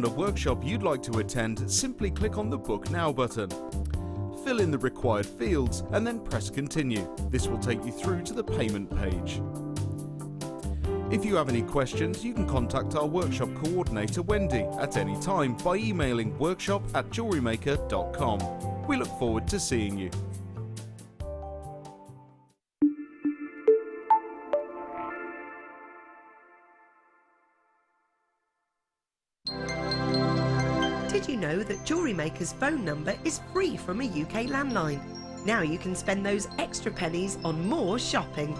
A workshop you'd like to attend, simply click on the Book Now button. Fill in the required fields and then press Continue. This will take you through to the payment page. If you have any questions, you can contact our workshop coordinator Wendy at any time by emailing workshop@jewellerymaker.com. We look forward to seeing you. Did you know that Jewellery Maker's phone number is free from a UK landline? Now you can spend those extra pennies on more shopping.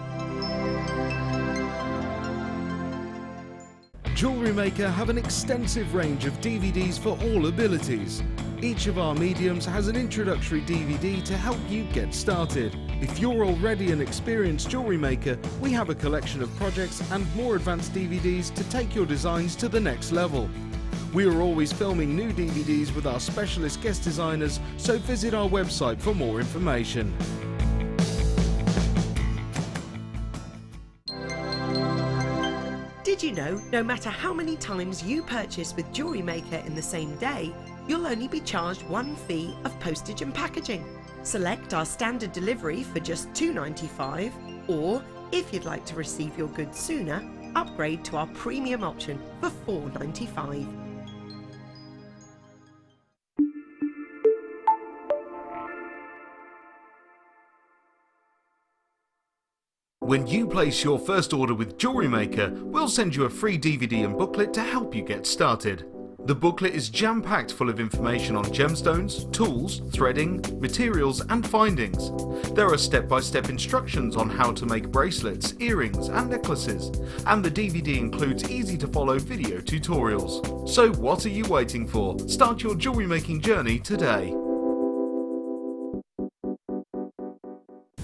Jewellery Maker have an extensive range of DVDs for all abilities. Each of our mediums has an introductory DVD to help you get started. If you're already an experienced jewellery maker, we have a collection of projects and more advanced DVDs to take your designs to the next level. We are always filming new DVDs with our specialist guest designers, so visit our website for more information. Did you know no matter how many times you purchase with Jewellery Maker in the same day, you'll only be charged one fee of postage and packaging? Select our standard delivery for just £2.95, or if you'd like to receive your goods sooner, upgrade to our premium option for £4.95. When you place your first order with Jewellery Maker, we'll send you a free DVD and booklet to help you get started. The booklet is jam-packed full of information on gemstones, tools, threading, materials and findings. There are step-by-step instructions on how to make bracelets, earrings and necklaces, and the DVD includes easy-to-follow video tutorials. So what are you waiting for? Start your jewellery making journey today.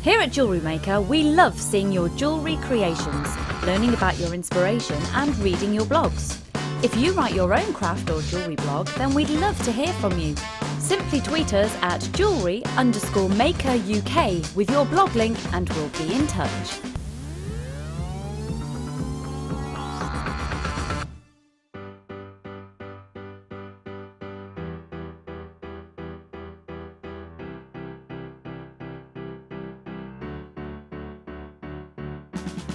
Here at Jewellery Maker, we love seeing your jewellery creations, learning about your inspiration and reading your blogs. If you write your own craft or jewellery blog, then we'd love to hear from you. Simply tweet us at jewellery_maker UK with your blog link and we'll be in touch.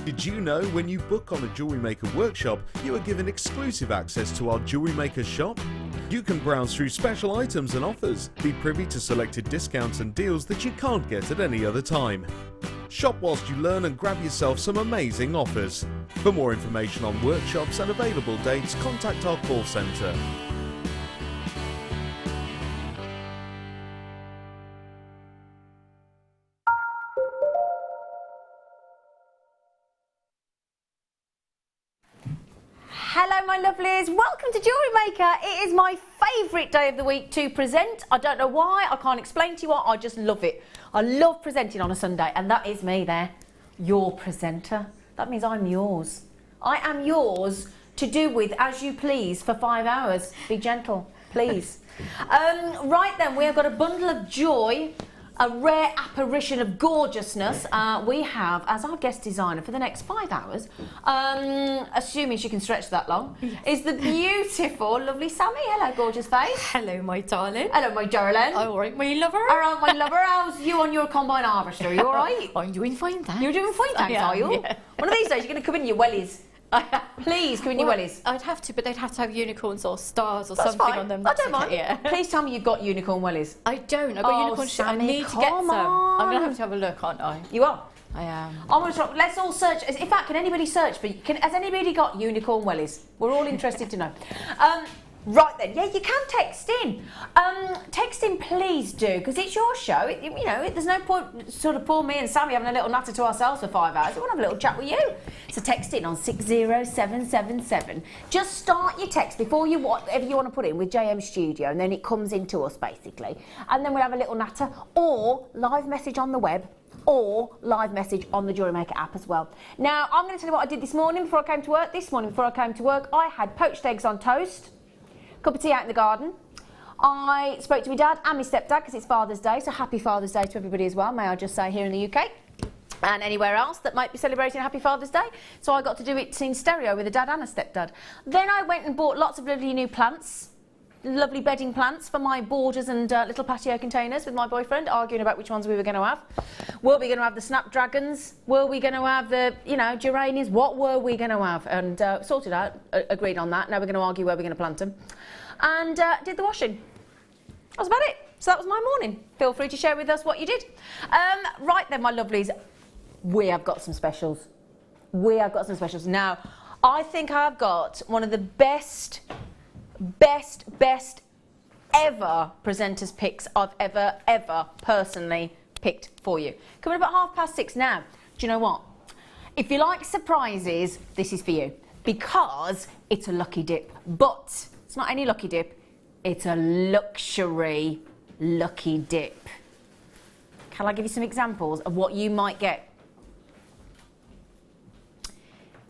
Did you know when you book on a Jewellery Maker workshop, you are given exclusive access to our Jewellery Maker shop? You can browse through special items and offers, be privy to selected discounts and deals that you can't get at any other time. Shop whilst you learn and grab yourself some amazing offers. For more information on workshops and available dates, contact our call centre. Hello my lovelies, welcome to Jewellery Maker. It is my favourite day of the week to present. I don't know why, I can't explain to you why, I just love it. I love presenting on a Sunday, and that is me there, your presenter. That means I'm yours. I am yours to do with as you please for 5 hours. Be gentle, please. Right then, we have got a bundle of joy, a rare apparition of gorgeousness. We have as our guest designer for the next 5 hours, assuming she can stretch that long, yes, is the beautiful, lovely Sammi. Hello, gorgeous face. Hello, my darling. Hello, my darling. All right, my lover. All right, my lover. How's you on your combine harvester? Are you all right? I'm doing fine, thanks. You're doing fine, thanks, are you? Yeah. One of these days, you're going to come in your wellies. Please, come in your wellies. I'd have to, but they'd have to have unicorns or stars or That's something fine. on them. I don't mind. Yeah. Please tell me you've got unicorn wellies. I don't. I've got unicorn shit. I Sammi, need to get come some. I'm going on. to have a look, aren't I? You are? I am. I'm going to try. Let's all search. In fact, can anybody search for? Has anybody got unicorn wellies? We're all interested to know. Right then, yeah, you can text in. Text in, please do, because it's your show. You know, there's no point sort of poor me and Sammi having a little natter to ourselves for 5 hours. We want to have a little chat with you. So text in on 60777. Just start your text before you whatever you want to put in with JM Studio, and then it comes into us basically, and then we'll have a little natter or live message on the web, or live message on the Jewellery Maker app as well. Now, I'm going to tell you what I did this morning before I came to work. This morning before I came to work, I had poached eggs on toast, cup of tea out in the garden. I spoke to my dad and my stepdad because it's Father's Day, so happy Father's Day to everybody as well, may I just say, here in the UK and anywhere else that might be celebrating Happy Father's Day. So I got to do it in stereo with a dad and a stepdad. Then I went and bought lots of lovely new plants. lovely bedding plants for my borders and little patio containers with my boyfriend, arguing about which ones we were going to have. Were we going to have the snapdragons? Were we going to have the, you know, geraniums? What were we going to have? And sorted out, agreed on that. Now we're going to argue where we're going to plant them. And did the washing. That was about it. So that was my morning. Feel free to share with us what you did. Right then, my lovelies, we have got some specials. We have got some specials. Now, I think I've got one of the best ever presenters picks I've ever personally picked for you. Coming up at 6:30 now. Do you know what? If you like surprises, this is for you, because it's a lucky dip. But it's not any lucky dip, it's a luxury lucky dip. Can I give you some examples of what you might get?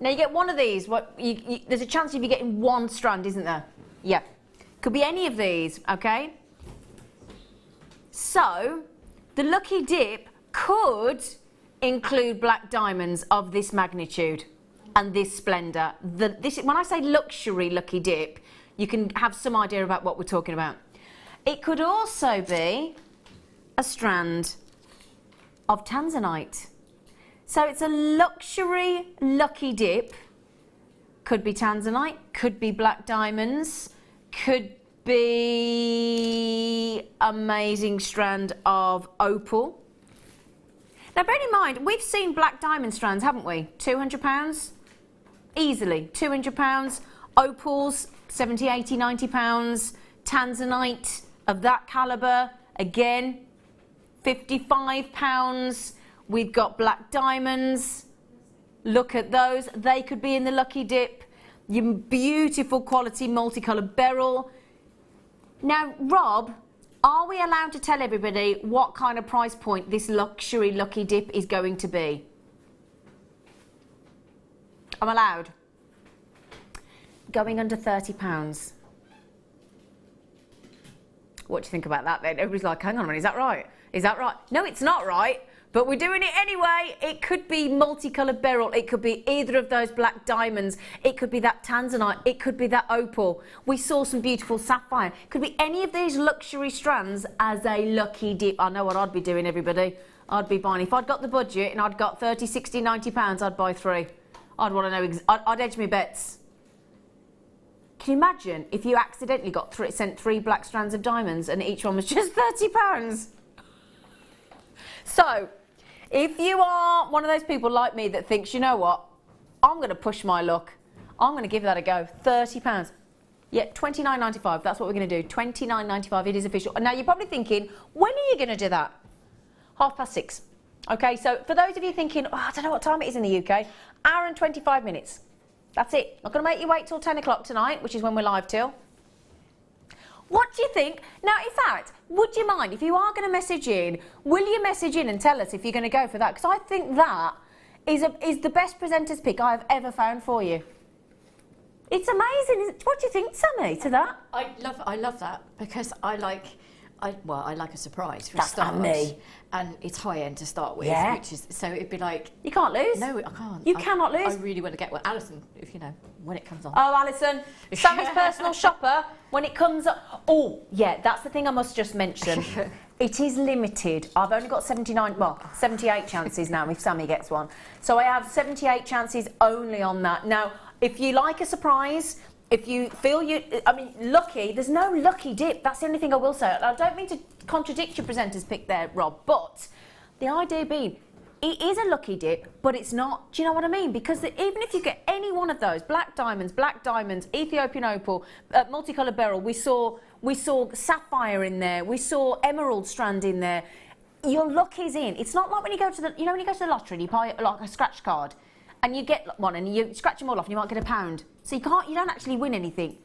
Now you get one of these, there's a chance of you getting one strand, isn't there? Yeah. Could be any of these, okay? So, the lucky dip could include black diamonds of this magnitude and this splendour. When I say luxury lucky dip, you can have some idea about what we're talking about. It could also be a strand of tanzanite. So it's a luxury lucky dip. Could be tanzanite, could be black diamonds, could be amazing strand of opal. Now bear in mind, we've seen black diamond strands, haven't we? £200? Easily, £200. Opals, 70, 80, 90 pounds. Tanzanite of that calibre, again, £55. We've got black diamonds. Look at those. They could be in the lucky dip. Your beautiful quality multicoloured beryl. Now, Rob, are we allowed to tell everybody what kind of price point this luxury lucky dip is going to be? I'm allowed. Going under £30. What do you think about that then? Everybody's like, hang on a minute, is that right? Is that right? No, it's not right. But we're doing it anyway. It could be multicoloured beryl. It could be either of those black diamonds. It could be that tanzanite. It could be that opal. We saw some beautiful sapphire. It could be any of these luxury strands as a lucky dip. I know what I'd be doing, everybody. I'd be buying. If I'd got the budget and I'd got 30, 60, 90 pounds, I'd buy 3. I'd want to know. I'd edge my bets. Can you imagine if you accidentally sent 3 black strands of diamonds and each one was just £30? So, if you are one of those people like me that thinks, you know what, I'm going to push my luck, I'm going to give that a go, £30. Yeah, £29.95, that's what we're going to do, £29.95, it is official. And now you're probably thinking, when are you going to do that? 6:30. Okay, so for those of you thinking, oh, I don't know what time it is in the UK, hour and 25 minutes. That's it. Not going to make you wait till 10 o'clock tonight, which is when we're live till. What do you think? Now, in fact, would you mind, if you are going to message in, will you message in and tell us if you're going to go for that? Because I think that is the best presenter's pick I've ever found for you. It's amazing. What do you think, Sammi, to that? I love that, because I like a surprise for That's start. me. And it's high end to start with, Yeah. which is, so it'd be like, You can't lose. no, I can't. You cannot lose. I really want to get one. Alison, if you know, when it comes on. Oh, Alison, Sammy's personal shopper, when it comes up. Oh, yeah, that's the thing I must just mention. It is limited. I've only got 78 chances now if Sammi gets one. So I have 78 chances only on that. Now, if you like a surprise, if you feel lucky, there's no lucky dip. That's the only thing I will say. I don't mean to contradict your presenter's pick there, Rob, but the idea being, it is a lucky dip, but it's not. Do you know what I mean? Because even if you get any one of those, black diamonds, Ethiopian opal, multicoloured beryl, we saw sapphire in there, we saw emerald strand in there, your luck is in. It's not like when you go to the lottery and you buy like a scratch card and you get one and you scratch them all off and you might get £1. So you don't actually win anything.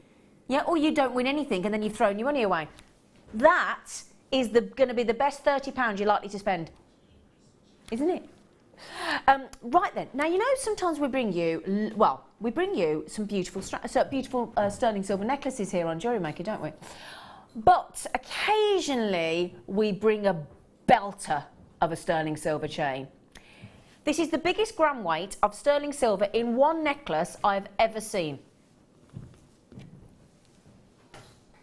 Yeah, or you don't win anything and then you've thrown your money away. That is going to be the best £30 you're likely to spend. Isn't it? Right then. Now, you know, sometimes we bring you some beautiful sterling silver necklaces here on Jewellery Maker, don't we? But occasionally we bring a belter of a sterling silver chain. This is the biggest gram weight of sterling silver in one necklace I've ever seen.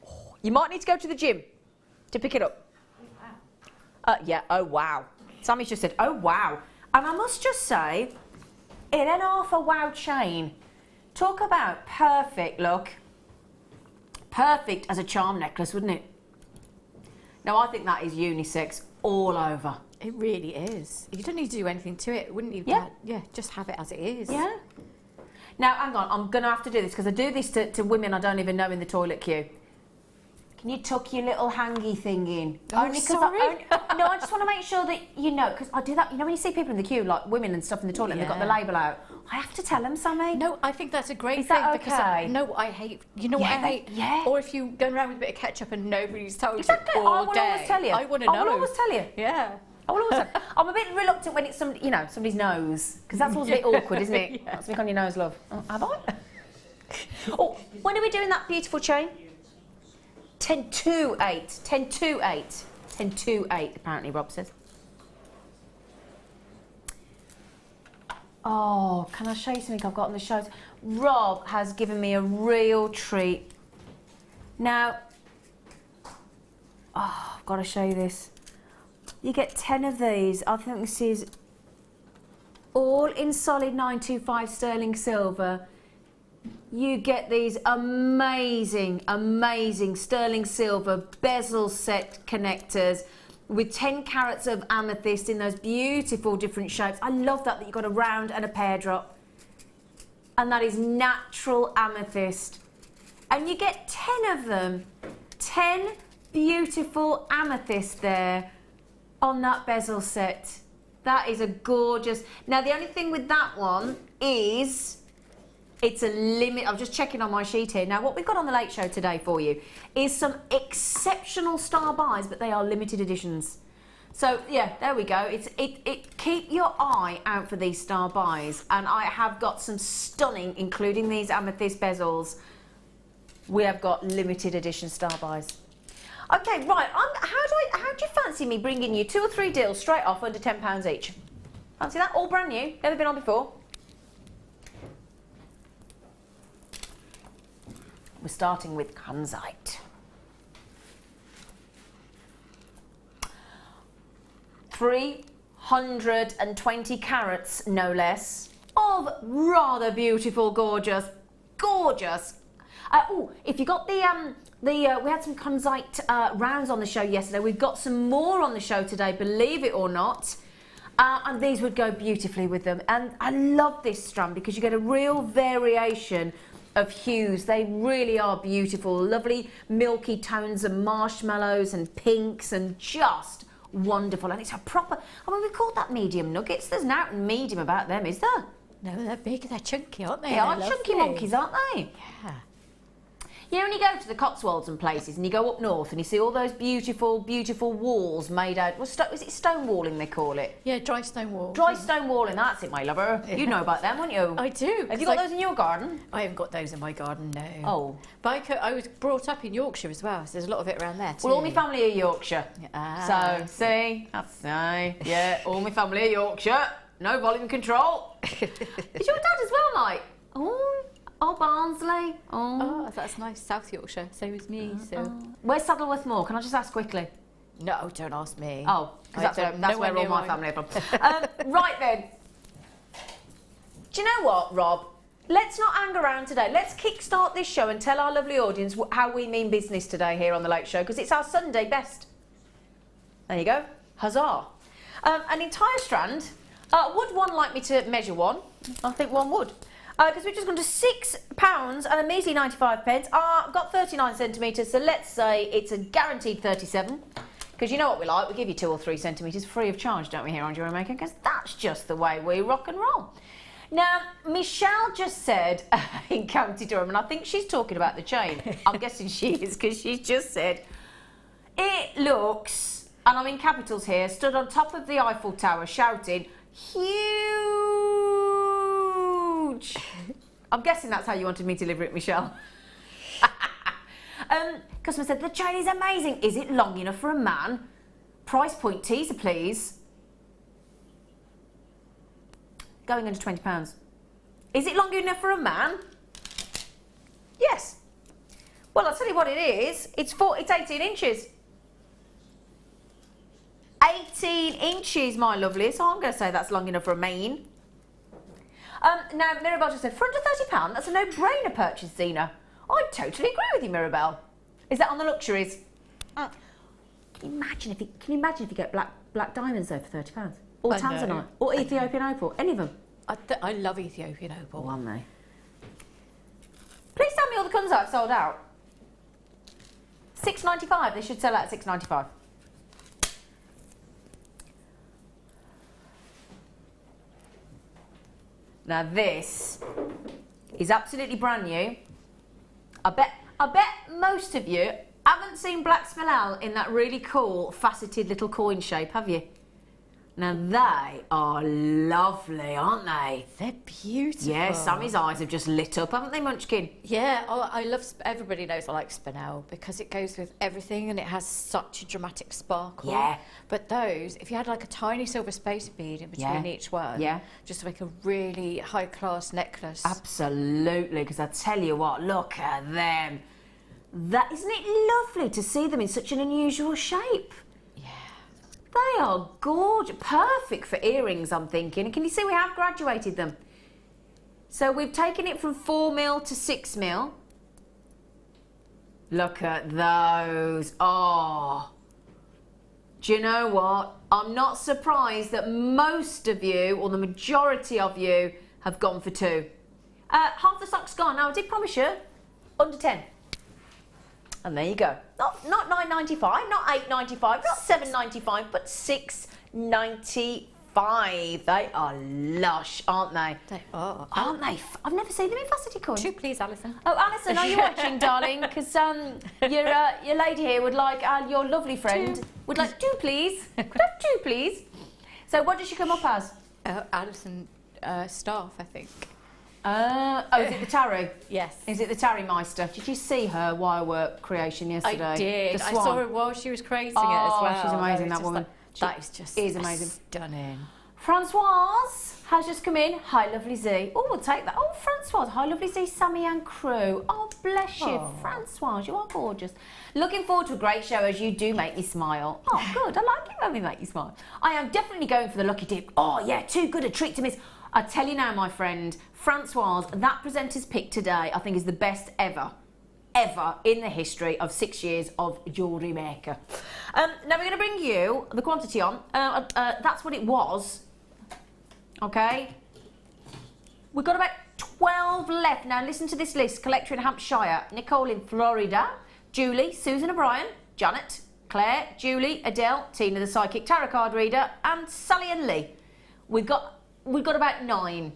Oh, You might need to go to the gym to pick it up. Yeah, oh wow. Sammy's just said, oh wow. And I must just say, it ain't half a wow chain. Talk about perfect, look. Perfect as a charm necklace, wouldn't it? No, I think that is unisex all over. It really is. You don't need to do anything to it, wouldn't you? Yeah. Yeah, just have it as it is. Yeah. Now, hang on, I'm going to have to do this because I do this to women I don't even know in the toilet queue. Can you tuck your little hangy thing in? Oh, sorry. No, I just want to make sure that you know, because I do that. You know, when you see people in the queue, like women and stuff in the toilet, and they've got the label out. I have to tell them, Sammi. No, I think that's a great Is thing that because okay? no, I hate. You know what I hate? Yeah. Or if you go around with a bit of ketchup and nobody's told Exactly. you I all will day. always tell you. I want to know. I will always tell you. Yeah. I will always tell. I'm a bit reluctant when it's somebody's nose, because that's always a bit awkward, isn't it? Yeah. Something on your nose, love. Oh, have I? Oh, when are we doing that beautiful chain? 10-2-8. 10-2-8. 10-2-8, apparently, Rob says. Oh, can I show you something I've got on the shows? Rob has given me a real treat. Now, I've got to show you this. You get 10 of these. I think this is all in solid 925 sterling silver. You get these amazing, amazing sterling silver bezel set connectors with 10 carats of amethyst in those beautiful different shapes. I love that you've got a round and a pear drop. And that is natural amethyst. And you get 10 of them. 10 beautiful amethyst there on that bezel set. That is a gorgeous... Now, the only thing with that one is... It's a limit. I'm just checking on my sheet here. Now, what we've got on the Late Show today for you is some exceptional star buys, but they are limited editions. So, yeah, there we go. Keep your eye out for these star buys. And I have got some stunning, including these amethyst bezels. We have got limited edition star buys. Okay, right. How do you fancy me bringing you 2 or 3 deals straight off under £10 each? Fancy that? All brand new. Never been on before. We're starting with tanzanite. 320 carats, no less, of rather beautiful, gorgeous. If you got we had some tanzanite rounds on the show yesterday. We've got some more on the show today, believe it or not. And these would go beautifully with them. And I love this strand because you get a real variation of hues. They really are beautiful, lovely milky tones and marshmallows and pinks and just wonderful. And it's a proper, we called that medium nuggets. There's an out and medium about them, is there? No, they're big, they're chunky, aren't they? They are chunky monkeys, aren't they? Yeah. You know, when you go to the Cotswolds and places and you go up north and you see all those beautiful, beautiful walls made out, is it stone walling they call it? Yeah, dry stone walls. Dry stone walling, that's it, my lover. You know about them, wouldn't you? I do. Have you got those in your garden? I haven't got those in my garden, no. Oh. But I was brought up in Yorkshire as well, so there's a lot of it around there too. Well, all my family are Yorkshire. Ah. So, see, yeah, all my family are Yorkshire. No volume control. Is your dad as well, like? Oh, Barnsley. Oh, that's nice. South Yorkshire, same as me. So, Where's Saddleworth Moor? Can I just ask quickly? no, don't ask me. Oh, because that's where all my family are from. Right then. Do you know what, Rob? Let's not hang around today. Let's kickstart this show and tell our lovely audience how we mean business today here on The Late Show, because it's our Sunday best. There you go. Huzzah. An entire strand. Would one like me to measure one? I think one would. Because we've just gone to £6 and a measly 95 pence. I've got 39 centimetres, so let's say it's a guaranteed 37. Because you know what we like, we give you 2 or 3 centimetres free of charge, don't we, here on Jewellery Maker? Because that's just the way we rock and roll. Now, Michelle just said in County Durham, and I think she's talking about the chain. I'm guessing she is, because she's just said, it looks, and I'm in capitals here, stood on top of the Eiffel Tower shouting, huge. I'm guessing that's how you wanted me to deliver it, Michelle. Customer said, the chain is amazing. Is it long enough for a man? Price point teaser, please. Going under £20. Is it long enough for a man? Yes. Well, I'll tell you what it is. It's 18 inches. 18 inches, my lovely. So I'm going to say that's long enough for a main. Now, Mirabelle just said, for under £30, that's a no-brainer purchase, Zena. I totally agree with you, Mirabelle. Is that on the luxuries? Can you imagine if you get black diamonds though for £30? Or tanzanite? Or Ethiopian opal? Any of them? I love Ethiopian opal. Aren't they? Please tell me all the colours I've sold out. $6.95. They should sell out at $6.95. Now this is absolutely brand new. I bet most of you haven't seen black spinel in that really cool faceted little coin shape, have you? Now they are lovely, aren't they? They're beautiful. Yeah, Sammy's eyes have just lit up, haven't they, Munchkin? Yeah, I love, everybody knows I like spinel because it goes with everything and it has such a dramatic sparkle. Yeah. But those, if you had like a tiny silver space bead in between each one, just to make a really high-class necklace. Absolutely, because I tell you what, look at them. Isn't it lovely to see them in such an unusual shape? They are gorgeous, perfect for earrings, I'm thinking. Can you see we have graduated them? So we've taken it from 4mm to 6mm. Look at those. Oh. Do you know what? I'm not surprised that most of you, or the majority of you, have gone for 2. Half the stock's gone. Now, I did promise you, under 10. And there you go. Not $9.95, not $8.95, not $7.95, but $6.95. They are lush, aren't they? They are. Aren't they? I've never seen them in faceted coins. 2 please, Alison. Oh, Alison, are you watching, darling? Because your lady here would like, your lovely friend, would like 2 please. Could I have 2 please? So what does she come up as? Alison Staff, I think. Is it the tarot? Yes. Is it the Tarry Meister? Did you see her wirework creation yesterday? I did. I saw her while she was creating it as well. She's amazing, that woman. That is just amazing. Stunning. Francoise has just come in. Hi, lovely Z. Oh, we'll take that. Oh, Francoise. Hi, lovely Z, Sammi and crew. Oh, bless you, Francoise. You are gorgeous. Looking forward to a great show as you do make me smile. Oh, good. I like it when we make you smile. I am definitely going for the lucky dip. Oh, yeah, too good a treat to miss. I tell you now, my friend, Francoise, that presenter's pick today, I think is the best ever in the history of 6 years of Jewellery Maker. Now we're going to bring you the quantity on. That's what it was. Okay. We've got about 12 left. Now listen to this list. Collector in Hampshire, Nicole in Florida, Julie, Susan O'Brien, Janet, Claire, Julie, Adele, Tina the Psychic Tarot Card Reader, and Sally and Lee. We've got about 9.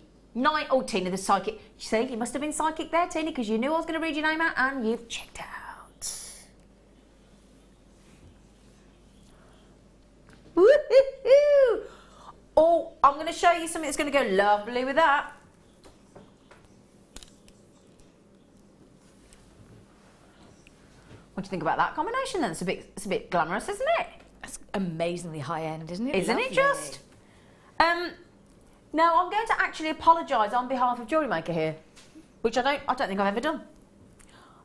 Oh, Tina the Psychic. See, you must have been psychic there, Tina, because you knew I was going to read your name out, and you've checked out. Woo-hoo-hoo! Oh, I'm going to show you something that's going to go lovely with that. What do you think about that combination then? It's a bit glamorous, isn't it? That's amazingly high end, isn't it? Isn't it just? Now I'm going to actually apologise on behalf of Jewellery Maker here, which I don't think I've ever done.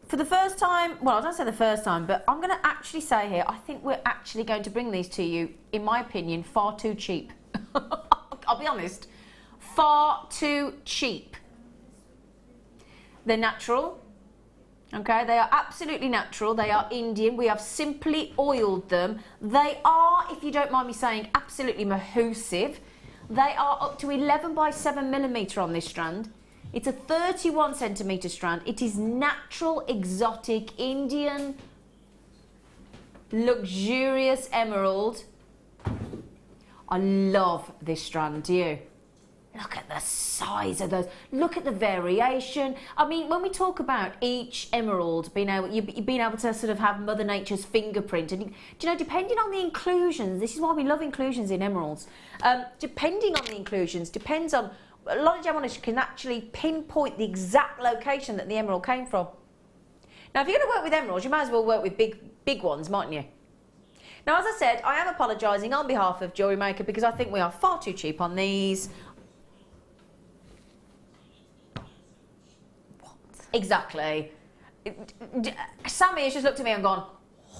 For the first time, well, I don't say the first time, but I'm going to actually say here, I think we're actually going to bring these to you, in my opinion, far too cheap. I'll be honest, far too cheap. They're natural. Okay, they are absolutely natural. They are Indian. We have simply oiled them. They are, if you don't mind me saying, absolutely mahoosive. They are up to 11 by 7mm on this strand. It's a 31 centimetre strand. It is natural, exotic, Indian, luxurious emerald. I love this strand, do you? Look at the size of those. Look at the variation. I mean, when we talk about each emerald being able, you've been able to sort of have Mother Nature's fingerprint, and do you know, depending on the inclusions, this is why we love inclusions in emeralds. Depending on the inclusions, depends on, a lot of gemologists can actually pinpoint the exact location that the emerald came from. Now, if you're going to work with emeralds, you might as well work with big ones, mightn't you? Now, as I said, I am apologising on behalf of Jewellery Maker because I think we are far too cheap on these. Exactly. Sammi has just looked at me and gone,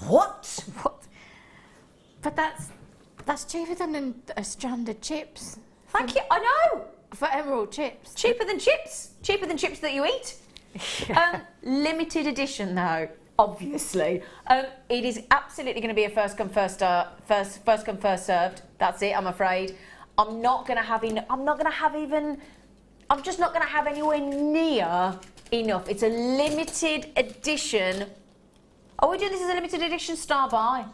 what? What? But that's cheaper than a strand of chips. Thank you, I know. For emerald chips. Cheaper than chips that you eat. Limited edition though, obviously. It is absolutely going to be a first come first served. That's it, I'm afraid. I'm just not going to have anywhere near enough. It's a limited edition. Are we doing this as a limited edition star buy?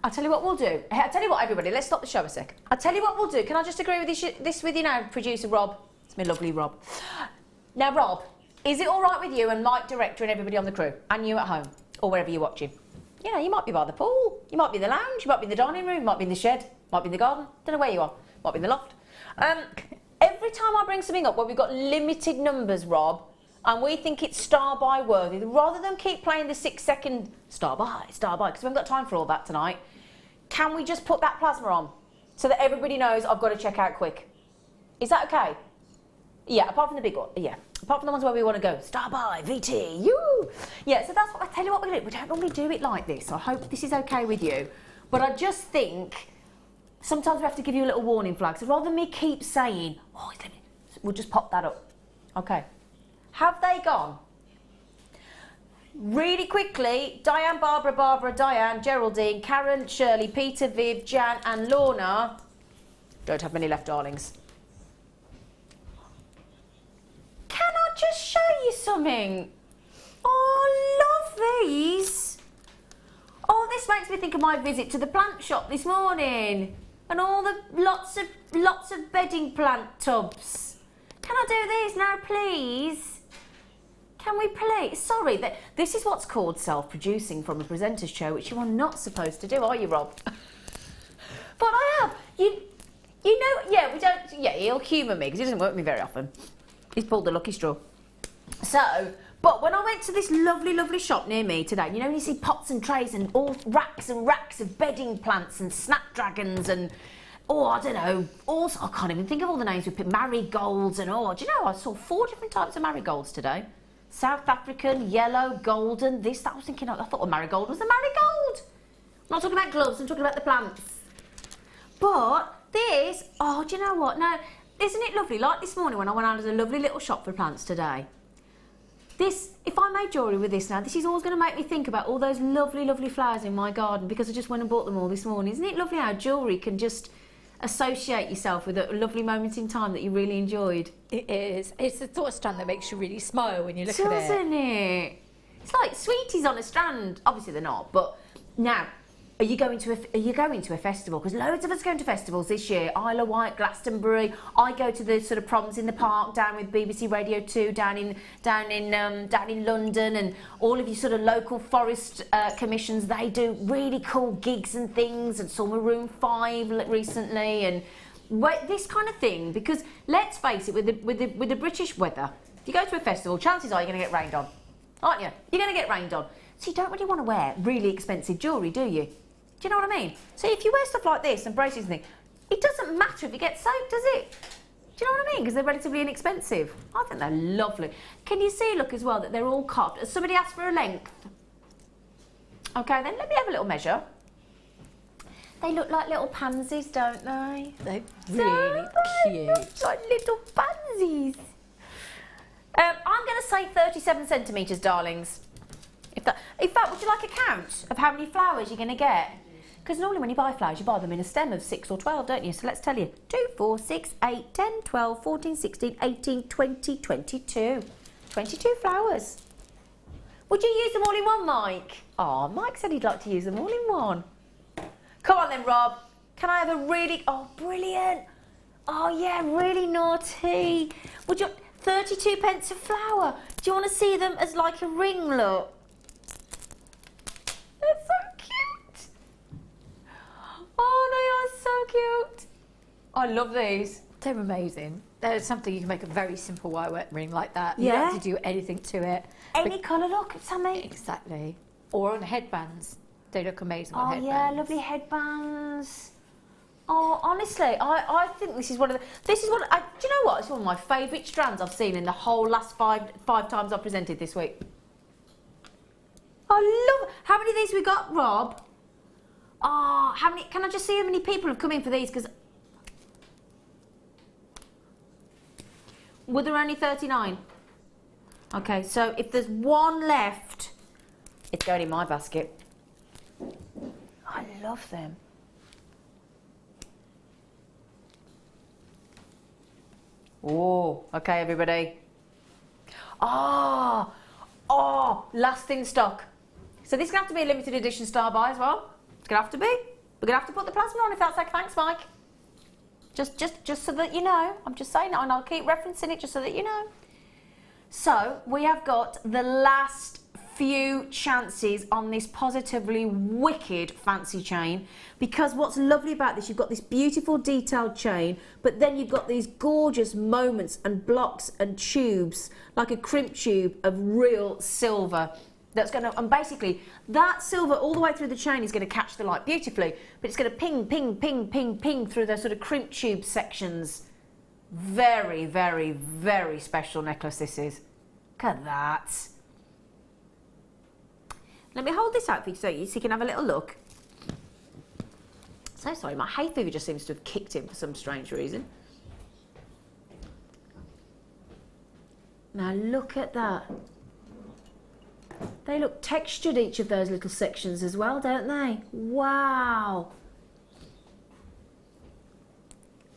I'll tell you what we'll do. I'll tell you what, everybody, let's stop the show a sec. I'll tell you what we'll do. Can I just agree with this with you now, producer Rob? It's my lovely Rob. Now, Rob, is it all right with you and Mike, director, and everybody on the crew, and you at home, or wherever you're watching? You know, you might be by the pool, you might be in the lounge, you might be in the dining room, you might be in the shed, might be in the garden, don't know where you are, might be in the loft. Every time I bring something up where we've got limited numbers, Rob, and we think it's star buy worthy, rather than keep playing the 6-second star buy, because we haven't got time for all that tonight, can we just put that plasma on so that everybody knows I've got to check out quick? Is that okay? Yeah, apart from the big one, yeah. Apart from the ones where we want to go, star buy, VT, you. Yeah, so that's what I tell you what we're going to do. We don't normally do it like this, so I hope this is okay with you. But I just think sometimes we have to give you a little warning flag. So rather than me keep saying, oh, we'll just pop that up. Okay. Have they gone? Really quickly, Diane, Barbara, Diane, Geraldine, Karen, Shirley, Peter, Viv, Jan and Lorna. Don't have many left, darlings. Can I just show you something? Oh, love these. Oh, this makes me think of my visit to the plant shop this morning. And all the lots of bedding plant tubs. Can I do these now, please? Can we please? Sorry, this is what's called self-producing from a presenter's show, which you are not supposed to do, are you, Rob? But I have. You know, yeah, we don't. Yeah, he'll humour me because he doesn't work with me very often. He's pulled the lucky straw. So, but when I went to this lovely, lovely shop near me today, you know, you see pots and trays and all racks and racks of bedding plants and snapdragons and, oh, I don't know, also, I can't even think of all the names we put, marigolds and, oh, do you know, I saw 4 different types of marigolds today. South African, yellow, golden, this, that. I was thinking, I thought a marigold was a marigold. I'm not talking about gloves, I'm talking about the plants. But this, oh, do you know what? Now, isn't it lovely? Like this morning when I went out to a lovely little shop for plants today. This, if I made jewellery with this now, this is always going to make me think about all those lovely, lovely flowers in my garden because I just went and bought them all this morning. Isn't it lovely how jewellery can just associate yourself with a lovely moment in time that you really enjoyed? It is. It's the thought strand that makes you really smile when you look at it. Doesn't it? It's like sweeties on a strand. Obviously they're not, but now, are you going to a festival? Because loads of us are going to festivals this year. Isle of Wight, Glastonbury. I go to the sort of proms in the park down with BBC Radio 2 down in London, and all of you sort of local forest commissions. They do really cool gigs and things, and saw Maroon 5 recently, and this kind of thing. Because let's face it, with the British weather, if you go to a festival, chances are you're going to get rained on, aren't you? You're going to get rained on. So you don't really want to wear really expensive jewellery, do you? Do you know what I mean? So if you wear stuff like this and bracelets and things, it doesn't matter if you get soaked, does it? Do you know what I mean? Because they're relatively inexpensive. I think they're lovely. Can you see, look, as well, that they're all cut? Somebody asked for a length. Okay, then let me have a little measure. They look like little pansies, don't they? They're really cute. Look like little pansies. I'm going to say 37 centimetres, darlings. In fact, would you like a count of how many flowers you're going to get? Because normally when you buy flowers, you buy them in a stem of 6 or 12, don't you? So let's tell you. 2, 4, 6, 8, 10, 12, 14, 16, 18, 20, 22. 22 flowers. Would you use them all in one, Mike? Oh, Mike said he'd like to use them all in one. Come on then, Rob. Can I have a really... Oh, brilliant. Oh, yeah, really naughty. Would you... 32 pence a flower. Do you want to see them as like a ring, look? They're so cute. Oh, they are so cute. I love these. They're amazing. There's something you can make a very simple white ring like that. You don't have to do anything to it. Any colour, look, Sammi. Exactly. Or on headbands. They look amazing on headbands. Oh, yeah, lovely headbands. Oh, honestly, I think this is one of the, do you know what? It's one of my favourite strands I've seen in the whole last five times I've presented this week. I love, how many of these we got, Rob? Oh, how many, can I just see how many people have come in for these? Because were there only 39? Okay, so if there's one left, it's going in my basket. I love them. Oh, okay, everybody. Oh, last in stock. So this is going to have to be a limited edition star buy as well. It's going to have to be. We're going to have to put the plasma on if that's okay. Thanks, Mike. Just so that you know. I'm just saying that, and I'll keep referencing it just so that you know. So we have got the last few chances on this positively wicked fancy chain, because what's lovely about this, you've got this beautiful detailed chain, but then you've got these gorgeous moments and blocks and tubes, like a crimp tube of real silver. That's going to, and basically that silver all the way through the chain is going to catch the light beautifully, but it's going to ping, ping, ping, ping, ping through those sort of crimp tube sections. Very, very, very special necklace this is. Look at that. Let me hold this out for you so you can have a little look. So sorry, my hay fever just seems to have kicked in for some strange reason. Now look at that. They look textured, each of those little sections as well, don't they? Wow.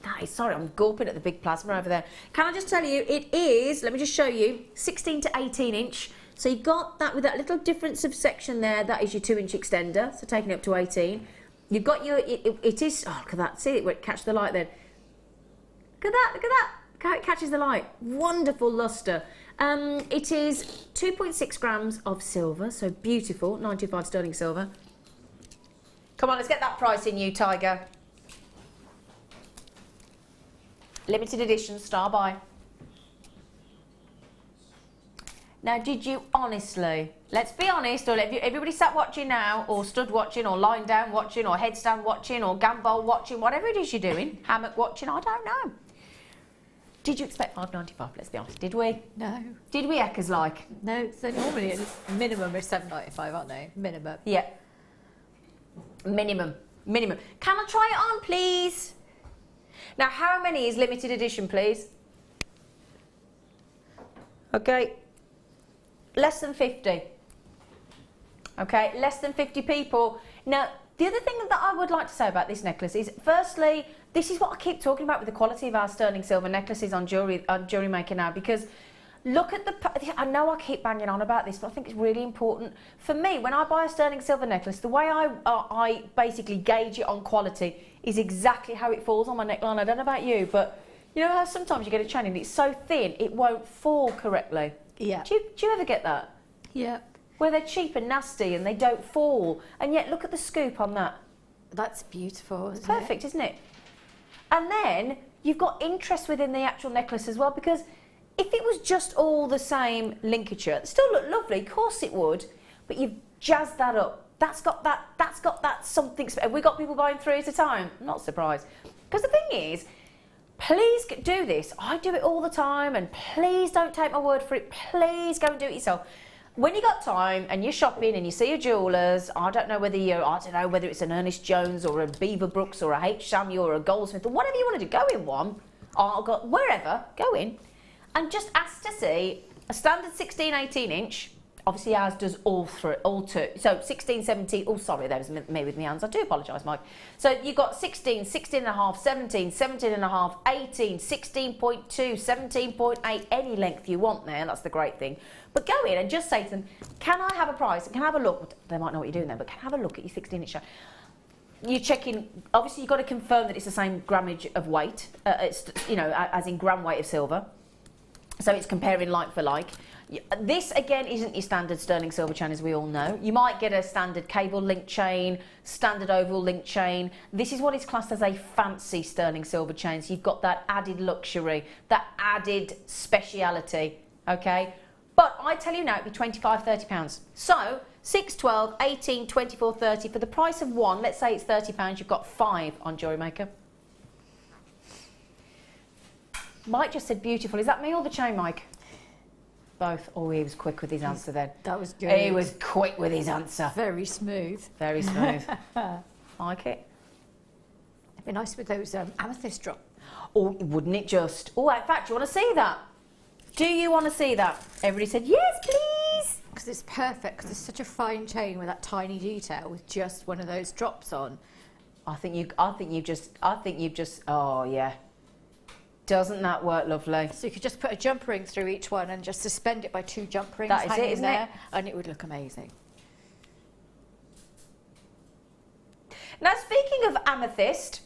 That is, sorry, I'm gulping at the big plasma over there. Can I just tell you, it is, let me just show you, 16 to 18 inch. So you've got that with that little difference of section there, that is your 2-inch extender, so taking it up to 18. You've got your, it is, oh look at that, see it, where it catch the light then. Look at that, look at that, how it catches the light. Wonderful luster. It is 2.6 grams of silver, so beautiful, 925 sterling silver. Come on, let's get that price in you, Tiger. Limited edition, star buy. Now, did you honestly, let's be honest, or everybody sat watching now, or stood watching, or lying down watching, or headstand watching, or gambol watching, whatever it is you're doing, hammock watching, I don't know. Did you expect £5.95? Let's be honest, did we? No. Did we, Eckers, like? No, so normally it's minimum is £7.95, aren't they? Minimum. Yeah. Minimum. Minimum. Can I try it on, please? Now, how many is limited edition, please? Okay. Less than 50. Okay, less than 50 people. Now, the other thing that I would like to say about this necklace is, firstly, this is what I keep talking about with the quality of our sterling silver necklaces on Jewellery Maker now, because look at the, I know I keep banging on about this, but I think it's really important. For me, when I buy a sterling silver necklace, the way I basically gauge it on quality is exactly how it falls on my neckline. I don't know about you, but you know how sometimes you get a chain and it's so thin, it won't fall correctly? Yeah. Do you ever get that? Yeah. Where they're cheap and nasty and they don't fall, and yet look at the scoop on that. That's beautiful, isn't Perfect, isn't it? And then you've got interest within the actual necklace as well, because if it was just all the same linkage, it still look lovely, of course it would, but you've jazzed that up. That's got that something. Have we got people buying 3 at a time? I'm not surprised. Because the thing is, please do this. I do it all the time, and please don't take my word for it. Please go and do it yourself. When you got time and you're shopping and you see a jewellers, I don't know whether it's an Ernest Jones or a Beaver Brooks or a H. Sammi or a Goldsmith or whatever you want to do, go in one. I'll go wherever, go in, and just ask to see a standard 16, 18 inch. Obviously ours does all two. So 16, 17, oh sorry, there was me with my hands. I do apologise, Mike. So you've got 16, 16 and a half, 17, 17 and a half, 18, 16.2, 17.8, any length you want there. That's the great thing. But go in and just say to them, can I have a price? Can I have a look? They might know what you're doing there, but can I have a look at your 16 inch? You're checking, obviously you've got to confirm that it's the same grammage of weight, it's, you know, as in gram weight of silver. So it's comparing like for like. This again isn't your standard sterling silver chain, as we all know. You might get a standard cable link chain, standard oval link chain. This is what is classed as a fancy sterling silver chain. So you've got that added luxury, that added speciality, okay? But I tell you now, it'd be £25–30. So 6, 12, 18, 24, 30 for the price of one. Let's say it's £30. You've got 5 on Jewellery Maker. Mike just said beautiful. Is that me or the chain, Mike? Both. Oh, he was quick with his answer then. That was good. He was quick with his answer. Very smooth. Very smooth. Like it. It'd be nice with those amethyst drop. Oh, wouldn't it just? Oh, in fact, do you want to see that? Do you want to see that? Everybody said, yes, please. Because it's perfect, because it's such a fine chain with that tiny detail with just one of those drops on. I think you've just, oh yeah. Doesn't that work lovely? So you could just put a jump ring through each one and just suspend it by 2 jump rings That is hanging it, isn't there, it? and it would look amazing. Now, speaking of amethyst,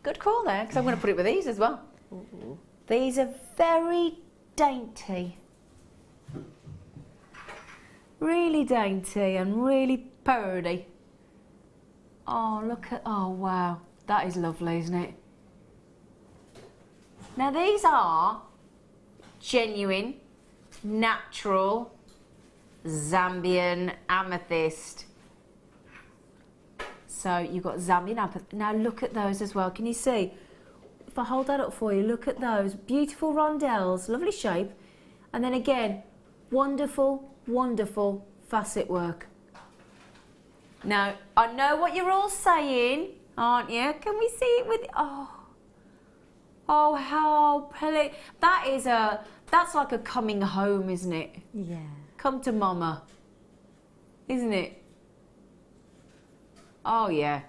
good call there, because I'm going to put it with these as well. Ooh. These are very dainty. Really dainty and really purdy. Oh, look at, oh wow, that is lovely, isn't it? Now these are genuine, natural, Zambian amethyst. So you've got Zambian amethyst. Now look at those as well, can you see? If I hold that up for you, look at those. Beautiful rondelles, lovely shape. And then again, wonderful, wonderful facet work. Now, I know what you're all saying, aren't you? Can we see it with, oh, how pretty. That's like a coming home, isn't it? Yeah. Come to mama, isn't it? Oh, yeah.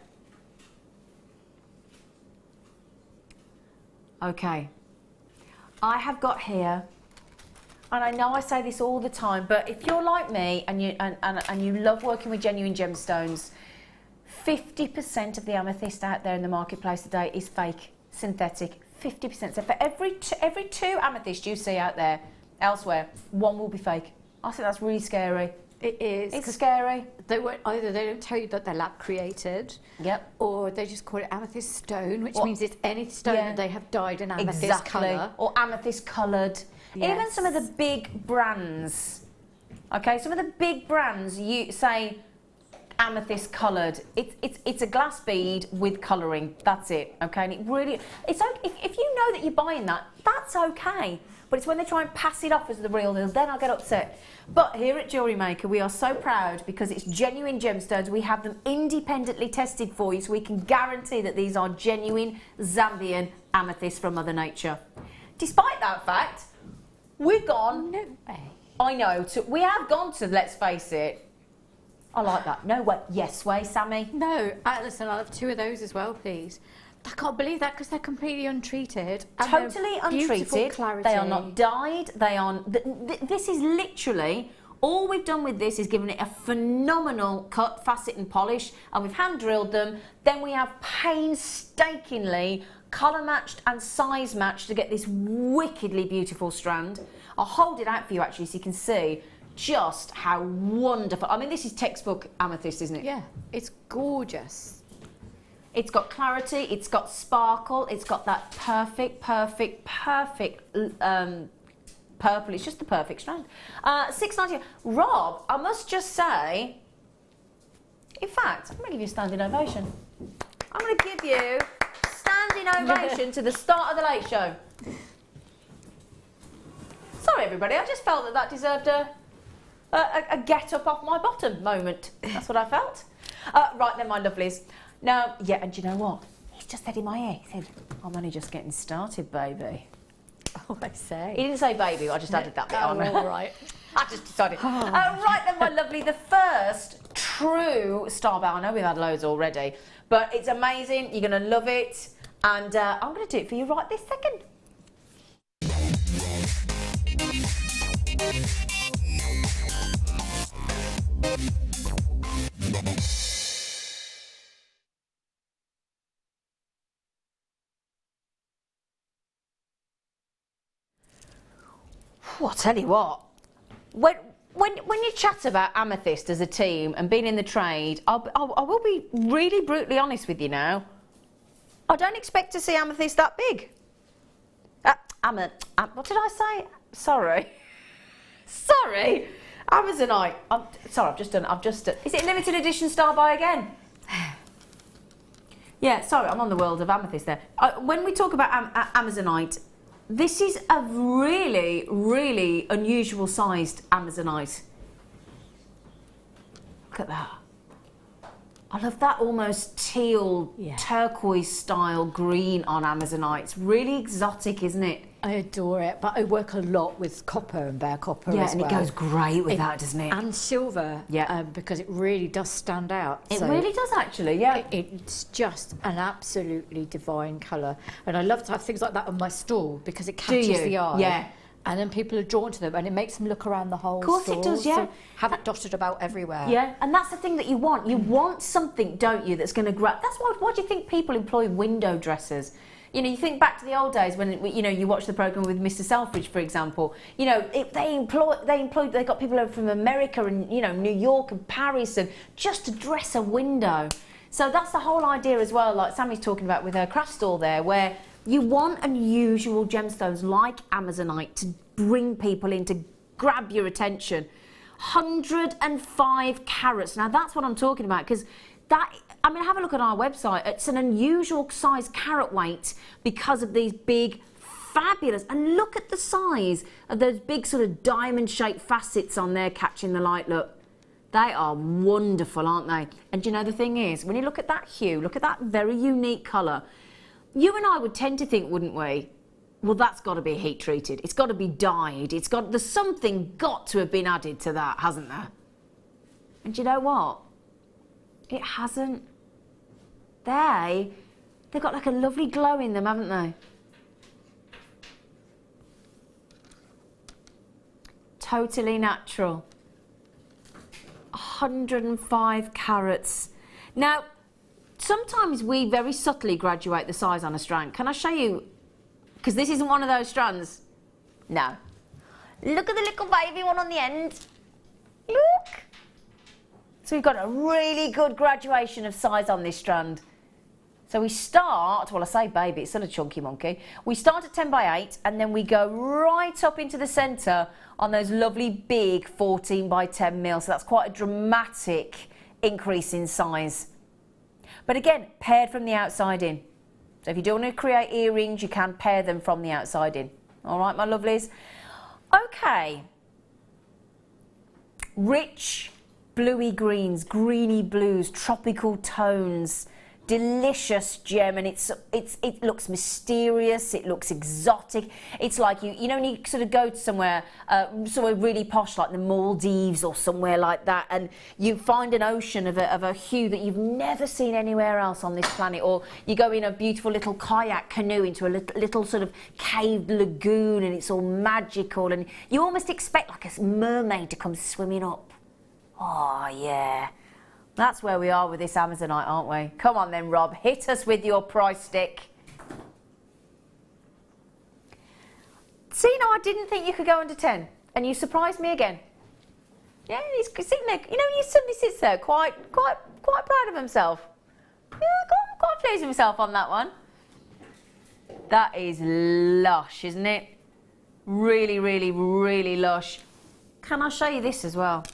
Okay. I have got here, and I know I say this all the time, but if you're like me and you love working with genuine gemstones, 50% of the amethyst out there in the marketplace today is fake, synthetic. 50%. So for every two amethysts you see out there elsewhere, 1 will be fake. I think that's really scary. It is. It's scary. Either they don't tell you that they're lab created, yep, or they just call it amethyst stone, which means it's any stone that they have dyed an amethyst colour. Or amethyst coloured. Yes. Even some of the big brands, okay, some of the big brands you say amethyst coloured. It's a glass bead with colouring. That's it. Okay, and it really, it's okay if you know that you're buying that. That's okay. But it's when they try and pass it off as the real deal, then I get upset. But here at Jewellery Maker, we are so proud because it's genuine gemstones. We have them independently tested for you, so we can guarantee that these are genuine Zambian amethysts from Mother Nature. Despite that fact, we've gone. No way. I know. We have gone to, let's face it. I like that. No way. Yes way, Sammi. No, listen, I'll have 2 of those as well, please. I can't believe that because they're completely untreated. And totally untreated. They are not dyed. They are. This is literally all we've done with this is given it a phenomenal cut, facet, and polish, and we've hand drilled them. Then we have painstakingly colour matched and size matched to get this wickedly beautiful strand. I'll hold it out for you actually so you can see just how wonderful. I mean, this is textbook amethyst, isn't it? Yeah, it's gorgeous. It's got clarity, it's got sparkle, it's got that perfect purple. It's just the perfect strand. $6.90. Rob, I must just say, in fact, I'm going to give you a standing ovation. I'm going to give you standing ovation to the start of the late show. Sorry, everybody, I just felt that deserved a get up off my bottom moment. That's what I felt. Right then, my lovelies. Now, yeah, and do you know what? He's just said in my ear, he said, I'm only just getting started, baby. Oh, I say. He didn't say baby, I just added that bit on. All right. I just decided. Right then, my lovely, the first true star bow. I know we've had loads already, but it's amazing. You're going to love it. And I'm going to do it for you right this second. I'll tell you what, when you chat about amethyst as a team and being in the trade, I will be really brutally honest with you now. I don't expect to see amethyst that big. What did I say? Sorry. Sorry. Amazonite. Sorry, I've just done. Is it limited edition star buy again? Yeah, sorry, I'm on the world of amethyst there. When we talk about Amazonite, this is a really, really unusual sized Amazonite. Look at that. I love that almost teal, turquoise style green on Amazonite. It's really exotic, isn't it? I adore it, but I work a lot with copper and bare copper as and well. it goes great with that, doesn't it? And silver, because it really does stand out. It really does, actually, yeah. It's just an absolutely divine colour. And I love to have things like that on my stall because it catches the eye. Yeah. And then people are drawn to them and it makes them look around the whole stall. Of course it does, yeah. So have it dotted about everywhere. Yeah, and that's the thing that you want. You want something, don't you, that's going to grab... That's why do you think people employ window dressers? You know, you think back to the old days when, you know, you watch the programme with Mr. Selfridge, for example. You know, they got people over from America and, you know, New York and Paris and just to dress a window. So that's the whole idea as well, like Sammy's talking about with her craft stall there, where you want unusual gemstones like Amazonite to bring people in, to grab your attention. 105 carats. Now, that's what I'm talking about, because that... I mean, have a look at our website. It's an unusual size carat weight because of these big, fabulous... And look at the size of those big sort of diamond-shaped facets on there catching the light, look. They are wonderful, aren't they? And you know, the thing is, when you look at that hue, look at that very unique colour, you and I would tend to think, wouldn't we? Well, that's got to be heat treated. It's got to be dyed. There's something got to have been added to that, hasn't there? And you know what? It hasn't. They've got like a lovely glow in them, haven't they? Totally natural. 105 carats. Now, sometimes we very subtly graduate the size on a strand. Can I show you? Because this isn't one of those strands. No. Look at the little baby one on the end. Look. So we've got a really good graduation of size on this strand. So we start, well, I say baby, it's still a chunky monkey. We start at 10 by 8 and then we go right up into the centre on those lovely big 14 by 10 mil. So that's quite a dramatic increase in size. But again, paired from the outside in. So if you don't want to create earrings, you can pair them from the outside in. All right, my lovelies? Okay. Rich, bluey greens, greeny blues, tropical tones. Delicious gem, and it looks mysterious, it looks exotic. It's like you know when you sort of go to somewhere really posh like the Maldives or somewhere like that, and you find an ocean of a hue that you've never seen anywhere else on this planet, or you go in a beautiful little kayak canoe into a little sort of caved lagoon and it's all magical, and you almost expect like a mermaid to come swimming up. Oh yeah. That's where we are with this Amazonite, aren't we? Come on then, Rob, hit us with your price stick. See, no, I didn't think you could go under 10, and you surprised me again. Yeah, he's sitting there, you know, he suddenly sits there quite proud of himself. Yeah, quite pleased with himself on that one. That is lush, isn't it? Really, really, really lush. Can I show you this as well?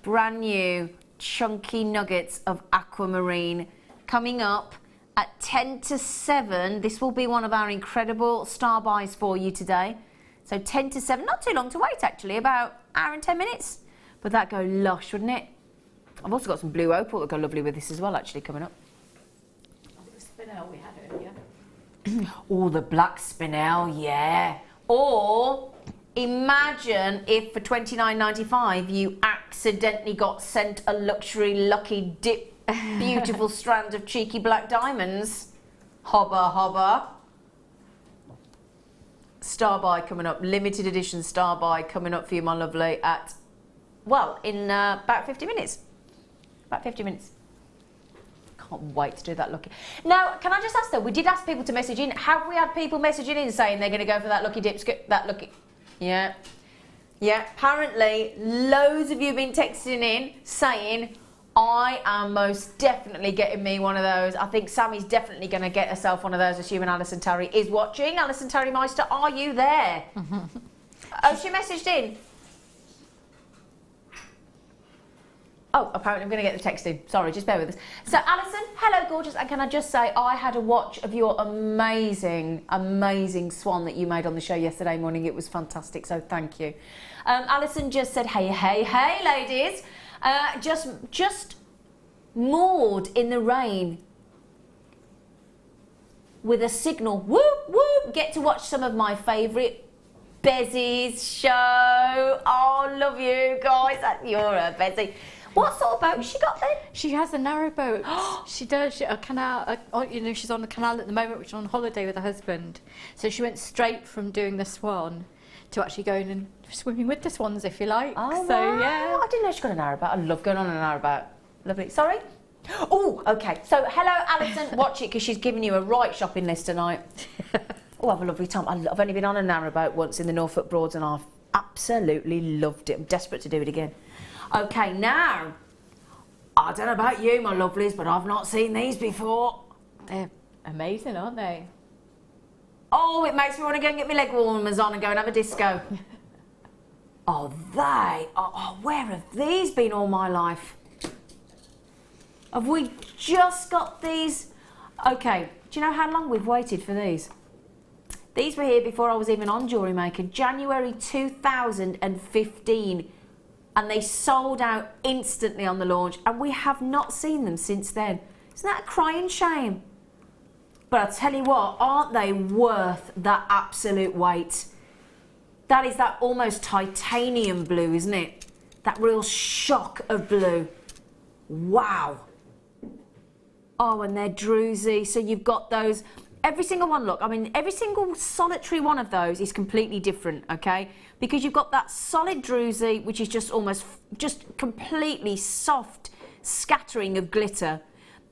Brand new chunky nuggets of aquamarine coming up at 10 to 7. This will be one of our incredible star buys for you today. So 10 to 7, not too long to wait actually, about an hour and 10 minutes. But that go lush, wouldn't it? I've also got some blue opal that go lovely with this as well actually coming up. The spinel we had earlier. Oh, the black spinel, yeah. Or... imagine if for $29.95 you accidentally got sent a luxury lucky dip beautiful strand of cheeky black diamonds. Hobba hobba. Star buy coming up, limited edition star buy coming up for you, my lovely, at, well, in about 50 minutes. About 50 minutes. Can't wait to do that lucky. Now, can I just ask though, we did ask people to message in. Have we had people messaging in saying they're going to go for that lucky dip, that lucky... Yeah, apparently loads of you have been texting in saying, I am most definitely getting me one of those. I think Sammy's definitely going to get herself one of those, assuming Alison Terry is watching. Alison Terry Meister, are you there? Oh, she messaged in. Oh, apparently I'm going to get the text in. Sorry, just bear with us. So, Alison, hello, gorgeous. And can I just say, I had a watch of your amazing, amazing swan that you made on the show yesterday morning. It was fantastic, so thank you. Alison just said, hey, hey, hey, ladies. Just moored in the rain with a signal. Whoop, whoop. Get to watch some of my favourite Bezzy's show. Oh, love you guys. You're a Bezzy. What sort of boat has she got then? She has a narrow boat. She does a canal. You know, she's on the canal at the moment, which is on holiday with her husband. So she went straight from doing the swan to actually going and swimming with the swans, if you like. Oh, so wow. yeah. I didn't know she got a narrowboat. I love going on a narrowboat. Lovely. Sorry? Oh, okay. So, hello, Alison. Watch it, because she's giving you a right shopping list tonight. Oh, have a lovely time. I've only been on a narrowboat once in the Norfolk Broads, and I've absolutely loved it. I'm desperate to do it again. Okay, now, I don't know about you, my lovelies, but I've not seen these before. They're amazing, aren't they? Oh, it makes me want to go and get my leg warmers on and go and have a disco. Oh, where have these been all my life? Have we just got these? Okay, do you know how long we've waited for these? These were here before I was even on Jewellery Maker, January 2015. And they sold out instantly on the launch, and we have not seen them since then. Isn't that a crying shame? But I'll tell you what, aren't they worth that absolute weight? That is that almost titanium blue, isn't it? That real shock of blue. Wow. Oh, and they're Drusy. So you've got those. Every single one, look, I mean, every single solitary one of those is completely different, okay? Because you've got that solid Drusy, which is just completely soft scattering of glitter.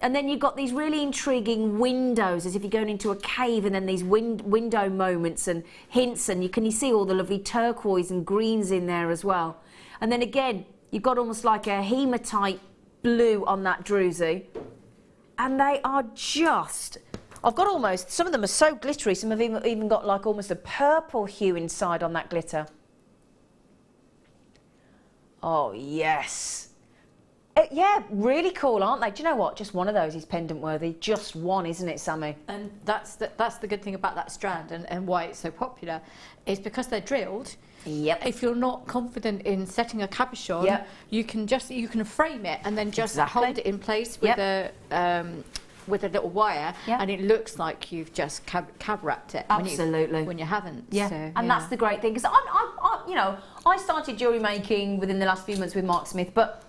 And then you've got these really intriguing windows, as if you're going into a cave, and then these window moments and hints, and you see all the lovely turquoise and greens in there as well. And then again, you've got almost like a hematite blue on that Drusy. And they are just... I've got almost... Some of them are so glittery, some have even got like almost a purple hue inside on that glitter. Oh, yes. Yeah, really cool, aren't they? Do you know what? Just one of those is pendant worthy. Just one, isn't it, Sammi? And that's the good thing about that strand and why it's so popular, is because they're drilled. Yep. If you're not confident in setting a cabochon, yep, you can frame it and then just hold it in place with with a little wire, and it looks like you've just cab wrapped it. Absolutely. When you haven't. Yeah. So, and that's the great thing, because I started jewellery making within the last few months with Mark Smith, but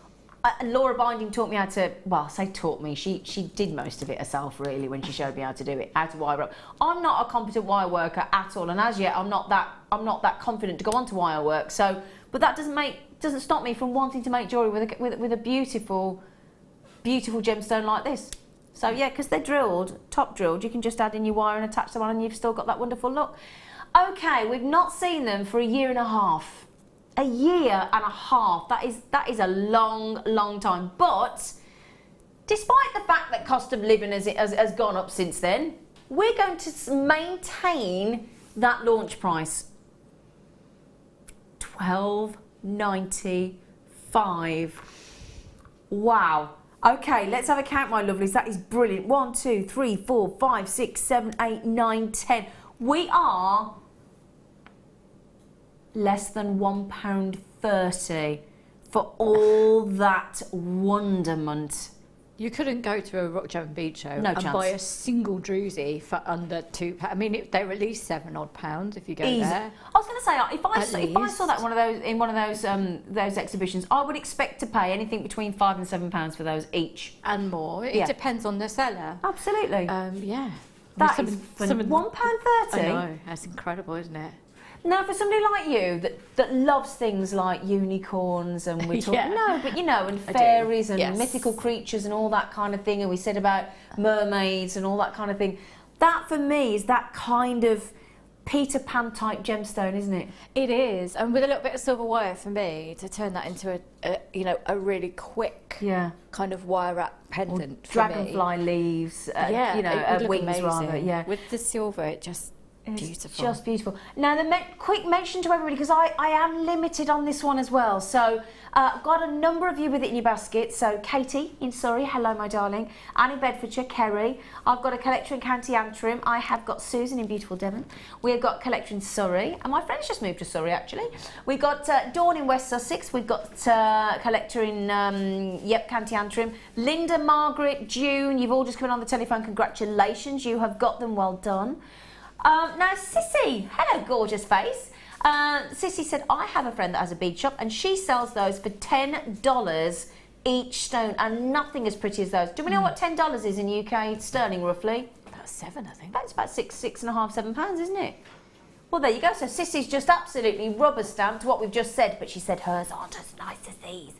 Laura Binding taught me how to, well, I say taught me, she did most of it herself really when she showed me how to do it, how to wire up. I'm not a competent wire worker at all, and as yet I'm not that confident to go on to wire work. So, but that doesn't stop me from wanting to make jewellery with a beautiful, beautiful gemstone like this. So yeah, because they're drilled, top drilled, you can just add in your wire and attach them on, and you've still got that wonderful look. Okay, we've not seen them for a year and a half. A year and a half. That is a long, long time. But despite the fact that cost of living has gone up since then, we're going to maintain that launch price. $12.95. Wow. Okay, let's have a count, my lovelies. That is brilliant. 1, 2, 3, 4, 5, 6, 7, 8, 9, 10. We are less than £1.30 for all that wonderment. You couldn't go to a Rock Jump Beach show and chance. buy a single Drusy for under £2. I mean, they're at least £7 odd if you go Easy. there. I was going to say, if I saw that in one of those exhibitions, I would expect to pay anything between £5 and £7 for those each, and more. It depends on the seller. Absolutely. Yeah. That is £1.30. I know. That's incredible, isn't it? Now, for somebody like you that loves things like unicorns, and we talk, and fairies and mythical creatures and all that kind of thing, and we said about mermaids and all that kind of thing, that for me is that kind of Peter Pan type gemstone, isn't it? It is, and with a little bit of silver wire for me to turn that into a really quick kind of wire wrap pendant. For dragonfly leaves, wings amazing. rather. Yeah, with the silver, it's beautiful. Just beautiful. Now, quick mention to everybody, because I am limited on this one as well. So, I've got a number of you with it in your basket. So, Katie in Surrey, hello, my darling. Anne in Bedfordshire, Kerry. I've got a collector in County Antrim. I have got Susan in beautiful Devon. We've got a collector in Surrey, and my friend's just moved to Surrey actually. We've got Dawn in West Sussex. We've got collector in County Antrim. Linda, Margaret, June. You've all just come in on the telephone. Congratulations, you have got them. Well done. Now, Sissy, hello, gorgeous face. Sissy said, I have a friend that has a bead shop and she sells those for $10 each stone, and nothing as pretty as those. Do we know what $10 is in UK sterling, roughly? About 7, I think. That's about £6.5–7, isn't it? Well, there you go. So Sissy's just absolutely rubber stamped what we've just said, but she said hers aren't as nice as these.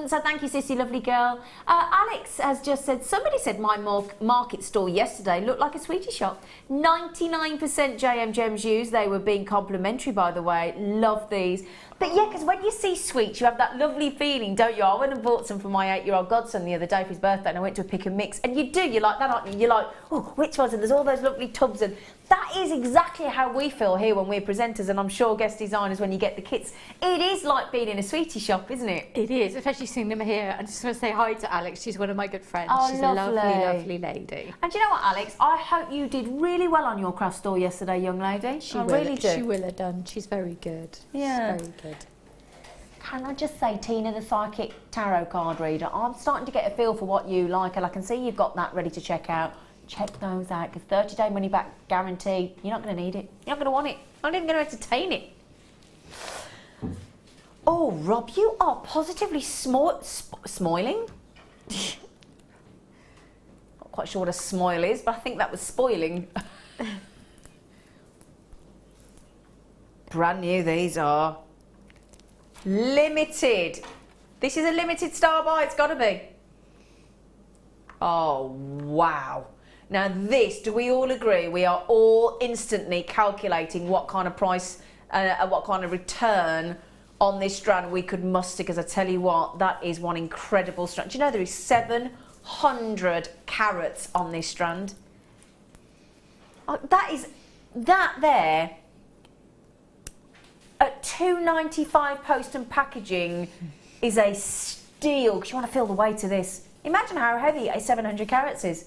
So thank you, Sissy, lovely girl. Alex has just said, somebody said my market store yesterday looked like a sweetie shop. 99% JM Gems used. They were being complimentary, by the way. Love these. But yeah, because when you see sweets, you have that lovely feeling, don't you? I went and bought some for my 8-year-old godson the other day for his birthday, and I went to a pick and mix. And you do, you're like that, aren't you? You're like, oh, which ones? And there's all those lovely tubs. And that is exactly how we feel here when we're presenters, and I'm sure guest designers when you get the kits. It is like being in a sweetie shop, isn't it? It is, especially seeing them here. I just want to say hi to Alex. She's one of my good friends. Oh, she's lovely. a lovely, lovely lady. And do you know what, Alex? I hope you did really well on your craft store yesterday, young lady. I really do. She will have done. She's very good. Yeah. She's very good. Can I just say, Tina, the psychic tarot card reader, I'm starting to get a feel for what you like, and I can see you've got that ready to check out. Check those out, because 30-day money-back guarantee, you're not going to need it. You're not going to want it. I'm not even going to entertain it. Oh, Rob, you are positively smoiling. Not quite sure what a smoil is, but I think that was spoiling. Brand new, these are. Limited. This is a limited star buy, it's got to be. Oh, wow. Now this, do we all agree? We are all instantly calculating what kind of price and what kind of return on this strand we could muster, because I tell you what, that is one incredible strand. Do you know there is 700 carats on this strand? Oh, that there, at $2.95 post and packaging, is a steal, because you want to feel the weight of this. Imagine how heavy a 700 carats is.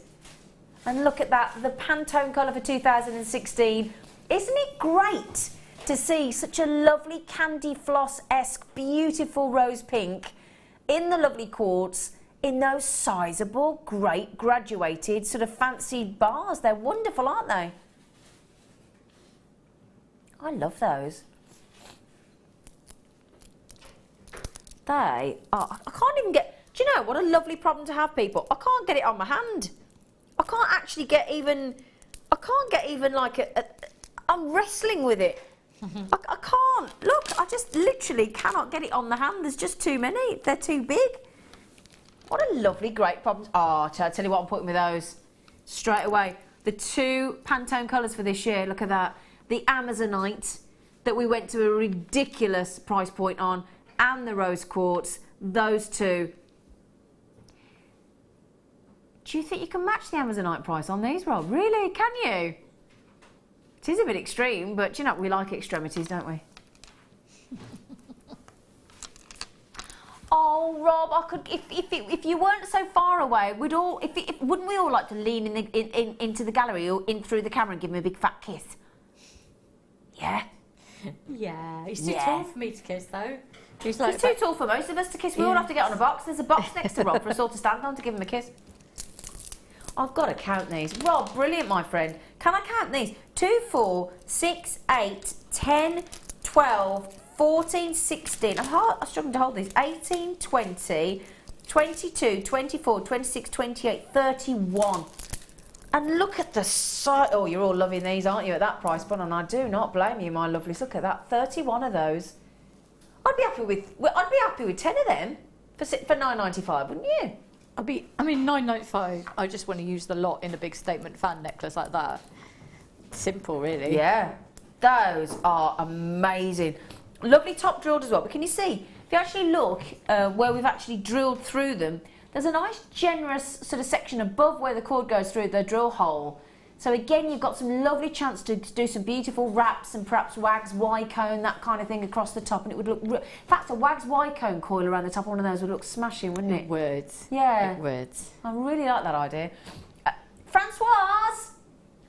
And look at that, the Pantone colour for 2016. Isn't it great to see such a lovely candy floss-esque, beautiful rose pink in the lovely quartz, in those sizable, great, graduated, sort of fancied bars? They're wonderful, aren't they? I love those. They are, I can't even get, do you know what a lovely problem to have, people? I can't get it on my hand. I can't actually get even, like I'm wrestling with it. I can't, look, I just literally cannot get it on the hand. There's just too many, they're too big. What a lovely, great problem. Oh, I'll tell you what I'm putting with those straight away. The 2 Pantone colours for this year, look at that. The Amazonite that we went to a ridiculous price point on, and the rose quartz, those 2. Do you think you can match the Amazonite price on these, Rob? Really? Can you? It is a bit extreme, but you know, we like extremities, don't we? Oh, Rob, I could, if you weren't so far away, we'd all, wouldn't we all like to lean into the gallery or in through the camera and give him a big fat kiss? Yeah? Yeah, he's too tall for me to kiss, though. He's too tall for most of us to kiss. We all have to get on a box. There's a box next to Rob for us all to stand on to give him a kiss. I've got to count these. Rob, brilliant, my friend. Can I count these? 2, 4, 6, 8, 10, 12, 14, 16. I'm struggling to hold these. 18, 20, 22, 24, 26, 28, 31. And look at the size. Oh, you're all loving these, aren't you, at that price point? And I do not blame you, my lovelies. Look at that. 31 of those. I'd be happy with 10 of them for $9.95, wouldn't you? $9.95. I just want to use the lot in a big statement fan necklace like that. simple, really. Yeah, those are amazing. Lovely top drilled as well, but can you see, if you actually look where we've actually drilled through them, there's a nice generous sort of section above where the cord goes through the drill hole. So again, you've got some lovely chance to do some beautiful wraps and perhaps wags Y-cone, that kind of thing across the top, and it would look, in fact, a wags Y-cone coil around the top of one of those would look smashing, wouldn't it? It would. Yeah. It would. I really like that idea. Francoise!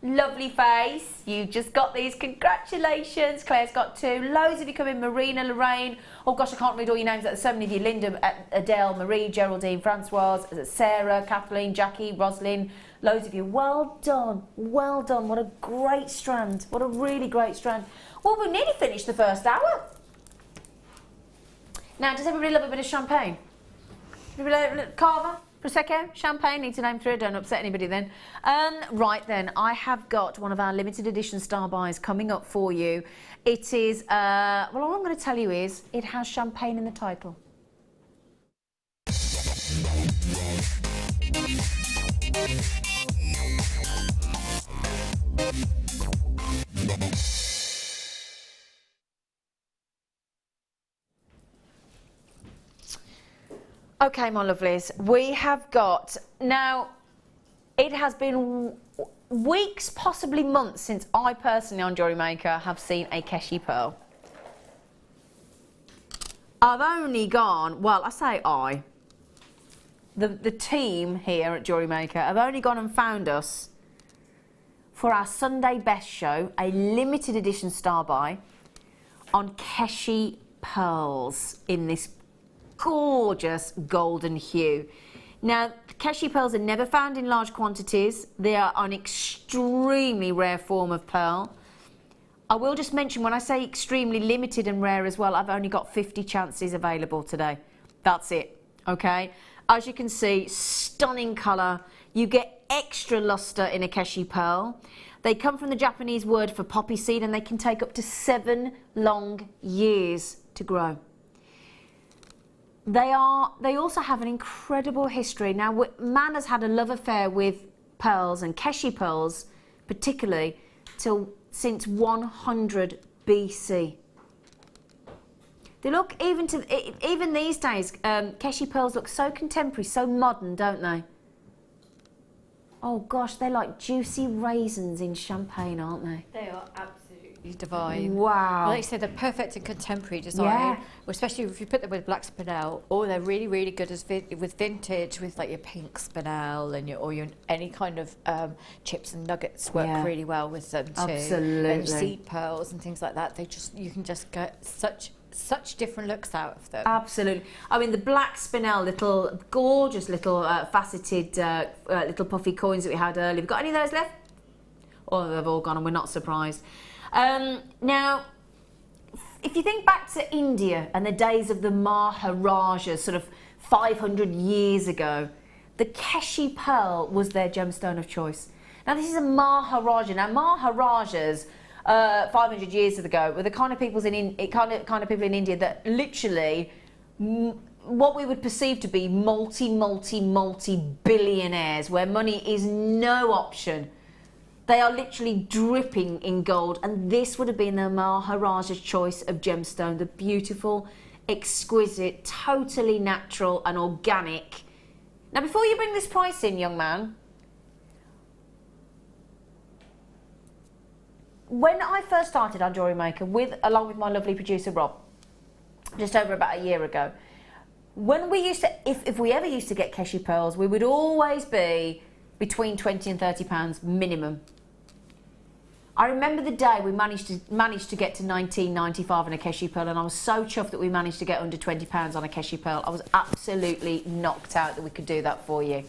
Lovely face. You just got these. Congratulations. Claire's got 2. Loads of you come in. Marina, Lorraine. Oh gosh, I can't read all your names. There's so many of you. Linda, Adele, Marie, Geraldine, Francoise, Sarah, Kathleen, Jackie, Roslyn. Loads of you. Well done. Well done. What a great strand. What a really great strand. Well, we've nearly finished the first hour. Now, does everybody love a bit of champagne? Everybody love Carver? Prosecco, champagne, need to name 3, don't upset anybody then. Right then, I have got one of our limited edition star buys coming up for you. It is, well, all I'm going to tell you is, it has champagne in the title. Okay, my lovelies, we have got, now, it has been weeks, possibly months, since I personally on Jewellery Maker have seen a Keshi pearl. I've only gone, well, I say I, the team here at Jewellery Maker have only gone and found us for our Sunday Best Show, a limited edition star buy on Keshi pearls in this gorgeous golden hue. Now, Keshi pearls are never found in large quantities. They are an extremely rare form of pearl. I will just mention, when I say extremely limited and rare as well, I've only got 50 chances available today. That's it, okay? As you can see, stunning colour. You get extra luster in a Keshi pearl. They come from the Japanese word for poppy seed, and they can take up to 7 long years to grow. They also have an incredible history. Now, man has had a love affair with pearls, and Keshi pearls particularly, since 100 BC. They look, even these days, Keshi pearls look so contemporary, so modern, don't they? Oh gosh, they're like juicy raisins in champagne, aren't they? They are absolutely divine. Wow. Well, like you said, they're perfect in contemporary design, Yeah. especially if you put them with black spinel, or they're really, really good with vintage, with like your pink spinel and your any kind of chips and nuggets work really well with them too. Absolutely. And seed pearls and things like that. You can just get such different looks out of them. Absolutely. I mean, the black spinel, gorgeous little faceted little puffy coins that we had earlier. Have we got any of those left? Oh, they've all gone, and we're not surprised. Now, if you think back to India and the days of the Maharajas, sort of 500 years ago, the Keshi pearl was their gemstone of choice. Now, this is a Maharaja. Now, Maharajas 500 years ago were the kind of people in India that literally what we would perceive to be multi-billionaires, where money is no option. They are literally dripping in gold, and this would have been the Maharaja's choice of gemstone, the beautiful, exquisite, totally natural and organic. Now, before you bring this price in, young man, when I first started on Jewellery Maker, along with my lovely producer Rob, just over about a year ago, when we used to, if we ever used to get Keshi pearls, we would always be between £20 and £30 minimum. I remember the day we managed to get to £19.95 on a Keshi pearl, and I was so chuffed that we managed to get under £20 on a Keshi pearl. I was absolutely knocked out that we could do that for you.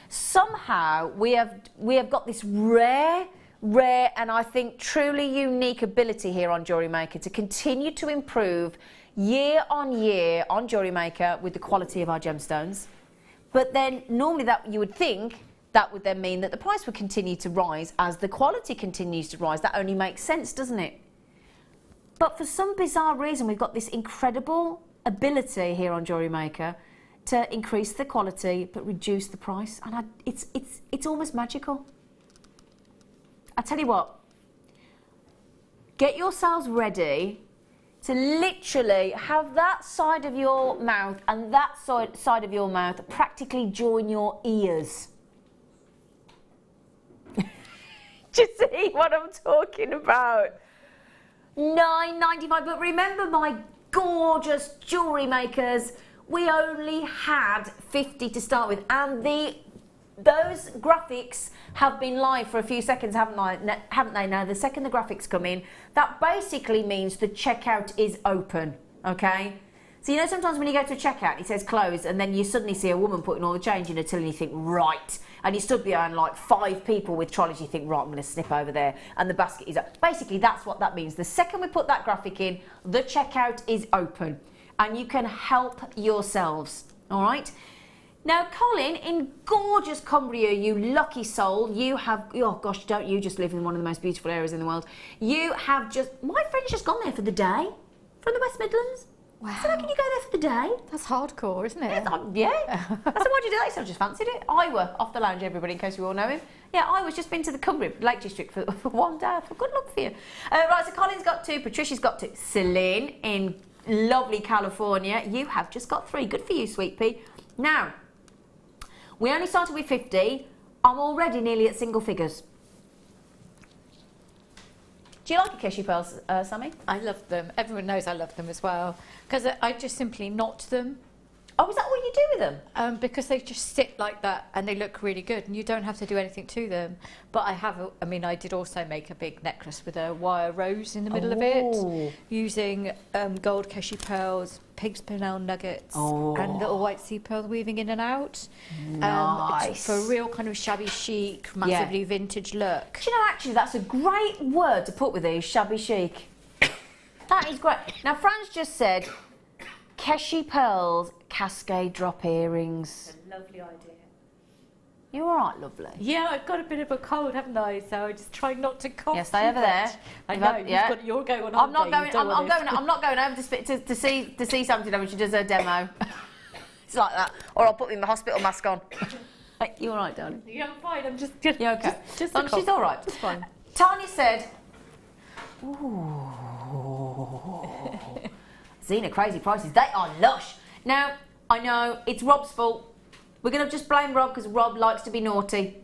Somehow we have got this rare and I think truly unique ability here on Jewellery Maker to continue to improve year on year on Jewellery Maker with the quality of our gemstones. But then normally that you would think that would then mean that the price would continue to rise as the quality continues to rise. That only makes sense, doesn't it? But for some bizarre reason, we've got this incredible ability here on Jewellery Maker to increase the quality but reduce the price, and it's almost magical. I tell you what, get yourselves ready to literally have that side of your mouth and that side of your mouth practically join your ears. Do you see what I'm talking about? $9.95, but remember my gorgeous jewellery makers, we only had 50 to start with, and those graphics have been live for a few seconds, haven't they? Now, the second the graphics come in, that basically means the checkout is open, okay? So, you know, sometimes when you go to a checkout, it says close, and then you suddenly see a woman putting all the change in her till, and you think, right. And you stood behind like 5 people with trolleys, you think, right, I'm going to snip over there, and the basket is up. Basically, that's what that means. The second we put that graphic in, the checkout is open, and you can help yourselves, all right? Now, Colin, in gorgeous Cumbria, you lucky soul, you have, oh gosh, don't you just live in one of the most beautiful areas in the world? You have just, my friend's just gone there for the day, from the West Midlands. Wow. So how can you go there for the day? That's hardcore, isn't it? Yeah. I said, why'd you do that? He said, I just fancied it. Iwer, off the lounge, everybody, in case you all know him. Yeah, Iwer's just been to the Cumbria Lake District for one day. For good luck for you. Right, so Colin's got 2, Patricia's got 2. Celine, in lovely California, you have just got 3. Good for you, sweet pea. Now, we only started with 50. I'm already nearly at single figures. Do you like a Keshi pearls, Sammi? I love them. Everyone knows I love them as well. Because I just simply knot them. Oh, is that what you do with them? Because they just sit like that and they look really good and you don't have to do anything to them. But I did also make a big necklace with a wire rose in the middle of it, using gold Keshi pearls, pig spinel nuggets, and little white sea pearls weaving in and out. Nice. For a real kind of shabby chic, massively vintage look. Do you know, actually, that's a great word to put with these, shabby chic. That is great. Now, Fran's just said, Keshi pearls, cascade drop earrings. A lovely idea. You all right, lovely? Yeah, I've got a bit of a cold, haven't I? So I just try not to cough. Yeah, stay over there. I know. You're going on. I'm not going. I'm not going over to see something when she does her demo. It's like that. Or I'll put my hospital mask on. You all right, darling? Yeah, I'm fine. I'm just. Yeah, okay. Just she's all right. Just fine. Tanya said, "Ooh, Zena, crazy prices. They are lush." Now, I know it's Rob's fault. We're going to just blame Rob because Rob likes to be naughty.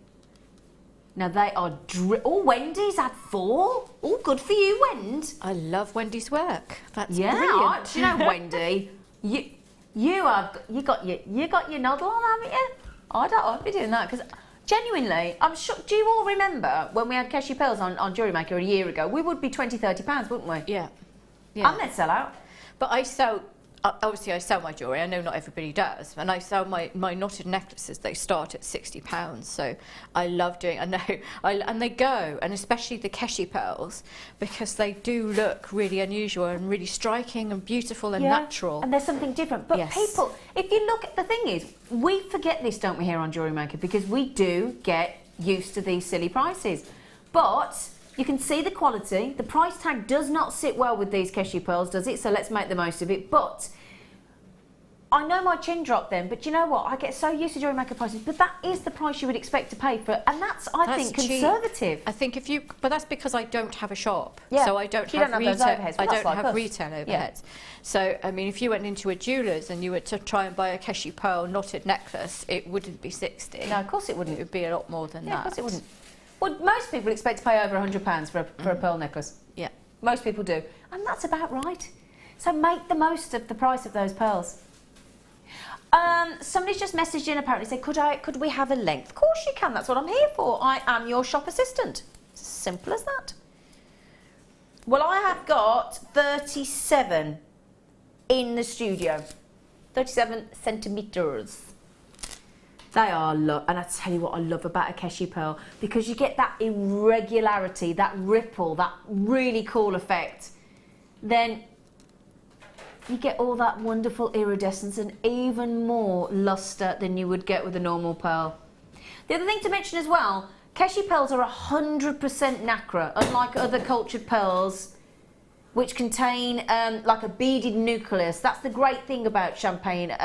Now, they are... Wendy's had 4. Oh, good for you, Wend. I love Wendy's work. That's Do brilliant. you know, Wendy, you got your noddle on, haven't you? I'd be doing that because... Genuinely, I'm sure... Do you all remember when we had Keshi pearls on Jewellery Maker a year ago? We would be £20-30, wouldn't we? Yeah. And they'd sell out. But I sell my jewellery. I know not everybody does, and I sell my knotted necklaces. They start at £60, so I love doing. I know, and they go, and especially the Keshi pearls, because they do look really unusual and really striking and beautiful and natural. And there's something different. But people, if you look at the thing is, we forget this, don't we, here on Jewellery Maker, because we do get used to these silly prices, but. You can see the quality. The price tag does not sit well with these Keshi pearls, does it? So let's make the most of it. But I know my chin dropped then, but you know what? I get so used to Jewellery Maker prices, but that is the price you would expect to pay for, and that's I think conservative. I think but that's because I don't have a shop, so I don't have retail. Overheads. I don't have retail overheads. So I mean, if you went into a jeweller's and you were to try and buy a Keshi pearl knotted necklace, it wouldn't be 60. No, of course it wouldn't. It would be a lot more than that. Of course it wouldn't. Well, most people expect to pay over £100 for a pearl necklace. Yeah. Most people do. And that's about right. So make the most of the price of those pearls. Somebody's just messaged in apparently said, could we have a length? Of course you can, that's what I'm here for. I am your shop assistant. It's as simple as that. Well, I have got 37 in the studio. 37 centimetres. They are, and I tell you what I love about a Keshi pearl, because you get that irregularity, that ripple, that really cool effect. Then you get all that wonderful iridescence and even more luster than you would get with a normal pearl. The other thing to mention as well, Keshi pearls are 100% nacre, unlike other cultured pearls which contain like a beaded nucleus. That's the great thing about champagne,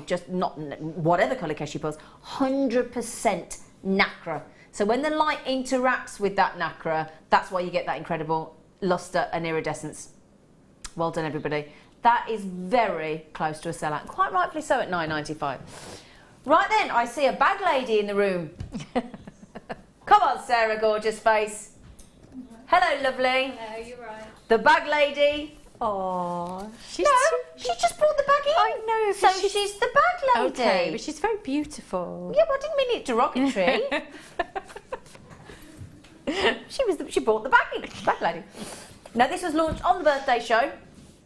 just not whatever colour Keshi pearls, 100% nacre. So when the light interacts with that nacre, that's why you get that incredible luster and iridescence. Well done, everybody. That is very close to a sellout, quite rightfully so at £9.95. Right then, I see a bag lady in the room. Come on, Sarah, gorgeous face. Hello, lovely. No, you're right. The bag lady. Oh, She just brought the bag in. I know. So she's the bag lady. Okay, but she's very beautiful. Yeah, but I didn't mean it derogatory. She brought the bag in. Bag lady. Now, this was launched on the birthday show.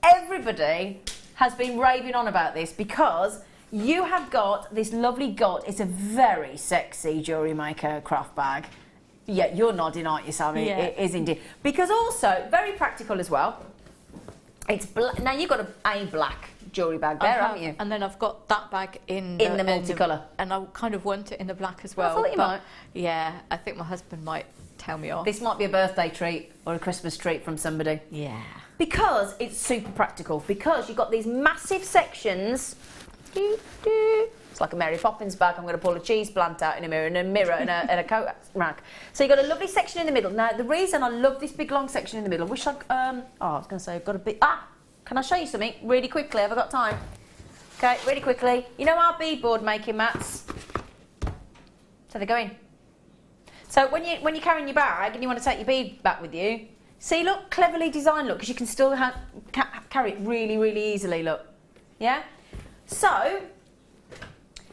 Everybody has been raving on about this because you have got this lovely It's a very sexy Jewellery Maker craft bag. Yeah, you're nodding, aren't you, Sammi? Yeah. It is indeed. Because also, very practical as well. It's now you've got a black jewellery bag there, haven't you? And then I've got that bag in the multicolour. And I kind of want it in the black as well. I thought you might. Yeah, I think my husband might tell me off. This might be a birthday treat or a Christmas treat from somebody. Yeah. Because it's super practical. Because you've got these massive sections. It's like a Mary Poppins bag. I'm going to pull a cheese plant out in a mirror and a mirror and a coat rack. So you've got a lovely section in the middle. Now, the reason I love this big long section in the middle, I wish I was going to say I've got a bit... Can I show you something really quickly? Have I got time? Okay, really quickly. You know our beadboard making mats? So they go in. So when you're carrying your bag and you want to take your bead back with you, see, look, cleverly designed, look, because you can still carry it really, really easily, look. Yeah? So,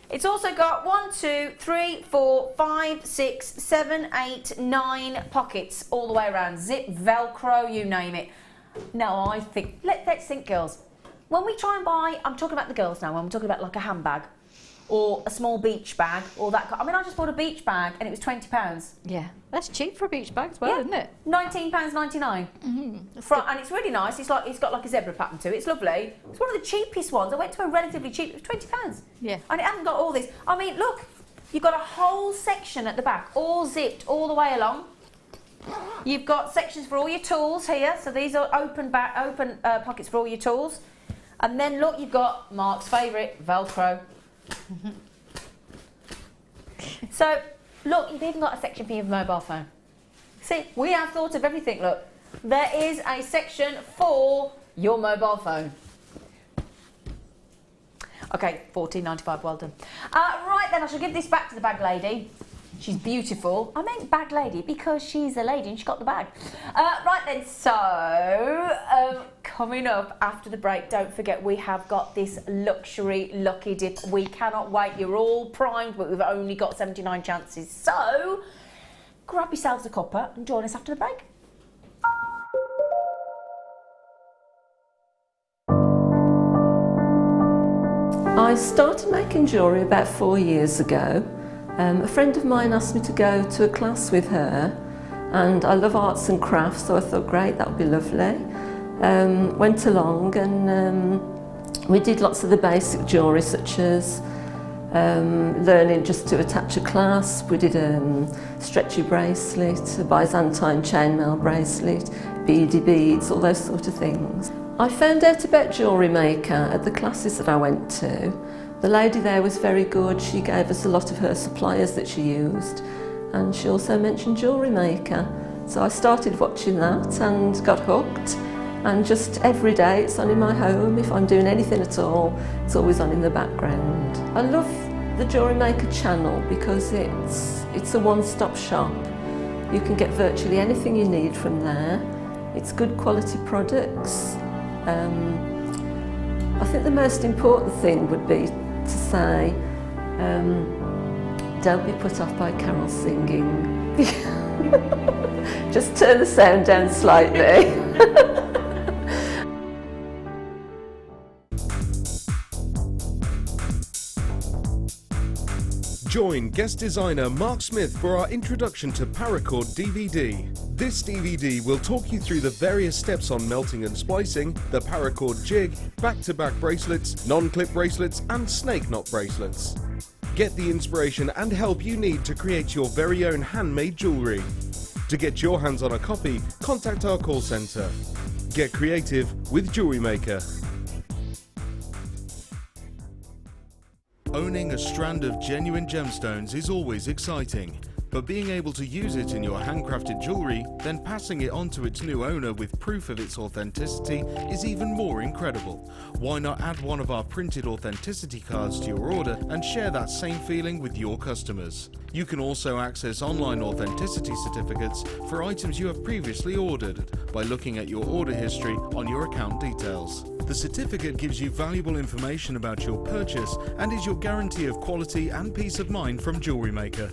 it's also got 1, 2, 3, 4, 5, 6, 7, 8, 9 pockets all the way around. Zip, Velcro, you name it. Now, I think, let's think, girls. When we try and buy, I'm talking about the girls now, when we're talking about like a handbag or a small beach bag or that. I mean, I just bought a beach bag and it was £20. Yeah, that's cheap for a beach bag as well, isn't it? £19.99. And it's really nice. It's got like a zebra pattern to it. It's lovely. It's one of the cheapest ones. I went to a relatively cheap. It was £20. Yeah. And it hasn't got all this. I mean, look, you've got a whole section at the back, all zipped all the way along. You've got sections for all your tools here. So these are open pockets for all your tools. And then look, you've got Mark's favourite, Velcro. So, look, you've even got a section for your mobile phone. See, we have thought of everything, look. There is a section for your mobile phone. Okay, £14.95, well done. Right then, I shall give this back to the bag lady. She's beautiful. I meant bag lady because she's a lady and she got the bag. Right then, so coming up after the break, don't forget we have got this luxury lucky dip. We cannot wait. You're all primed, but we've only got 79 chances. So grab yourselves a cuppa and join us after the break. I started making jewellery about 4 years ago. A friend of mine asked me to go to a class with her, and I love arts and crafts, so I thought, great, that would be lovely. Went along and we did lots of the basic jewellery, such as learning just to attach a clasp. We did a stretchy bracelet, a Byzantine chainmail bracelet, beady beads, all those sort of things. I found out about Jewellery Maker at the classes that I went to. The lady there was very good. She gave us a lot of her suppliers that she used, and she also mentioned Jewellery Maker. So I started watching that and got hooked, and just every day it's on in my home. If I'm doing anything at all, it's always on in the background. I love the Jewellery Maker channel because it's a one-stop shop. You can get virtually anything you need from there. It's good quality products. I think the most important thing would be to say, don't be put off by Carol singing. Just turn the sound down slightly. Join guest designer Mark Smith for our introduction to paracord DVD. This DVD will talk you through the various steps on melting and splicing, the paracord jig, back-to-back bracelets, non-clip bracelets and snake knot bracelets. Get the inspiration and help you need to create your very own handmade jewellery. To get your hands on a copy, contact our call centre. Get creative with Jewellery Maker. Owning a strand of genuine gemstones is always exciting, But being able to use it in your handcrafted jewellery, then passing it on to its new owner with proof of its authenticity is even more incredible. Why not add one of our printed authenticity cards to your order and share that same feeling with your customers? You can also access online authenticity certificates for items you have previously ordered by looking at your order history on your account details. The certificate gives you valuable information about your purchase and is your guarantee of quality and peace of mind from Jewellery Maker.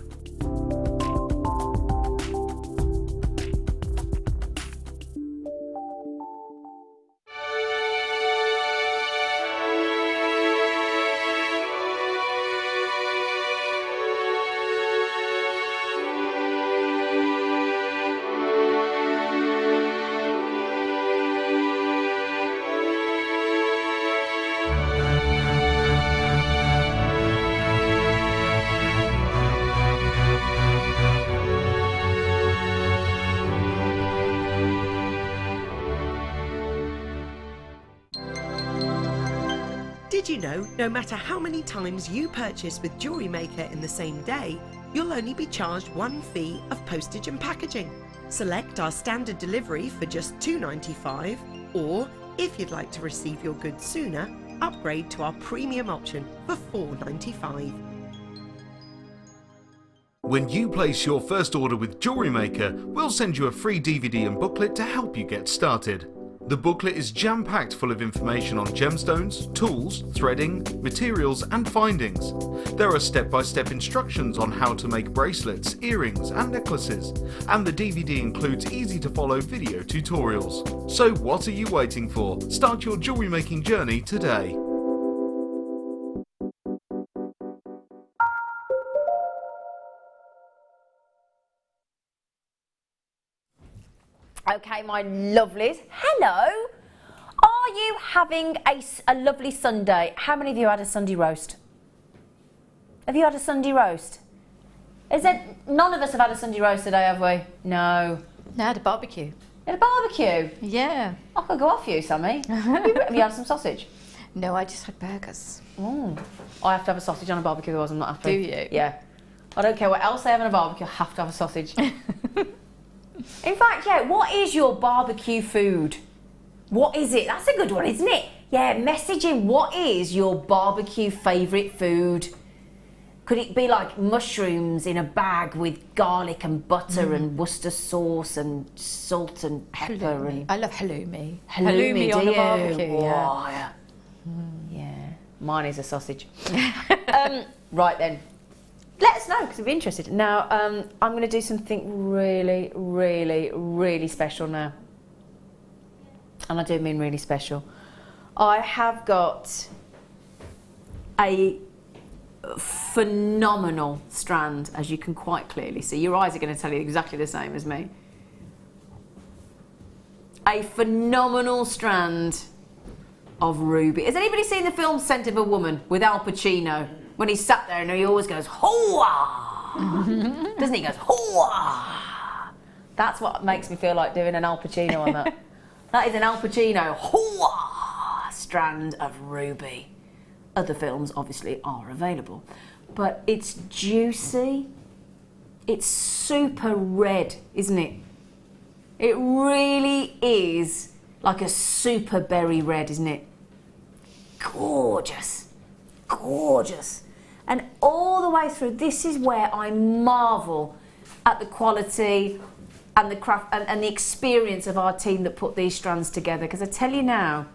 Did you know, no matter how many times you purchase with Jewellery Maker in the same day, you'll only be charged one fee of postage and packaging. Select our standard delivery for just $2.95, or if you'd like to receive your goods sooner, upgrade to our premium option for $4.95. When you place your first order with Jewellery Maker, we'll send you a free DVD and booklet to help you get started. The booklet is jam-packed full of information on gemstones, tools, threading, materials and findings. There are step-by-step instructions on how to make bracelets, earrings and necklaces, and the DVD includes easy-to-follow video tutorials. So what are you waiting for? Start your jewellery making journey today. Okay, my lovelies. Hello. Are you having a lovely Sunday? How many of you had a Sunday roast? Have you had a Sunday roast? Is it? None of us have had a Sunday roast today, have we? No. No, I had a barbecue. You had a barbecue? Yeah. I could go off you, Sammi. Have you had some sausage? No, I just had burgers. I have to have a sausage on a barbecue, otherwise I'm not happy. Do you? Yeah. I don't care what else they have on a barbecue, I have to have a sausage. In fact, yeah, what is your barbecue food? What is it? That's a good one, isn't it? Yeah, messaging what is your barbecue favourite food? Could it be like mushrooms in a bag with garlic and butter and Worcester sauce and salt and pepper? Halloumi. And I love halloumi. Halloumi on do a you? barbecue, Wow. yeah. Yeah, mine is a sausage. Right then. Let us know, because we'd be interested. Now, I'm going to do something really, really, really special now. And I do mean really special. I have got a phenomenal strand, as you can quite clearly see. Your eyes are going to tell you exactly the same as me. A phenomenal strand of ruby. Has anybody seen the film Scent of a Woman with Al Pacino? When he's sat there and he always goes, "Hoa!" Doesn't he? He goes, "Hoa!" That's what makes me feel like doing an Al Pacino on that. That is an Al Pacino, "Hoa!" strand of ruby. Other films obviously are available. But it's juicy. It's super red, isn't it? It really is like a super berry red, isn't it? Gorgeous. Gorgeous. And all the way through, this is where I marvel at the quality and the craft and the experience of our team that put these strands together. Because I tell you now,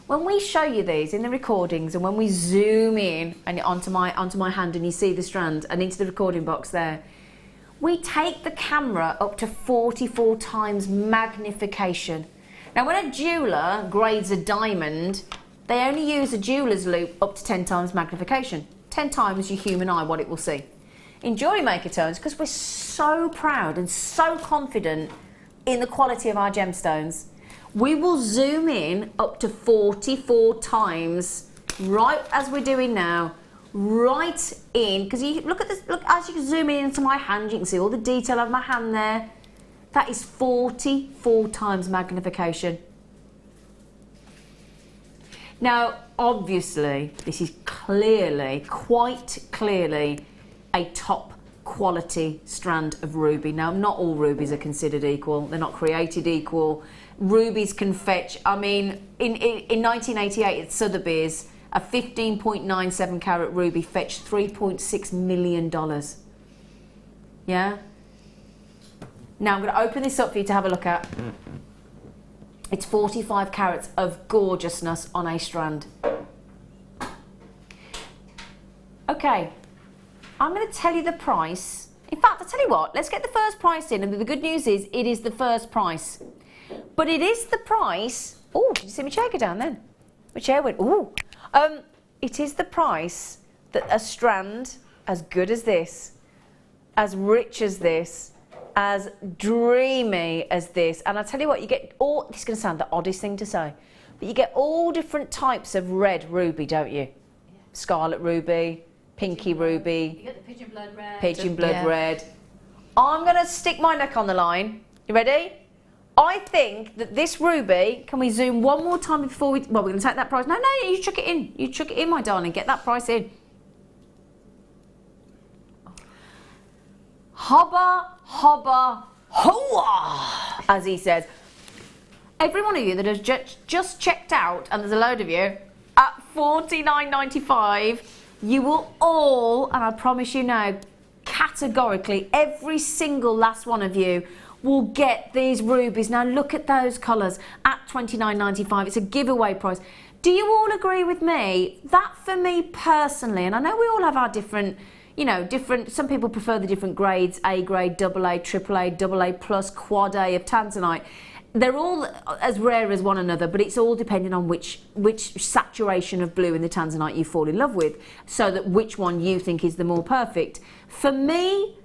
when we show you these in the recordings and when we zoom in and onto my hand and you see the strand and into the recording box there, we take the camera up to 44 times magnification. Now when a jeweller grades a diamond, they only use a jeweller's loupe up to 10 times magnification. 10 times your human eye, what it will see. In Jewellery Maker terms, because we're so proud and so confident in the quality of our gemstones, we will zoom in up to 44 times, right as we're doing now, right in, because you look at this, look, as you zoom in into my hand, you can see all the detail of my hand there. That is 44 times magnification. Now, obviously, this is clearly, quite clearly, a top quality strand of ruby. Now, not all rubies are considered equal. They're not created equal. Rubies can fetch, I mean, in 1988 at Sotheby's, a 15.97 carat ruby fetched $3.6 million. Yeah? Now I'm going to open this up for you to have a look at. It's 45 carats of gorgeousness on a strand. Okay, I'm going to tell you the price. In fact, I'll tell you what, let's get the first price in, and the good news is it is the first price. But it is the price. Oh, did you see my chair go down then? My chair went, ooh. It is the price that a strand as good as this, as rich as this, as dreamy as this, and I'll tell you what, you get all, this is going to sound the oddest thing to say, but you get all different types of red ruby, don't you? Yeah. Scarlet ruby, pinky ruby. You get the pigeon blood red. Pigeon blood red. I'm going to stick my neck on the line. You ready? I think that this ruby, can we zoom one more time before we, well, we're going to take that price. No, you chuck it in. You chuck it in, my darling. Get that price in. Hobba, hobba, hoa, as he says. Every one of you that has just checked out, and there's a load of you, at $49.95, you will all, and I promise you now, categorically, every single last one of you will get these rubies. Now look at those colours at $29.95. It's a giveaway price. Do you all agree with me? That for me personally, and I know we all have our different, you know, some people prefer the different grades, A grade, double A, triple A, double A plus, quad A of tanzanite. They're all as rare as one another, but it's all depending on which saturation of blue in the tanzanite you fall in love with, so that which one you think is the more perfect. For me,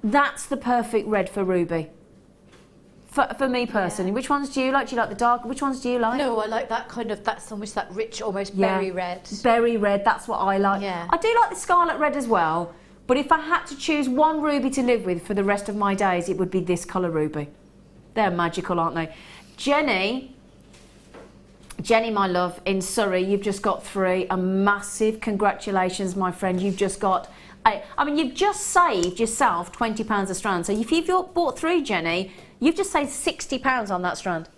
that's the perfect red for ruby. For me personally, which ones do you like? Do you like the dark? Which ones do you like? No, I like that kind of, that's almost that rich, almost berry red. Berry red, that's what I like. Yeah. I do like the scarlet red as well, but if I had to choose one ruby to live with for the rest of my days, it would be this colour ruby. They're magical, aren't they? Jenny, my love, in Surrey, you've just got 3. A massive congratulations, my friend. You've just got, I mean, you've just saved yourself £20 a strand. So if you've bought 3, Jenny, you've just saved £60 on that strand.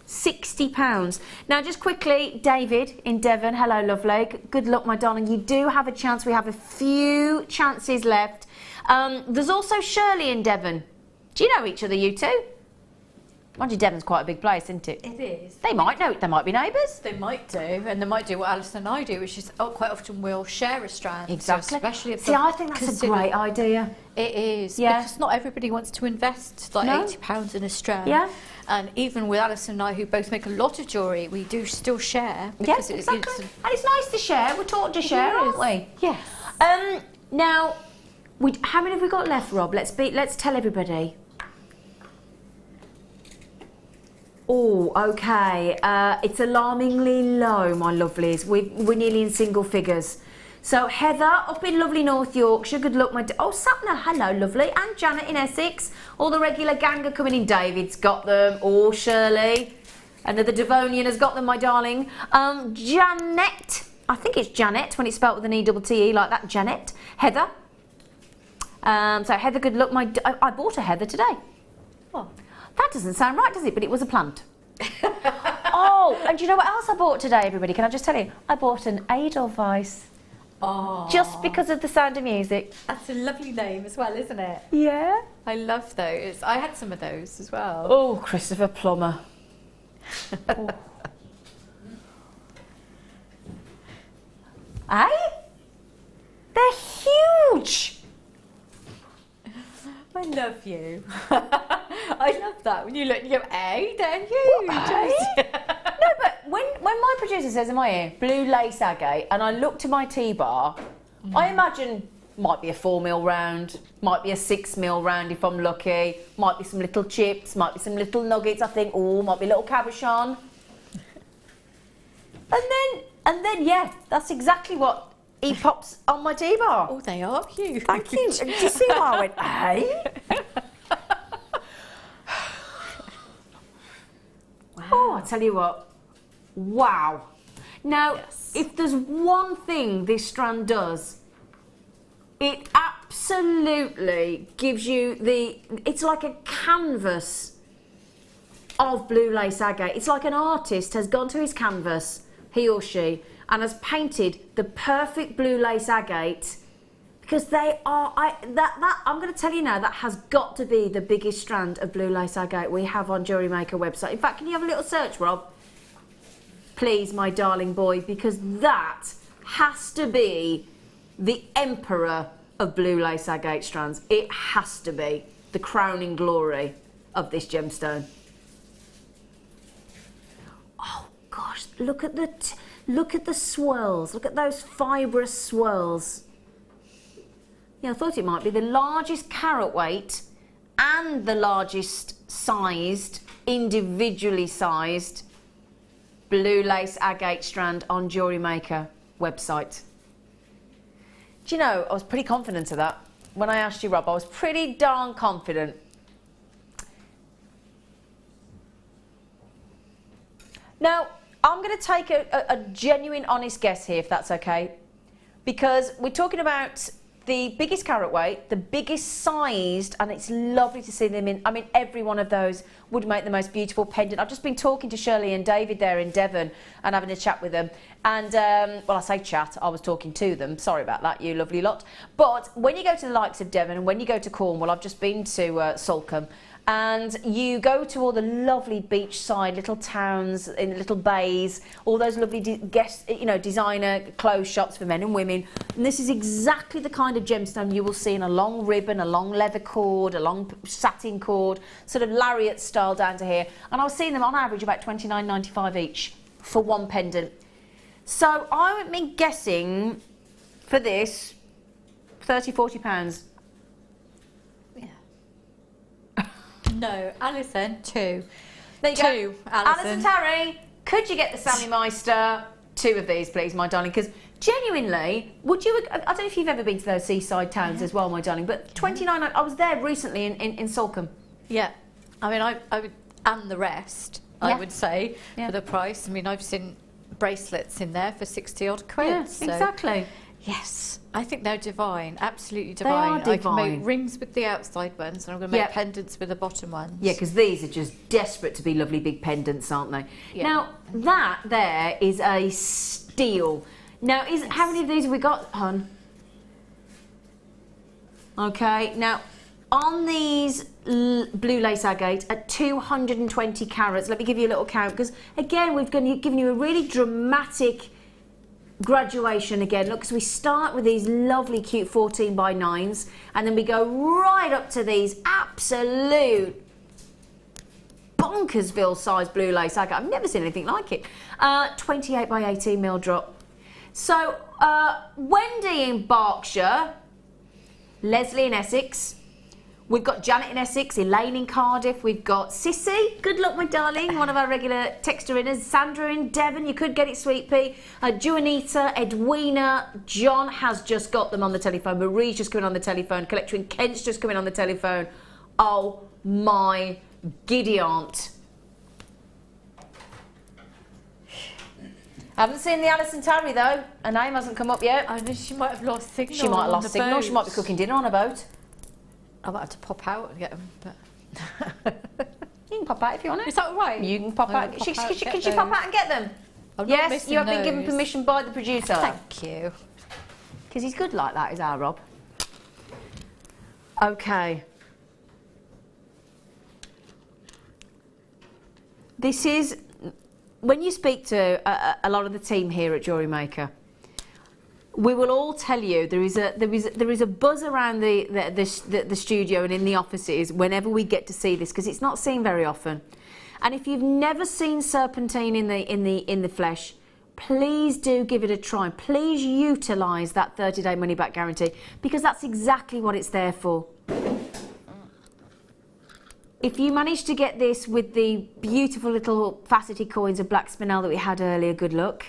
£60. Now, just quickly, David in Devon, hello, lovely. Good luck, my darling. You do have a chance. We have a few chances left. There's also Shirley in Devon. Do you know each other, you two? Mind you, Devon's quite a big place, isn't it? It is. They might know. They might be neighbours. They might do, and they might do what Alison and I do, which is quite often we'll share a strand. Exactly. So especially if see, I think that's a great idea. It is. Yeah. Because not everybody wants to invest like £80 in a strand. Yeah. And even with Alison and I, who both make a lot of jewellery, we do still share. Yes, exactly. And it's nice to share. We're taught to share, aren't we? Yes. Now, how many have we got left, Rob? Let's tell everybody. Oh, okay. It's alarmingly low, my lovelies. We're nearly in single figures. So Heather up in lovely North Yorkshire. Good luck, my. Oh, Sapna, hello, lovely. And Janet in Essex. All the regular gang are coming in. David's got them. Oh, Shirley. Another Devonian has got them, my darling. Janet. I think it's Janet when it's spelt with an E-double-T-E like that. Janet. Heather. So Heather, good luck. I bought a Heather today. Oh. That doesn't sound right, does it? But it was a plant. Oh, and do you know what else I bought today, everybody? Can I just tell you? I bought an Edelweiss. Oh. Just because of the sound of music. That's a lovely name as well, isn't it? Yeah. I love those. I had some of those as well. Oh, Christopher Plummer. Oh. Eh? They're huge. I love you. I love that. When you look and you go, hey, they're huge. No, but when my producer says in my ear, blue lace agate, and I look to my T-bar, I imagine might be a 4mm round, might be a 6mm round if I'm lucky, might be some little chips, might be some little nuggets, I think, oh, might be a little cabochon. And then, yeah, that's exactly what he pops on my T-bar. Oh, they are huge. Thank you. Did you see how I went, hey? Wow. Oh, I tell you what. Wow. Now, if there's one thing this strand does, It absolutely gives you it's like a canvas of blue lace agate. It's like an artist has gone to his canvas, he or she, and has painted the perfect blue lace agate, because they are, I'm going to tell you now, that has got to be the biggest strand of blue lace agate we have on Jewellery Maker website. In fact, can you have a little search, Rob? Please, my darling boy, because that has to be the emperor of blue lace agate strands. It has to be the crowning glory of this gemstone. Oh gosh, look at the swirls. Look at those fibrous swirls. Yeah, I thought it might be the largest carat weight and the largest sized, individually sized blue lace agate strand on Jewellery Maker website. Do you know, I was pretty confident of that. When I asked you, Rob, I was pretty darn confident. Now, I'm going to take a genuine, honest guess here, if that's okay, because we're talking about the biggest carat weight, the biggest sized, and it's lovely to see them in. I mean, every one of those would make the most beautiful pendant. I've just been talking to Shirley and David there in Devon and having a chat with them. And, well, I say chat, I was talking to them. Sorry about that, you lovely lot. But when you go to the likes of Devon and when you go to Cornwall, I've just been to Salcombe, and you go to all the lovely beachside little towns in little bays, all those lovely designer clothes shops for men and women. And this is exactly the kind of gemstone you will see in a long ribbon, a long leather cord, a long satin cord, sort of lariat style down to here. And I was seeing them on average about $29.95 each for one pendant. So I would be guessing for this £30–40. No, Alison, 2. There you Two, go. Alison. Terry, could you get the Sammi Meister 2 of these, please, my darling? Because genuinely, would you? I don't know if you've ever been to those seaside towns as well, my darling. But 29. I was there recently in Salcombe. Yeah, I mean, I would, and the rest, I would say, for the price. I mean, I've seen bracelets in there for 60 odd quid. Yeah, so. exactly. Yes, I think they're divine, absolutely They are divine. I divine. can make rings with the outside ones, and I'm going to make pendants with the bottom ones. Yeah, because these are just desperate to be lovely big pendants, aren't they? Yeah. Now, that there is a steal. Now, how many of these have we got, hon? Okay, now, on these blue lace agate at 220 carats, let me give you a little count, because, again, we've given you a really dramatic graduation again. Look, because we start with these lovely cute 14x9s, and then we go right up to these absolute bonkersville size blue lace agate. I've never seen anything like it. 28x18mm drop. So Wendy in Berkshire, Leslie in Essex, we've got Janet in Essex, Elaine in Cardiff, we've got Sissy, good luck my darling, one of our regular texterinners, Sandra in Devon, you could get it, sweet pea, Juanita, Edwina, John has just got them on the telephone, Marie's just coming on the telephone, Collector in Kent's just coming on the telephone. Oh my giddy aunt. I haven't seen the Alison Tarry though, her name hasn't come up yet. I know she might have lost signal. She might have lost signal, boat. she might be cooking dinner on a boat. I might have to pop out and get them, but... You can pop out if you want it. Is that all right? You can pop out. Can she pop out and get them? I'm not Yes, missing you have been given those. permission by the producer. Thank you. Because he's good like that, is our Rob. Okay. This is, when you speak to a lot of the team here at Jewellery Maker, we will all tell you there is a buzz around the studio and in the offices whenever we get to see this, because it's not seen very often. And if you've never seen Serpentine in the flesh, please do give it a try. Please utilise that 30-day money-back guarantee, because that's exactly what it's there for. If you manage to get this with the beautiful little faceted coins of black spinel that we had earlier, good luck.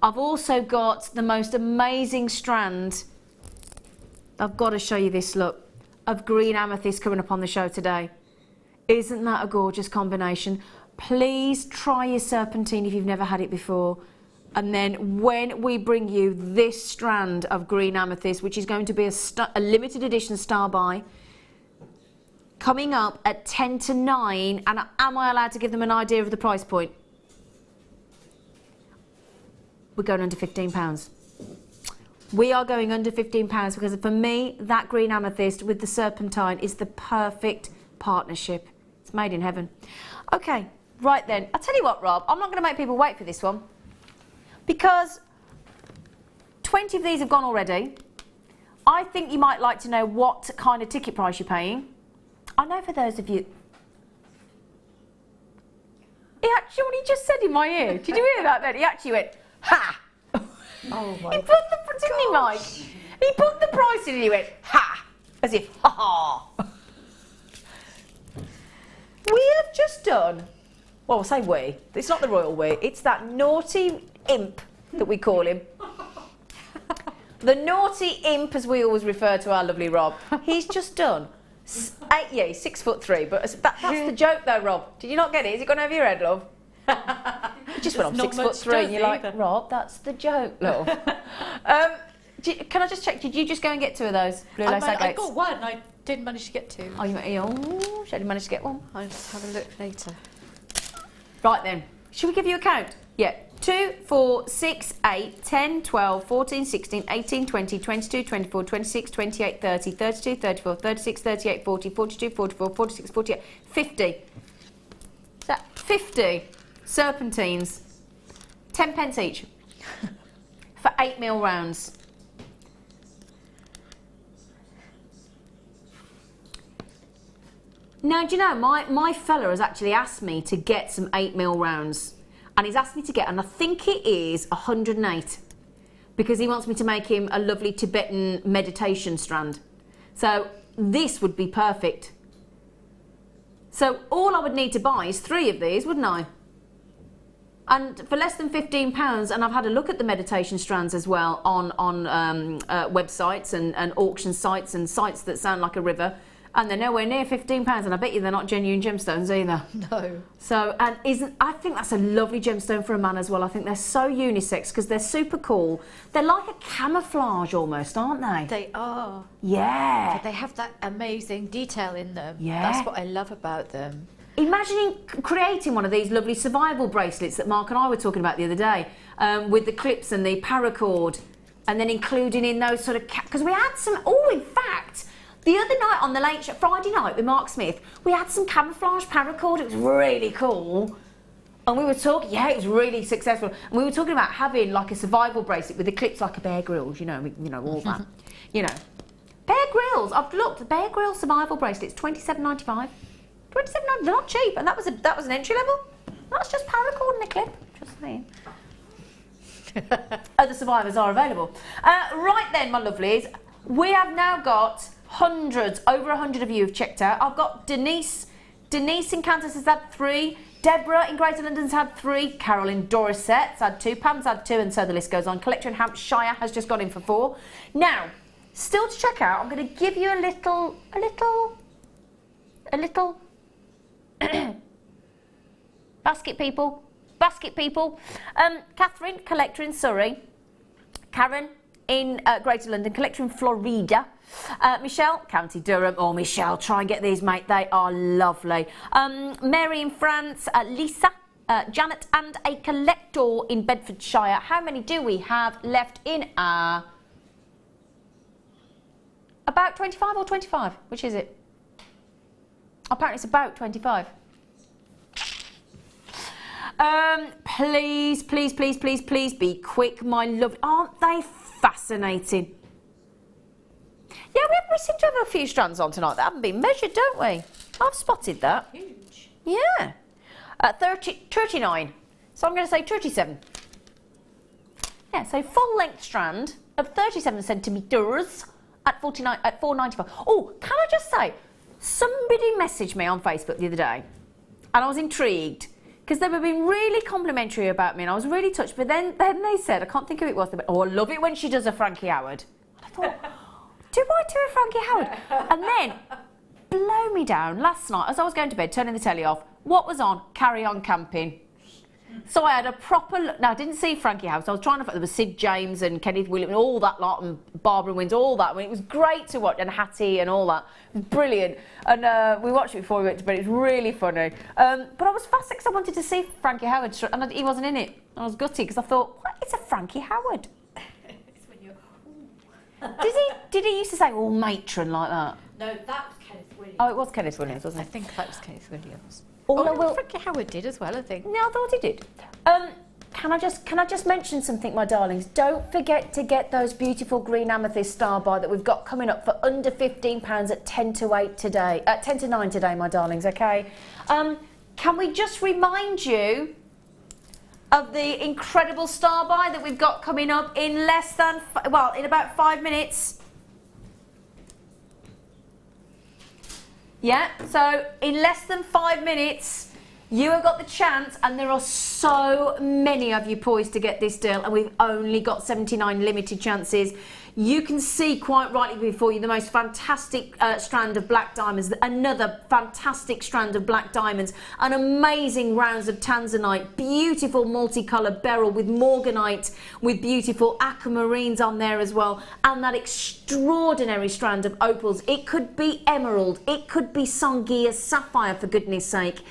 I've also got the most amazing strand, I've got to show you this look, of green amethyst coming up on the show today. Isn't that a gorgeous combination? Please try your Serpentine if you've never had it before. And then when we bring you this strand of green amethyst, which is going to be a limited edition star buy, coming up at 10 to 9, and am I allowed to give them an idea of the price point? We're going under £15. We are going under £15 because for me, that green amethyst with the serpentine is the perfect partnership. It's made in heaven. Okay, right then. I'll tell you what, Rob, I'm not going to make people wait for this one because 20 of these have gone already. I think you might like to know what kind of ticket price you're paying. I know for those of you... He actually, what he just said in my ear, did you hear that then? He actually went, ha! Oh my He put the, didn't he, Mike? He put the price in and he went, ha! As if, ha ha! We have just done, well, I'll say we, it's not the royal we, it's that naughty imp that we call him. The naughty imp, as we always refer to our lovely Rob. He's just done, he's 6'3", but that's the joke though, Rob. Did you not get it? Has it gone over your head, love? You just went, I'm 6'3", and you're like, Rob, that's the joke, love. Can I just check, did you just go and get 2 of those blue lace agates? I got one, I didn't manage to get 2. Oh, she didn't manage to get one? I'll just have a look later. Right then, should we give you a count? Yeah. 2, 4, 6, 8, 10, 12, 14, 16, 18, 20, 22, 24, 26, 28, 30, 32, 34, 36, 38, 40, 42, 44, 46, 48, 50. Is that 50 serpentines, 10 pence each for 8mm rounds. Now, do you know, my fella has actually asked me to get some 8mm rounds. And he's asked me to get, and I think it is 108, because he wants me to make him a lovely Tibetan meditation strand. So this would be perfect. So all I would need to buy is 3 of these, wouldn't I? And for less than £15, and I've had a look at the meditation strands as well on websites and auction sites and sites that sound like a river. And they're nowhere near £15, and I bet you they're not genuine gemstones either. No. So, and I think that's a lovely gemstone for a man as well. I think they're so unisex because they're super cool. They're like a camouflage almost, aren't they? They are. Yeah. But they have that amazing detail in them. Yeah. That's what I love about them. Imagining creating one of these lovely survival bracelets that Mark and I were talking about the other day, with the clips and the paracord, and then including in those sort of, because we had some, in fact, the other night on the late show, Friday night with Mark Smith, we had some camouflage paracord. It was really cool. And we were talking, it was really successful. And we were talking about having like a survival bracelet with the clips like a Bear Grylls, you know, all that. You know. Bear Grylls, I've looked, the Bear Grylls survival bracelets, $27.95. $27.95, they're not cheap. And that was an entry level. That's just paracord and a clip, just saying. Other survivors are available. Right then, my lovelies, we have now got hundreds, over 100 of you have checked out. I've got Denise in Kansas has had 3. Deborah in Greater London's had 3. Carol in Dorset's had 2. Pam's had 2, and so the list goes on. Collector in Hampshire has just gone in for 4. Now, still to check out, I'm going to give you a little basket people. Catherine, collector in Surrey. Karen in Greater London, collector in Florida. Michelle, County Durham. Oh, Michelle, try and get these, mate. They are lovely. Mary in France. Lisa, Janet, and a collector in Bedfordshire. How many do we have left in our... About 25 or 25? Which is it? Apparently it's about 25. Please be quick, my love. Aren't they fascinating? Yeah, we seem to have a few strands on tonight that haven't been measured, don't we? I've spotted that. Huge. Yeah. 39. So I'm going to say 37. Yeah, so full length strand of 37 centimetres at $4.95. Oh, can I just say, somebody messaged me on Facebook the other day, and I was intrigued because they were being really complimentary about me, and I was really touched. But then they said, I can't think who it was. They went, oh, I love it when she does a Frankie Howard. And I thought, do I do a Frankie Howard? And then, blow me down, last night as I was going to bed, turning the telly off, what was on? Carry On Camping. So I had a proper look. Now, I didn't see Frankie House. I was trying to find, there was Sid James and Kenneth Williams and all that lot, and Barbara Wynne, all that. I mean, it was great to watch, and Hattie and all that. It was brilliant. And we watched it before we went to bed. It was really funny. But I was fascinated because I wanted to see Frankie Howard, and he wasn't in it. I was gutted because I thought, what is a Frankie Howard? Did he used to say, oh, matron, like that? No, that was Kenneth Williams. Oh, it was Kenneth Williams, wasn't I it? think that was Kenneth Williams. Frankie Howard did as well, I think. No, I thought he did. Can I just mention something, my darlings? Don't forget to get those beautiful green amethyst star bar that we've got coming up for under £15 at 10 to 8 today, 10 to 9 today, my darlings. Okay. Can we just remind you of the incredible star buy that we've got coming up in less than, well, in about 5 minutes. Yeah, so in less than 5 minutes, you have got the chance, and there are so many of you poised to get this deal, and we've only got 79 limited chances. You can see quite rightly before you the most fantastic strand of black diamonds, another fantastic strand of black diamonds, an amazing rounds of tanzanite, beautiful multicoloured beryl with morganite, with beautiful aquamarines on there as well, and that extraordinary strand of opals. It could be emerald, it could be Sangia sapphire, for goodness sake.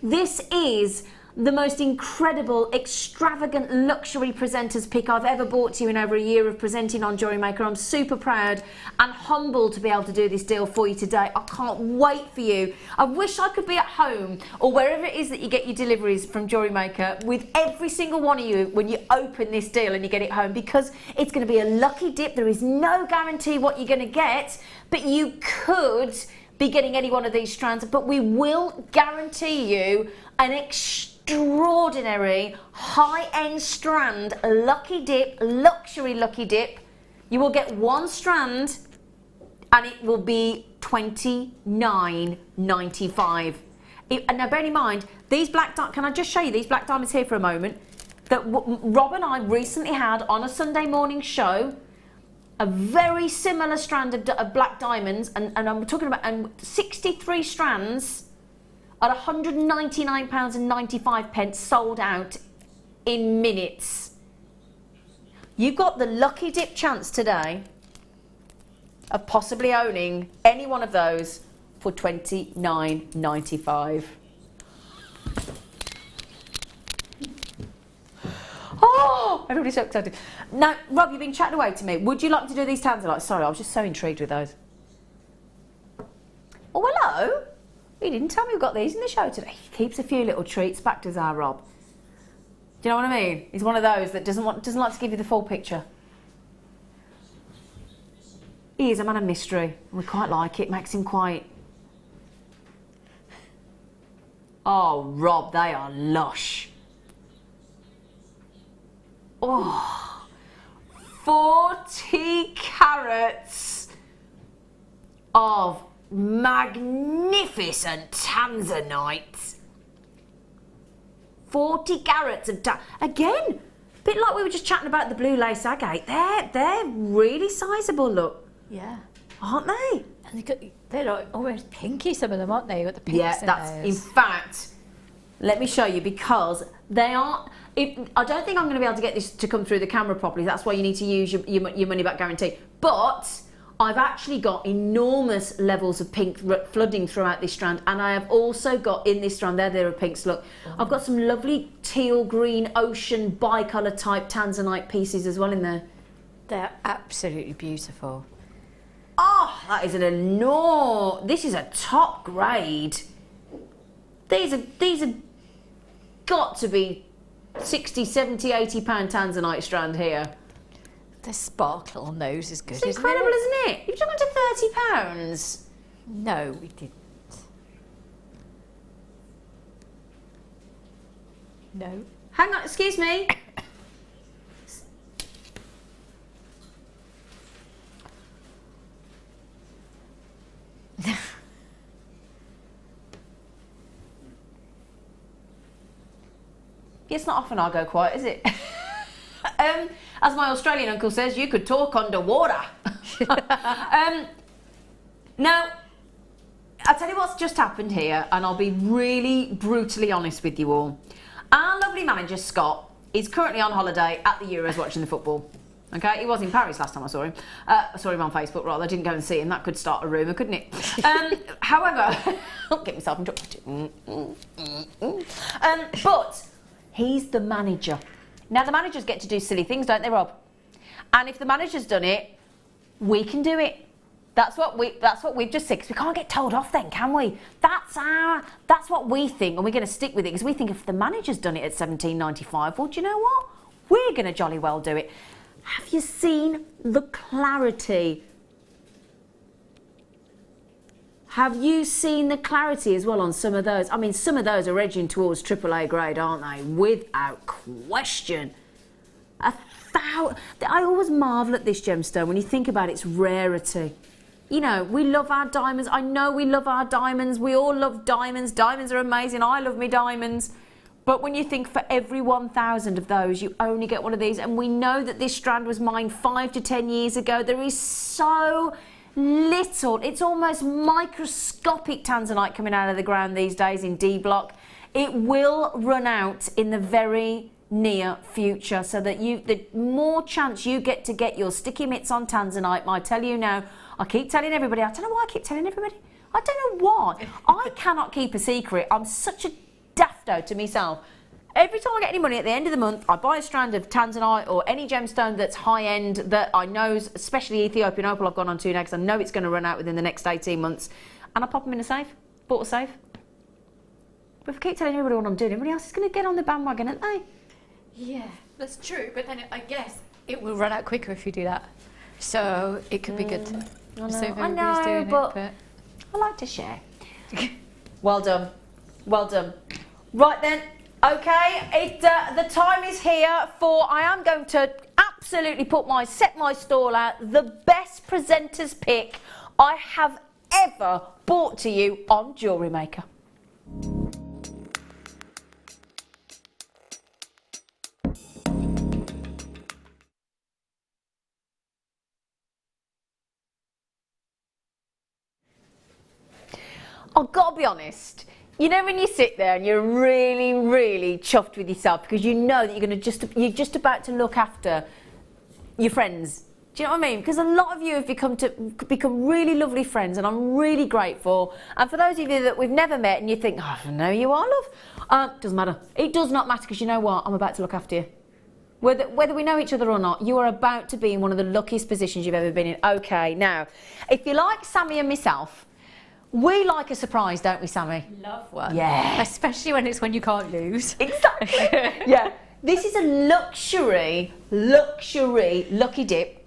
This is the most incredible, extravagant luxury presenter's pick I've ever bought to you in over a year of presenting on Jewellery Maker. I'm super proud and humbled to be able to do this deal for you today. I can't wait for you. I wish I could be at home or wherever it is that you get your deliveries from Jewellery Maker with every single one of you when you open this deal and you get it home, because it's going to be a lucky dip. There is no guarantee what you're going to get, but you could be getting any one of these strands, but we will guarantee you an extraordinary high-end strand, lucky dip, luxury lucky dip. You will get one strand and it will be $29.95. And now bear in mind, these black diamonds, can I just show you these black diamonds here for a moment, that Rob and I recently had on a Sunday morning show. A very similar strand of black diamonds, and I'm talking about 63 strands at £199.95 sold out in minutes. You've got the lucky dip chance today of possibly owning any one of those for £29.95. Oh, everybody's so excited. Now, Rob, you've been chatting away to me. Would you like to do these tanzanites? Sorry, I was just so intrigued with those. Oh, hello. He didn't tell me we've got these in the show today. He keeps a few little treats back, does our Rob? Do you know what I mean? He's one of those that doesn't like to give you the full picture. He is a man of mystery. We quite like it. Makes him quite... Oh, Rob, they are lush. Oh, 40 carats of magnificent tanzanite. 40 carats of again, a bit like we were just chatting about the blue lace agate. They're really sizable, look. Yeah. Aren't they? And they're like almost pinky, some of them, aren't they? Got the pinks yeah, in fact, let me show you, because they are... I don't think I'm going to be able to get this to come through the camera properly. That's why you need to use your money back guarantee. But I've actually got enormous levels of pink flooding throughout this strand, and I have also got in this strand, there are pinks, look. I've got some lovely teal green ocean bicolour type tanzanite pieces as well in there. They're absolutely beautiful. Oh, that is an enormous... This is a top grade. These are got to be 60, 70, 80 pound tanzanite strand here. The sparkle on those is good, It's incredible, isn't it? You've gone to £30. No, we didn't. No. Hang on, excuse me. It's not often I go quiet, is it? As my Australian uncle says, you could talk underwater. Now, I'll tell you what's just happened here, and I'll be really brutally honest with you all. Our lovely manager, Scott, is currently on holiday at the Euros watching the football. Okay, he was in Paris last time I saw him. Saw him on Facebook, rather. I didn't go and see him. That could start a rumour, couldn't it? However, I'll get myself in trouble. But he's the manager. Now, the managers get to do silly things, don't they, Rob? And if the manager's done it, we can do it. That's what we've just said, because we can't get told off then, can we? That's what we think, and we're going to stick with it, because we think if the manager's done it at 17.95, well, do you know what? We're going to jolly well do it. Have you seen the clarity? Have you seen the clarity as well on some of those? I mean, some of those are edging towards AAA grade, aren't they? Without question. I always marvel at this gemstone when you think about its rarity. You know, we love our diamonds. I know we love our diamonds. We all love diamonds. Diamonds are amazing. I love me diamonds. But when you think for every 1,000 of those, you only get one of these. And we know that this strand was mined 5 to 10 years ago. There is so little. It's almost microscopic tanzanite coming out of the ground these days in D block. It will run out in the very near future, so that the more chance you get to get your sticky mitts on tanzanite. I tell you now, I keep telling everybody, I don't know why I keep telling everybody. I don't know why. I cannot keep a secret. I'm such a dafto to myself. Every time I get any money at the end of the month, I buy a strand of tanzanite or any gemstone that's high end that I know, especially Ethiopian opal I've gone on to now, because I know it's going to run out within the next 18 months, and I pop them in a safe. Bought a safe. But if I keep telling everybody what I'm doing, everybody else is going to get on the bandwagon, aren't they? Yeah, that's true, but then I guess it will run out quicker if you do that. So it could be good. I know, but I like to share. Well done. Well done. Right then, okay, the time is here for, I am going to absolutely set my stall out, the best presenter's pick I have ever brought to you on Jewellery Maker. I've got to be honest, you know when you sit there and you're really, really chuffed with yourself because you know that you're just about to look after your friends. Do you know what I mean? Because a lot of you have become really lovely friends, and I'm really grateful. And for those of you that we've never met and you think, oh, I know you are, love, doesn't matter. It does not matter, because you know what? I'm about to look after you. Whether we know each other or not, you are about to be in one of the luckiest positions you've ever been in. Okay, now, if you like Sammi and myself, we like a surprise, don't we, Sammi? Love one. Yeah. Especially when you can't lose. Exactly. Yeah. This is a luxury lucky dip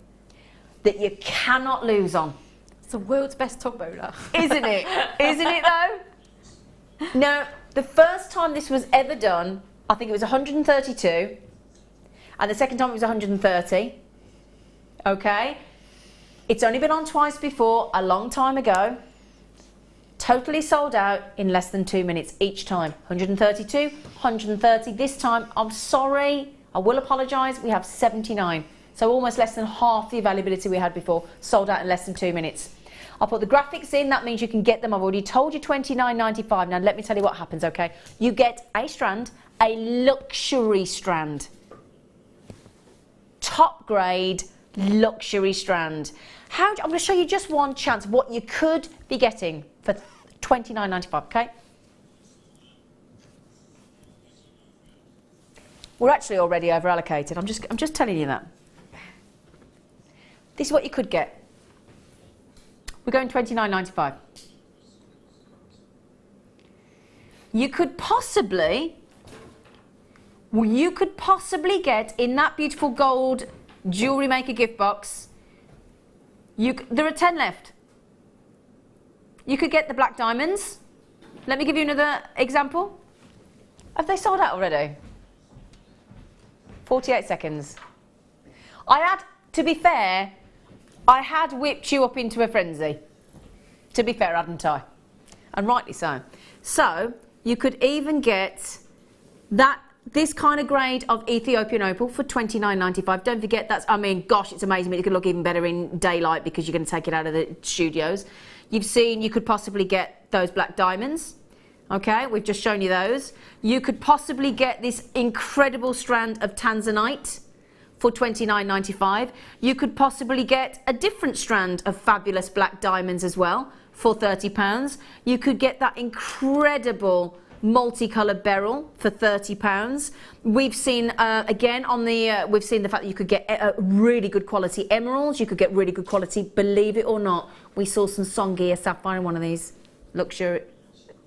that you cannot lose on. It's the world's best top bowler. Isn't it? Isn't it though? Now, the first time this was ever done, I think it was 132. And the second time it was 130. Okay. It's only been on twice before, a long time ago. Totally sold out in less than 2 minutes each time. 132, 130. This time, I'm sorry, I will apologise, we have 79. So almost less than half the availability we had before. Sold out in less than 2 minutes. I'll put the graphics in, that means you can get them. I've already told you $29.95. Now let me tell you what happens, okay? You get a strand, a luxury strand. Top grade luxury strand. I'm going to show you just one chance of what you could be getting for $29.95, okay? We're actually already over allocated. I'm just telling you that. This is what you could get. We're going $29.95. You could possibly get in that beautiful gold Jewellery Maker gift box. There are 10 left. You could get the black diamonds. Let me give you another example. Have they sold out already? 48 seconds. To be fair, I had whipped you up into a frenzy. To be fair, hadn't I? And rightly so. So, you could even get this kind of grade of Ethiopian opal for $29.95. Don't forget, gosh, it's amazing, but it could look even better in daylight because you're going to take it out of the studios. You've seen you could possibly get those black diamonds. Okay, we've just shown you those. You could possibly get this incredible strand of tanzanite for $29.95. You could possibly get a different strand of fabulous black diamonds as well for £30. You could get that incredible multicoloured beryl for £30. We've seen again on the we've seen the fact that you could get really good quality emeralds. You could get really good quality, believe it or not, we saw some Songia sapphire in one of these luxury.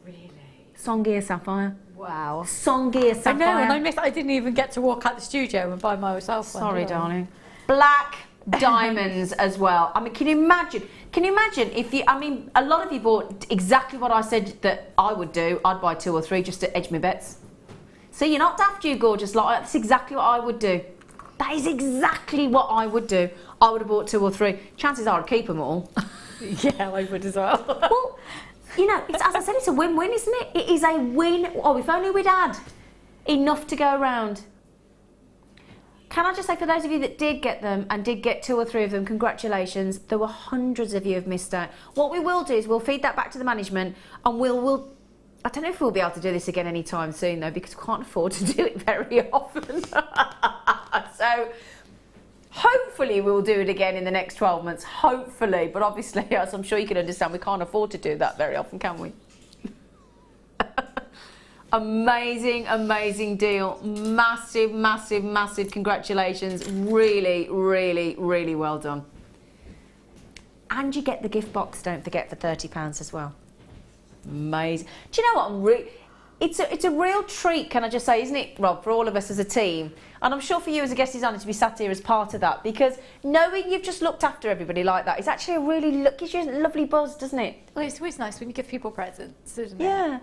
Really? Songia sapphire. Wow. Songia sapphire. I know, and I missed. I didn't even get to walk out the studio and buy myself one. Sorry, darling. Black diamonds as well. I mean, can you imagine? Can you imagine if you? I mean, a lot of you bought exactly what I said that I would do. I'd buy 2 or 3 just to edge my bets. So you're not daft, you gorgeous lot. That's exactly what I would do. That is exactly what I would do. I would have bought 2 or 3. Chances are I'd keep them all. Yeah, I would as well. Well, you know, it's, as I said, it's a win-win, isn't it? It is a win. Oh, if only we'd had enough to go around. Can I just say, for those of you that did get them and did get 2 or 3 of them, congratulations. There were hundreds of you who have missed out. What we will do is we'll feed that back to the management, and we'll I don't know if we'll be able to do this again anytime soon, though, because we can't afford to do it very often. So hopefully we'll do it again in the next 12 months, hopefully. But obviously, as I'm sure you can understand, we can't afford to do that very often, can we? Amazing, amazing deal. Massive, massive, massive congratulations. Really, really, really well done. And you get the gift box, don't forget, for £30 as well. Amazing. Do you know what? It's a real treat, can I just say, isn't it, Rob, for all of us as a team? And I'm sure for you as a guest designer to be sat here as part of that, because knowing you've just looked after everybody like that, it's actually a really, gives you a lovely buzz, doesn't it? Well, it's always nice when you give people presents, isn't it? Yeah.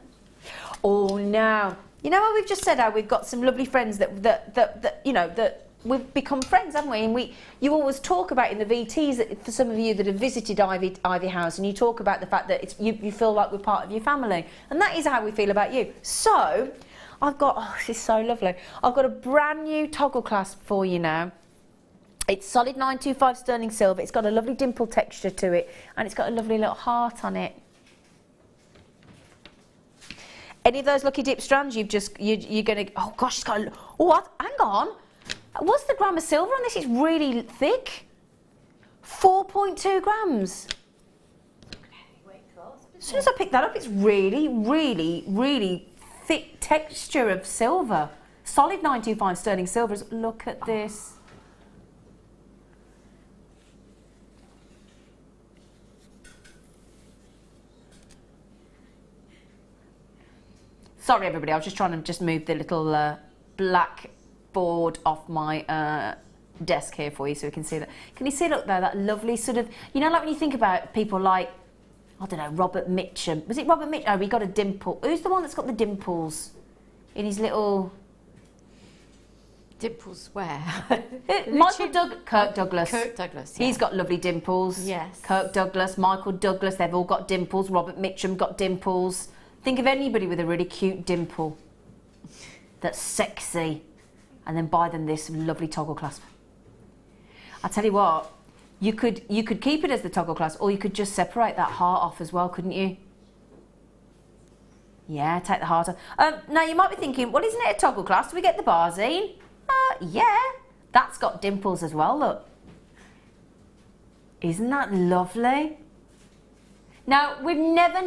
Oh, now, you know what we've just said, how we've got some lovely friends that you know, that we've become friends, haven't we? And you always talk about in the VTs, that for some of you that have visited Ivy House, and you talk about the fact that you feel like we're part of your family. And that is how we feel about you. So, I've got, oh, this is so lovely. I've got a brand new toggle clasp for you now. It's solid 925 sterling silver. It's got a lovely dimple texture to it, and it's got a lovely little heart on it. Any of those lucky dip strands, you're going to, oh gosh, it's got a, oh, hang on. What's the gram of silver on this? It's really thick. 4.2 grams. As soon as I pick that up, it's really, really, really thick texture of silver. Solid 925 sterling silver. Look at this. Sorry, everybody. I was just trying to move the little black board off my desk here for you so we can see that. Can you see, look there, that lovely sort of, you know, like when you think about people like, I don't know, Robert Mitchum. Was it Robert Mitchum? Oh, he got a dimple. Who's the one that's got the dimples in his little... Dimples where? Kirk Douglas. Kirk Douglas, yeah. He's got lovely dimples. Yes. Kirk Douglas, Michael Douglas, they've all got dimples. Robert Mitchum got dimples. Think of anybody with a really cute dimple that's sexy, and then buy them this lovely toggle clasp. I tell you what, you could keep it as the toggle clasp, or you could just separate that heart off as well, couldn't you? Yeah, take the heart off. Now you might be thinking, well, isn't it a toggle clasp? Do we get the bars in? Yeah, that's got dimples as well, look. Isn't that lovely? Now, we've never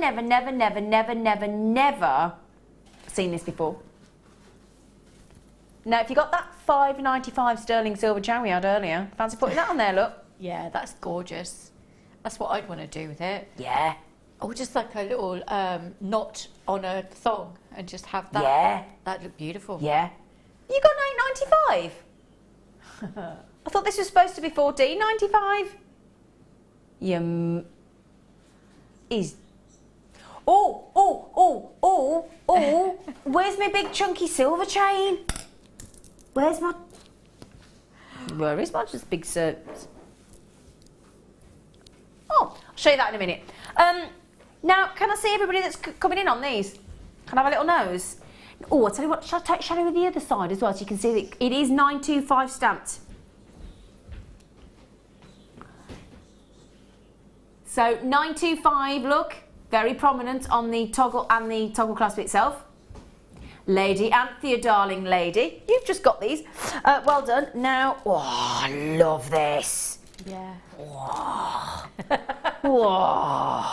seen this before. Now, if you got that £5.95 sterling silver cherry we had earlier, fancy putting that on there, look. Yeah, that's gorgeous. That's what I'd want to do with it. Yeah. Or just like a little knot on a thong and just have that. Yeah. That'd look beautiful. Yeah. You got £9.95? I thought this was supposed to be $14.95. Is... Oh, where's my big chunky silver chain? Where is my just big certs? Oh, I'll show you that in a minute. Now, can I see everybody that's coming in on these? Can I have a little nose? Oh, I'll tell you what, shall I show you the other side as well, so you can see that it is 925 stamped. So 925, look, very prominent on the toggle and the toggle clasp itself. Lady, Anthea, darling lady, you've just got these. Well done. Now, oh, I love this. Yeah. Whoa. Whoa.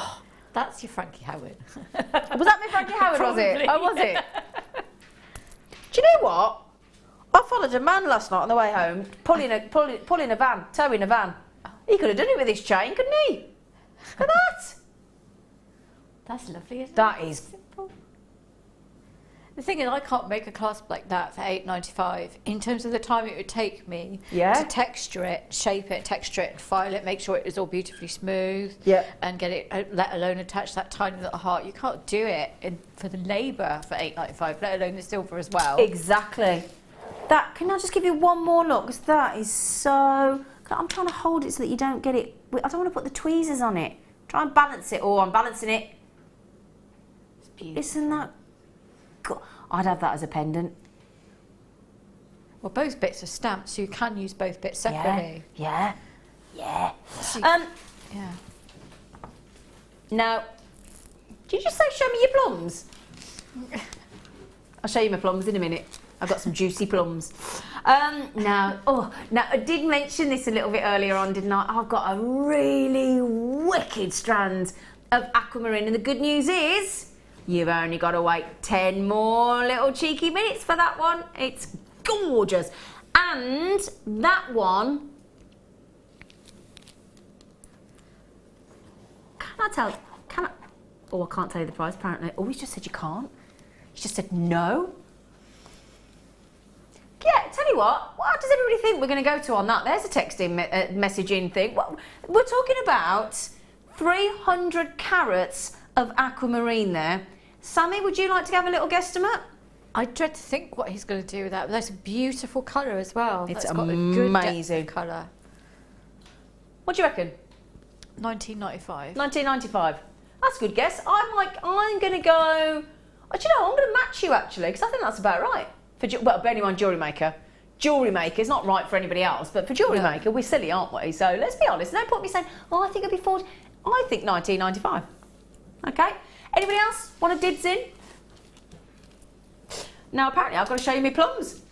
That's your Frankie Howard. Was that my Frankie Howard, was it? Probably. Oh, was it? Do you know what? I followed a man last night on the way home, pulling a van, towing a van. He could have done it with his chain, couldn't he? Look at that. That's lovely, isn't That it? is. Simple. The thing is, I can't make a clasp like that for £8.95. In terms of the time it would take me to texture it, shape it, texture it, file it, make sure it is all beautifully smooth, and get it, let alone attach that tiny little heart. You can't do it for the labour for £8.95, let alone the silver as well. Exactly. That, can I just give you one more look? Because that is so. I'm trying to hold it so that you don't get it. I don't want to put the tweezers on it. Try and balance it. Oh, I'm balancing it. It's beautiful. Isn't that? God, I'd have that as a pendant. Well, both bits are stamped, so you can use both bits separately. Yeah. So Yeah. yeah. Now, did you just say show me your plums? I'll show you my plums in a minute. I've got some juicy plums. Now I did mention this a little bit earlier on, didn't I? I've got a really wicked strand of aquamarine, and the good news is you've only got to wait 10 more little cheeky minutes for that one. It's gorgeous. And that one, oh, I can't tell you the price apparently. Oh, he's just said you can't. He's just said no. Yeah, tell you what does everybody think we're going to go to on that? There's a texting messaging thing. Well, we're talking about 300 carats of aquamarine there. Sammi, would you like to have a little guesstimate? I dread to think what he's going to do with that, but that's a beautiful colour as well. It's That's got a good amazing colour. What do you reckon? £19.95. £19.95. That's a good guess. I'm going to go. Oh, do you know, I'm going to match you actually, because I think that's about right. Well, bear in mind, Jewellery Maker. Jewellery Maker is not right for anybody else, but for Jewellery Maker, we're silly, aren't we? So let's be honest. No point me saying, oh, I think it'll be 40. I think £19.95. Okay. Anybody else want a dids in? Now, apparently, I've got to show you my plums.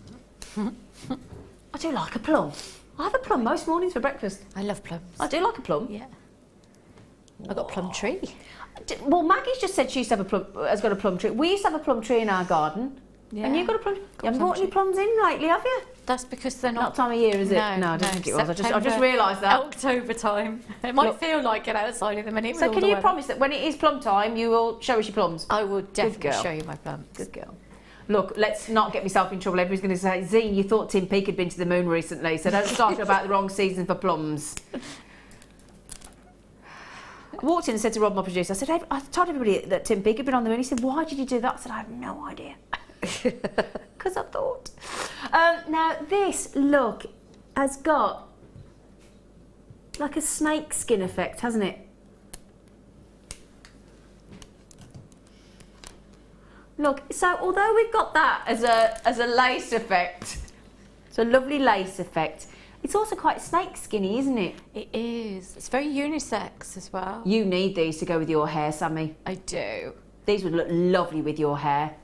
I do like a plum. I have a plum most mornings for breakfast. I love plums. I do like a plum. Yeah. I've got a plum tree. Well, Maggie's just said has got a plum tree. We used to have a plum tree in our garden. Yeah. And you've got a plum. You haven't brought any plums in lately, have you? That's because they're Not time of year, is it? No, I don't think it was. I just realised that. October time. It might feel like it outside in the minute. So can you promise that when it is plum time, you will show us your plums? I will definitely show you my plums. Good girl. Look, let's not get myself in trouble. Everybody's going to say, Zena, you thought Tim Peake had been to the moon recently, so don't start about the wrong season for plums. I walked in and said to Rob, my producer, I told everybody that Tim Peake had been on the moon. He said, why did you do that? I said, I have no idea. Because I thought. Now this, look, has got like a snake skin effect, hasn't it? Look, so although we've got that as a lace effect, it's a lovely lace effect, it's also quite snake skinny, isn't it? It is. It's very unisex as well. You need these to go with your hair, Sammi. I do. These would look lovely with your hair,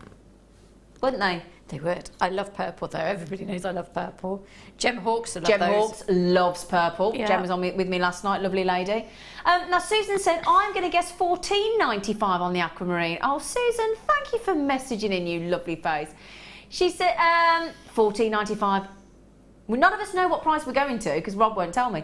wouldn't they? They would. I love purple though. Everybody knows I love purple. Gem Hawks, I love Gem those. Hawks loves purple. Yeah. Gem was on with me last night, lovely lady. Now Susan said, I'm going to guess $14.95 on the aquamarine. Oh, Susan, thank you for messaging in, you lovely face. She said, $14.95. Well, none of us know what price we're going to because Rob won't tell me.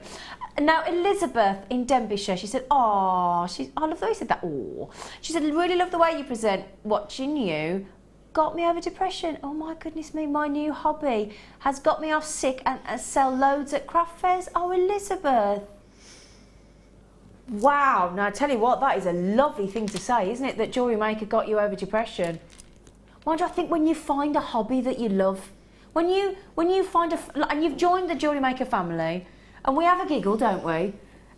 Now, Elizabeth in Denbighshire, she said, oh, I love the way you said that. Oh, she said, really love the way you present. Watching you got me over depression. Oh my goodness me, my new hobby has got me off sick and sell loads at craft fairs. Oh, Elizabeth. Wow. Now, I tell you what, that is a lovely thing to say, isn't it? That Jewellery Maker got you over depression. Mind you, I think when you find a hobby that you love, when you find and you've joined the Jewellery Maker family, and we have a giggle, don't we?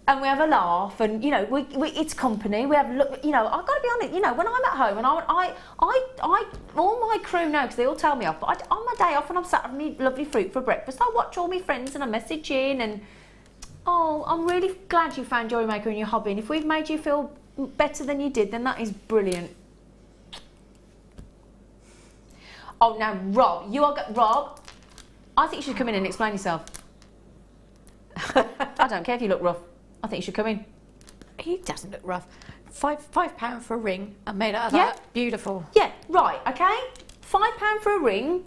And we have a laugh, and you know, it's company. We have, you know, I've got to be honest. You know, when I'm at home, and I all my crew know because they all tell me off. But on my day off, when I'm sat having my lovely fruit for breakfast, I watch all my friends and I message in, and oh, I'm really glad you found Jewellery Maker in your hobby. And if we've made you feel better than you did, then that is brilliant. Oh, now, Rob, Rob, I think you should come in and explain yourself. I don't care if you look rough. I think you should come in. He doesn't look rough. £5 for a ring. I made out of that. Beautiful. Yeah, right, okay. £5 for a ring.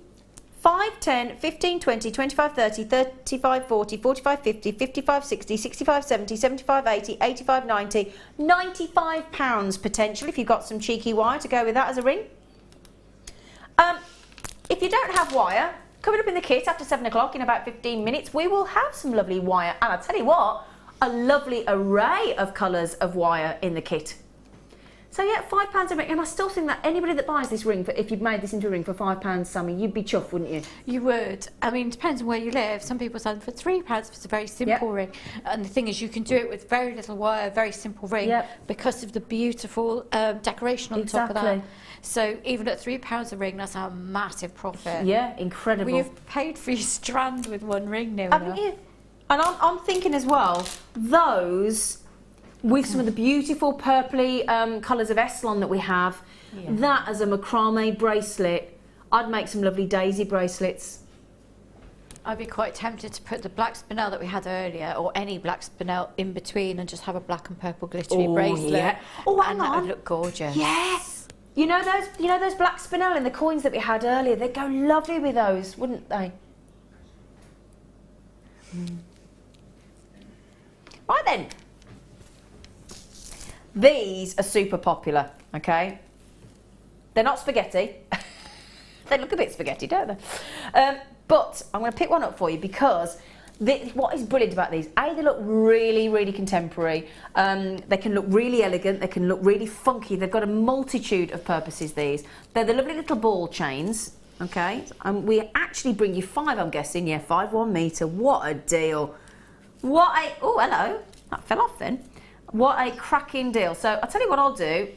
5, 10, 15, 20, 25, 30, 35, 40, 45, 50, 55, 60, 65, 70, 75, 80, 85, 90, £95 potential if you've got some cheeky wire to go with that as a ring. If you don't have wire, coming up in the kit after 7 o'clock in about 15 minutes, we will have some lovely wire. And I'll tell you what, a lovely array of colours of wire in the kit. So yeah, £5 a ring, and I still think that anybody that buys this ring, if you've made this into a ring for £5, Sammy, you'd be chuffed, wouldn't you? You would. I mean, it depends on where you live. Some people sell them for £3 if it's a very simple ring. And the thing is, you can do it with very little wire, very simple ring, because of the beautiful decoration on top of that. So even at £3 a ring, that's a massive profit. Yeah, incredible. Well, you've paid for your strand with one ring now. Haven't you? And I'm thinking as well, those with some of the beautiful purpley colours of Eslan that we have, that as a macrame bracelet, I'd make some lovely daisy bracelets. I'd be quite tempted to put the black spinel that we had earlier, or any black spinel in between, and just have a black and purple glittery bracelet. Yeah. Oh, hang and on. that would look gorgeous. Yes. You know those black spinel in the coins that we had earlier? They'd go lovely with those, wouldn't they? Right then. These are super popular, okay? They're not spaghetti. They look a bit spaghetti, don't they? But I'm going to pick one up for you because what is brilliant about these, they look really, really contemporary. They can look really elegant. They can look really funky. They've got a multitude of purposes, these. They're the lovely little ball chains, okay? And we actually bring you 5, I'm guessing. Yeah, 5 1 metre. What a deal. Oh, hello. That fell off then. What a cracking deal. So I'll tell you what I'll do.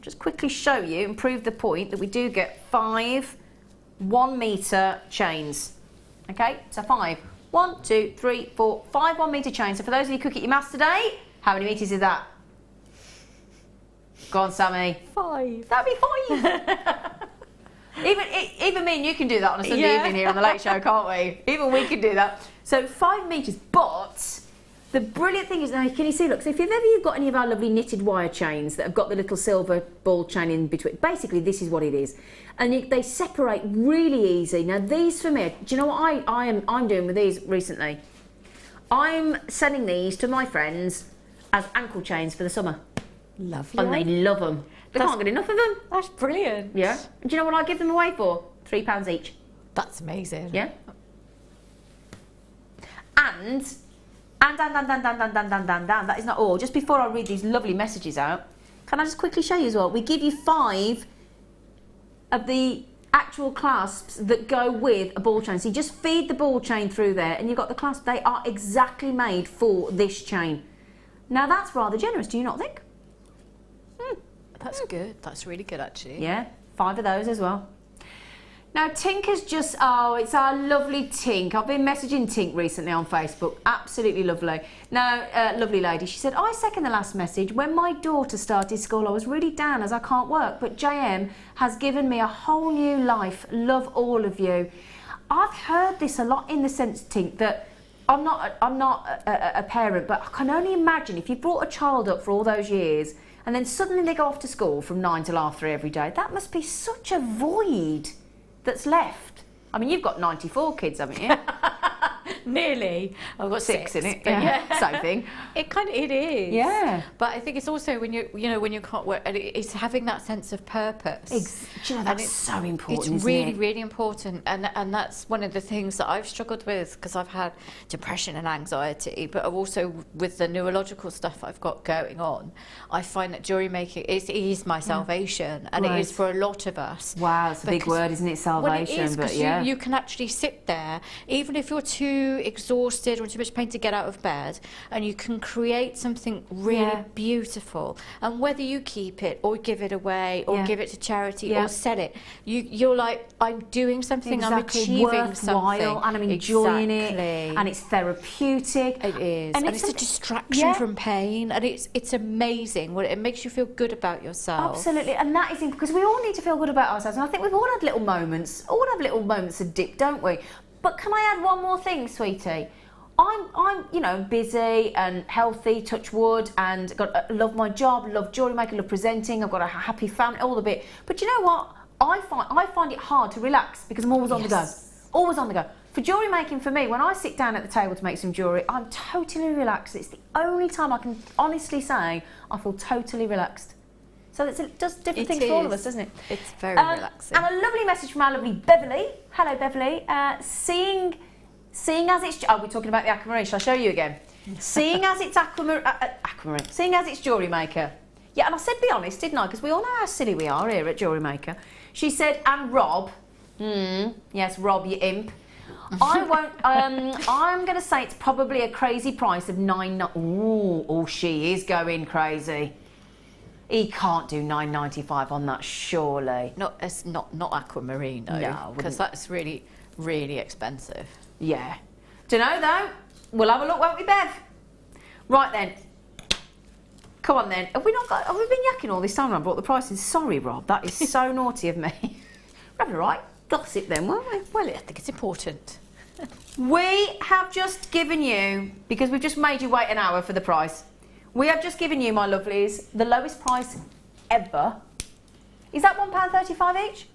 Just quickly show you and prove the point that we do get 5 1 metre chains. Okay, so 5. 1, 2, 3, 4, 5 1 metre chains. So for those of you who cook at your maths today, how many metres is that? Go on, Sammy. 5. That'd be 5. Even me and you can do that on a Sunday evening here on the Late Show, can't we? Even we can do that. So 5 metres, but the brilliant thing is, now can you see, look, so if you've got any of our lovely knitted wire chains that have got the little silver ball chain in between, basically this is what it is. And they separate really easy. Now these for me, do you know what I'm doing with these recently? I'm sending these to my friends as ankle chains for the summer. Lovely. And they love them. They can't get enough of them. That's brilliant. Yeah. Do you know what I give them away for? £3 each. That's amazing. Yeah. And that is not all. Just before I read these lovely messages out, can I just quickly show you as well? We give you 5 of the actual clasps that go with a ball chain. So you just feed the ball chain through there and you've got the clasp. They are exactly made for this chain. Now that's rather generous, do you not think? That's good. That's really good, actually. Yeah, 5 of those as well. Now Tink has just, it's our lovely Tink. I've been messaging Tink recently on Facebook. Absolutely lovely. Now, lovely lady, she said, I second the last message. When my daughter started school, I was really down as I can't work, but JM has given me a whole new life. Love all of you. I've heard this a lot in the sense, Tink, that I'm not a parent, but I can only imagine if you brought a child up for all those years and then suddenly they go off to school from 9 till 3:30 every day, that must be such a void that's left. I mean, you've got 94 kids, haven't you? Nearly. I've got 6 in it. Yeah. Same thing. It is. Yeah. But I think it's also when when you can't work, and it's having that sense of purpose. Do you know, that's so important. It's really, really important, and that's one of the things that I've struggled with because I've had depression and anxiety, but also with the neurological stuff I've got going on. I find that jewellery making is my salvation, and it is for a lot of us. Wow, it's a big word, isn't it? Salvation, well, it is, but you can actually sit there, even if you're too too exhausted or in too much pain to get out of bed, and you can create something really beautiful. And whether you keep it or give it away or give it to charity or sell it, you're like, I'm doing something, I'm achieving worthwhile, something. and I'm enjoying it, and it's therapeutic. It is, and it's a distraction from pain, and it's amazing. It makes you feel good about yourself. Absolutely, and that is because we all need to feel good about ourselves, and I think we've all had little moments, of dip, don't we? But can I add one more thing, sweetie? I'm you know, busy and healthy, touch wood, and love my job, love Jewellery Maker, love presenting. I've got a happy family, all the bit. But you know what? I find it hard to relax because I'm always on the go, always on the go. For jewellery making, for me, when I sit down at the table to make some jewellery, I'm totally relaxed. It's the only time I can honestly say I feel totally relaxed. So it does different things for all of us, doesn't it? It's very relaxing. And a lovely message from our lovely Beverly. Hello, Beverly. Seeing as it's... Oh, we're talking about the aquamarine. Shall I show you again? Seeing as it's aquamarine. Seeing as it's Jewellery Maker. Yeah, and I said be honest, didn't I? Because we all know how silly we are here at Jewellery Maker. She said, and Rob. Yes, Rob, you imp. I won't... I'm going to say it's probably a crazy price of oh, she is going crazy. He can't do $9.95 on that, surely. Not aquamarine, no, because that's really, really expensive. Yeah. Dunno though. We'll have a look, won't we, Bev? Right then. Come on then. Have we been yakking all this time when I brought the prices? Sorry, Rob. That is so naughty of me. We're having a right gossip then, weren't we? Well, I think it's important. We have just given you, because we've just made you wait an hour for the price. We have just given you, my lovelies, the lowest price ever. Is that £1.35 each?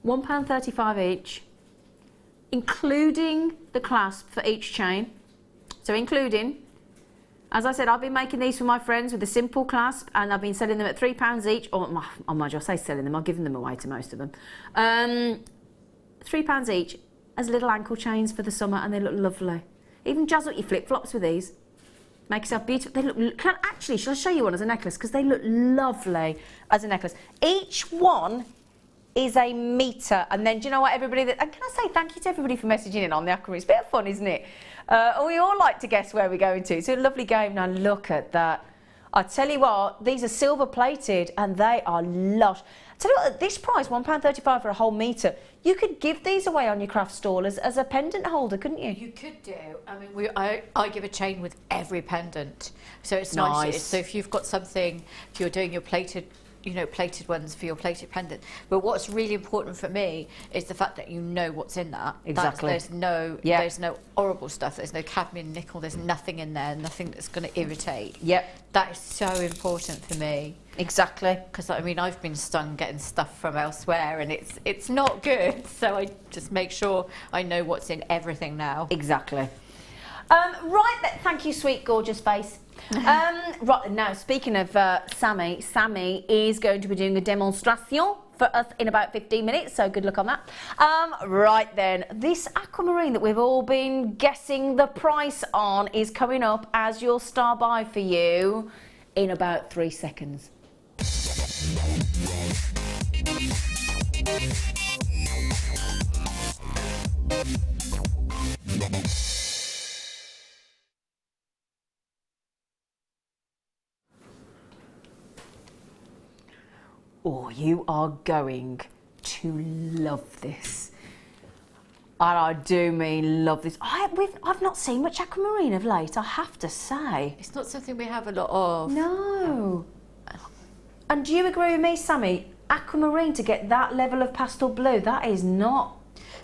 £1.35 each, including the clasp for each chain. So including, as I said, I've been making these for my friends with a simple clasp, and I've been selling them at £3 each. Or, mind you, I say selling them, I've given them away to most of them. £3 each as little ankle chains for the summer, and they look lovely. Even jazz up your flip-flops with these. Make yourself beautiful. They look... Actually, shall I show you one as a necklace? Because they look lovely as a necklace. Each one is a metre. And then, do you know what, everybody... And can I say thank you to everybody for messaging in on the aquamarine? It's a bit of fun, isn't it? We all like to guess where we're going to. It's a lovely game. Now, look at that. I tell you what, these are silver-plated, and they are lush. Tell you what, at this price, £1.35 for a whole metre, you could give these away on your craft stall as a pendant holder, couldn't you? You could do. I mean, I give a chain with every pendant, so it's nice. So if you've got something, if you're doing your plated, plated ones for your plated pendant. But what's really important for me is the fact that you know what's in that. Exactly. There's no horrible stuff. There's no cadmium, nickel. There's nothing in there. Nothing that's going to irritate. Yep. That is so important for me. Exactly. Because I mean, I've been stung getting stuff from elsewhere, and it's not good. So I just make sure I know what's in everything now. Exactly. Right then, thank you, sweet, gorgeous face. Right now, speaking of Sammi is going to be doing a demonstration for us in about 15 minutes, so good luck on that. Right then, this aquamarine that we've all been guessing the price on is coming up as your star buy for you in about 3 seconds. Oh, you are going to love this. And I do mean love this. I've not seen much aquamarine of late, I have to say. It's not something we have a lot of. No. And do you agree with me, Sammi? Aquamarine, to get that level of pastel blue, that is not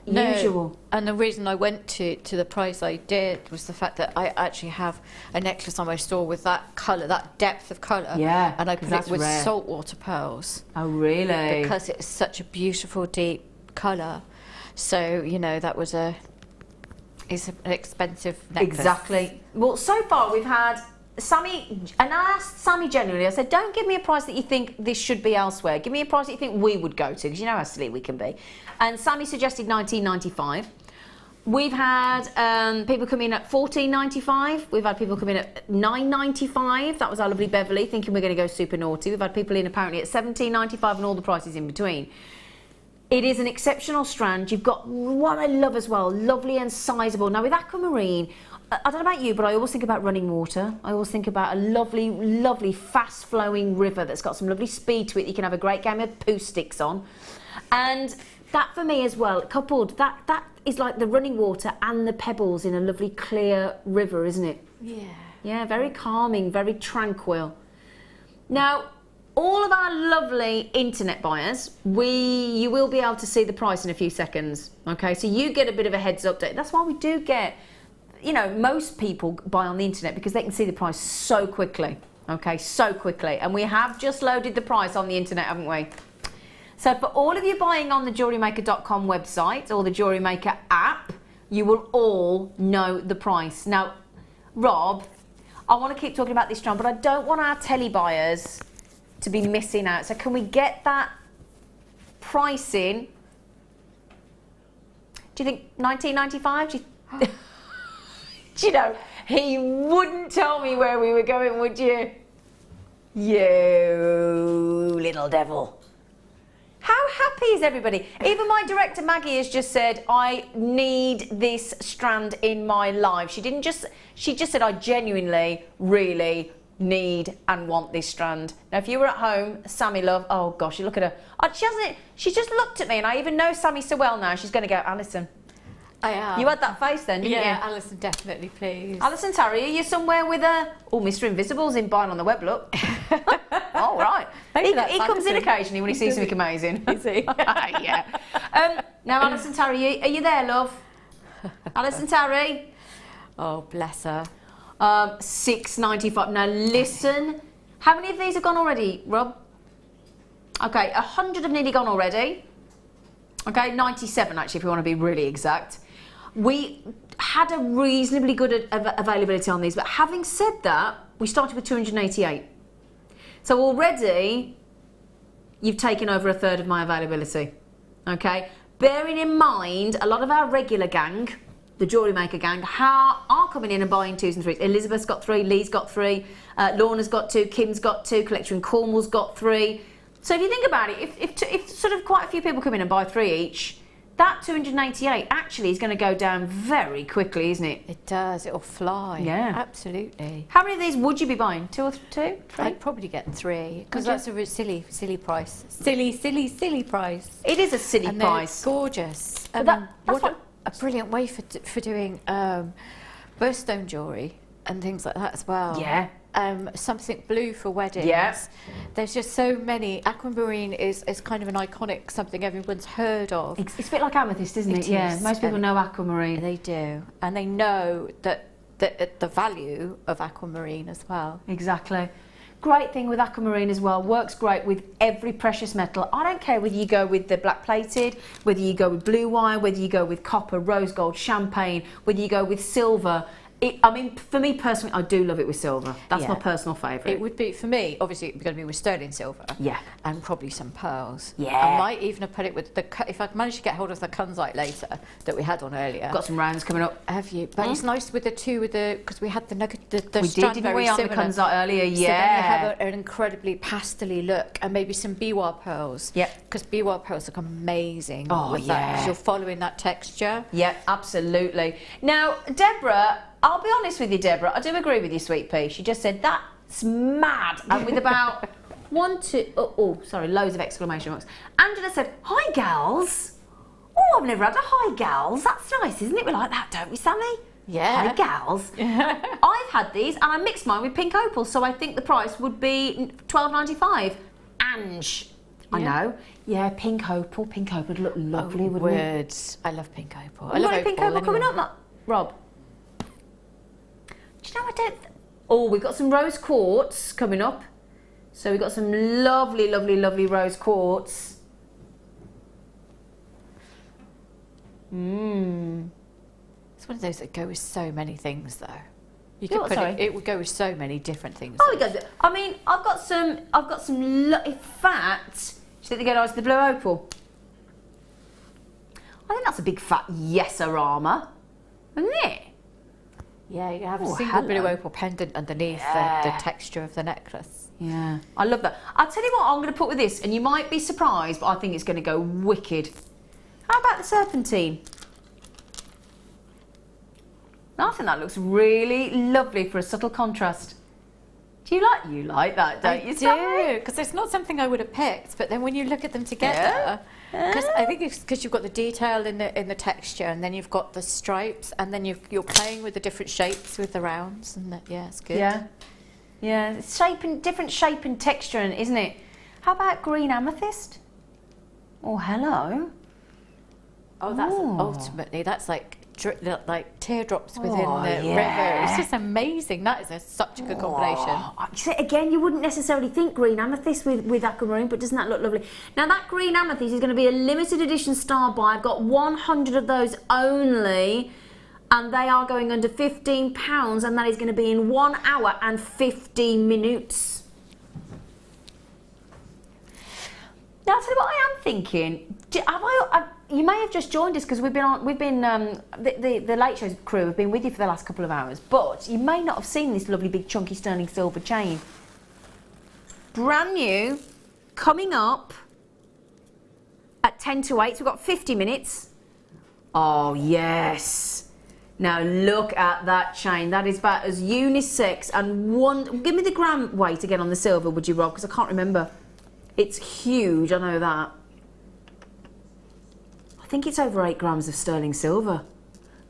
usual. And the reason I went to the price I did was the fact that I actually have a necklace on my store with that colour, that depth of colour. Yeah, and I put it with rare. saltwater pearls. Oh, really? Because it's such a beautiful, deep colour. So, that was it's an expensive necklace. Exactly. Well, so far we've had Sammi, and I asked Sammi generally, I said, don't give me a price that you think this should be elsewhere. Give me a price that you think we would go to, because you know how silly we can be. And Sammi suggested $19.95. We've had people come in at $14.95. We've had people come in at $9.95. That was our lovely Beverly, thinking we're going to go super naughty. We've had people in apparently at $17.95 and all the prices in between. It is an exceptional strand. You've got what I love as well, lovely and sizable. Now with aquamarine, I don't know about you, but I always think about running water. I always think about a lovely, lovely, fast-flowing river that's got some lovely speed to it. You can have a great game of poo sticks on. And that for me as well, coupled, that is like the running water and the pebbles in a lovely clear river, isn't it? Yeah. Yeah, very calming, very tranquil. Now, all of our lovely internet buyers, you will be able to see the price in a few seconds, okay? So you get a bit of a heads update. That's why we do get, you know, most people buy on the internet because they can see the price so quickly, okay? So quickly. And we have just loaded the price on the internet, haven't we? So for all of you buying on the JewelleryMaker.com website or the Jewellery Maker app, you will all know the price. Now, Rob, I want to keep talking about this strand, but I don't want our telly buyers to be missing out. So can we get that pricing? Do you think $19.95? Do you know, he wouldn't tell me where we were going, would you? You little devil. How happy is everybody? Even my director Maggie has just said, I need this strand in my life. She just said, I genuinely, really need and want this strand. Now, if you were at home, Sammi, love, oh gosh, you look at her. She just looked at me, and I even know Sammi so well now. She's going to go, Alison. I am. You had that face then, didn't you? Yeah, Alison, definitely, please. Alison Terry, are you somewhere with Mr. Invisible's in buying on the web, look. Oh, right. He comes in occasionally when he sees something amazing. Is he? Yeah. Now, Alison Terry, are you there, love? Alison Terry? Oh, bless her. $6.95. Now, listen. How many of these have gone already, Rob? Okay, 100 have nearly gone already. Okay, 97 actually, if we want to be really exact. We had a reasonably good availability on these, but having said that, we started with 288. So already, you've taken over a third of my availability. Okay, bearing in mind, a lot of our regular gang, the Jewellery Maker gang, are coming in and buying 2s and 3s. Elizabeth's got 3, Lee's got 3, Lorna's got 2, Kim's got 2, Collector in Cornwall's got 3. So if you think about it, if sort of quite a few people come in and buy 3 each, that 288 actually is going to go down very quickly, isn't it? It does. It'll fly. Yeah. Absolutely. How many of these would you be buying? 2 or 2? 3? I'd probably get 3 because that's a silly price. Silly price. It is a silly and price. They're gorgeous. But What a brilliant way for doing birthstone jewellery and things like that as well. Yeah. Something blue for weddings. Yeah. There's just so many. Aquamarine is kind of an iconic something everyone's heard of. It's a bit like amethyst, isn't it? Yeah. Most people know aquamarine. They do, and they know that the value of aquamarine as well. Exactly. Great thing with aquamarine as well, works great with every precious metal. I don't care whether you go with the black plated, whether you go with blue wire, whether you go with copper, rose gold, champagne, whether you go with silver. I mean, for me personally, I do love it with silver. That's my personal favourite. It would be, for me, obviously, it's going to be with sterling silver. Yeah. And probably some pearls. Yeah. I might even have put it with if I manage to get hold of the tanzanite later that we had on earlier. Got some rounds coming up. Have you? But it's nice with because we had the nugget, the we strand did, didn't very we, on the similar. tanzanite earlier? Yeah. So then you have an incredibly pastely look, and maybe some biwa pearls. Yep. Because biwa pearls look amazing. Oh, with that, 'cause you're following that texture. Yeah, absolutely. Now, Deborah, I'll be honest with you, Deborah, I do agree with you, sweet pea. She just said, that's mad. And with about loads of exclamation marks. Angela said, hi, gals. Oh, I've never had a hi, gals. That's nice, isn't it? We like that, don't we, Sammi? Yeah. Hi, gals. I've had these, and I mixed mine with pink opal, so I think the price would be $12.95. Ange. I know. Yeah, pink opal. Pink opal would look lovely, wouldn't it? Words. I love pink opal. I love pink opal coming up, Rob. Do you know, I don't... Oh, we've got some rose quartz coming up. So we've got some lovely, lovely, lovely rose quartz. It's one of those that go with so many things, though. You Yeah, could put sorry? it would go with so many different things. Oh, it goes... I mean, I've got some... In fact, do you think they go nice with the blue opal? I think that's That's a big fat yes-a-rama, isn't it? Yeah, you have a Oh, single bit of hello. opal pendant underneath the texture of the necklace. Yeah, I love that. I'll tell you what I'm going to put with this, and you might be surprised, but I think it's going to go wicked. How about the serpentine? I think that looks really lovely for a subtle contrast. You like that, don't you? I do, because it's not something I would have picked, but then when you look at them together, because I think it's because you've got the detail in the texture, and then you've got the stripes, and then you're playing with the different shapes with the rounds, and it's good. Yeah, it's different shape and texture, isn't it? How about green amethyst? Oh, hello. Oh, that's ultimately like teardrops within the yeah. river. It's just amazing. That is such a good combination. See, again, you wouldn't necessarily think green amethyst with aquamarine, but doesn't that look lovely? Now, that green amethyst is going to be a limited edition star buy. I've got 100 of those only, and they are going under £15, and that is going to be in 1 hour and 15 minutes. Now, I'll tell you what I am thinking. You may have just joined us because the Late Show's crew have been with you for the last couple of hours, but you may not have seen this lovely big chunky sterling silver chain. Brand new, coming up at 10 to 8, so we've got 50 minutes. Oh, yes. Now look at that chain. That is about as unisex and give me the gram weight again on the silver, would you, Rob? Because I can't remember. It's huge, I know that. I think it's over 8 grams of sterling silver.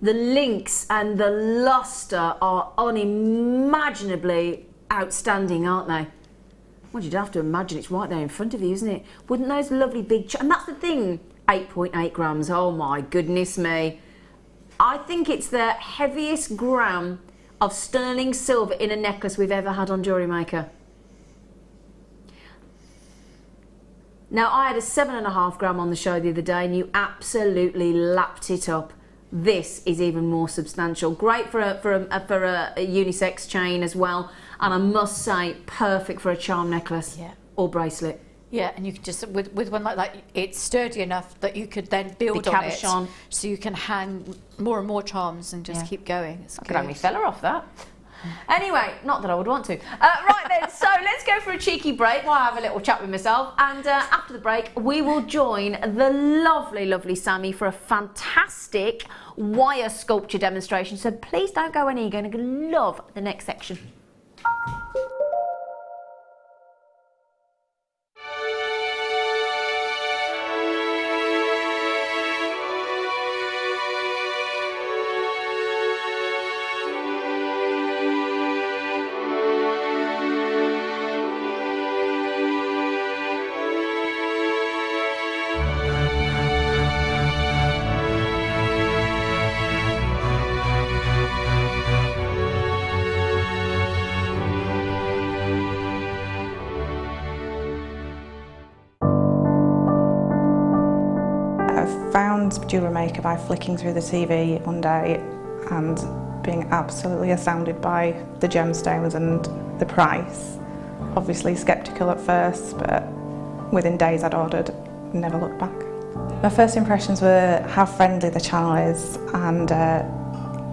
The links and the lustre are unimaginably outstanding, aren't they? Well, you'd have to imagine it's right there in front of you, isn't it? Wouldn't those lovely big... and that's the thing, 8.8 grams, oh my goodness me. I think it's the heaviest gram of sterling silver in a necklace we've ever had on Jewellery Maker. Now, I had a 7.5 gram on the show the other day, and you absolutely lapped it up. This is even more substantial. Great for a unisex chain as well, and I must say, perfect for a charm necklace or bracelet. Yeah, and you could just with one like that, it's sturdy enough that you could then build on it, so you can hang more and more charms and just keep going. It's I could hang my fella off that. Anyway, not that I would want to. Right then, so let's go for a cheeky break while I have a little chat with myself. And after the break, we will join the lovely, lovely Sammi for a fantastic wire sculpture demonstration. So please don't go anywhere. You're going to love the next section. Found Jewellery Maker by flicking through the TV one day and being absolutely astounded by the gemstones and the price. Obviously sceptical at first, but within days I'd ordered, never looked back. My first impressions were how friendly the channel is and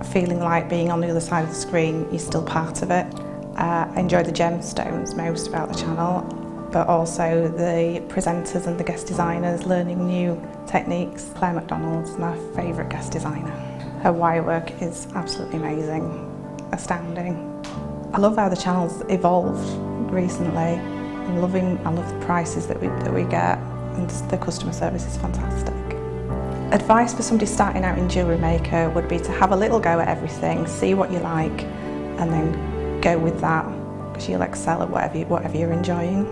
feeling like being on the other side of the screen, you're still part of it. I enjoy the gemstones most about the channel, but also the presenters and the guest designers learning new techniques. Claire McDonald's my favourite guest designer. Her wire work is absolutely amazing, astounding. I love how the channel's evolved recently. I love the prices that we get, and the customer service is fantastic. Advice for somebody starting out in Jewellery Maker would be to have a little go at everything, see what you like, and then go with that, because you'll excel at whatever you're enjoying.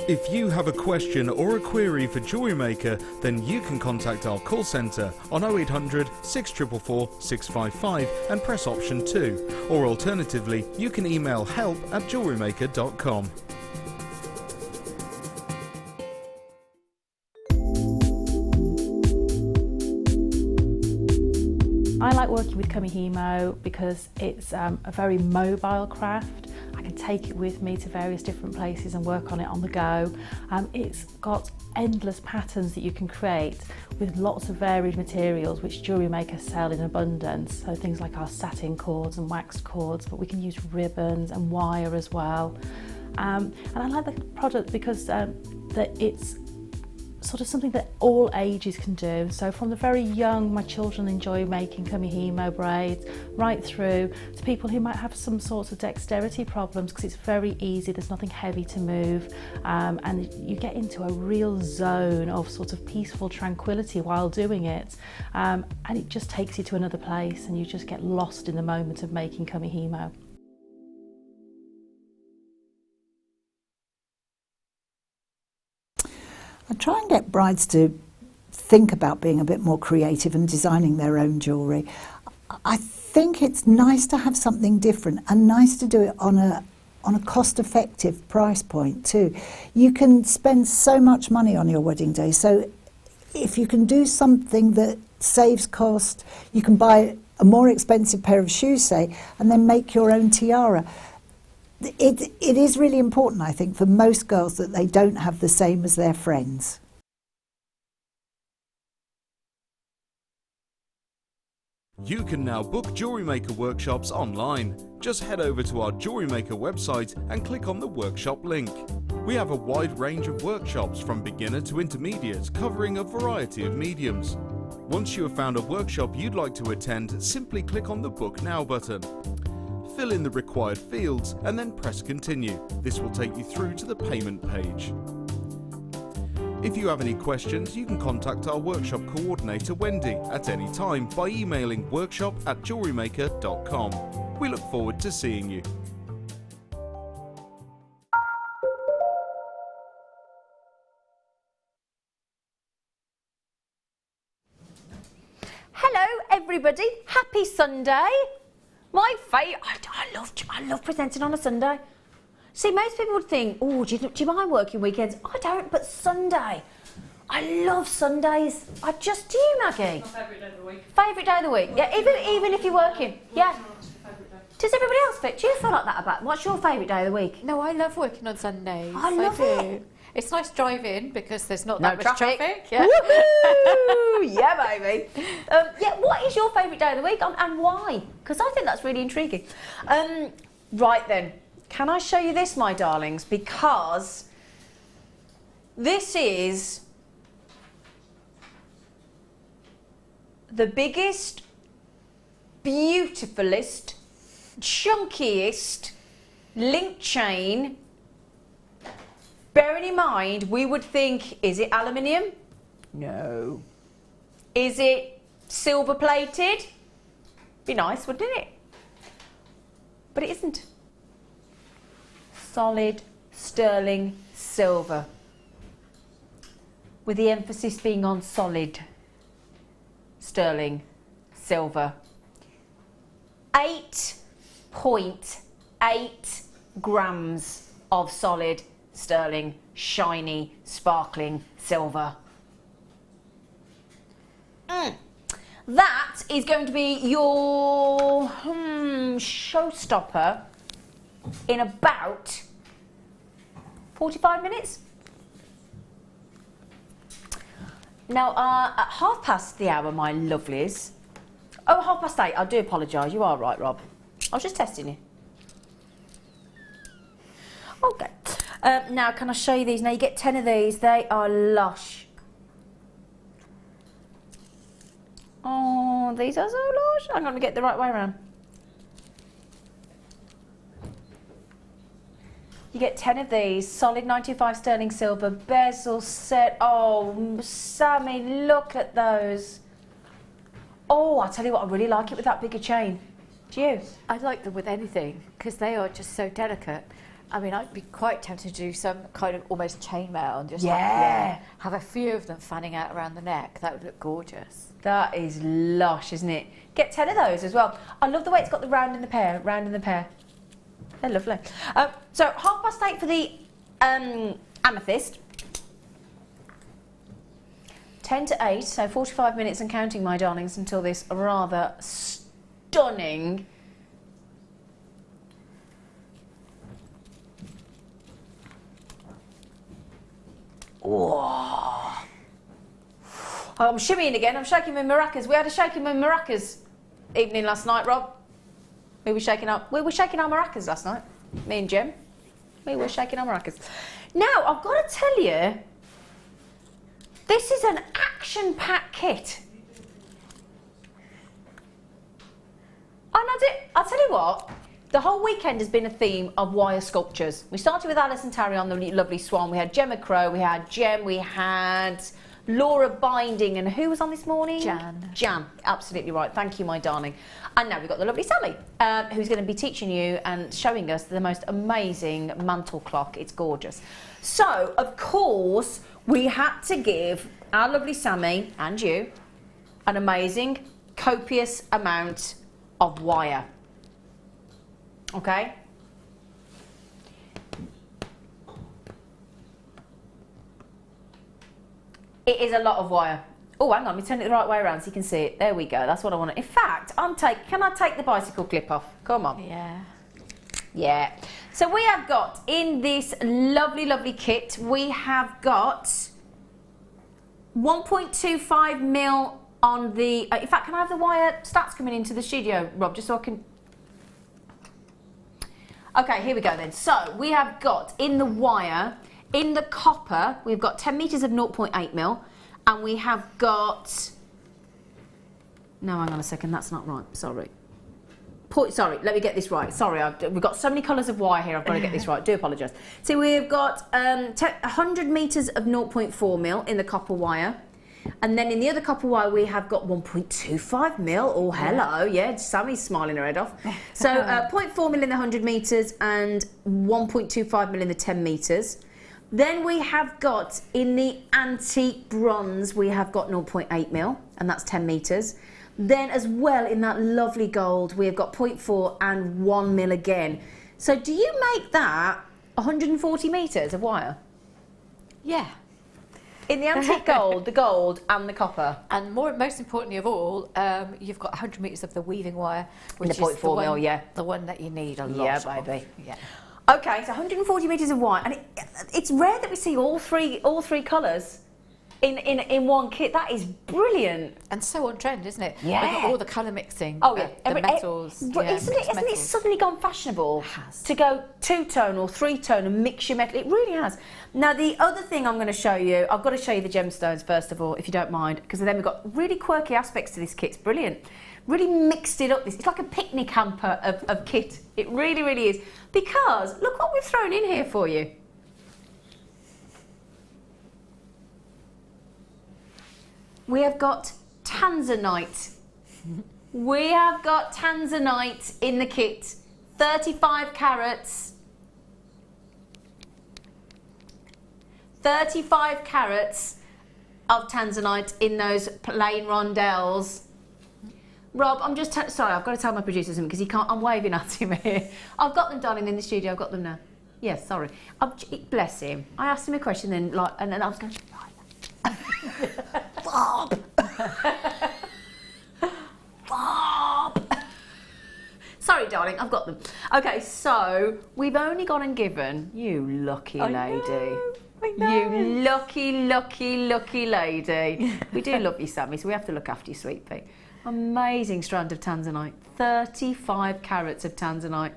If you have a question or a query for Jewellery Maker, then you can contact our call centre on 0800 644 655 and press option 2, or alternatively you can email help@jewellerymaker.com. I like working with Kamihimo because it's a very mobile craft. I can can take it with me to various different places and work on it on the go. It's got endless patterns that you can create with lots of varied materials which Jewellery Maker sell in abundance. So things like our satin cords and waxed cords, but we can use ribbons and wire as well. And I like the product because that it's sort of something that all ages can do. So from the very young, my children enjoy making kamihimo braids, right through to people who might have some sorts of dexterity problems, because it's very easy, there's nothing heavy to move, and you get into a real zone of sort of peaceful tranquility while doing it, and it just takes you to another place and you just get lost in the moment of making kamihimo. I try and get brides to think about being a bit more creative and designing their own jewellery. I think it's nice to have something different and nice to do it on a cost-effective price point too. You can spend so much money on your wedding day, so if you can do something that saves cost, you can buy a more expensive pair of shoes, say, and then make your own tiara. It is really important, I think, for most girls that they don't have the same as their friends. You can now book Jewellery Maker workshops online. Just head over to our Jewellery Maker website and click on the workshop link. We have a wide range of workshops from beginner to intermediate, covering a variety of mediums. Once you have found a workshop you'd like to attend, simply click on the Book Now button. Fill in the required fields and then press continue. This will take you through to the payment page. If you have any questions, you can contact our workshop coordinator Wendy at any time by emailing workshop@jewellerymaker.com. We look forward to seeing you. Hello everybody, happy Sunday. My favourite, I love presenting on a Sunday. See, most people would think, oh, do you mind working weekends? I don't, but Sunday. I love Sundays. I just do, Maggie. My favourite day of the week. Favourite day of the week? Yeah, even if you're working. Yeah. Does everybody else fit? Do you feel like that about? What's your favourite day of the week? No, I love working on Sundays. I love it. It's nice driving because there's not No that much traffic. Yeah. Woohoo! Yeah, baby. Yeah, what is your favourite day of the week and why? Because I think that's really intriguing. Right then, can I show you this, my darlings? Because this is the biggest, beautifulest, chunkiest link chain. Bearing in mind, we would think, is it aluminium? No. Is it silver plated? Be nice, wouldn't it? But it isn't. Solid sterling silver. With the emphasis being on solid sterling silver. 8.8 grams of solid sterling, shiny, sparkling silver. That is going to be your showstopper in about 45 minutes. Now, at 8:30, my lovelies. Oh, 8:30, I do apologise. You are right, Rob. I was just testing you. Okay. Now, can I show you these? Now, you get 10 of these. They are lush. Oh, these are so lush. I'm going to get the right way around. You get 10 of these. Solid 95 sterling silver. Bezel set. Oh, Sammi, look at those. Oh, I tell you what, I really like it with that bigger chain. Do you? I like them with anything because they are just so delicate. I mean, I'd be quite tempted to do some kind of almost chainmail and just have a few of them fanning out around the neck. That would look gorgeous. That is lush, isn't it? Get 10 of those as well. I love the way it's got the round in the pair, They're lovely. So 8:30 for the amethyst. 10 to 8, so 45 minutes and counting, my darlings, until this rather stunning Oh. I'm shimmying again. I'm shaking my maracas. We had a shaking my maracas evening last night, Rob. We were shaking our maracas last night. Me and Jem. We were shaking our maracas. Now, I've got to tell you, this is an action-packed kit. And I'll tell you what, the whole weekend has been a theme of wire sculptures. We started with Alice and Tarry on the lovely swan. We had Gemma Crow, we had Jem, we had Laura Binding, and who was on this morning? Jan, absolutely right. Thank you, my darling. And now we've got the lovely Sammi, who's going to be teaching you and showing us the most amazing mantle clock. It's gorgeous. So, of course, we had to give our lovely Sammi and you an amazing, copious amount of wire. Okay? It is a lot of wire. Oh, hang on, let me turn it the right way around so you can see it. There we go, that's what I want. In fact, can I take the bicycle clip off? Come on. Yeah. Yeah. So we have got, in this lovely, lovely kit, we have got 1.25 mil on the... in fact, can I have the wire stats coming into the studio, Rob, just so I can... Okay, here we go then. So we have got, in the wire, in the copper, we've got 10 metres of 0.8 mil. And we have got... No, hang on a second, that's not right, sorry. Sorry, let me get this right. Sorry, we've got so many colours of wire here, I've got to get this right, do apologise. So we've got 100 metres of 0.4 mil in the copper wire. And then in the other copper wire, we have got 1.25 mil. Oh, hello, yeah, Sammy's smiling her head off. So 0.4 mil in the 100 metres and 1.25 mil in the 10 metres. Then we have got, in the antique bronze, we have got 0.8 mil, and that's 10 metres. Then as well, in that lovely gold, we have got 0.4 and 1 mil again. So do you make that 140 metres of wire? Yeah. In the antique gold, the gold and the copper. And most importantly of all, you've got 100 metres of the weaving wire, which is the 0.4 mil, yeah. The one that you need a lot Yeah, of. baby. Yeah. Okay, so 140 metres of wire, and it's rare that we see all three colours in one kit. That is brilliant. And so on trend, isn't it? Yeah. We've got all the colour mixing. Oh yeah, the metals. Isn't it suddenly gone fashionable to go 2-tone or 3-tone and mix your metal? It really has. Now the other thing I'm going to show you, I've got to show you the gemstones first of all, if you don't mind, because then we've got really quirky aspects to this kit. It's brilliant. Really mixed it up. It's like a picnic hamper of kit. It really, really is. Because look what we've thrown in here for you. We have got tanzanite. We have got tanzanite in the kit. 35 carats. 35 carats of tanzanite in those plain rondelles. Rob, I'm just sorry, I've got to tell my producer something because he can't. I'm waving at him here. I've got them, darling, in the studio. I've got them now. Yes, sorry. Bless him. I asked him a question, then and then I was going. Bob. Bob. Sorry, darling. I've got them. Okay, so we've only gone and given you lucky lady. I know. You lucky, lucky, lucky lady. We do love you, Sammi, so we have to look after you, sweet pea. Amazing strand of tanzanite. 35 carats of tanzanite.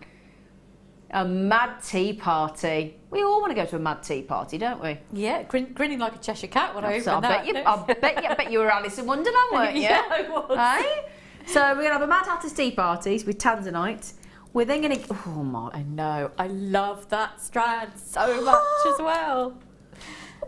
A mad tea party. We all want to go to a mad tea party, don't we? Yeah, grinning like a Cheshire cat when I opened that. I bet you were Alice in Wonderland, weren't you? Yeah, I was. Hey? So we're going to have a Mad Hatter's tea parties with tanzanite. We're then going to... Oh, my... I know. I love that strand so much as well.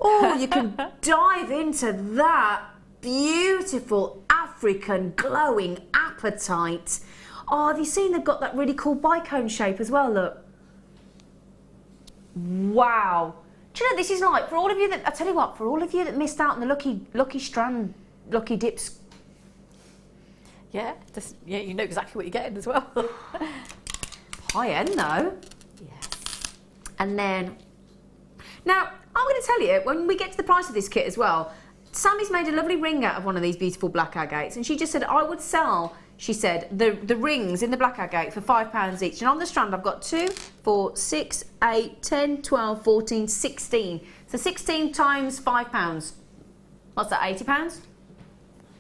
Oh, you can dive into that beautiful African glowing apatite. Oh, have you seen they've got that really cool bicone shape as well, look. Wow. Do you know, this is like, for all of you that, I tell you what, for all of you that missed out on the lucky strand, lucky dips. Yeah, yeah, you know exactly what you're getting as well. High end though. Yes. And then, now, I'm going to tell you, when we get to the price of this kit as well, Sammy's made a lovely ring out of one of these beautiful black agates, and she just said, I would sell she said, the rings in the black agate for £5 each. And on the strand, I've got 2, 4, 6, 8, 10, 12, 14, 16. So 16 times £5. What's that, £80?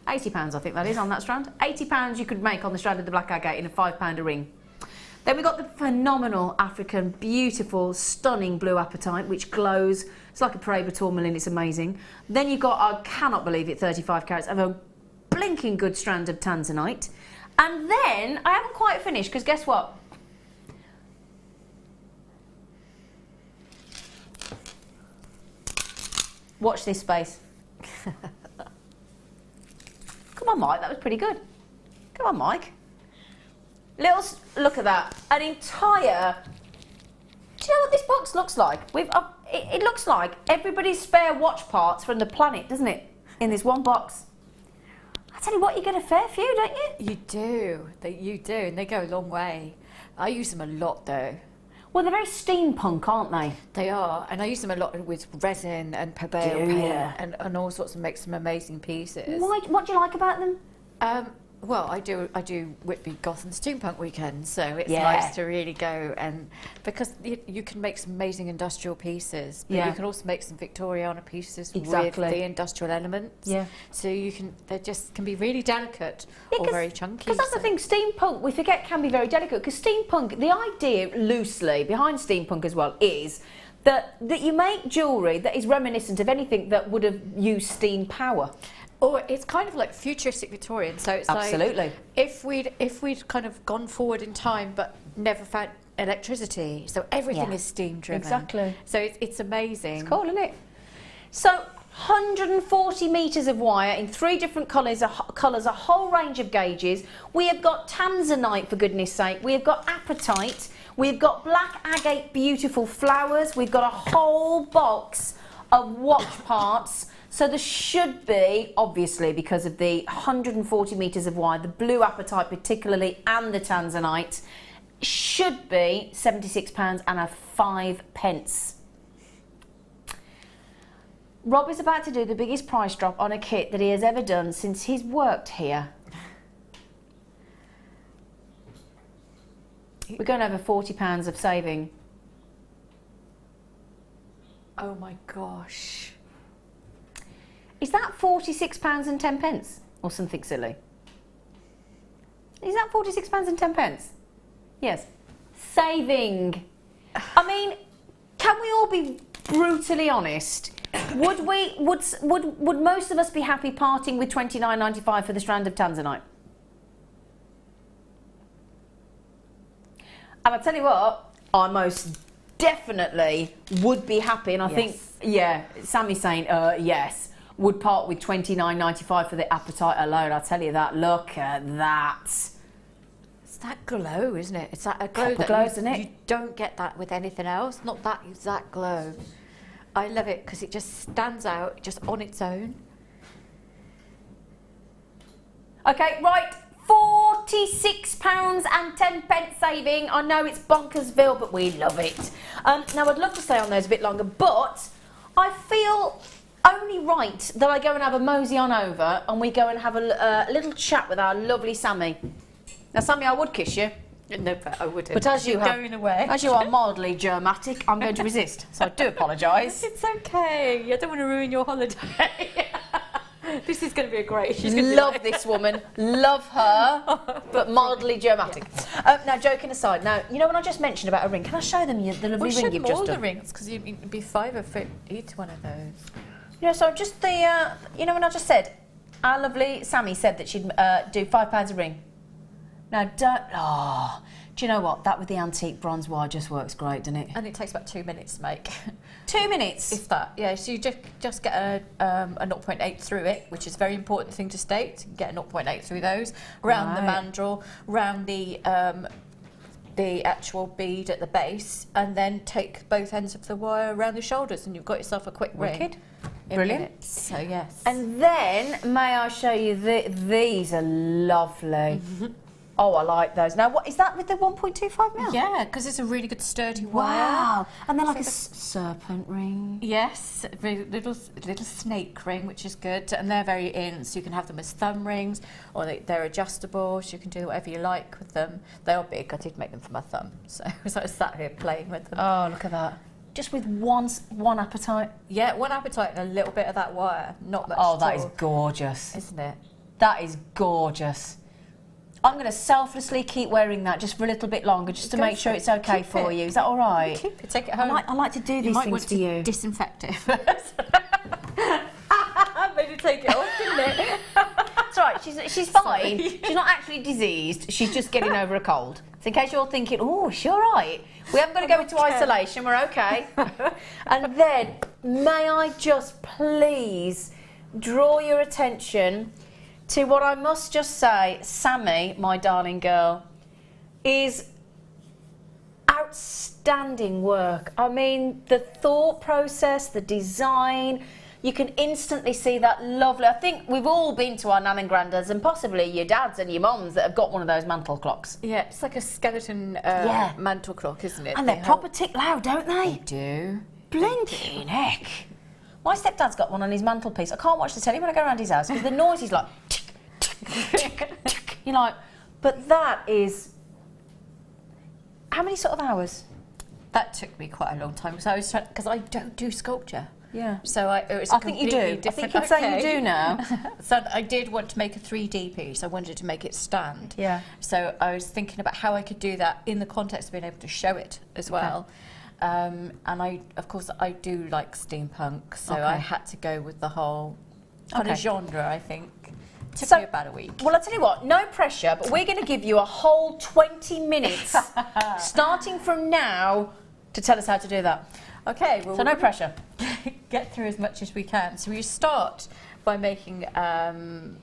£80, I think that is, on that strand. £80 you could make on the strand of the black agate in a £5 a ring. Then we got the phenomenal African, beautiful, stunning blue apatite, which glows. It's like a Paraiba tourmaline, it's amazing. Then you've got, I cannot believe it, 35 carats of a blinking good strand of tanzanite. And then, I haven't quite finished, because guess what? Watch this space. Come on, Mike, that was pretty good. Come on, Mike. Look at that. An entire... Do you know what this box looks like? It looks like everybody's spare watch parts from the planet, doesn't it? In this one box. I tell you what, you get a fair few, don't you? You do. You do, and they go a long way. I use them a lot, though. Well, they're very steampunk, aren't they? They are, and I use them a lot with resin and purbeil paint and all sorts, and make some amazing pieces. What do you like about them? Well, I do Whitby Goth and Steampunk weekends, so it's nice to really go, and because you can make some amazing industrial pieces, but you can also make some Victoriana pieces with the industrial elements. Yeah. So they just can be really delicate or very chunky. Because that's the thing, steampunk, we forget, can be very delicate, because steampunk, the idea loosely behind steampunk as well is that you make jewellery that is reminiscent of anything that would have used steam power. Or it's kind of like futuristic Victorian, so it's absolutely. Like if we'd kind of gone forward in time but never found electricity, so everything is steam driven. Exactly. So it's amazing. It's cool, isn't it? So 140 metres of wire in 3 different colours, a whole range of gauges. We have got tanzanite, for goodness sake. We have got apatite. We've got black agate, beautiful flowers. We've got a whole box of watch parts. So there should be, obviously, because of the 140 metres of wire, the blue apatite particularly, and the tanzanite, should be £76 and 5p. Rob is about to do the biggest price drop on a kit that he has ever done since he's worked here. We're going over £40 of saving. Oh my gosh. Is that £46 and 10p? Or something silly? Is that £46 and 10p? Yes. Saving. I mean, can we all be brutally honest? Would most of us be happy parting with £29.95 for the strand of tanzanite? And I tell you what, I most definitely would be happy, and I think, Sammy's saying yes. Would part with £29.95 for the apatite alone. I'll tell you that. Look at that. It's that glow, isn't it? It's that glow Proper glow, isn't it? You don't get that with anything else. Not that exact glow. I love it because it just stands out just on its own. Okay, right. £46 and 10p saving. I know it's bonkersville, but we love it. Now, I'd love to stay on those a bit longer, but I feel only right that I go and have a mosey on over and we go and have a little chat with our lovely Sammi. Now, Sammi, I would kiss you. No, but I wouldn't. But as you are mildly germatic, I'm going to resist. So I do apologise. It's okay. I don't want to ruin your holiday. This is going to be a great. She's going to love this woman. Love her, but mildly germatic. Now, joking aside, now you know when I just mentioned about a ring, can I show them the lovely ring you've just done? all the rings because it'd be £5 for each one of those. Yeah, so just the, you know when I just said, our lovely Sammi said that she'd do £5 a ring. Now, do you know what? That with the antique bronze wire just works great, doesn't it? And it takes about 2 minutes to make. 2 minutes? If that, yeah. So you just get a 0.8 through it, which is a very important thing to state. You get a 0.8 through those, round the mandrel, round the actual bead at the base, and then take both ends of the wire around the shoulders, and you've got yourself a quick ring. Brilliant. Minutes. So yes. And then, may I show you, these are lovely. Oh, I like those. Now, what is that with the 1.25 mil? Yeah, because it's a really good sturdy wire. Wow. And they're like a serpent ring. Yes, a very little snake ring, which is good, and they're very in, so you can have them as thumb rings, or they're adjustable, so you can do whatever you like with them. They are big. I did make them for my thumb, so I was sat here playing with them. Oh, look at that. Just with one apatite? Yeah, one apatite and a little bit of that wire, not much Oh, at that all. is gorgeous. Isn't it? That is gorgeous. I'm going to selflessly keep wearing that just for a little bit longer, just to Go make for sure it. it's okay Keep for it. you. Is that all right? Keep it, take it home. I like to do You these might things want for to you. disinfect it first. I made her take it off, didn't it? It's all right, she's fine. She's not actually diseased, she's just getting over a cold. So in case you're thinking, oh, she's all right, we haven't got to go into isolation, we're okay. And then, may I just please draw your attention to what I must just say, Sammi, my darling girl, is outstanding work. I mean, the thought process, the design, you can instantly see that lovely. I think we've all been to our nan and granddads and possibly your dads and your mums that have got one of those mantle clocks. Yeah, it's like a skeleton mantle clock, isn't it? And they're proper tick loud, don't they? They do. Blinking heck. My stepdad's got one on his mantelpiece. I can't watch the telly when I go around his house because the noise is like tick, tick, tick, tick. You're like, but that is. How many sort of hours? That took me quite a long time because I don't do sculpture. Yeah. So it was I think you do. I think you'd say you do now. So I did want to make a 3D piece. I wanted to make it stand. Yeah. So I was thinking about how I could do that in the context of being able to show it as well. And of course, I do like steampunk, so I had to go with the whole kind of genre, I think. Took me about a week. Well, I'll tell you what, no pressure, but we're going to give you a whole 20 minutes, starting from now, to tell us how to do that. Okay, well, so no pressure. Get through as much as we can. So we start by making the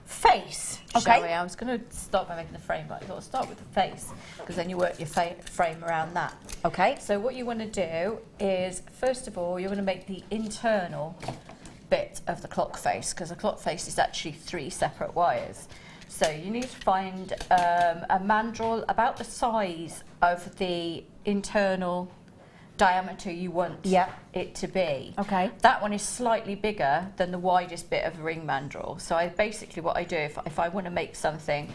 face. Okay. Shall we? I was going to start by making the frame, but I thought I'll start with the face because then you work your frame around that. Okay. So what you want to do is, first of all, you're going to make the internal bit of the clock face because the clock face is actually 3 separate wires. So you need to find a mandrel about the size of the internal diameter you want it to be. Okay. That one is slightly bigger than the widest bit of a ring mandrel. So basically what I do, if I want to make something,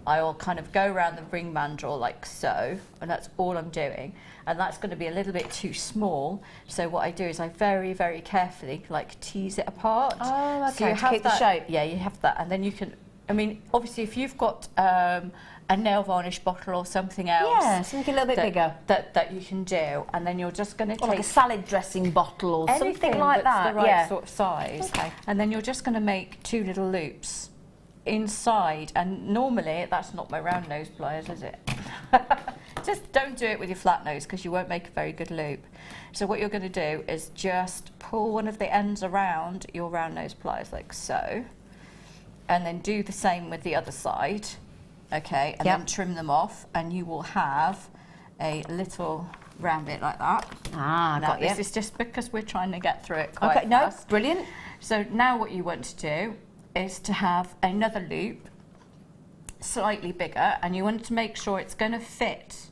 I'll kind of go around the ring mandrel like so, and that's all I'm doing. And that's going to be a little bit too small. So what I do is I very, very carefully like tease it apart. Oh, okay. So you to have keep that, the shape. Yeah, you have that, and then you can. I mean, obviously, if you've got a nail varnish bottle or something else, Yeah, something a little bit bigger. that you can do, and then you're just going to take like a salad dressing bottle or anything something like that's that. the right yeah. sort of size. Okay. And then you're just going to make 2 little loops inside, and normally that's not my round nose pliers, is it? Just don't do it with your flat nose because you won't make a very good loop. So what you're going to do is just pull one of the ends around your round nose pliers like so, and then do the same with the other side, okay, and then trim them off, and you will have a little round bit like that. Ah, Now got you. this is just because we're trying to get through it quite Okay, no, fast. brilliant. So now what you want to do is to have another loop, slightly bigger, and you want to make sure it's going to fit,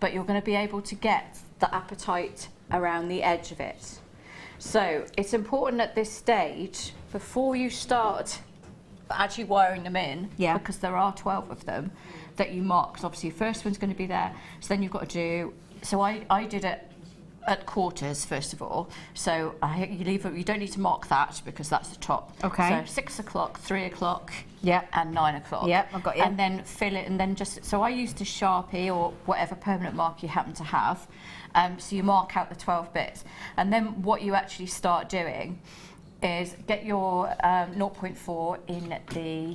but you're going to be able to get the apatite around the edge of it. So it's important at this stage, before you start actually wiring them in, because there are 12 of them, that you mark. So obviously your first one's going to be there, so then you've got to do, so I did it at quarters first of all, so you don't need to mark that because that's the top. Okay. So 6 o'clock, 3 o'clock, Yep. and 9 o'clock. Yep, I've got you. And then fill it, and then just, so I used a Sharpie or whatever permanent marker you happen to have, so you mark out the 12 bits, and then what you actually start doing is get your 0.4 in the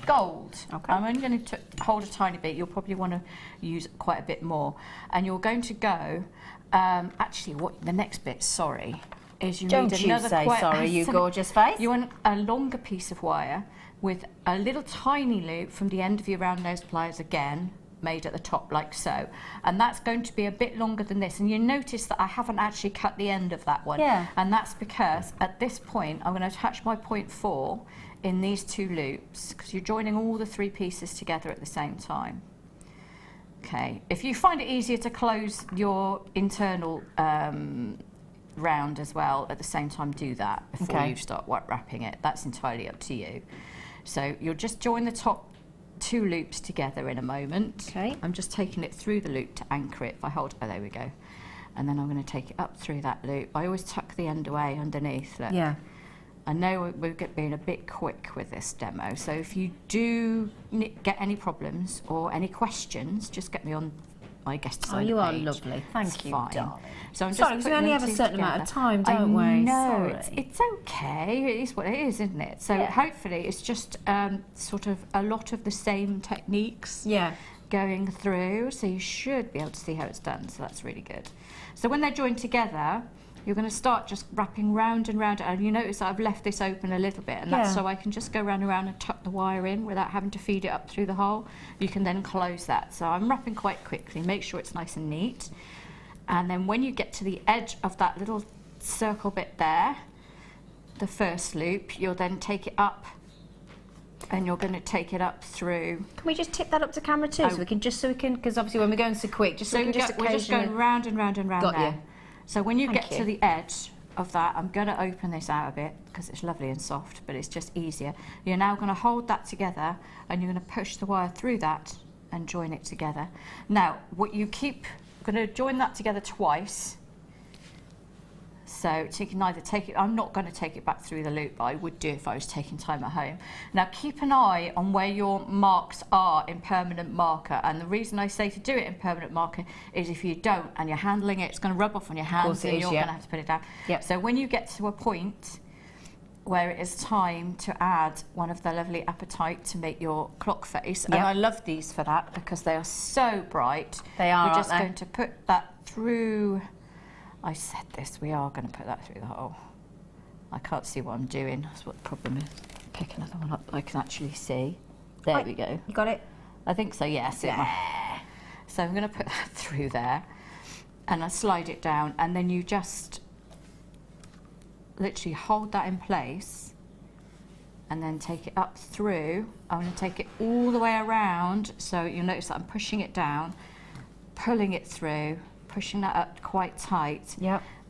gold. Okay. I'm only going to hold a tiny bit. You'll probably want to use quite a bit more, and you're going to go. Actually, what the next bit? Sorry, is you Don't need you another. say sorry, you gorgeous face. You want a longer piece of wire with a little tiny loop from the end of your round nose pliers again, made at the top like so, and that's going to be a bit longer than this, and you notice that I haven't actually cut the end of that one, Yeah. and that's because at this point I'm going to attach my 0.4 in these 2 loops, because you're joining all the 3 pieces together at the same time. Okay, if you find it easier to close your internal round as well at the same time, do that before you start wrapping it. That's entirely up to you. So you'll just join the top 2 loops together in a moment. Okay. I'm just taking it through the loop to anchor it. If I hold, oh, there we go. And then I'm going to take it up through that loop. I always tuck the end away underneath. Look. Yeah. I know we're being a bit quick with this demo, so if you do get any problems or any questions, just get me on my guest designer you are page. lovely. Thank It's you, fine. darling. So I'm Sorry, just because we only have a certain amount of time, don't we? I know, Sorry. it's okay. It is what it is, isn't it? So hopefully it's just sort of a lot of the same techniques going through, so you should be able to see how it's done, so that's really good. So when they're joined together, you're going to start just wrapping round and round, and you notice that I've left this open a little bit, and that's so I can just go round and round and tuck the wire in without having to feed it up through the hole. You can then close that. So I'm wrapping quite quickly, make sure it's nice and neat. And then when you get to the edge of that little circle bit there, the first loop, you'll then take it up, and you're going to take it up through. Can we just tip that up to camera too, so we can, because obviously when we're going so quick, just so we can just we're just going round and round and round there. So when you get to the edge of that, I'm going to open this out a bit because it's lovely and soft, but it's just easier. You're now going to hold that together, and you're going to push the wire through that and join it together. Now, what you keep, going to join that together twice. So you can either take it, I'm not going to take it back through the loop, but I would do if I was taking time at home. Now keep an eye on where your marks are in permanent marker, and the reason I say to do it in permanent marker is if you don't and you're handling it, it's going to rub off on your hands and you're going to have to put it down. So when you get to a point where it is time to add one of the lovely apatite to make your clock face, and I love these for that because they are so bright. They are, We're just going to put that through. I said this, we are going to put that through the hole. I can't see what I'm doing, that's what the problem is. Pick another one up I can actually see. There we go. You got it? I think so, yes. So I'm going to put that through there, and I slide it down, and then you just literally hold that in place, and then take it up through. I'm going to take it all the way around, so you'll notice that I'm pushing it down, pulling it through, pushing that up quite tight,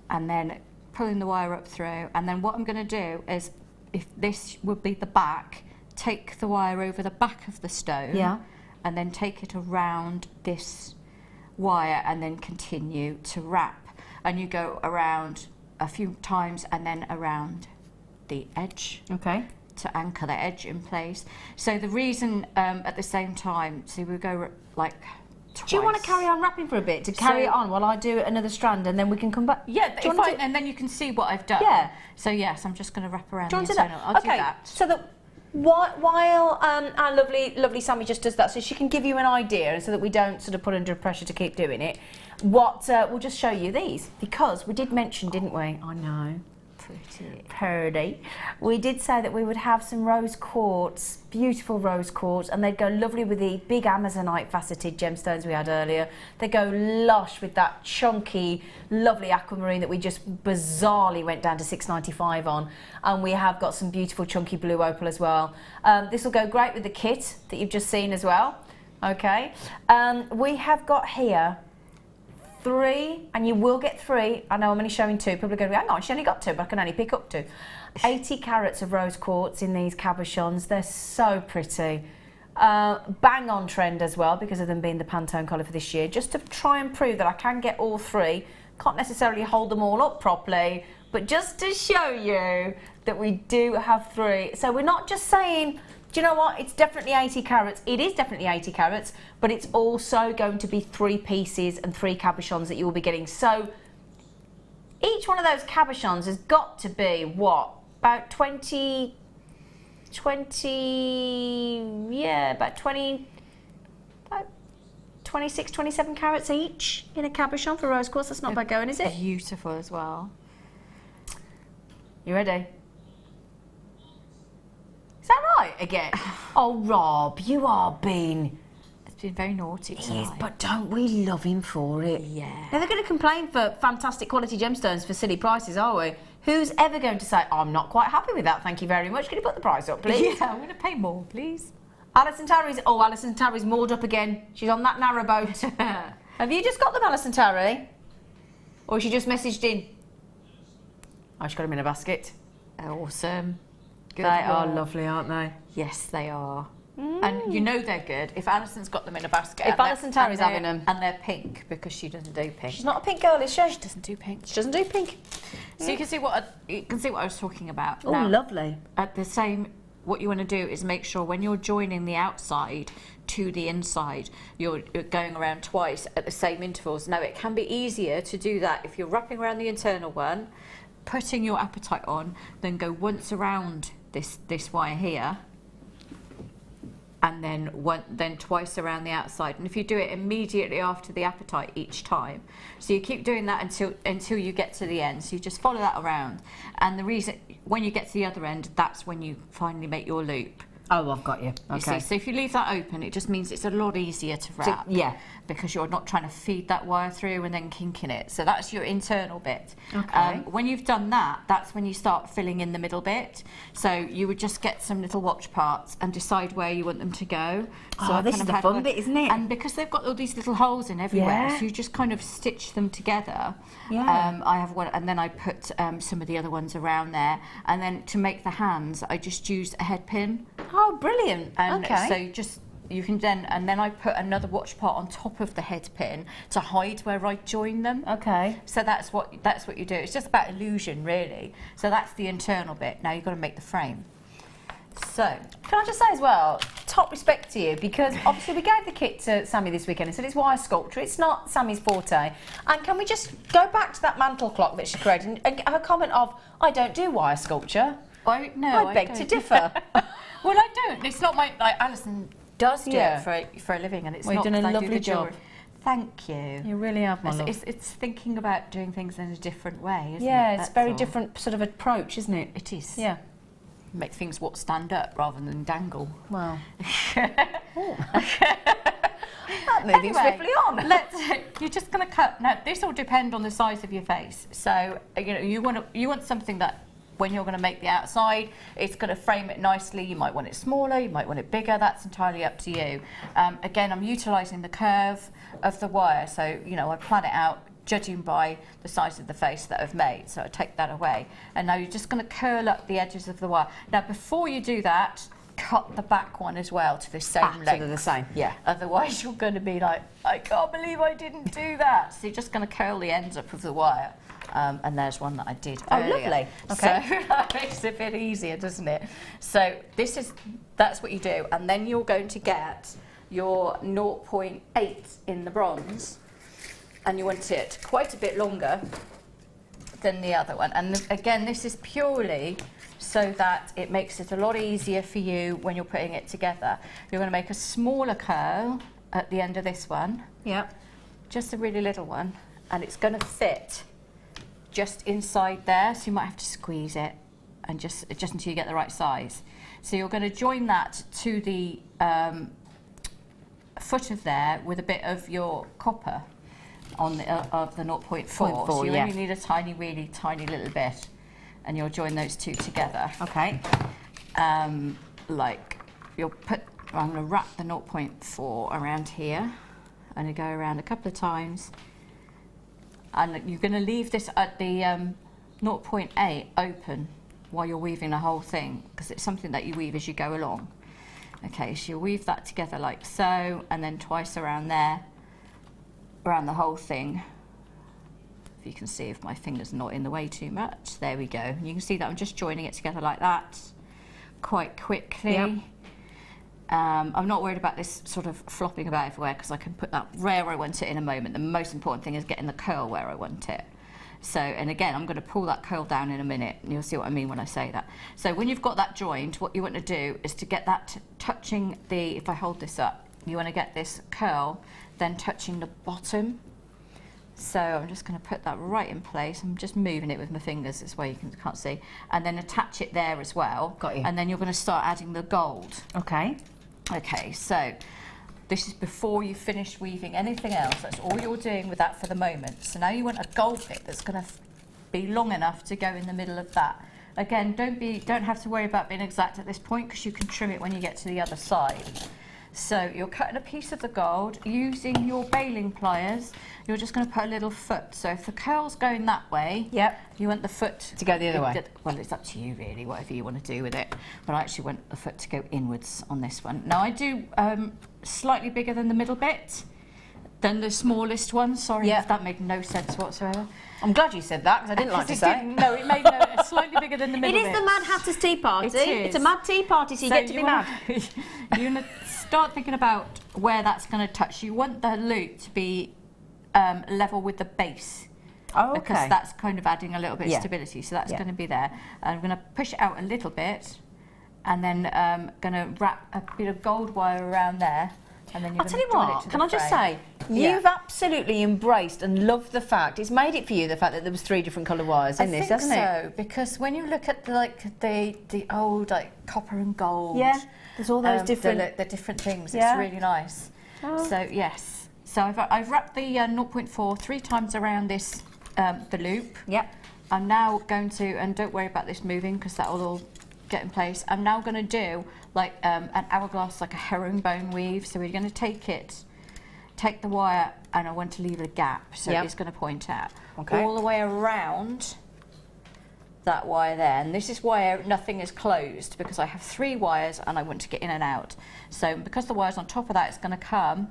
and then pulling the wire up through. And then what I'm going to do is, if this would be the back, take the wire over the back of the stone, and then take it around this wire, and then continue to wrap. And you go around a few times, and then around the edge. To anchor the edge in place. So the reason at the same time, see, we go like twice. Do you want to carry on wrapping for a bit, to carry it on while I do another strand, and then we can come back? And then you can see what I've done. So yes, I'm just going to wrap around the internal. I'll do that. So that while our lovely Sammi just does that, so she can give you an idea, and so that we don't sort of put under pressure to keep doing it, we'll just show you these, because we did mention, didn't we? I know. Pretty. We did say that we would have some rose quartz, beautiful rose quartz, and they'd go lovely with the big amazonite faceted gemstones we had earlier. They go lush with that chunky, lovely aquamarine that we just bizarrely went down to $6.95 on. And we have got some beautiful chunky blue opal as well. This will go great with the kit that you've just seen as well. Okay. We have got here 3, and you will get 3. I know I'm only showing 2. People are going to go, hang on, she only got 2, but I can only pick up 2. 80 carats of rose quartz in these cabochons. They're so pretty. Bang on trend as well, because of them being the Pantone colour for this year. Just to try and prove that I can get all 3. Can't necessarily hold them all up properly, but just to show you that we do have 3. So we're not just saying, do you know what, it's definitely 80 carats. It is definitely 80 carats, but it's also going to be 3 pieces and 3 cabochons that you will be getting. So each one of those cabochons has got to be, what, about 26, 27 carats each in a cabochon for rose quartz. That's not bad going, is it? Beautiful as well. You ready? Is that right again? Oh, Rob, you are being been very naughty tonight. He is, but don't we love him for it? Yeah. Now they're going to complain for fantastic quality gemstones for silly prices, are we? Who's ever going to say, I'm not quite happy with that, thank you very much. Can you put the price up, please? Yeah, I'm going to pay more, please. Alison Terry's moored up again. She's on that narrow boat. Have you just got them, Alison Terry? Or she just messaged in? Oh, she's got them in a basket. Awesome. Good They are work. lovely, aren't they? Yes, they are. And you know they're good if Alison's got them in a basket. If Alison Terry's having them. And they're pink, because she doesn't do pink. She's not a pink girl, is she? She doesn't do pink. She doesn't do pink. So you can see what I was talking about. Oh, Now, lovely. At the same, what you want to do is make sure when you're joining the outside to the inside, you're going around twice at the same intervals. Now, it can be easier to do that if you're wrapping around the internal one, putting your apatite on, then go once around this wire here, and then twice around the outside. And if you do it immediately after the apatite each time, so you keep doing that until you get to the end. So you just follow that around, and the reason when you get to the other end, that's when you finally make your loop. Oh, I've got you. You see, so if you leave that open, it just means it's a lot easier to wrap. Yeah. Because you're not trying to feed that wire through and then kinking it. So that's your internal bit. Okay. When you've done that, that's when you start filling in the middle bit. So you would just get some little watch parts and decide where you want them to go. So Oh, this is the fun bit, isn't it? And because they've got all these little holes in everywhere, Yeah. so you just kind of stitch them together. Yeah. I have one, and then I put some of the other ones around there. And then to make the hands, I just used a head pin. Oh, brilliant. And Okay. so you can then I put another watch part on top of the head pin to hide where I join them. Okay. So that's what you do. It's just about illusion, really. So that's the internal bit. Now you've got to make the frame. So Can I just say as well, top respect to you, because obviously we gave the kit to Sammi this weekend and said it's wire sculpture, it's not Sammy's forte. And can we just go back to that mantle clock that she created and her comment of, I don't do wire sculpture? I beg to differ. Well, I don't. It's not my Alison does do Yeah. it for a living, and it's Well, you've not done a 'cause I do lovely the jewellery. job. Thank you. You really have, my love. It's thinking about doing things in a different way, isn't it? Yeah, it's That's very all. different sort of approach, isn't it? It is. Yeah. Make things stand up rather than dangle. Well. Moving swiftly on. You're just going to cut. Now, this will depend on the size of your face. So, you want something that when you're going to make the outside, it's going to frame it nicely. You might want it smaller, you might want it bigger. That's entirely up to you. Again, I'm utilising the curve of the wire. So, I plan it out judging by the size of the face that I've made. So I take that away. And now you're just going to curl up the edges of the wire. Now, before you do that, cut the back one as well to the same length. So they're the same, yeah. Otherwise, you're going to be like, I can't believe I didn't do that. So you're just going to curl the ends up of the wire. And there's one that I did earlier. Lovely. Okay. So that makes it a bit easier, doesn't it? So that's what you do. And then you're going to get your 0.8 in the bronze. And you want it quite a bit longer than the other one. And again, this is purely so that it makes it a lot easier for you when you're putting it together. You're going to make a smaller curl at the end of this one. Yep. Just a really little one. And it's going to fit just inside there. So you might have to squeeze it and just until you get the right size. So you're going to join that to the foot of there with a bit of your copper on of the 0.4. So you only need a really tiny little bit, and you'll join those two together. Okay. Like I'm going to wrap the 0.4 around here, and you go around a couple of times, and you're going to leave this at the 0.8 open while you're weaving the whole thing, because it's something that you weave as you go along. Okay, so you'll weave that together like so, and then twice around there, around the whole thing. If you can see if my finger's not in the way too much. There we go. And you can see that I'm just joining it together like that quite quickly. Yep. I'm not worried about this sort of flopping about everywhere, because I can put that where I want it in a moment. The most important thing is getting the curl where I want it. So, and again, I'm going to pull that curl down in a minute, and you'll see what I mean when I say that. So when you've got that joined, what you want to do is to get that touching the, if I hold this up, you want to get this curl then touching the bottom. So I'm just going to put that right in place. I'm just moving it with my fingers, this way you can't see. And then attach it there as well. Got you. And then you're going to start adding the gold. Okay. Okay, so This is before you finish weaving anything else. That's all you're doing with that for the moment. So now you want a gold bit that's going to be long enough to go in the middle of that. Again, don't have to worry about being exact at this point because you can trim it when you get to the other side. So you're cutting a piece of the gold using your baling pliers. You're just going to put a little foot. So if the curl's going that way, you want the foot to go the other way. Well, it's up to you really, whatever you want to do with it. But I actually want the foot to go inwards on this one. Now I do slightly bigger than the middle bit, than the smallest one. Sorry if that made no sense whatsoever. I'm glad you said that because I didn't like to say. No, it made no, slightly bigger than the middle bit. It is the Mad Hatter's Tea Party. It is. It's a mad tea party, so you get to be mad. You want to start thinking about where that's going to touch. You want the loop to be level with the base. Oh, okay. Because that's kind of adding a little bit of stability. So that's going to be there. And I'm going to push it out a little bit, and then going to wrap a bit of gold wire around there. And then you're I'll tell you what, can I just say, you've absolutely embraced and loved the fact, it's made it for you, the fact that there was 3 different colour wires in this, hasn't it? I think so, because when you look at the old copper and gold, there's all those different the different things. It's really nice. So yes, so I've wrapped the 0.4 3 times around this the loop. I'm now going to, and don't worry about this moving because that will all get in place. I'm now going to do like an hourglass, like a herringbone weave. So we're going to take the wire, and I want to leave a gap, so it's going to point out all the way around that wire there. And this is why nothing is closed, because I have 3 wires and I want to get in and out. So because the wire's on top of that, it's going to come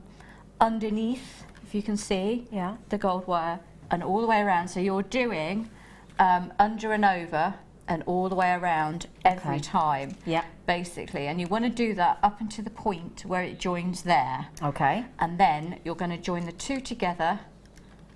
underneath, if you can see, the gold wire, and all the way around. So you're doing under and over and all the way around every time, basically. And you want to do that up until the point where it joins there. And then you're going to join the 2 together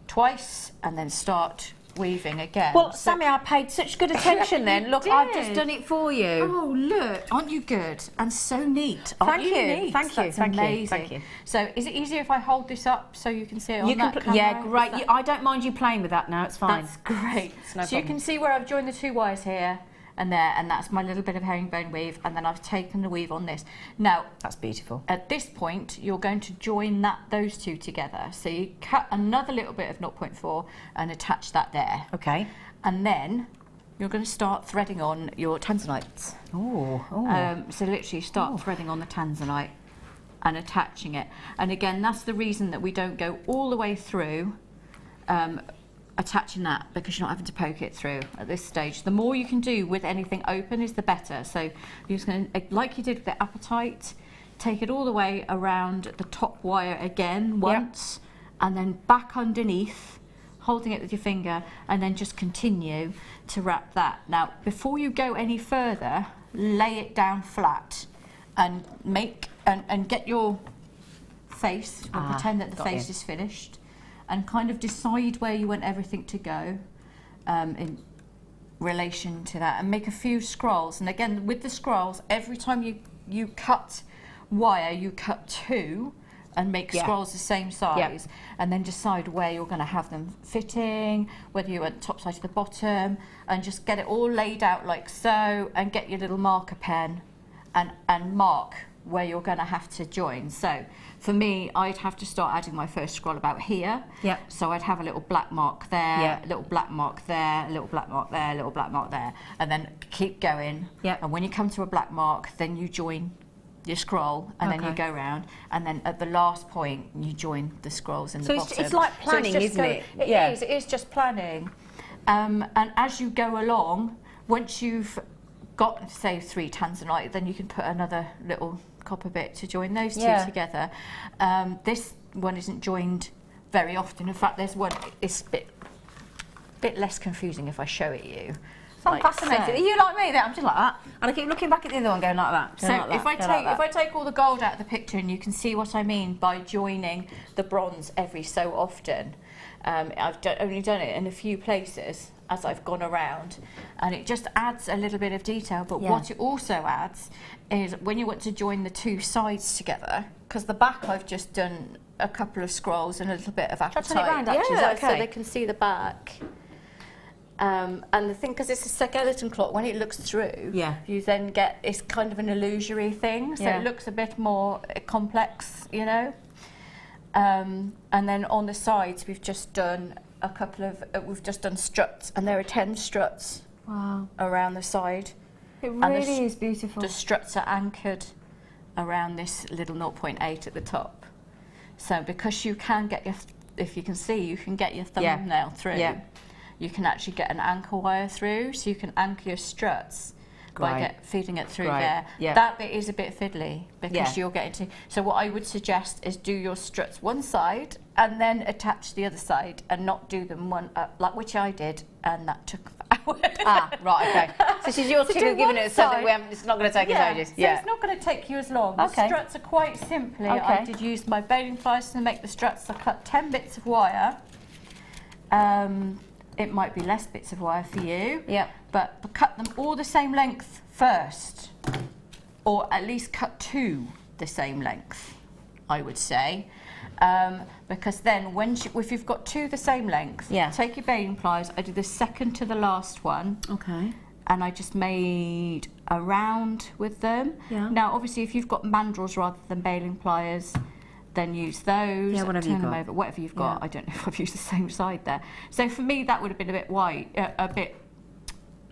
twice and then start weaving again. Well, Sammi, I paid such good attention then. Look, I've just done it for you. Oh, look, aren't you good? And so neat. Thank you. That's amazing. Thank you. So is it easier if I hold this up so you can see it on that camera? Yeah, great. I don't mind you playing with that now, it's fine. That's great. No so you can see where I've joined the 2 wires here and there, and that's my little bit of herringbone weave, and then I've taken the weave on this. Now, that's beautiful. At this point, you're going to join those 2 together. So you cut another little bit of 0.4 and attach that there. And then you're going to start threading on your tanzanites. So literally start threading on the tanzanite and attaching it. And again, that's the reason that we don't go all the way through attaching that, because you're not having to poke it through at this stage. The more you can do with anything open is the better. So you're just going to, like you did with the apatite, take it all the way around the top wire again once, and then back underneath, holding it with your finger, and then just continue to wrap that. Now, before you go any further, lay it down flat and and get your face, or pretend that the face is finished, and kind of decide where you want everything to go in relation to that, and make a few scrolls. And again, with the scrolls, every time you cut wire, you cut 2 and make scrolls the same size, and then decide where you're going to have them fitting, whether you want top side to the bottom, and just get it all laid out like so, and get your little marker pen and mark where you're going to have to join. So for me, I'd have to start adding my first scroll about here. So I'd have a little black mark there, a little black mark there, a little black mark there, a little black mark there, and then keep going. And when you come to a black mark, then you join your scroll, and then you go round, and then at the last point you join the scrolls in the bottom. So it's like planning, isn't it? It is just planning. And as you go along, once you've got, say, 3 tanzanite, then you can put another little copper bit to join those 2 together. This one isn't joined very often. In fact, there's one, it's a bit less confusing if I show it you. So I'm fascinated. Are you like me? I'm just like that, and I keep looking back at the other one, going like that. So if I take all the gold out of the picture, and you can see what I mean by joining the bronze every so often. I've only done it in a few places as I've gone around, and it just adds a little bit of detail. But what it also adds is when you want to join the 2 sides together, because the back I've just done a couple of scrolls and a little bit of apatite. So they can see the back. And the thing, because it's a skeleton clock, when it looks through, you then get, it's kind of an illusory thing, so it looks a bit more complex, you know. And then on the sides, we've just done a couple of, we've just done struts, and there are 10 struts around the side. It really is beautiful. The struts are anchored around this little 0.8 at the top. So because you can get your, if you can see, you can get your thumbnail through. Yeah. You can actually get an anchor wire through, so you can anchor your struts by feeding it through there. Yeah. That bit is a bit fiddly because you're getting to. So what I would suggest is do your struts one side and then attach the other side, and not do them one like which I did, and that took hours. Right, okay. So she's yours giving it so that it's not going to take us ages. So it's not going to take you as long. The struts are quite simply. I did use my baling pliers to make the struts. I cut 10 bits of wire. It might be less bits of wire for you, but cut them all the same length first, or at least cut 2 the same length, I would say, because then if you've got 2 the same length, take your baling pliers. I did the second to the last one, and I just made a round with them. Now, obviously, if you've got mandrels rather than baling pliers, then use those. Yeah, whatever turn them over, whatever you've got. I don't know if I've used the same side there. So for me, that would have been a bit a bit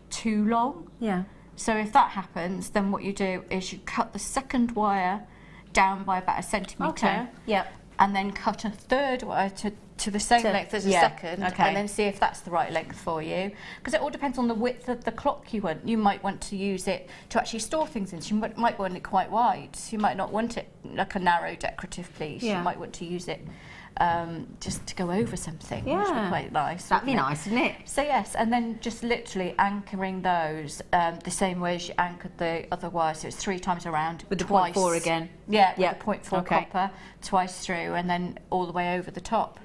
too long. Yeah. So if that happens, then what you do is you cut the second wire down by about 1 centimetre. Okay. Yeah. And then cut a third wire to the same length as a second, and then see if that's the right length for you. Because it all depends on the width of the clock you want. You might want to use it to actually store things in. So you might want it quite wide. So you might not want it like a narrow decorative piece. You might want to use it just to go over something, which would be quite nice. That'd be nice, wouldn't it? So yes, and then just literally anchoring those the same way as you anchored the other wire. So it's 3 times around. With the 0.4 again. Yeah, with the 0.4 copper, twice through, and then all the way over the top.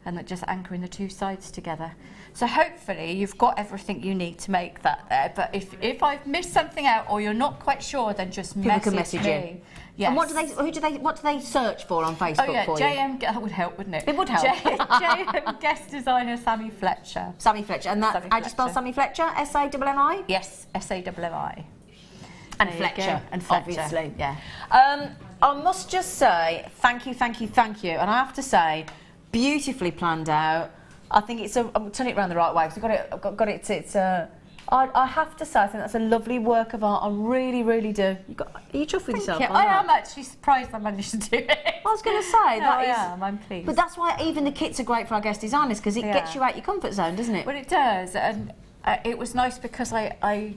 And just anchoring the 2 sides together. So hopefully you've got everything you need to make that there. But if I've missed something out or you're not quite sure, then just message me. Yes. And what do they search for on Facebook for you? That would help, wouldn't it? It would help. JM guest designer Sammi Fletcher. Sammi Fletcher, and that's how do you spell Sammi Fletcher? S-A-M-M-I? Yes, S-A-M-M-I. And Fletcher, obviously. Yeah. I must just say thank you, and I have to say, beautifully planned out. I think it's I'm turning it around the right way because I've got it. I have to say, I think that's a lovely work of art. I really, really do. Are you chuffed with yourself? I am actually surprised I managed to do it. I was going to say I'm pleased. But that's why even the kits are great for our guest designers, because it gets you out your comfort zone, doesn't it? Well, it does, and it was nice because I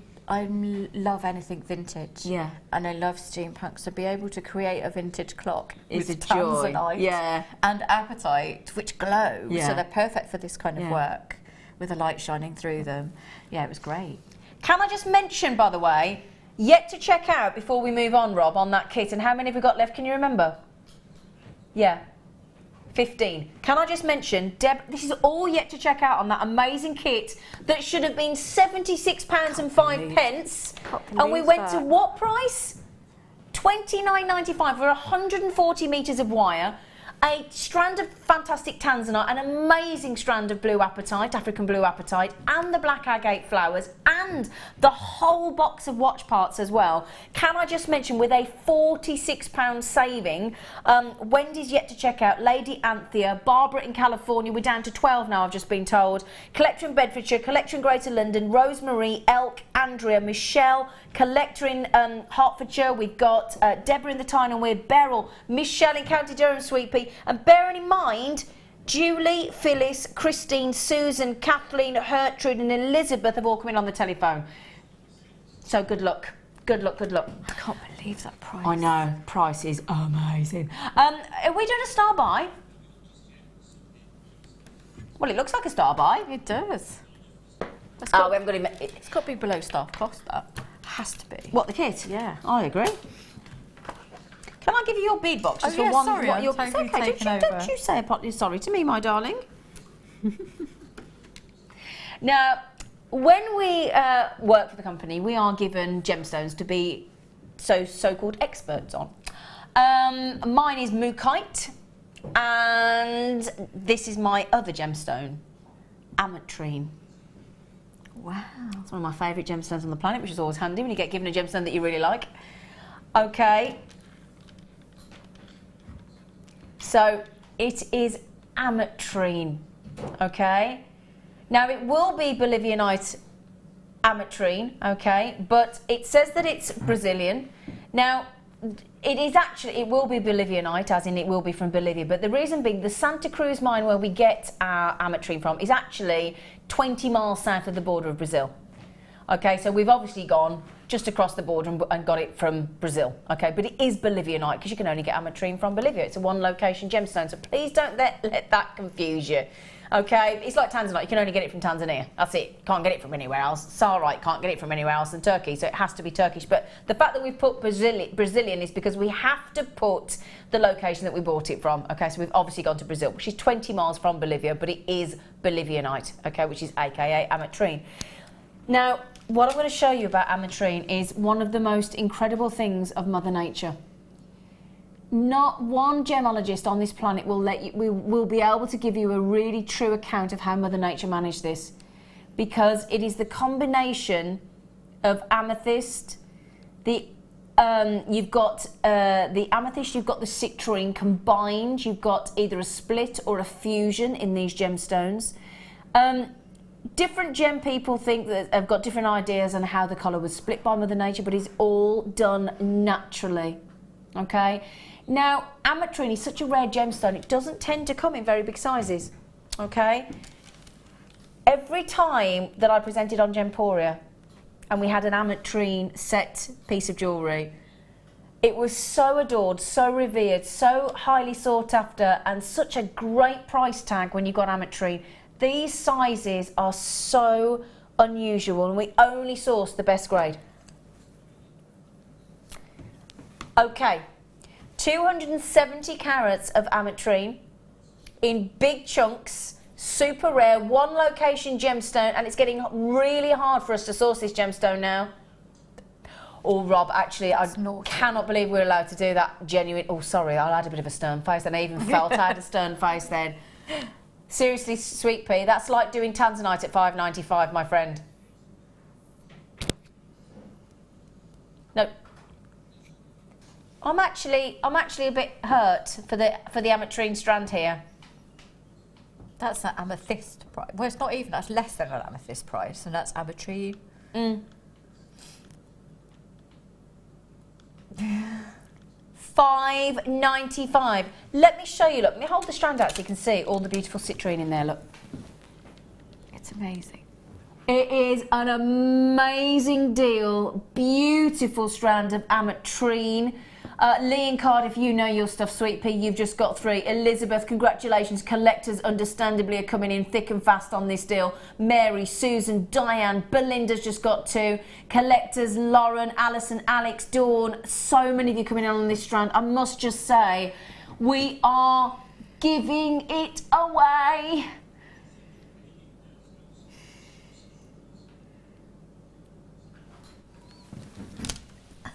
love anything vintage. Yeah. And I love steampunk, so be able to create a vintage clock is a tanzanite joy. And apatite, which glow. So they're perfect for this kind of work, with the light shining through them. Yeah, it was great. Can I just mention, by the way, yet to check out before we move on, Rob, on that kit, and how many have we got left? Can you remember? Yeah. 15. Can I just mention, Deb, this is all yet to check out on that amazing kit that should have been £76.05, and we went to what price? £29.95 for 140 metres of wire, a strand of fantastic tanzanite, an amazing strand of blue apatite, African blue apatite, and the black agate flowers, and the whole box of watch parts as well. Can I just mention, with a £46 saving, Wendy's yet to check out, Lady Anthea, Barbara in California, we're down to 12 now, I've just been told, Collector in Bedfordshire, Collector in Greater London, Rosemary, Elk, Andrea, Michelle, Collector in Hertfordshire, we've got Deborah in the Tyne and Weird, Beryl, Michelle in County Durham, Sweet Pea, and bearing in mind, Julie, Phyllis, Christine, Susan, Kathleen, Gertrude and Elizabeth have all come in on the telephone. So good luck. Good luck, good luck. I can't believe that price. I know, price is amazing. Are we doing a star buy? Well, it looks like a star buy. It does. We haven't got it. It's got to be below staff cost, that. Has to be. What, the kit? Yeah. I agree. Can I give you your bead box? Just for one? Sorry, I'm totally taken over. Don't you say sorry to me, my darling. Now, when we work for the company, we are given gemstones to be so-called experts on. Mine is Kite, and this is my other gemstone, ametrine. Wow. It's one of my favourite gemstones on the planet, which is always handy when you get given a gemstone that you really like. Okay. So it is ametrine. Okay. Now it will be Bolivianite ametrine, okay, but it says that it's Brazilian. Now, it will be Bolivianite, as in it will be from Bolivia, but the reason being the Santa Cruz mine where we get our ametrine from is actually 20 miles south of the border of Brazil. Okay, so we've obviously gone just across the border and got it from Brazil, okay, but it is Bolivianite because you can only get ametrine from Bolivia. It's a one location gemstone, so please don't let that confuse you. Okay, it's like tanzanite, you can only get it from Tanzania. That's it, can't get it from anywhere else. Sarite, can't get it from anywhere else than Turkey, so it has to be Turkish. But the fact that we've put Brazilian is because we have to put the location that we bought it from. Okay, so we've obviously gone to Brazil, which is 20 miles from Bolivia, but it is Bolivianite, okay, which is aka ametrine. Now, what I'm going to show you about ametrine is one of the most incredible things of Mother Nature. Not one gemologist on this planet will be able to give you a really true account of how Mother Nature managed this, because it is the combination of amethyst, you've got the amethyst, you've got the citrine combined, you've got either a split or a fusion in these gemstones. Different gem people think that have got different ideas on how the colour was split by Mother Nature, but it's all done naturally, okay? Now, ametrine is such a rare gemstone, it doesn't tend to come in very big sizes, okay? Every time that I presented on Gemporia and we had an ametrine set piece of jewellery, it was so adored, so revered, so highly sought after, and such a great price tag when you got ametrine. These sizes are so unusual and we only source the best grade. Okay. 270 carats of ametrine in big chunks, super rare, one location gemstone, and it's getting really hard for us to source this gemstone now. Oh, Rob, actually, I cannot believe we're allowed to do that. Genuine. Oh, sorry, I had a bit of a stern face, and I even felt I had a stern face then. Seriously, Sweet Pea, that's like doing tanzanite at $5.95, my friend. No. I'm actually a bit hurt for the ametrine strand here. That's an amethyst price. Well, it's not even. That's less than an amethyst price, and that's ametrine. $5.95. Let me show you. Look, let me hold the strand out so you can see all the beautiful citrine in there. Look, It's amazing. it is an amazing deal. Beautiful strand of ametrine. Lee and Cardiff, you know your stuff, Sweet Pea, you've just got 3. Elizabeth, congratulations. Collectors understandably are coming in thick and fast on this deal. Mary, Susan, Diane, Belinda's just got 2. Collectors, Lauren, Alison, Alex, Dawn, so many of you coming in on this strand. I must just say, we are giving it away.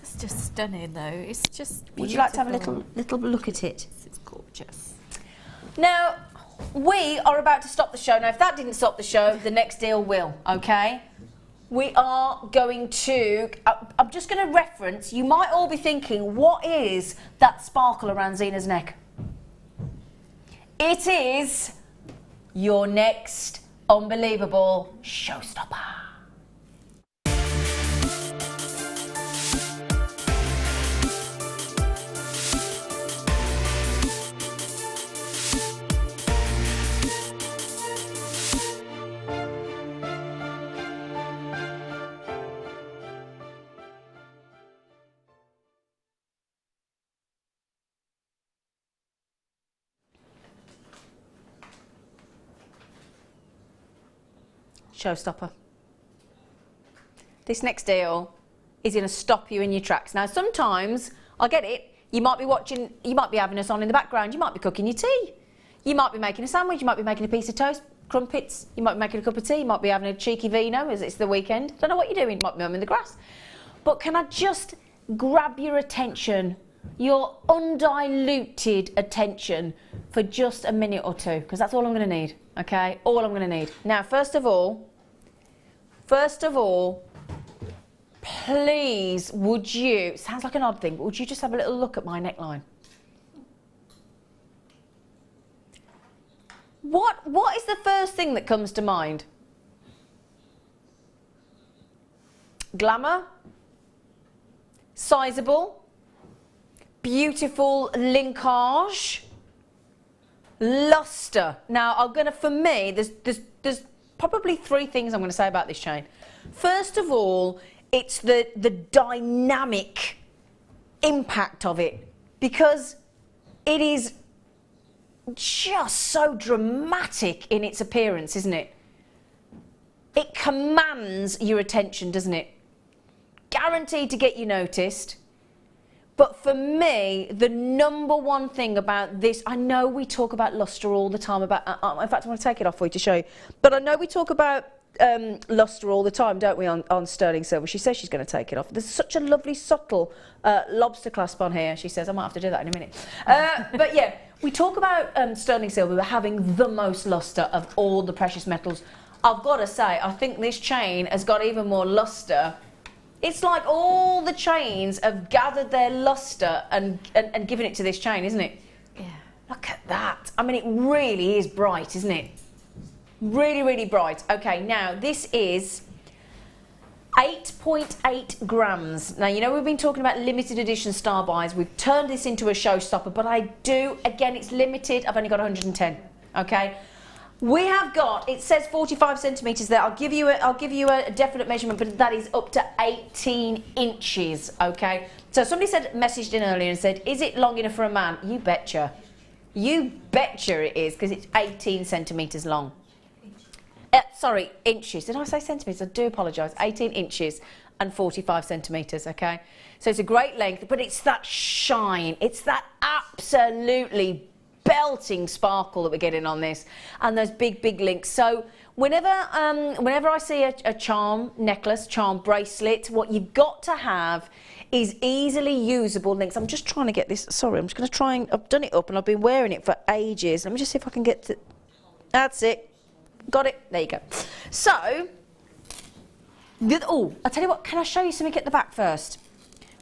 It's just stunning, though. It's just beautiful. Would you like to have a little look at it? It's gorgeous. Now, we are about to stop the show. Now, if that didn't stop the show, the next deal will, okay? We are going to... I'm just going to reference... You might all be thinking, what is that sparkle around Zena's neck? It is your next unbelievable showstopper. Showstopper. This next deal is going to stop you in your tracks. Now, sometimes, I get it, you might be watching, you might be having us on in the background, you might be cooking your tea, you might be making a sandwich, you might be making a piece of toast, crumpets, you might be making a cup of tea, you might be having a cheeky vino as it's the weekend. Don't know what you're doing, you might be mowing the grass. But can I just grab your attention, your undiluted attention, for just a minute or two, because that's all I'm going to need, okay? All I'm going to need. Now, first of all, First of all, please, would you, sounds like an odd thing, but would you just have a little look at my neckline? What is the first thing that comes to mind? Glamour, sizable, beautiful linkage, luster. Now, for me, there's probably three things I'm going to say about this chain. First of all, it's the dynamic impact of it, because it is just so dramatic in its appearance, isn't it? It commands your attention, doesn't it? Guaranteed to get you noticed. But for me, the number one thing about this, I know we talk about luster all the time, in fact, I want to take it off for you to show you, but I know we talk about luster all the time, don't we, on sterling silver. She says she's going to take it off. There's such a lovely, subtle lobster clasp on here, she says. I might have to do that in a minute. But yeah, we talk about sterling silver having the most luster of all the precious metals. I've got to say, I think this chain has got even more luster. It's like all the chains have gathered their luster and given it to this chain, isn't it? Yeah. Look at that. I mean, it really is bright, isn't it? Really, really bright. Okay, now this is 8.8 grams. Now, you know we've been talking about limited edition star buys. We've turned this into a showstopper, but again, it's limited. I've only got 110, okay? We have got, it says 45 centimetres there. I'll give you a definite measurement, but that is up to 18 inches, okay? So somebody messaged in earlier and said, is it long enough for a man? You betcha. You betcha it is, because it's 18 centimetres long. Sorry, inches. Did I say centimetres? I do apologise. 18 inches and 45 centimetres, okay? So it's a great length, but it's that shine. It's that absolutely belting sparkle that we're getting on this, and those big, big links. So whenever I see a charm necklace, charm bracelet, what you've got to have is easily usable links. I'm just trying to get this. Sorry, I'm just going to try and. I've done it up and I've been wearing it for ages. Let me just see if I can get to. That's it. Got it. There you go. So, I'll tell you what. Can I show you something at the back first?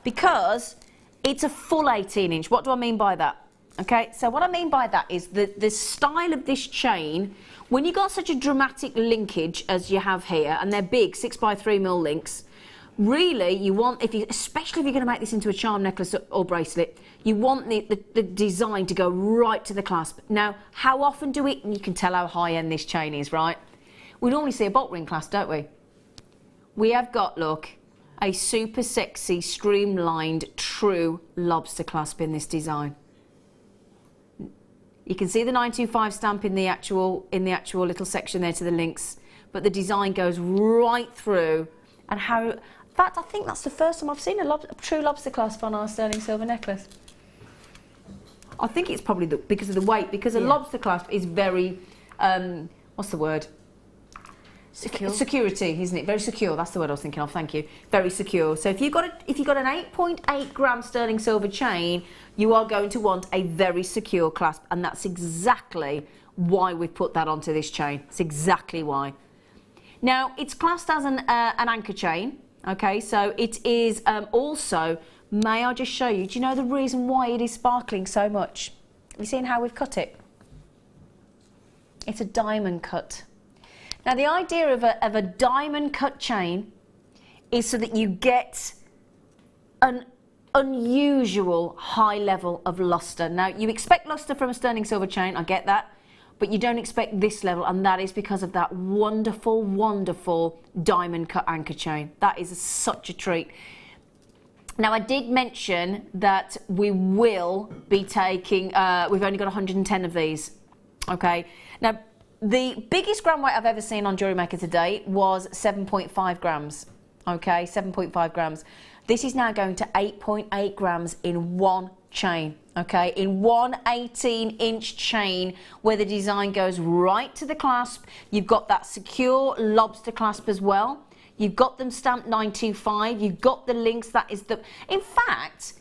Because it's a full 18 inch. What do I mean by that? Okay, so what I mean by that is the style of this chain, when you've got such a dramatic linkage as you have here, and they're big 6x3mm links, really you want, especially if you're going to make this into a charm necklace or bracelet, you want the design to go right to the clasp. Now, how often do you can tell how high end this chain is, right? We normally see a bolt ring clasp, don't we? We have got, look, a super sexy, streamlined, true lobster clasp in this design. You can see the 925 stamp in the actual little section there to the links, but the design goes right through. And in fact, I think that's the first time I've seen a true lobster clasp on our sterling silver necklace. I think it's probably because of the weight, because a lobster clasp is very, what's the word? Secure. Security, isn't it? Very secure. That's the word I was thinking of. Thank you. Very secure. So if you've got an 8.8 gram sterling silver chain, you are going to want a very secure clasp, and that's exactly why we've put that onto this chain. It's exactly why. Now, it's classed as an anchor chain. Okay, so it is also. May I just show you? Do you know the reason why it is sparkling so much? Have you seen how we've cut it? It's a diamond cut. Now, the idea of a diamond cut chain is so that you get an unusual high level of luster. Now, you expect luster from a sterling silver chain, I get that, but you don't expect this level, and that is because of that wonderful, wonderful diamond cut anchor chain. That is such a treat. Now, I did mention that we will be taking, we've only got 110 of these, okay? Now, the biggest gram weight I've ever seen on Jewellery Maker to date was 7.5 grams, okay, 7.5 grams. This is now going to 8.8 grams in one chain, okay, in one 18-inch chain where the design goes right to the clasp. You've got that secure lobster clasp as well. You've got them stamped 925. You've got the links. That is the. In fact,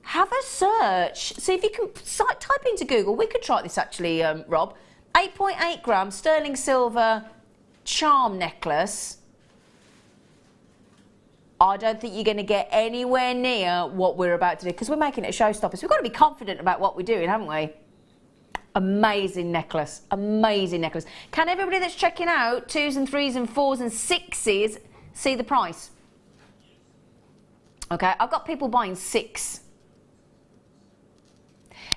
have a search. See if you can type into Google. We could try this actually, Rob. 8.8 gram sterling silver charm necklace. I don't think you're going to get anywhere near what we're about to do, because we're making it a showstopper. So we've got to be confident about what we're doing, haven't we? Amazing necklace, amazing necklace. Can everybody that's checking out 2s and 3s and 4s and 6s see the price? Okay, I've got people buying 6.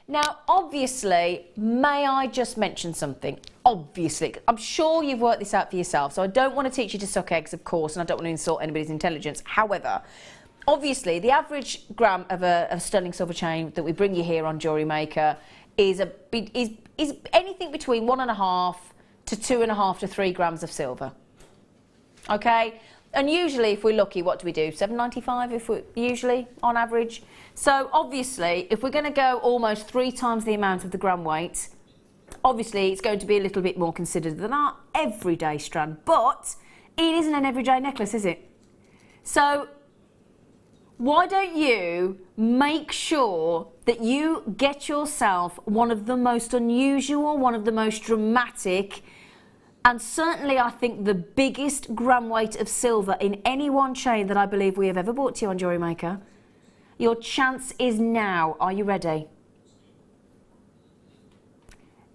Now, obviously, may I just mention something? Obviously, I'm sure you've worked this out for yourself, so I don't want to teach you to suck eggs, of course, and I don't want to insult anybody's intelligence. However, obviously, the average gram of a sterling silver chain that we bring you here on Jewellery Maker is anything between 1.5 to 2.5 to 3 grams of silver. Okay? And usually, if we're lucky, what do we do? $7.95 if we're usually on average. So obviously, if we're going to go almost 3 times the amount of the gram weight, obviously it's going to be a little bit more considered than our everyday strand. But it isn't an everyday necklace, is it? So why don't you make sure that you get yourself one of the most unusual, one of the most dramatic, and certainly I think the biggest gram weight of silver in any one chain that I believe we have ever brought to you on Jewellery Maker. Your chance is now. Are you ready?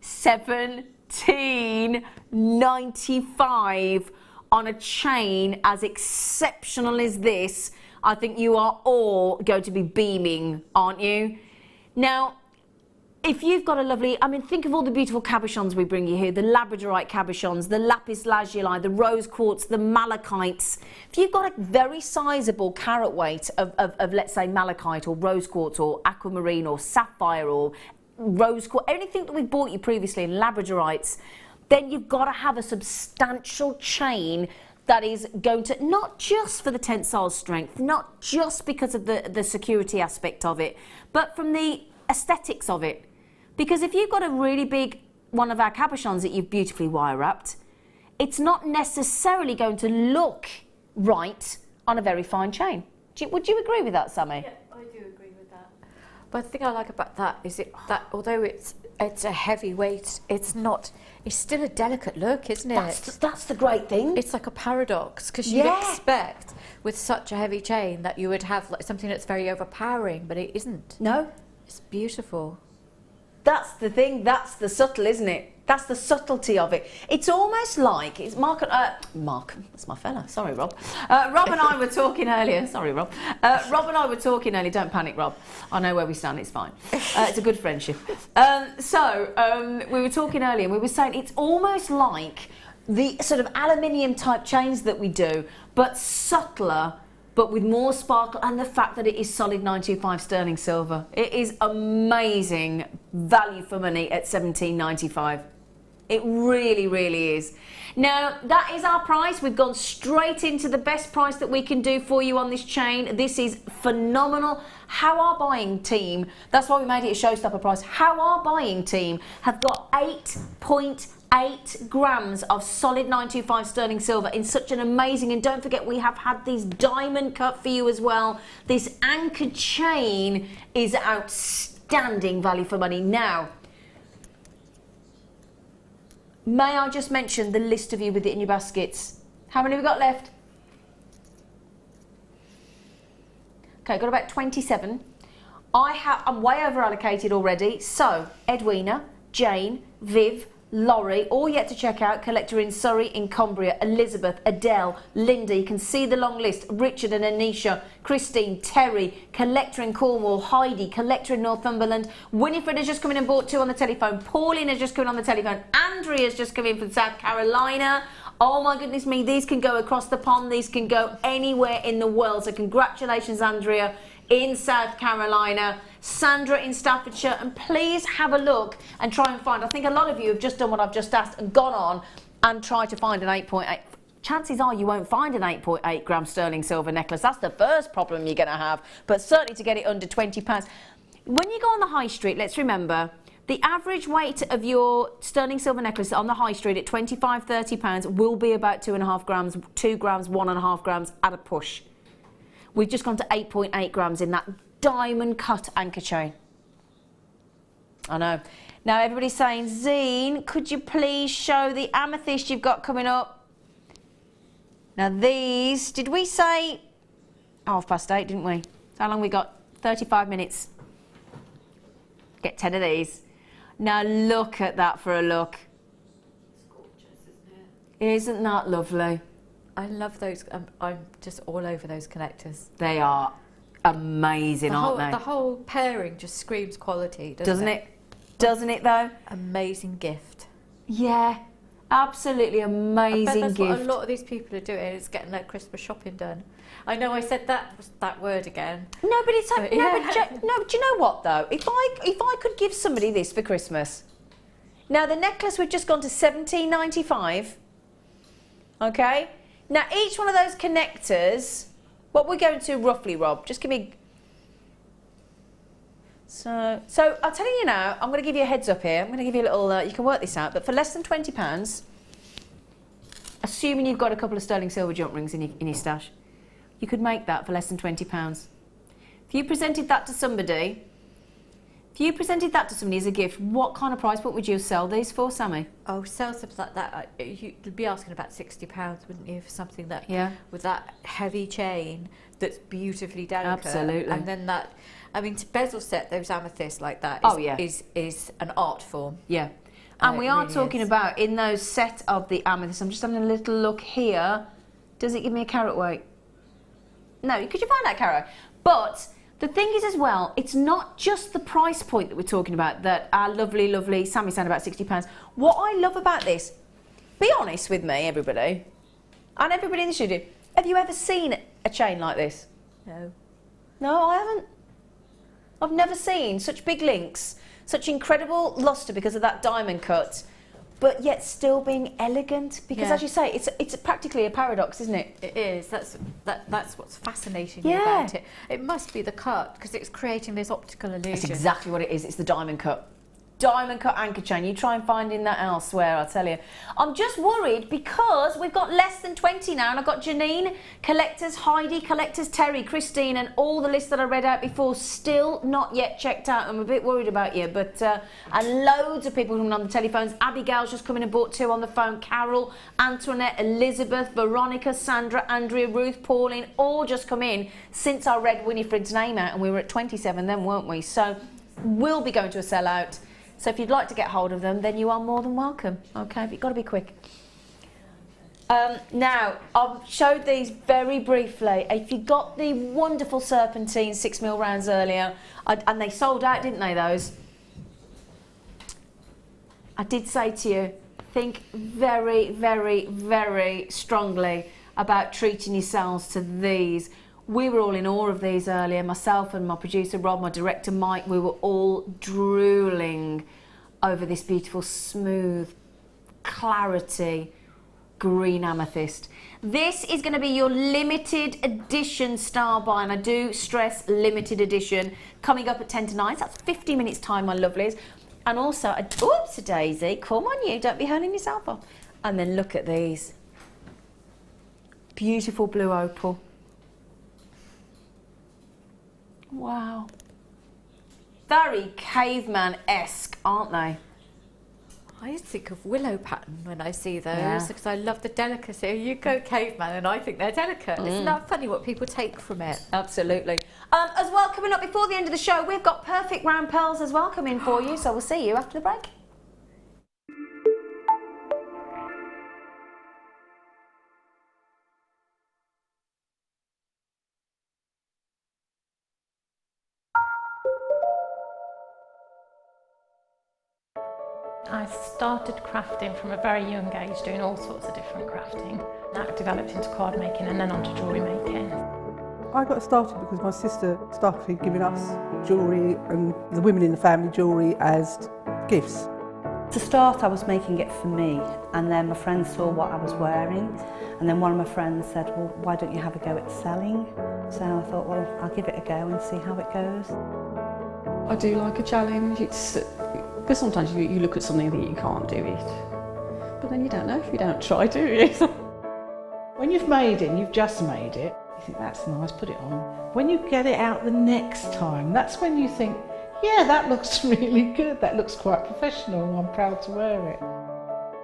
$17.95 on a chain as exceptional as this. I think you are all going to be beaming, aren't you? Now, if you've got a lovely, I mean, think of all the beautiful cabochons we bring you here, the labradorite cabochons, the lapis lazuli, the rose quartz, the malachites. If you've got a very sizable carat weight of let's say, malachite or rose quartz or aquamarine or sapphire or rose quartz, anything that we've bought you previously in labradorites, then you've got to have a substantial chain that is going to, not just for the tensile strength, not just because of the security aspect of it, but from the aesthetics of it. Because if you've got a really big one of our cabochons that you've beautifully wire wrapped, it's not necessarily going to look right on a very fine chain. Would you agree with that, Sammi? Yeah, I do agree with that. But the thing I like about that is that although it's a heavy weight, it's still a delicate look, isn't it? That's the great thing. It's like a paradox, because you'd expect with such a heavy chain that you would have like something that's very overpowering, but it isn't. No. It's beautiful. That's the thing, that's the subtle, isn't it? That's the subtlety of it. It's almost like, it's Mark, that's my fella, sorry Rob. Rob and I were talking earlier, sorry Rob. Rob and I were talking earlier, don't panic Rob. I know where we stand, it's fine. It's a good friendship. We were talking earlier and we were saying it's almost like the sort of aluminium type chains that we do, but subtler, but with more sparkle, and the fact that it is solid 925 sterling silver. It is amazing value for money at $17.95. It really, really is. Now, that is our price. We've gone straight into the best price that we can do for you on this chain. This is phenomenal. How our buying team, that's why we made it a showstopper price, how our buying team have got 8.8 grams of solid 925 sterling silver in such an amazing, and don't forget we have had these diamond cut for you as well. This anchored chain is outstanding value for money. Now, may I just mention the list of you with it in your baskets? How many have we got left? Okay, got about 27. I'm way over allocated already. So, Edwina, Jane, Viv, Laurie, all yet to check out, collector in Surrey, in Cumbria, Elizabeth, Adele, Linda, you can see the long list, Richard and Anisha, Christine, Terry, collector in Cornwall, Heidi, collector in Northumberland, Winifred has just come in and bought 2 on the telephone, Pauline has just come in on the telephone, Andrea's just come in from South Carolina. Oh my goodness me, these can go across the pond, these can go anywhere in the world, so congratulations Andrea in South Carolina, Sandra in Staffordshire, and please have a look and try and find, I think a lot of you have just done what I've just asked and gone on and tried to find an 8.8. Chances are you won't find an 8.8 gram sterling silver necklace. That's the first problem you're going to have, but certainly to get it under £20. When you go on the high street, let's remember, the average weight of your sterling silver necklace on the high street at £25–30 will be about 2.5 grams, 2 grams, 1.5 grams at a push. We've just gone to 8.8 grams in that diamond cut anchor chain. I know. Now everybody's saying, Zine, could you please show the amethyst you've got coming up? Now these, did we say 8:30, didn't we? So how long we got? 35 minutes. Get 10 of these. Now look at that for a look. It's gorgeous, isn't it? Isn't that lovely? I love those. I'm just all over those connectors. They are amazing, aren't they? The whole pairing just screams quality, doesn't it? Doesn't it though? Amazing gift. Yeah, absolutely amazing I bet that's gift. what a lot of these people are doing, is getting their Christmas shopping done. I know I said that word again. No, but it's like, But, yeah. no, do you know what though? If I could give somebody this for Christmas, now the necklace we've just gone to $17.95. Okay, now each one of those connectors, what we're going to roughly, Rob? Just give me. So I'll tell you now. I'm going to give you a heads up here. I'm going to give you a little. You can work this out, but for less than £20, assuming you've got a couple of sterling silver jump rings in your stash, you could make that for less than £20. If you presented that to somebody, as a gift, what kind of price point would you sell these for, Sammi? Oh, sell something like that. You'd be asking about £60, wouldn't you, for something that, with that heavy chain that's beautifully delicate. Absolutely. And then that, I mean, to bezel set those amethysts like that is an art form. Yeah. And we are really talking about in those set of the amethysts. I'm just having a little look here. Does it give me a carat weight? No, could you find that carat? But the thing is as well, it's not just the price point that we're talking about, that our lovely Sammi said about £60. What I love about this, be honest with me, everybody, and everybody in the studio, have you ever seen a chain like this? No. No, I haven't. I've never seen such big links, such incredible lustre because of that diamond cut, but yet still being elegant. Because as you say, it's practically a paradox, isn't it? It is. That's what's fascinating about it. It must be the cut, because it's creating this optical illusion. That's exactly what it is. It's the diamond cut. Diamond cut anchor chain. You try and find in that elsewhere, I'll tell you. I'm just worried because we've got less than 20 now, and I've got Janine, collectors, Heidi, collectors, Terry, Christine, and all the lists that I read out before still not yet checked out. I'm a bit worried about you, but and loads of people coming on the telephones. Abigail's just come in and bought 2 on the phone. Carol, Antoinette, Elizabeth, Veronica, Sandra, Andrea, Ruth, Pauline, all just come in since I read Winifred's name out, and we were at 27 then, weren't we? So we'll be going to a sellout. So if you'd like to get hold of them, then you are more than welcome. Okay, but you've got to be quick. Now, I've showed these very briefly. If you got the wonderful Serpentine 6mm rounds earlier, and they sold out, didn't they, those? I did say to you, think very, very, very strongly about treating yourselves to these. We were all in awe of these earlier, myself and my producer Rob, my director Mike, we were all drooling over this beautiful, smooth, clarity, green amethyst. This is going to be your limited edition star buy, and I do stress limited edition, coming up at 10 to 9, so that's 50 minutes time, my lovelies. And also, oops, Daisy, come on you, don't be hurling yourself off. And then look at these. Beautiful blue opal. Wow. Very caveman-esque, aren't they? I think of willow pattern when I see those, because I love the delicacy. You go caveman and I think they're delicate. Isn't that funny what people take from it? Absolutely. As well, coming up before the end of the show, we've got perfect round pearls as well coming for you, so we'll see you after the break. I started crafting from a very young age, doing all sorts of different crafting. That developed into card making and then onto jewellery making. I got started because my sister started giving us jewellery and the women in the family jewellery as gifts. To start, I was making it for me, and then my friends saw what I was wearing, and then one of my friends said, well, why don't you have a go at selling? So I thought, well, I'll give it a go and see how it goes. I do like a challenge. Because sometimes you look at something and think you can't do it, but then you don't know if you don't try, do you? When you've made it and you've just made it, you think that's nice, put it on. When you get it out the next time, that's when you think, yeah, that looks really good, that looks quite professional, I'm proud to wear it.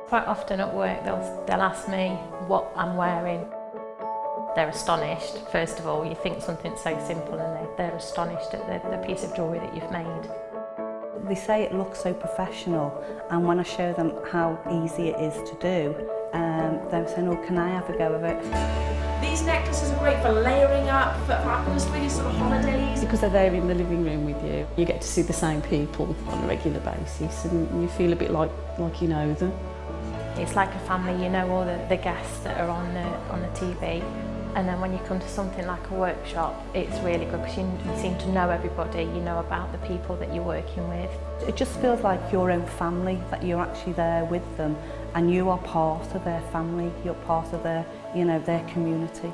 Quite often at work they'll ask me what I'm wearing. they're astonished. First of all, you think something so simple and they're astonished at the piece of jewellery that you've made. They say it looks so professional, and when I show them how easy it is to do, they're saying, oh, can I have a go of it? These necklaces are great for layering up, for atmosphere, sort of holidays. Because they're there in the living room with you, you get to see the same people on a regular basis, and you feel a bit like you know them. It's like a family, you know all the guests that are on the TV. And then when you come to something like a workshop, it's really good because you seem to know everybody, you know about the people that you're working with. It just feels like your own family, that you're actually there with them and you are part of their family, you're part of their, you know, their community.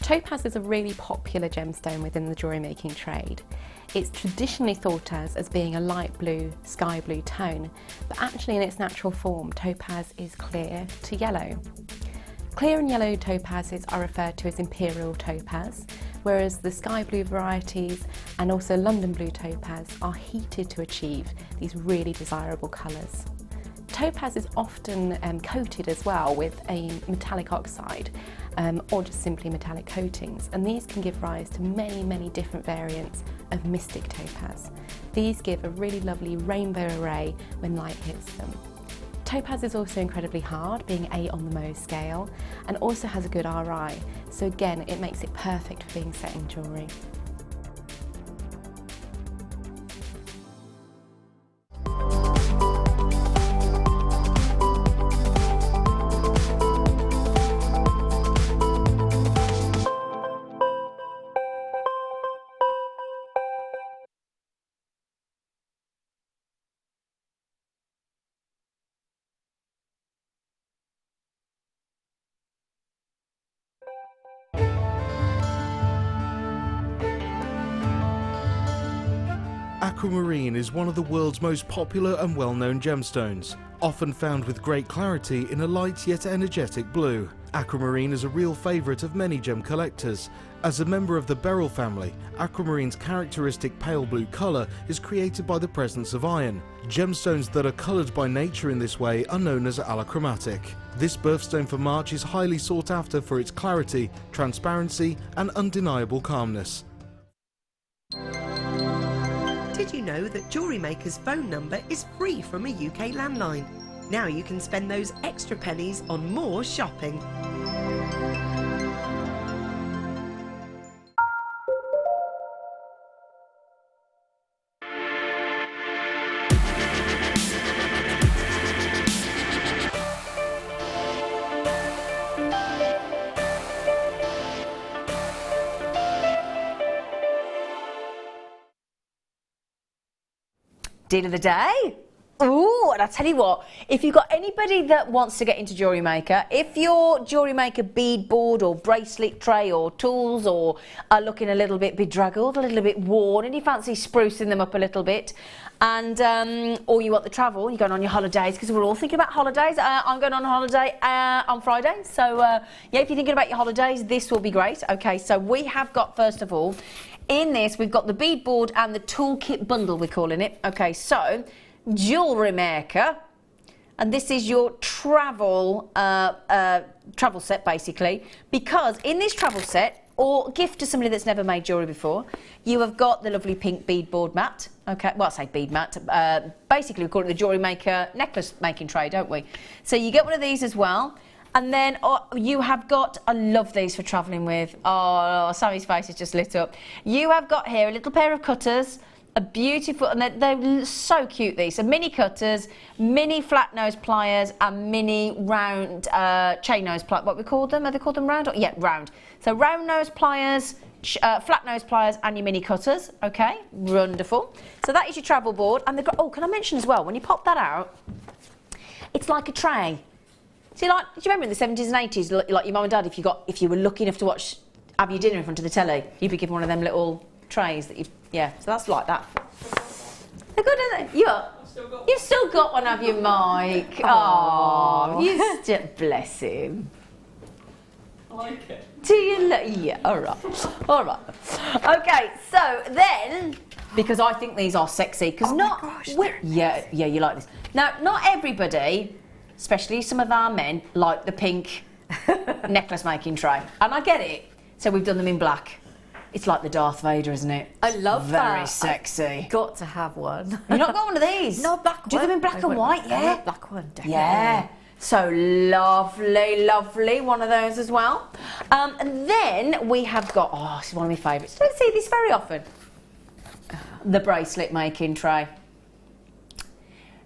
Topaz is a really popular gemstone within the jewellery making trade. It's traditionally thought as being a light blue, sky blue tone, but actually in its natural form, topaz is clear to yellow. Clear and yellow topazes are referred to as imperial topaz, whereas the sky blue varieties and also London blue topaz are heated to achieve these really desirable colours. Topaz is often coated as well with a metallic oxide or just simply metallic coatings, and these can give rise to many different variants of mystic topaz. These give a really lovely rainbow array when light hits them. Topaz is also incredibly hard, being 8 on the Mohs scale, and also has a good RI, so again it makes it perfect for being set in jewellery. Aquamarine is one of the world's most popular and well-known gemstones, often found with great clarity in a light yet energetic blue. Aquamarine is a real favourite of many gem collectors. As a member of the beryl family, aquamarine's characteristic pale blue colour is created by the presence of iron. Gemstones that are coloured by nature in this way are known as allochromatic. This birthstone for March is highly sought after for its clarity, transparency and undeniable calmness. Did you know that Jewellery Maker's phone number is free from a UK landline? Now you can spend those extra pennies on more shopping. Deal of the day. Ooh, and I tell you what, if you've got anybody that wants to get into Jewellery Maker, if your Jewellery Maker bead board or bracelet tray or tools or are looking a little bit bedraggled, a little bit worn, and you fancy sprucing them up a little bit, and or you want the travel, you're going on your holidays, because we're all thinking about holidays. I'm going on holiday on Friday, so yeah, if you're thinking about your holidays, this will be great. Okay, so we have got, first of all, in this, we've got the bead board and the toolkit bundle, we're calling it. Okay, so Jewellery Maker, and this is your travel travel set, basically, because in this travel set, or gift to somebody that's never made jewellery before, you have got the lovely pink beadboard mat. Okay, well, I say bead mat. Basically, we call it the Jewellery Maker necklace making tray, don't we? So you get one of these as well. And then you have got, I love these for travelling with. Oh, Sammi's face is just lit up. You have got here a little pair of cutters, a beautiful, and they're so cute, these. So mini cutters, mini flat nose pliers, and mini round chain nose pliers. What we call them? Are they called them round? Yeah, round. So round nose pliers, flat nose pliers, and your mini cutters. Okay, wonderful. So that is your travel board. And oh, can I mention as well, when you pop that out, it's like a tray. See, like, do you remember in the 70s and 80s, like your mum and dad, if you were lucky enough to have your dinner in front of the telly, you'd be given one of them little trays that yeah, so that's like that. They're good, aren't they? You've still got one, have you, Mike? Oh, you still, bless him. I like it. Do you? Yeah, all right. All right. Okay, so then because I think these are sexy. Because yeah, you like this. Now, not everybody, especially some of our men, like the pink necklace making tray, and I get it. So we've done them in black. It's like the Darth Vader, isn't it? I love that. Very sexy. I've got to have one. You've not got one of these? No, black one. Do them in black and white, yeah? I love black one, definitely. Yeah. So lovely, lovely. One of those as well. And then we have got, oh, this is one of my favourites. Don't see this very often. The bracelet making tray.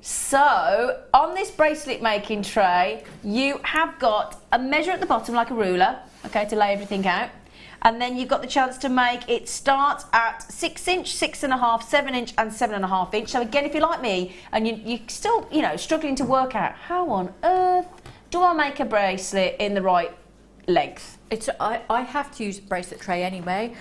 So, on this bracelet making tray, you have got a measure at the bottom, like a ruler, okay, to lay everything out. And then you've got the chance to make it start at 6 inch, 6.5, 7 inch and 7.5 inch. So again, if you're like me and you're still, you know, struggling to work out how on earth do I make a bracelet in the right length? I have to use a bracelet tray anyway.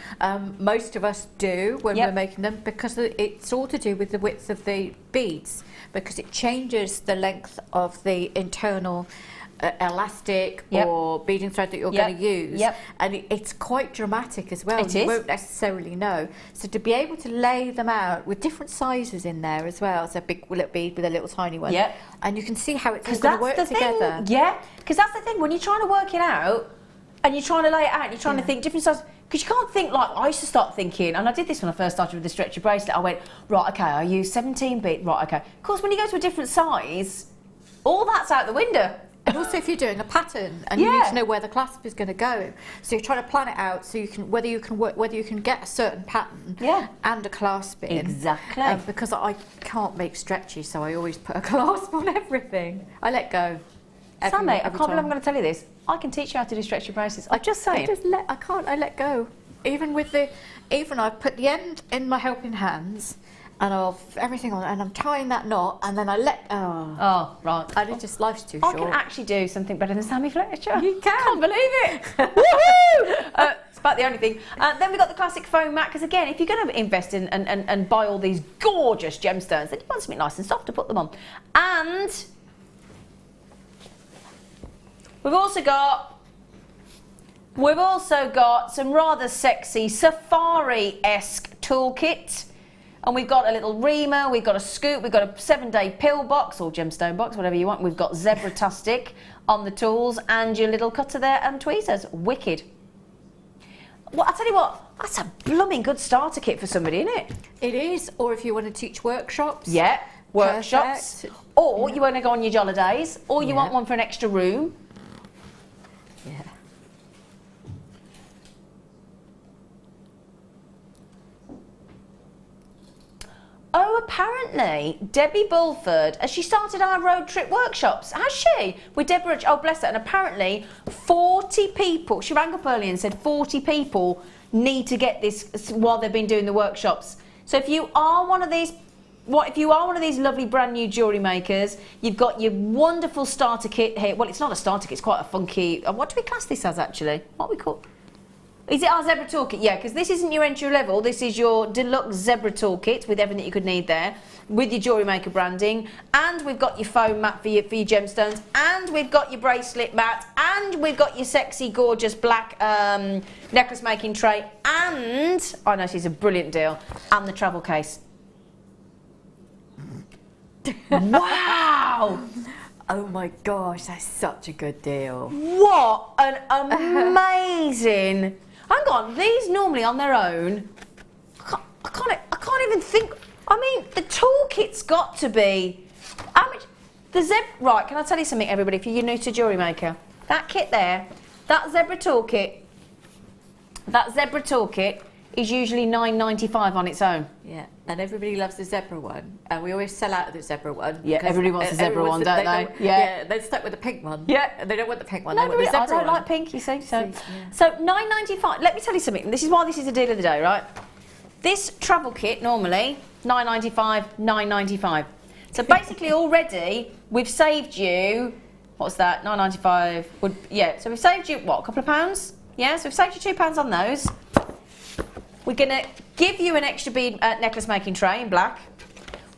Most of us do when we're making them, because it's all to do with the width of the beads, because it changes the length of the internal elastic or beading thread that you're going to use, and it's quite dramatic as well. You won't necessarily know. So to be able to lay them out with different sizes in there as well, so a big little bead with a little tiny one, and you can see how it's all going to work together. Because that's the thing, when you're trying to work it out and you're trying to lay it out, you're trying to think different sizes, because you can't think like I used to start thinking, and I did this when I first started with the stretchy bracelet. I went, right, okay, I use 17 bead, right, okay. Of course, when you go to a different size, all that's out the window. And also, if you're doing a pattern and you need to know where the clasp is going to go, so you're trying to plan it out so you can whether you can get a certain pattern and a clasp in. Exactly. Because I can't make stretchy, so I always put a clasp on everything. I let go. Sammi, I can't believe I'm going to tell you this. I can teach you how to do stretchy bracelets. I'm just saying. I let go. Even I put the end in my helping hands. And everything on, and I'm tying that knot, and then I let. Oh, right. Life's too short. I can actually do something better than Sammi Fletcher. You can. Can't believe it. Woohoo! It's about the only thing. Then we've got the classic foam mat, because again, if you're going to invest in and buy all these gorgeous gemstones, then you want something nice and soft to put them on. And we've also got some rather sexy safari-esque toolkit. And we've got a little reamer, we've got a scoop, we've got a 7-day pill box or gemstone box, whatever you want. We've got zebra tustic on the tools and your little cutter there and tweezers. Wicked. Well, I'll tell you what, that's a blooming good starter kit for somebody, isn't it? It is, or if you want to teach workshops. Yeah, workshops. Perfect. Or you want to go on your jolly days, or you want one for an extra room. Yeah. Oh, apparently, Debbie Bulford, has she started our road trip workshops? Has she? With Deborah, oh bless her, and apparently 40 people, she rang up early and said 40 people need to get this while they've been doing the workshops. So if you are one of these, lovely brand new jewellery makers, you've got your wonderful starter kit here. Well, it's not a starter kit, it's quite a funky, what do we class this as actually? What we call? Is it our zebra toolkit? Yeah, because this isn't your entry level. This is your deluxe zebra toolkit with everything you could need there, with your Jewellery Maker branding, and we've got your foam mat for your gemstones, and we've got your bracelet mat, and we've got your sexy, gorgeous black necklace making tray, and I know this is a brilliant deal, and the travel case. Wow! Oh my gosh, that's such a good deal. What an amazing. Hang on, these normally on their own, I can't even think. I mean, the toolkit's got to be. Right, can I tell you something, everybody, if you're new to Jewellery Maker? That kit there, that zebra toolkit is usually $9.95 on its own. Yeah, and everybody loves the zebra one, and we always sell out of the zebra one. Yeah, everybody wants the zebra one, don't they? Yeah, they're stuck with the pink one. Yeah, and they don't want the pink one. No, they want the zebra I don't like pink, you see. So $9.95. Let me tell you something. This is why this is a deal of the day, right? This travel kit normally $9.95, $9.95. So basically, already we've saved you. What's that? $9.95. So we've saved you what? A couple of pounds? Yeah. So we've saved you £2 on those. We're going to give you an extra bead necklace making tray in black.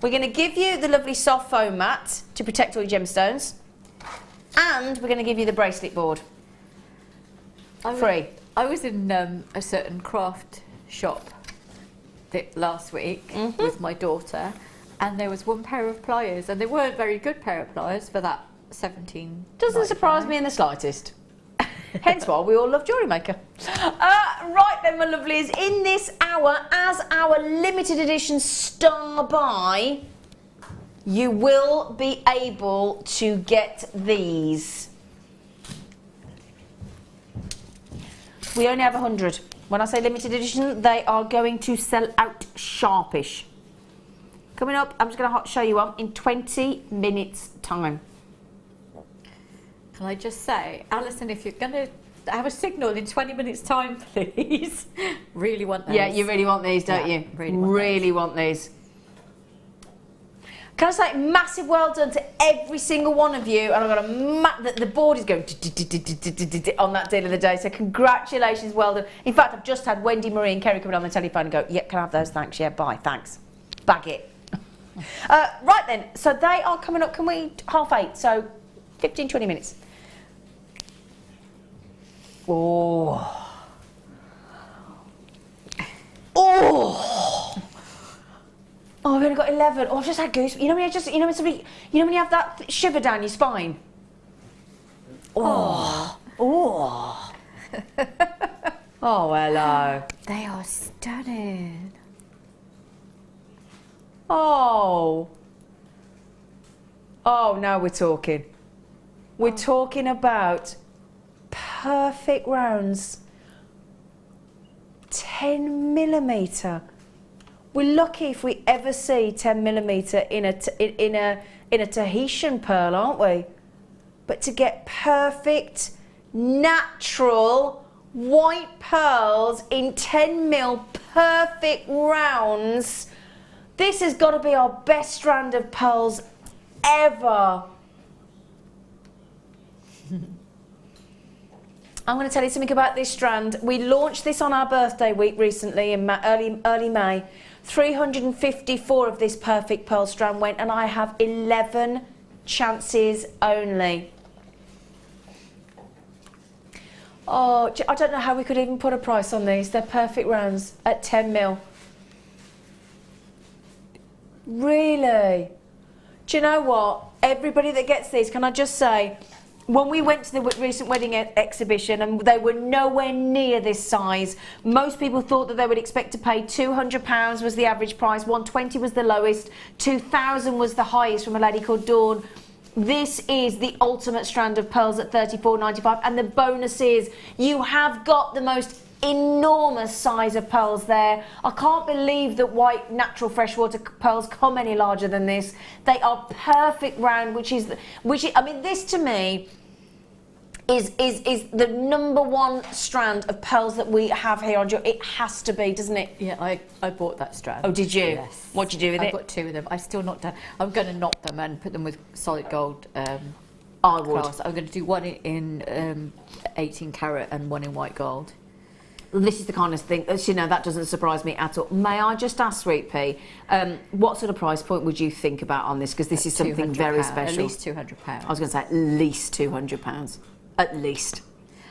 We're going to give you the lovely soft foam mat to protect all your gemstones. And we're going to give you the bracelet board. Free. I was in a certain craft shop last week with my daughter, and there was one pair of pliers, and they weren't very good pair of pliers for that 17. Doesn't surprise me in the slightest. Hence why we all love Jewellery Maker. Right then, my lovelies, in this hour, as our limited edition star buy, you will be able to get these. We only have 100. When I say limited edition, they are going to sell out sharpish. Coming up, I'm just going to show you one in 20 minutes time. Can I just say, Alison, if you're going to have a signal in 20 minutes time, please. Really want those. Yeah, you really want these, don't you? Really want these. Can I say massive well done to every single one of you? And I've got the board is going on that deal of the day. So congratulations, well done. In fact, I've just had Wendy, Marie and Kerry coming on the telephone and go, yeah, can I have those? Thanks. Yeah, bye. Thanks. Bag it. Right then, so they are coming up. Can we 8:30? So 15, 20 minutes. Oh. Oh. Oh, I've only got 11. Oh, I've just had goose. You know when when you have that shiver down your spine? Oh. Oh. Oh, hello. They are stunning. Oh. Oh, now we're talking. We're talking about perfect rounds. 10mm. We're lucky if we ever see 10mm in a Tahitian pearl, aren't we? But to get perfect, natural, white pearls in 10mm, perfect rounds, this has got to be our best strand of pearls ever. I'm going to tell you something about this strand. We launched this on our birthday week recently in early May. 354 of this perfect pearl strand went, and I have 11 chances only. Oh, I don't know how we could even put a price on these. They're perfect rounds at 10mm. Really? Do you know what? Everybody that gets these, can I just say, when we went to the recent wedding exhibition and they were nowhere near this size, most people thought that they would expect to pay £200 was the average price, 120 was the lowest, 2,000 was the highest from a lady called Dawn. This is the ultimate strand of pearls at £34.95, and the bonus is you have got the most enormous size of pearls there. I can't believe that white natural freshwater pearls come any larger than this. They are perfect round, which is I mean, this to me is the #1 strand of pearls that we have here on Jewellery. It has to be, doesn't it? Yeah, I bought that strand. Oh, did you? Yes. What did you do with it? I got 2 of them. I still not done. I'm going to knot them and put them with solid gold. I would. Class. I'm going to do one in 18 carat and one in white gold. This is the kind of thing, you know, that doesn't surprise me at all. May I just ask, Sweet Pea, what sort of price point would you think about on this? Because this is something very special. At least £200. I was going to say at least £200. At least.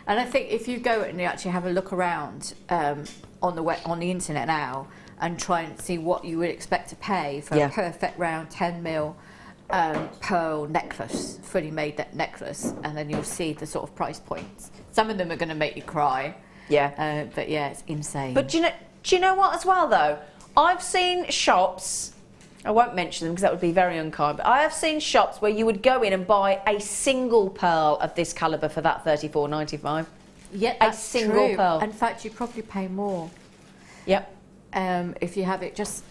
And I think if you go and you actually have a look around on the internet now and try and see what you would expect to pay for a perfect round 10mm pearl necklace, fully made necklace, and then you'll see the sort of price points. Some of them are going to make you cry. Yeah. But yeah, it's insane. But do you know what as well though? I've seen shops, I won't mention them because that would be very unkind, but I have seen shops where you would go in and buy a single pearl of this calibre for that £34.95. Yeah, a single true. pearl. In fact, you probably pay more. Yep. If you have it, just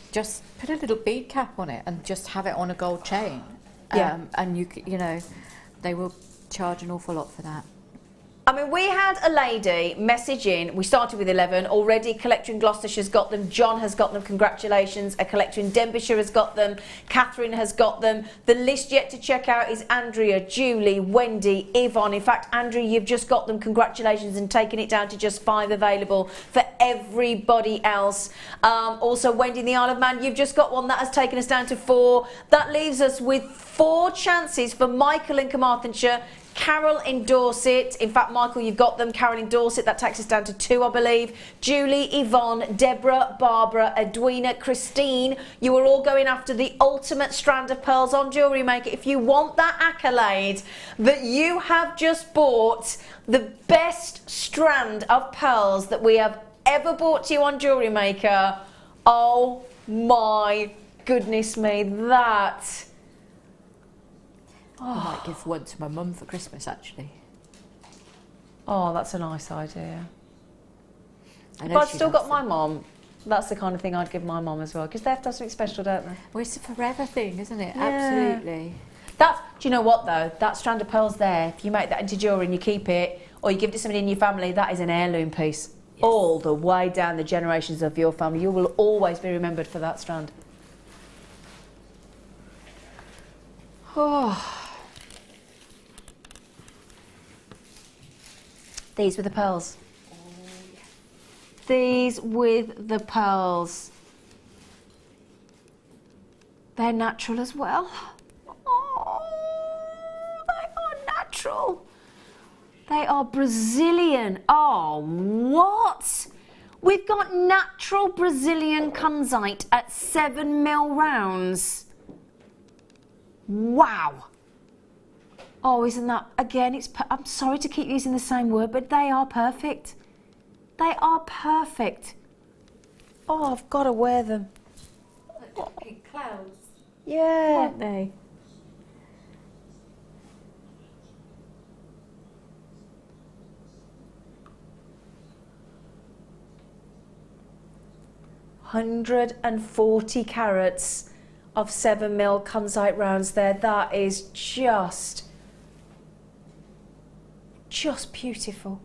put a little bead cap on it and just have it on a gold chain. Yeah. And you know, they will charge an awful lot for that. I mean, we had a lady message in. We started with 11 already. Collector in Gloucestershire's got them. John has got them. Congratulations. A collector in Denbighshire has got them. Catherine has got them. The list yet to check out is Andrea, Julie, Wendy, Yvonne. In fact, Andrea, you've just got them. Congratulations, and taken it down to just 5 available for everybody else. Also, Wendy in the Isle of Man, you've just got one. That has taken us down to 4. That leaves us with 4 chances for Michael in Carmarthenshire, Carol in Dorset. In fact, Michael, you've got them. Carol in Dorset. That takes us down to 2, I believe. Julie, Yvonne, Deborah, Barbara, Edwina, Christine. You are all going after the ultimate strand of pearls on Jewellery Maker. If you want that accolade that you have just bought the best strand of pearls that we have ever bought to you on Jewellery Maker, oh my goodness me, that... I might give one to my mum for Christmas, actually. Oh, that's a nice idea. I know But I've she still loves got my mum. That's the kind of thing I'd give my mum as well, because they have to have something special, don't they? Well, it's a forever thing, isn't it? Yeah. Absolutely. That's, do you know what though? That strand of pearls there, if you make that into jewellery and you keep it, or you give it to somebody in your family, that is an heirloom piece. Yes. All the way down the generations of your family. You will always be remembered for that strand. Oh. These with the pearls. Oh, yeah. These with the pearls. They're natural as well. Oh, they are natural. They are Brazilian. Oh, what? We've got natural Brazilian kunzite at 7mm rounds. Wow. Oh, isn't that, again, I'm sorry to keep using the same word, but they are perfect. They are perfect. Oh, I've got to wear them. Pink clouds. Yeah. Aren't they? $140 carats of 7mm kunzite rounds there. That is just beautiful.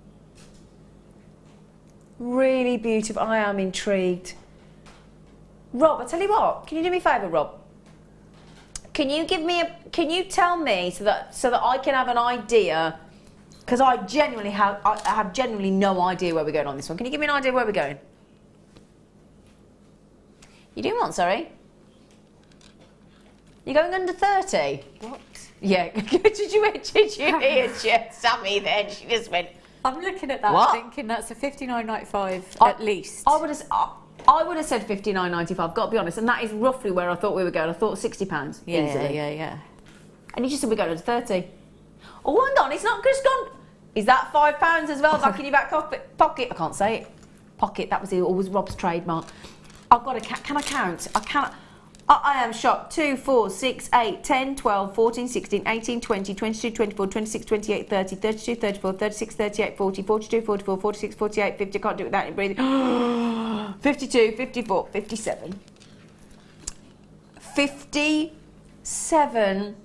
Really beautiful. I am intrigued. Rob, I tell you what, can you do me a favour, Rob? Can you tell me so that I can have an idea, because I have genuinely no idea where we're going on this one. Can you give me an idea where we're going? You doing what, sorry? You're going under 30? What? Yeah. Did you hear Sammi then? She just went... I'm looking at that thinking that's a $59.95 at least. I would have said $59.95, got to be honest, and that is roughly where I thought we were going. I thought £60 easily. Yeah. And you just said we're going under 30. Oh, hang on, it's not just gone... Is that £5 as well, back in your back pocket? I can't say it. Pocket, that was always Rob's trademark. I've got to... Can I count? I cannot... I am shocked. 2, 4, 6, 8, 10, 12, 14, 16, 18, 20, 22, 24, 26, 28, 30, 32, 34, 36, 38, 40, 42, 44, 46, 48, 50. I can't do it without breathing. 52, 54, 57. 57.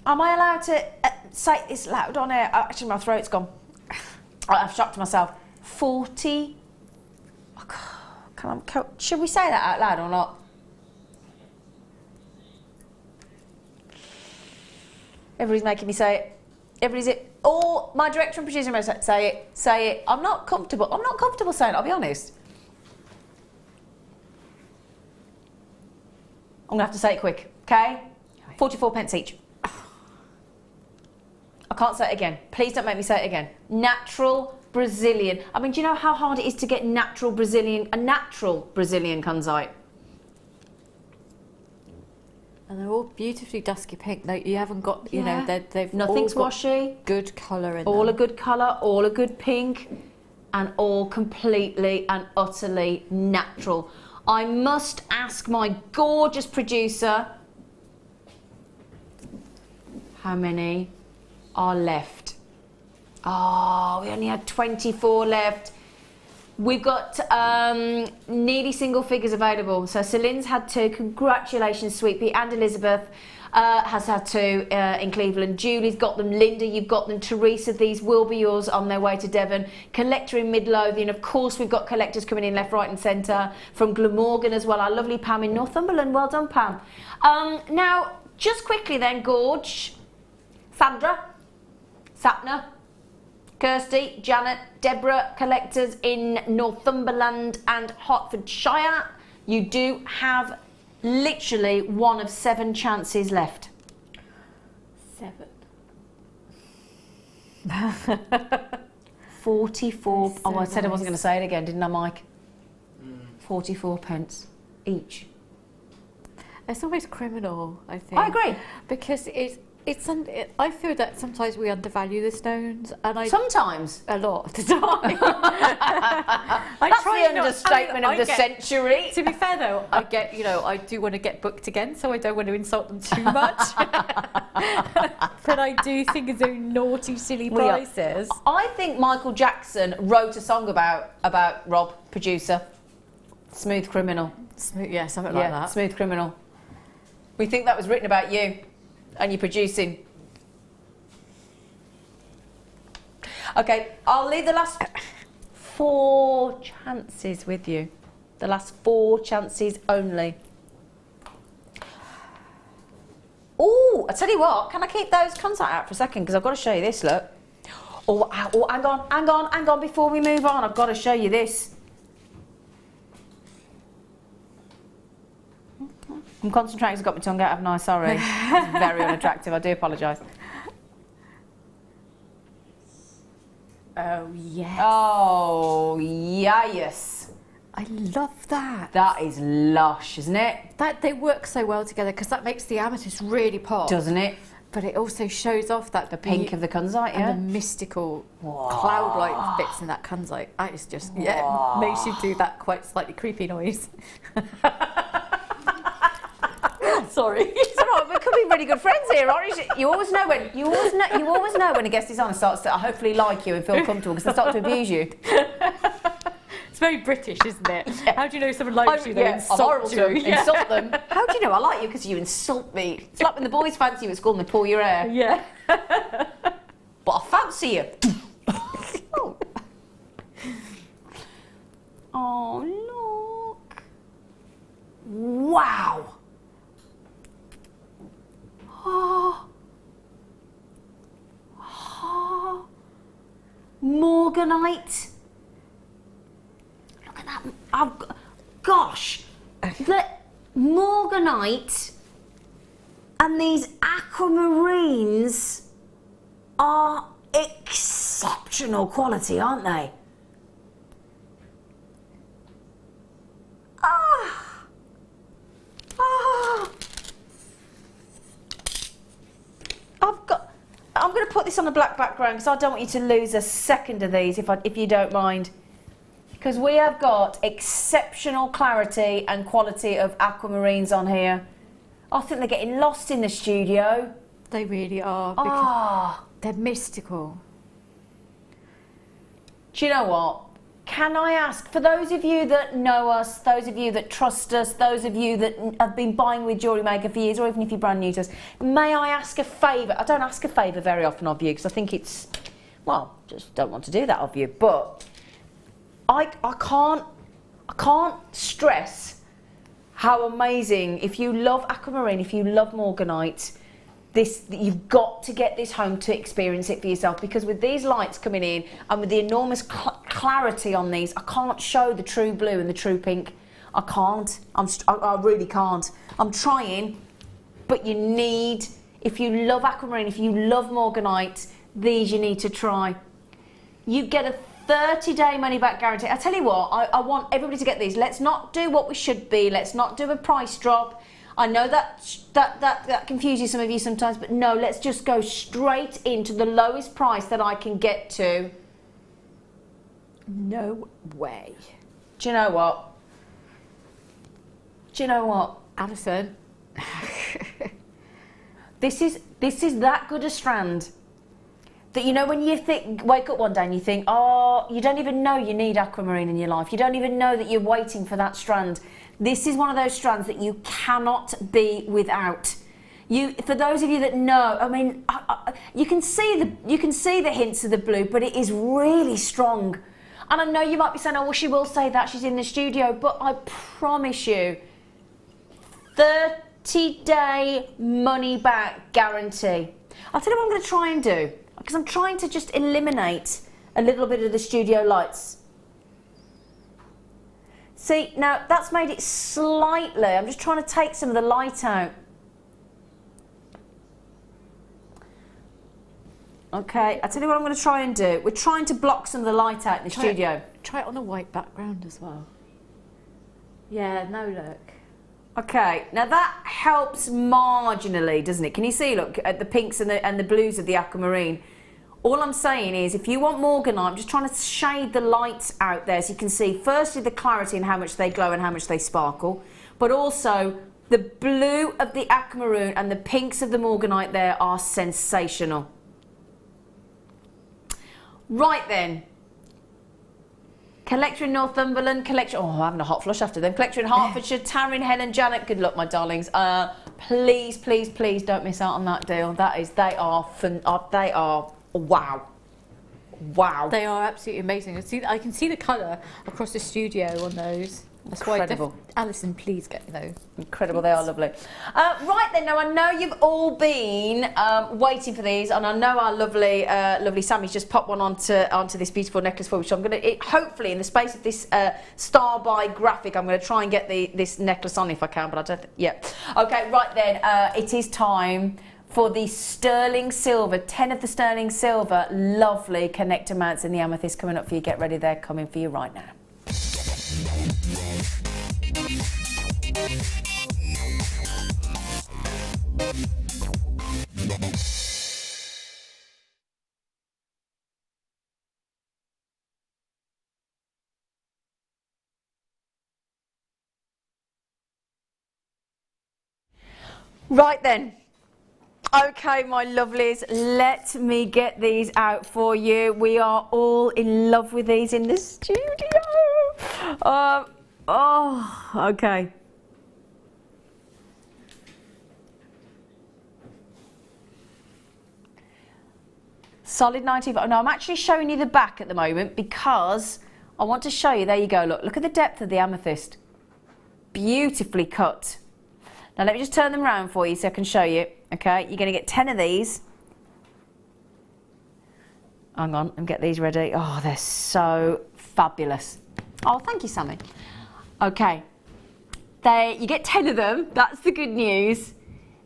Am I allowed to say this loud on air? Actually, my throat's gone. I've shocked myself. 40. Should we say that out loud or not? Everybody's making me say it. Everybody's it. Oh, my director and producer must say it. Say it. I'm not comfortable. I'm not comfortable saying it, I'll be honest. I'm going to have to say it quick, okay? 44 pence each. I can't say it again. Please don't make me say it again. Natural Brazilian. I mean, do you know how hard it is to get a natural Brazilian kunzite? And they're all beautifully dusky pink. You haven't got, you know, they've nothing's all got washy. Good colour in all them. a good colour, all a good pink, and all completely and utterly natural. I must ask my gorgeous producer, how many are left? Oh, we only had 24 left. We've got nearly single figures available. So Celine's had 2. Congratulations, Sweet Pea. And Elizabeth has had 2 in Cleveland. Julie's got them. Linda, you've got them. Teresa, these will be yours on their way to Devon. Collector in Midlothian. Of course, we've got collectors coming in left, right and centre. From Glamorgan as well. Our lovely Pam in Northumberland. Well done, Pam. Now, just quickly then, Gorge. Sandra. Sapna. Kirsty, Janet, Deborah, collectors in Northumberland and Hertfordshire. You do have literally 1 of 7 chances left. 7. 44. Oh, I said I wasn't going to say it again, didn't I, Mike? 44 pence each. It's almost criminal, I think. I agree. Because I feel that sometimes we undervalue the stones, and sometimes a lot of the time. That's the understatement of the century. To be fair, though, I do want to get booked again, so I don't want to insult them too much. But I do think it's those naughty, silly prices. I think Michael Jackson wrote a song about Rob, producer. Smooth Criminal. Yeah, something like that. Smooth Criminal. We think that was written about you and you're producing. Okay, I'll leave the last 4 chances with you. The last 4 chances only. Oh, I tell you what, can I keep those contact out for a second? Because I've got to show you this, look. Oh, hang on, before we move on, I've got to show you this. I'm concentrating because I've got my tongue out, haven't I? Sorry. It's very unattractive, I do apologise. Oh, yes. Oh, yes. I love that. That is lush, isn't it? They work so well together because that makes the amethyst really pop. Doesn't it? But it also shows off that the pink of the kunzite, yeah? And the mystical cloud-like bits in that kunzite. That is just, it makes you do that quite slightly creepy noise. Sorry. It's all right. We could be really good friends here, aren't you? You always know when a guest is on and starts to hopefully like you and feel comfortable because they start to abuse you. It's very British, isn't it? How do you know someone likes you? They insult you. Insult them. How do you know I like you? Because you insult me. It's like when the boys fancy you at school and they pull your hair. Yeah. But I fancy you. Oh, look. Wow. Morganite. Look at that. Gosh. The Morganite and these aquamarines are exceptional quality, aren't they? I'm going to put this on a black background because I don't want you to lose a second of these if you don't mind. Because we have got exceptional clarity and quality of aquamarines on here. I think they're getting lost in the studio. They really are. Because they're mystical. Do you know what? Can I ask, for those of you that know us, those of you that trust us, those of you that have been buying with Jewellery Maker for years, or even if you're brand new to us, may I ask a favour? I don't ask a favour very often of you because I think it's, well, just don't want to do that of you. But I can't stress how amazing, if you love aquamarine, if you love Morganite, you've got to get this home to experience it for yourself, because with these lights coming in and with the enormous clarity on these, I can't show the true blue and the true pink. I can't. I really can't. I'm trying, but you need, if you love aquamarine, if you love Morganite, these you need to try. You get a 30-day money-back guarantee. I tell you what, I want everybody to get these. Let's not do what we should be. Let's not do a price drop. I know that confuses some of you sometimes, but no, let's just go straight into the lowest price that I can get to. No way. Do you know what? Do you know what, Alison? This is that good a strand that, you know, when you wake up one day and you think, oh, you don't even know you need aquamarine in your life. You don't even know that you're waiting for that strand. This is one of those strands that you cannot be without. For those of you that know, I mean, you can see the hints of the blue, but it is really strong. And I know you might be saying, oh, well, she will say that, she's in the studio, but I promise you, 30-day money-back guarantee. I'll tell you what I'm going to try and do, because I'm trying to just eliminate a little bit of the studio lights. See, now that's made it slightly, I'm just trying to take some of the light out. Okay, I tell you what I'm going to try and do. We're trying to block some of the light out in the studio. Try it on a white background as well. Yeah, no look. Okay, now that helps marginally, doesn't it? Can you see, look, at the pinks and the blues of the aquamarine? All I'm saying is, if you want morganite, I'm just trying to shade the lights out there so you can see, firstly, the clarity and how much they glow and how much they sparkle, but also the blue of the aquamarine and the pinks of the morganite there are sensational. Right then. Collector in Northumberland, collector, oh, I'm having a hot flush after them. Collector in Hertfordshire, Taryn, Helen, Janet, good luck, my darlings. Please, please, please don't miss out on that deal. They are wow. Wow. They are absolutely amazing. I can see the colour across the studio on those. That's incredible. Why Alison, please get those. Incredible, they are lovely. Right then, now I know you've all been waiting for these, and I know our lovely Sammy's just popped one onto this beautiful necklace for you. So I'm going to, hopefully, in the space of this star by graphic, I'm going to try and get this necklace on if I can, but I don't. Yeah. Okay, right then, it is time for the sterling silver, 10 of the sterling silver, lovely connector mounts in the amethyst coming up for you. Get ready, they're coming for you right now. Right then. Okay, my lovelies, let me get these out for you. We are all in love with these in the studio. Oh, okay. Solid 95. No, I'm actually showing you the back at the moment because I want to show you. There you go. Look at the depth of the amethyst. Beautifully cut. Now let me just turn them around for you so I can show you. Okay, you're going to get 10 of these. Hang on, and get these ready. Oh, they're so fabulous. Oh, thank you, Sammi. Okay, you get 10 of them. That's the good news.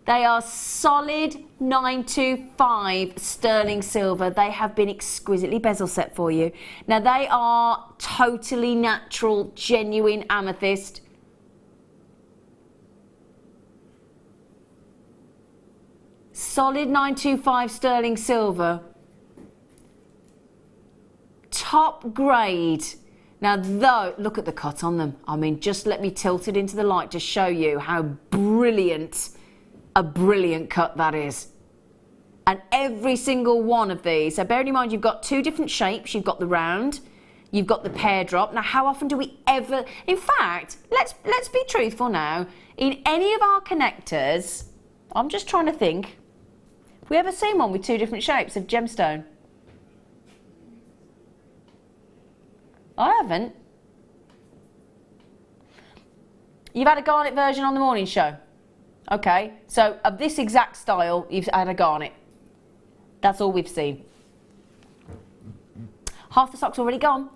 They are solid 925 sterling silver. They have been exquisitely bezel set for you. Now they are totally natural, genuine amethyst. Solid 925 sterling silver. Top grade. Now though, look at the cut on them. I mean, just let me tilt it into the light to show you how brilliant a brilliant cut that is. And every single one of these, so bearing in mind you've got two different shapes. You've got the round, you've got the pear drop. Now how often do we ever, in fact, let's be truthful now, in any of our connectors, I'm just trying to think, have we ever seen one with two different shapes of gemstone? I haven't. You've had a garnet version on the morning show. Okay, so of this exact style, you've had a garnet. That's all we've seen. Half the stock's already gone.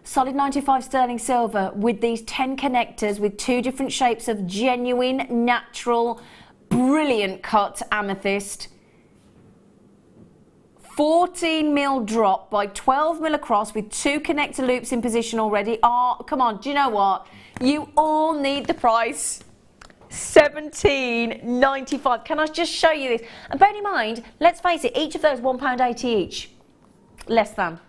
Solid 95 sterling silver with these 10 connectors with two different shapes of genuine, natural, brilliant cut amethyst. 14mm drop by 12mm across with two connector loops in position already. Oh, come on, do you know what? You all need the price. £17.95. Can I just show you this? And bear in mind, let's face it, each of those £1.80 each. Less than.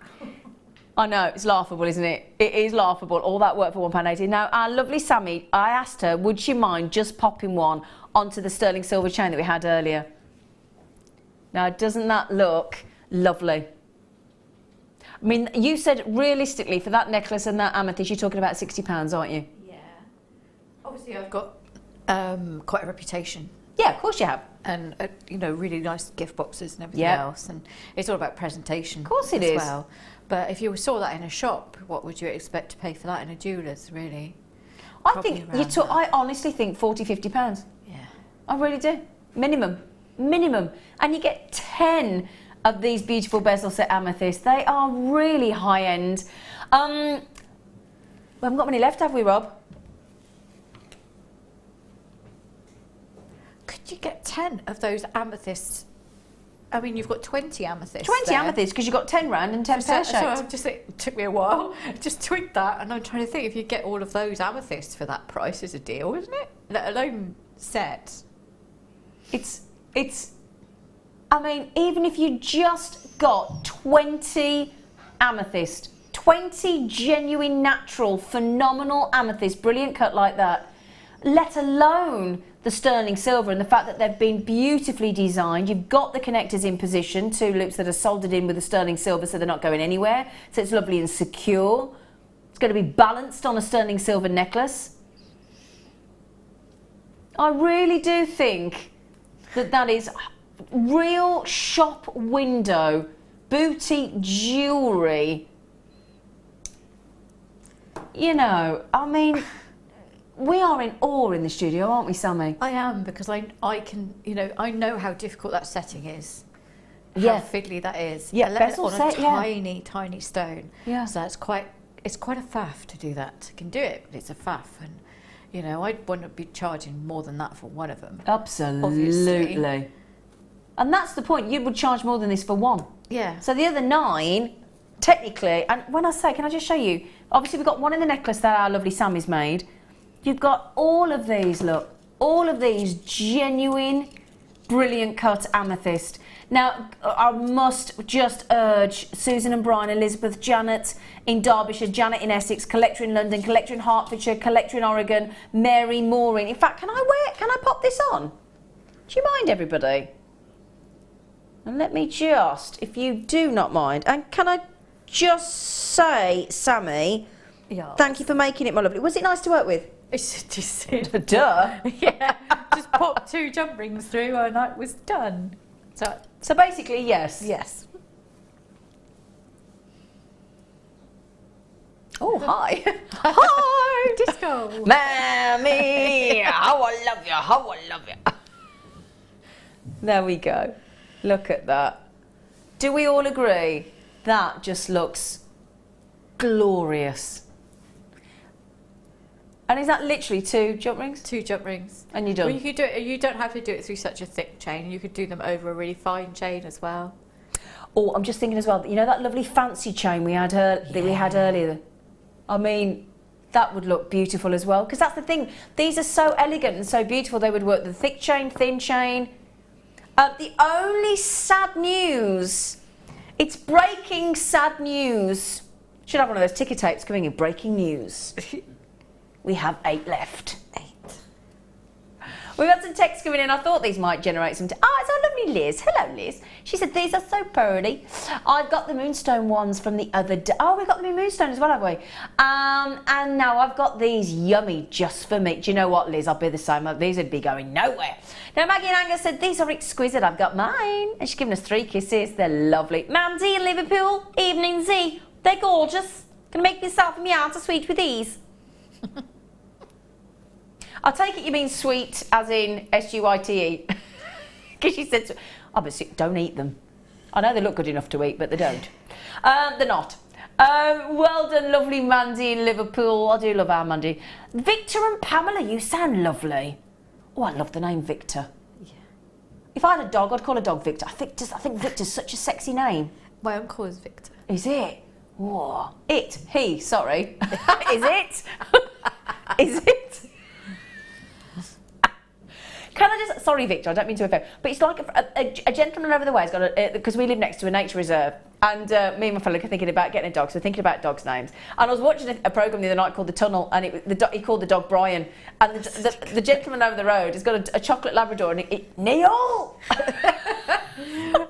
I know, it's laughable, isn't it? It is laughable, all that work for £1.80. Now, our lovely Sammi, I asked her, would she mind just popping one onto the sterling silver chain that we had earlier? Now, doesn't that look lovely? I mean, you said realistically for that necklace and that amethyst, you're talking about £60, aren't you? Yeah. Obviously, I've got quite a reputation. Yeah, of course you have. And, you know, really nice gift boxes and everything else. And it's all about presentation. Of course it as is. Well. But if you saw that in a shop, what would you expect to pay for that in a jeweller's, really? I think I honestly think £40–50. Yeah. I really do. Minimum. And you get 10 of these beautiful bezel set amethysts. They are really high end. We haven't got many left, have we, Rob? Could you get 10 of those amethysts I mean, you've got 20 amethysts. 20 amethysts because you've got 10 round and 10 pear-shaped. So I'm just it took me a while. Just twigged that, and I'm trying to think if you get all of those amethysts for that price is a deal, isn't it? Let alone sets. It's. I mean, even if you just got 20 amethyst, 20 genuine, natural, phenomenal amethyst, brilliant cut like that, let alone the sterling silver and the fact that they've been beautifully designed. You've got the connectors in position, 2 loops that are soldered in with the sterling silver so they're not going anywhere. So it's lovely and secure. It's going to be balanced on a sterling silver necklace. I really do think that is real shop window boutique jewellery. You know, I mean, we are in awe in the studio, aren't we, Sammi? I am, because I can, you know, I know how difficult that setting is. Yeah. How fiddly that is. Yeah, Let bezel on set, a tiny stone. Yeah. So it's quite a faff to do that. I can do it, but it's a faff, and you know, I wouldn't be charging more than that for one of them. Absolutely. Obviously. And that's the point. You would charge more than this for one. Yeah. So the other 9, technically, and when I say, can I just show you? Obviously, we've got one in the necklace that our lovely Sammi's made. You've got all of these, look, all of these genuine, brilliant cut amethyst. Now, I must just urge Susan and Brian, Elizabeth, Janet in Derbyshire, Janet in Essex, collector in London, collector in Hertfordshire, collector in Oregon, Mary Maureen. In fact, can I pop this on? Do you mind, everybody? And let me just, if you do not mind, and can I just say, Sammi, yeah, thank you for making it, my lovely. Was it nice to work with? It's just duh. Yeah, just popped 2 jump rings through and I was done. So basically, yes. Yes. Oh, hi. Hi, disco. Mammy, how I love you, how I love you. There we go. Look at that. Do we all agree? That just looks glorious. And is that literally 2 jump rings? 2 jump rings. And you're done? Well, you could do it. You don't have to do it through such a thick chain. You could do them over a really fine chain as well. Oh, I'm just thinking as well, you know that lovely fancy chain we had earlier? I mean, that would look beautiful as well. Because that's the thing. These are so elegant and so beautiful. They would work the thick chain, thin chain. The only sad news, it's breaking sad news. Should have one of those ticker tapes coming in, breaking news. We have 8 left. 8. We've had some texts coming in. I thought these might generate some... it's our lovely Liz. Hello, Liz. She said, these are so pretty. I've got the moonstone ones from the other day. Oh, we've got the moonstone as well, have we? And now I've got these yummy just for me. Do you know what, Liz? I'll be the same. These would be going nowhere. Now, Maggie and Angus said, these are exquisite. I've got mine. And she's given us 3 kisses. They're lovely. Mandy in Liverpool. Evening, Z. They're gorgeous. Gonna make myself and my aunt a sweet with these. I take it you mean sweet as in S-U-I-T-E. Because she said, don't eat them. I know they look good enough to eat, but they don't. They're not. Well done, lovely Mandy in Liverpool. I do love our Mandy. Victor and Pamela, you sound lovely. Oh, I love the name Victor. Yeah. If I had a dog, I'd call a dog Victor. I think Victor's such a sexy name. My uncle is Victor. Is it? Oh, sorry. Is it? Is it? Can I just... Sorry, Victor, I don't mean to offend. But it's like a gentleman over the way has got a... Because we live next to a nature reserve. And me and my fellow are thinking about getting a dog. So we're thinking about dogs' names. And I was watching a programme the other night called The Tunnel. And he called the dog Brian. And the gentleman over the road has got a chocolate Labrador. And Neil!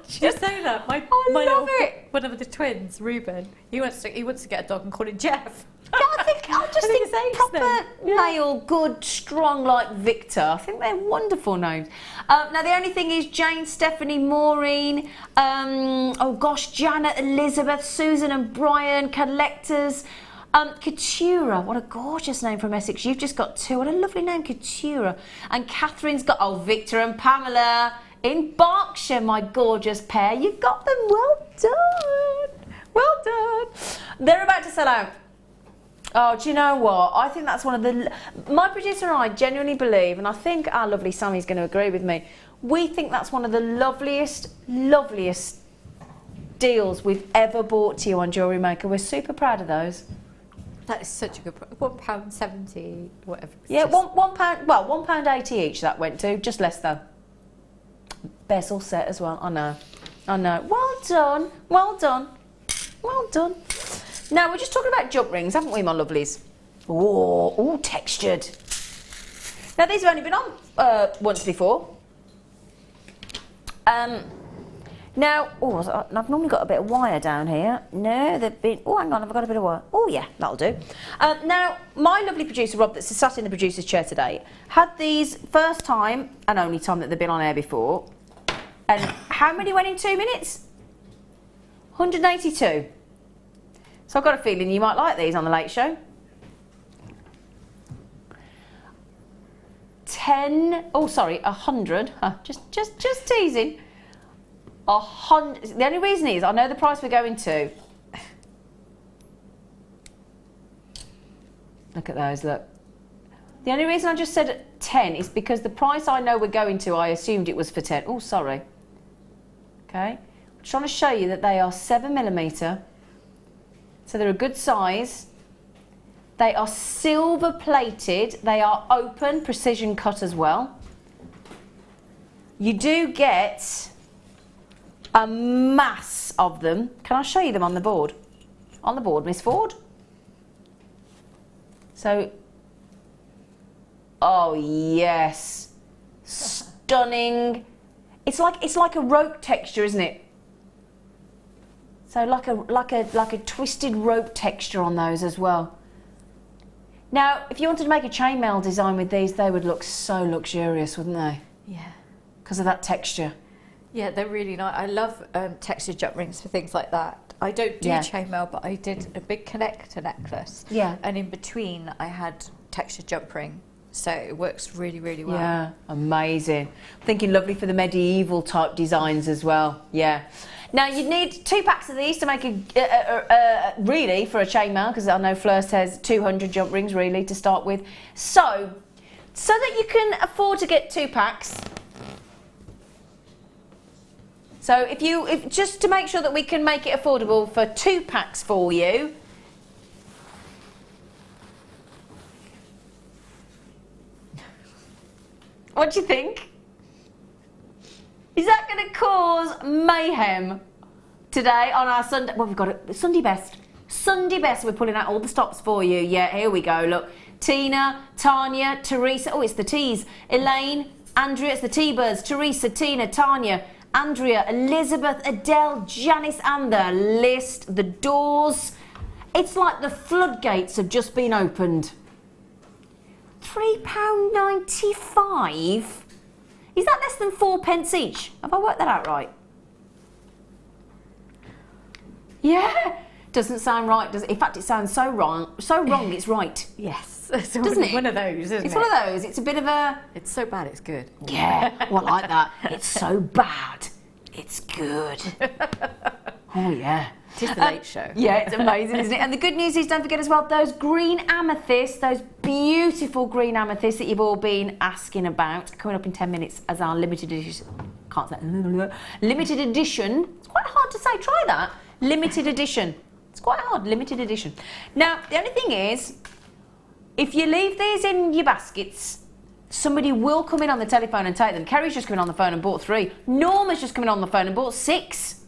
Just say that. My love it. One of the twins, Ruben, he wants to get a dog and call it Jeff. Yeah, I just think proper male, good, strong like Victor. I think they're wonderful names. Now the only thing is Jane, Stephanie, Maureen, Janet, Elizabeth, Susan and Brian, collectors. Katura, what a gorgeous name from Essex. You've just got 2. What a lovely name, Katura. And Catherine's got, Victor and Pamela in Berkshire, my gorgeous pair. You've got them, well done. Well done. They're about to sell out. Oh, do you know what? I think that's one of the... My producer and I genuinely believe, and I think our lovely Sammy's going to agree with me, we think that's one of the loveliest deals we've ever bought to you on Jewellery Maker. We're super proud of those. That is such a good price. £1.70, whatever. Yeah, £1, well, £1.80 each that went to, just less though. Bezel set as well, I know. Well done, well done, well done. Now, we're just talking about jump rings, haven't we, my lovelies? Oh, textured. Now, these have only been on once before. Now, I've normally got a bit of wire down here. No, they've been... Oh, hang on, I've got a bit of wire. Oh, yeah, that'll do. Now, my lovely producer, Rob, that's sat in the producer's chair today, had these first time and only time that they've been on air before. And how many went in 2 minutes? 182. So I've got a feeling you might like these on the Late Show. 100. Just teasing. 100. The only reason is I know the price we're going to. Look at those, look. The only reason I just said 10 is because the price I know we're going to, I assumed it was for 10. Oh, sorry. Okay. I'm trying to show you that they are 7mm. So they're a good size. They are silver plated. They are open, precision cut as well. You do get a mass of them. Can I show you them on the board? On the board, Miss Ford. So, oh yes, stunning. It's like a rope texture, isn't it? So like a twisted rope texture on those as well. Now, if you wanted to make a chainmail design with these, they would look so luxurious, wouldn't they? Yeah. Because of that texture. Yeah, they're really nice. I love textured jump rings for things like that. I don't do chainmail, but I did a big connector necklace. Yeah. And in between, I had textured jump ring. So it works really, really well. Yeah, amazing. I'm thinking lovely for the medieval type designs as well. Yeah. Now you'd need 2 packs of these to make a really for a chainmail, because I know Fleur says 200 jump rings really to start with. So that you can afford to get 2 packs. So if just to make sure that we can make it affordable for 2 packs for you. What do you think? Is that going to cause mayhem today on our Sunday? Well, we've got it. Sunday best. Sunday best. We're pulling out all the stops for you. Yeah, here we go. Look, Tina, Tanya, Teresa. Oh, it's the T's. Elaine, Andrea. It's the T-birds. Teresa, Tina, Tanya, Andrea, Elizabeth, Adele, Janice, and the list. The doors. It's like the floodgates have just been opened. £3.95? Is that less than 4p each? Have I worked that out right? Yeah. Doesn't sound right, does it? In fact, it sounds so wrong. So wrong, it's right. Yes. Doesn't it? One of those, isn't it? It's one of those. It's a bit of a... It's so bad, it's good. Yeah. Well, I like that. It's so bad, it's good. Oh, yeah. It is the Late Show. Yeah, it's amazing, isn't it? And the good news is, don't forget as well, those green amethysts, those beautiful green amethysts that you've all been asking about, coming up in 10 minutes as our limited edition. Can't say limited edition. It's quite hard to say. Try that. Limited edition. It's quite hard. Limited edition. Now, the only thing is, if you leave these in your baskets, somebody will come in on the telephone and take them. Kerry's just come in on the phone and bought 3. Norma's just come in on the phone and bought 6.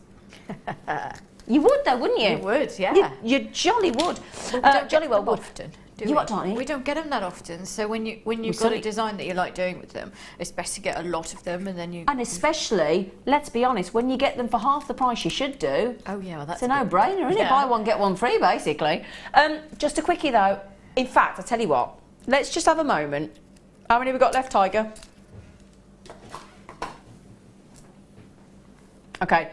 You would though, wouldn't you? You would, yeah. You jolly would. Jolly well would. Often, you what, Tony? We don't get them that often. So when you've got a design that you like doing with them, it's best to get a lot of them, and then you. And especially, let's be honest, when you get them for half the price you should do. Oh yeah, well, that's it's a no-brainer, isn't it? Buy one get one free, basically. Just a quickie though. In fact, I tell you what. Let's just have a moment. How many have we got left, Tiger? Okay.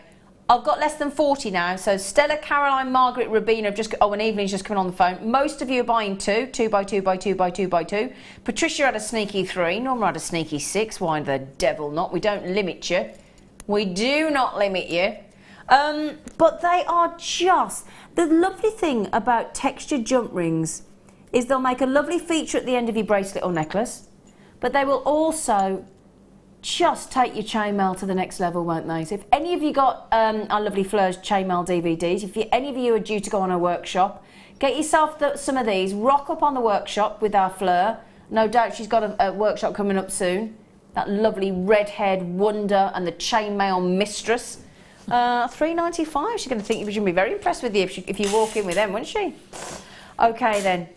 I've got less than 40 now, so Stella, Caroline, Margaret, Rabina have just... Oh, and Evelyn's just coming on the phone. Most of you are buying 2 by 2 by 2 by 2 by 2. Patricia had a sneaky 3. Norma had a sneaky 6. Why the devil not? We don't limit you. We do not limit you. But they are just... The lovely thing about textured jump rings is they'll make a lovely feature at the end of your bracelet or necklace, but they will also just take your chainmail to the next level, won't they? So if any of you got our lovely Fleur's chainmail DVDs, if any of you are due to go on a workshop, get yourself some of these, rock up on the workshop with our Fleur. No doubt she's got a workshop coming up soon. That lovely red-haired wonder and the chainmail mistress. $3.95. She's going to think she's going to be very impressed with you if you walk in with them, wouldn't she? Okay then.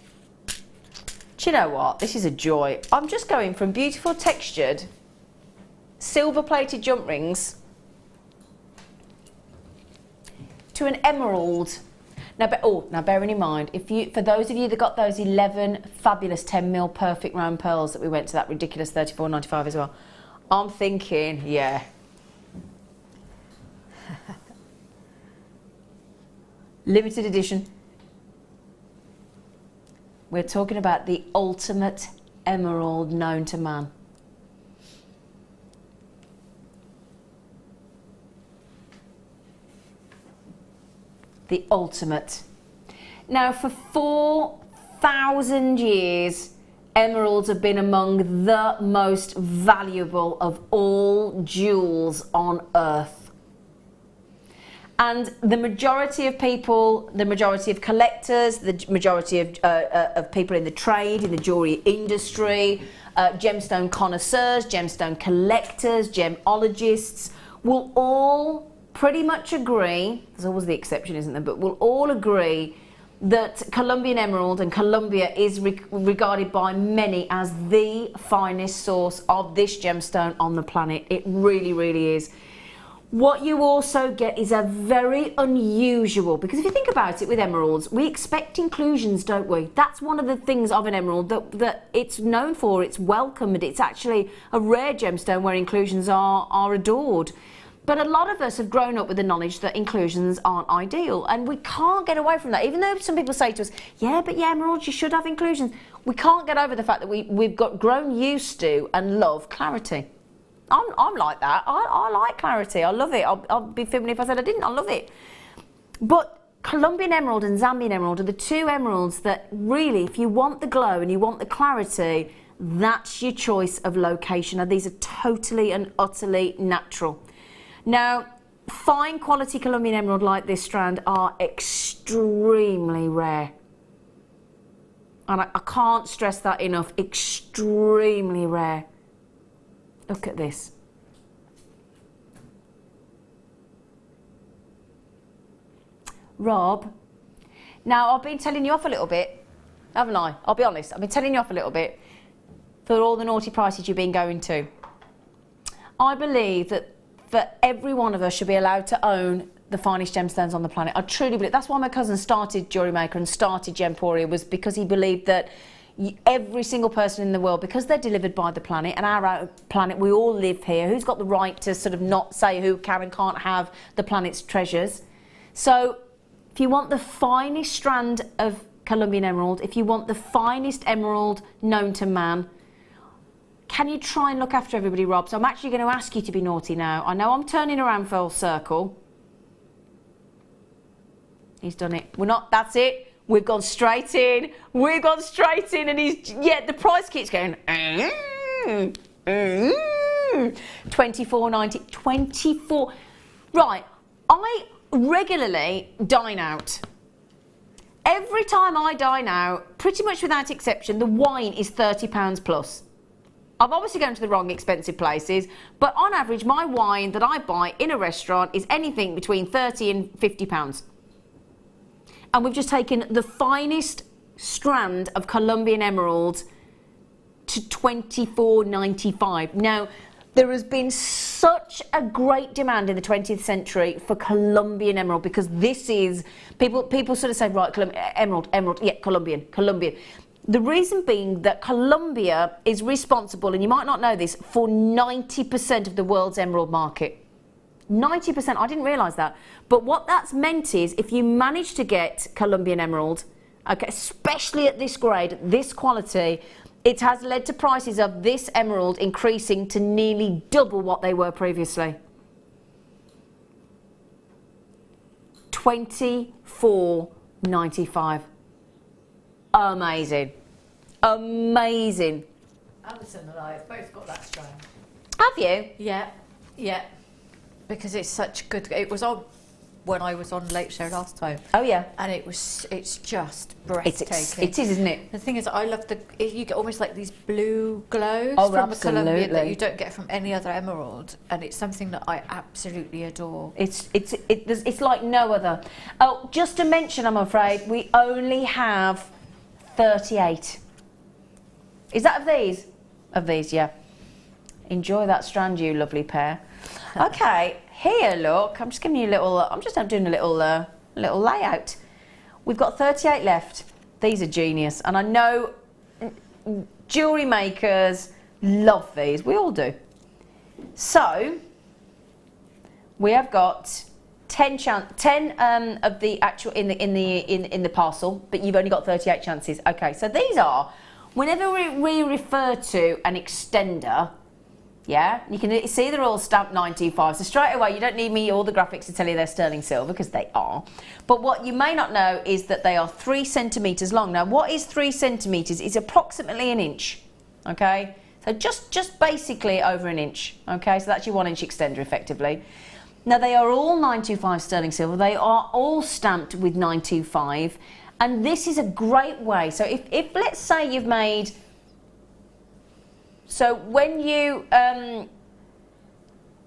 Do you know what? This is a joy. I'm just going from beautiful textured silver-plated jump rings to an emerald. Now bearing in mind, for those of you that got those 11 fabulous 10mm perfect round pearls that we went to that ridiculous $34.95 as well, I'm thinking, yeah. Limited edition. We're talking about the ultimate emerald known to man. The ultimate. Now, for 4,000 years, emeralds have been among the most valuable of all jewels on earth. And the majority of people, the majority of collectors, the majority of people in the trade, in the jewellery industry, gemstone connoisseurs, gemstone collectors, gemologists, will all pretty much agree, there's always the exception, isn't there, but we'll all agree that Colombian emerald and Colombia is regarded by many as the finest source of this gemstone on the planet. It really, really is. What you also get is a very unusual, because if you think about it with emeralds, we expect inclusions, don't we? That's one of the things of an emerald that it's known for, it's welcomed, it's actually a rare gemstone where inclusions are adored. But a lot of us have grown up with the knowledge that inclusions aren't ideal, and we can't get away from that. Even though some people say to us, yeah, but yeah, emeralds, you should have inclusions. We can't get over the fact that we've grown used to and love clarity. I'm like that. I like clarity. I love it. I'll be fibbing if I said I didn't. I love it. But Colombian emerald and Zambian emerald are the two emeralds that really, if you want the glow and you want the clarity, that's your choice of location. And these are totally and utterly natural. Now, fine quality Colombian emerald like this strand are extremely rare. And I can't stress that enough, extremely rare. Look at this. Rob, now I've been telling you off a little bit, haven't I? I'll be honest, I've been telling you off a little bit for all the naughty prices you've been going to. I believe that every one of us should be allowed to own the finest gemstones on the planet. I truly believe. That's why my cousin started Jewellery Maker and started Gemporia, was because he believed that every single person in the world, because they're delivered by the planet, and our planet, we all live here. Who's got the right to sort of not say who can and can't have the planet's treasures? So if you want the finest strand of Colombian emerald, if you want the finest emerald known to man, can you try and look after everybody, Rob? So I'm actually going to ask you to be naughty now. I know I'm turning around full circle. He's done it. We're not, that's it. We've gone straight in. We've gone straight in, and the price keeps going. $24.90. 24. Right. I regularly dine out. Every time I dine out, pretty much without exception, the wine is £30 plus. I've obviously gone to the wrong expensive places, but on average, my wine that I buy in a restaurant is anything between £30 and £50. And we've just taken the finest strand of Colombian emeralds to $24.95. Now, there has been such a great demand in the 20th century for Colombian emerald, because this is, people sort of say, right, emerald, yeah, Colombian. The reason being that Colombia is responsible, and you might not know this, for 90% of the world's emerald market. 90%, I didn't realise that. But what that's meant is, if you manage to get Colombian emerald, okay, especially at this grade, this quality, it has led to prices of this emerald increasing to nearly double what they were previously. $24.95. amazing. Amazing. Alison and I have both got that strand. Have you? Yeah, yeah. Because it's such good. It was on when I was on Late Show last time. Oh yeah. And it's just breathtaking. It is, isn't it? The thing is, I love you get almost like these blue glows Oh, from the absolutely. Colombian that you don't get from any other emerald, and it's something that I absolutely adore. It's like no other. Oh, just to mention, I'm afraid we only have 38. Is that of these? Of these, yeah. Enjoy that strand, you lovely pair. Okay, here, look. I'm just giving you a little. I'm doing a little layout. We've got 38 left. These are genius, and I know jewellery makers love these. We all do. So we have got 10 of the actual in the parcel, but you've only got 38 chances. Okay, so these are, whenever we refer to an extender, yeah, you can see they're all stamped 925. So straight away, you don't need me all the graphics to tell you they're sterling silver, because they are. But what you may not know is that they are 3 centimetres long. Now, what is 3 centimetres? It's approximately an inch. Okay, so just basically over an inch. Okay, so that's your 1 inch extender effectively. Now, they are all 925 sterling silver. They are all stamped with 925, and this is a great way. So if let's say you've made. So when you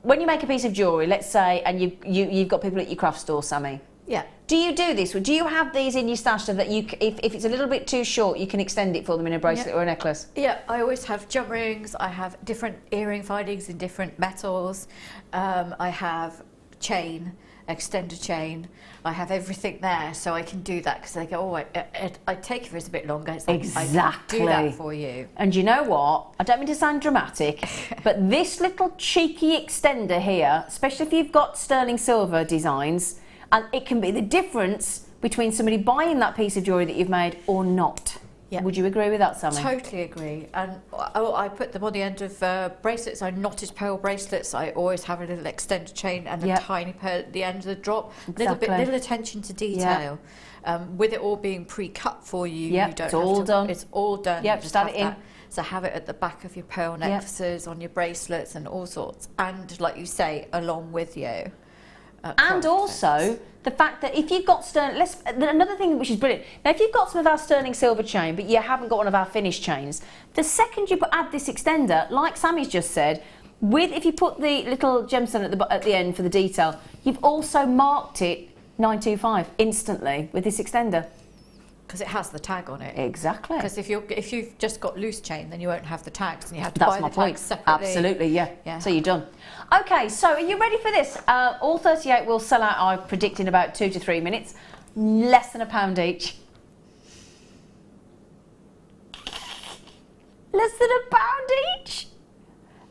make a piece of jewellery, let's say, and you've got people at your craft store, Sammi. Yeah. Do you do this? Do you have these in your stash so that if it's a little bit too short, you can extend it for them in a bracelet or a necklace? Yeah, I always have jump rings. I have different earring findings in different metals. I have chain, extender chain. I have everything there, so I can do that, because they go, oh, I take it for it's a bit longer. It's like, exactly. I can do that for you. And you know what? I don't mean to sound dramatic, but this little cheeky extender here, especially if you've got sterling silver designs, and it can be the difference between somebody buying that piece of jewellery that you've made or not. Yeah. Would you agree with that, Sammi? Totally agree. And I put them on the end of bracelets. I knotted pearl bracelets. I always have a little extender chain and a tiny pearl at the end of the drop. Exactly. Little attention to detail. With it all being pre-cut for you, you don't it's all done. It's all done. Yep, just add it in. So have it at the back of your pearl necklaces, on your bracelets, and all sorts. And like you say, along with you. And also the fact that if you've got another thing which is brilliant. Now, if you've got some of our sterling silver chain, but you haven't got one of our finished chains, the second you add this extender, like Sammy's just said, if you put the little gemstone at the end for the detail, you've also marked it 925 instantly with this extender. Because it has the tag on it. Exactly. Because if you've just got loose chain, then you won't have the tags, and you have to buy the tags separately. Absolutely, yeah. So you're done. Okay, so are you ready for this? All 38 will sell out, I predict, in about 2 to 3 minutes. Less than £1 each. Less than £1 each?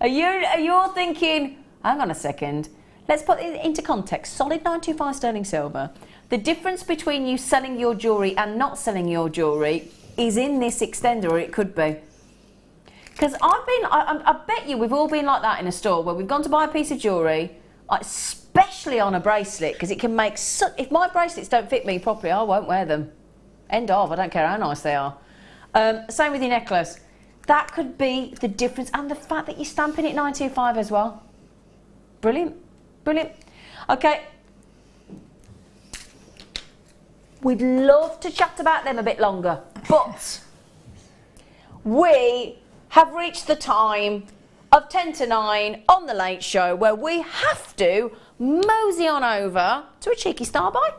Are you all thinking, hang on a second, let's put it into context. Solid 925 sterling silver. The difference between you selling your jewellery and not selling your jewellery is in this extender, or it could be. Because I bet you we've all been like that in a store where we've gone to buy a piece of jewellery, especially on a bracelet, because it can make if my bracelets don't fit me properly, I won't wear them. End of. I don't care how nice they are. Same with your necklace. That could be the difference, and the fact that you're stamping it 925 as well. Brilliant. Brilliant. Okay. We'd love to chat about them a bit longer, but we have reached the time of 10 to 9 on the Late Show, where we have to mosey on over to a cheeky star buy.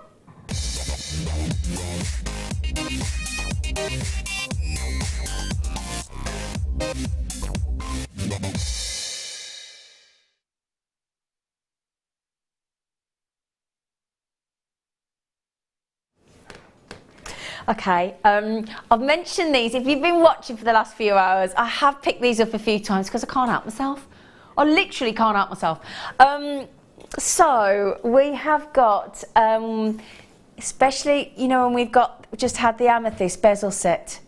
Okay, I've mentioned these. If you've been watching for the last few hours, I have picked these up a few times because I can't help myself. I literally can't help myself. So we have got, especially, you know, when we've just had the amethyst bezel set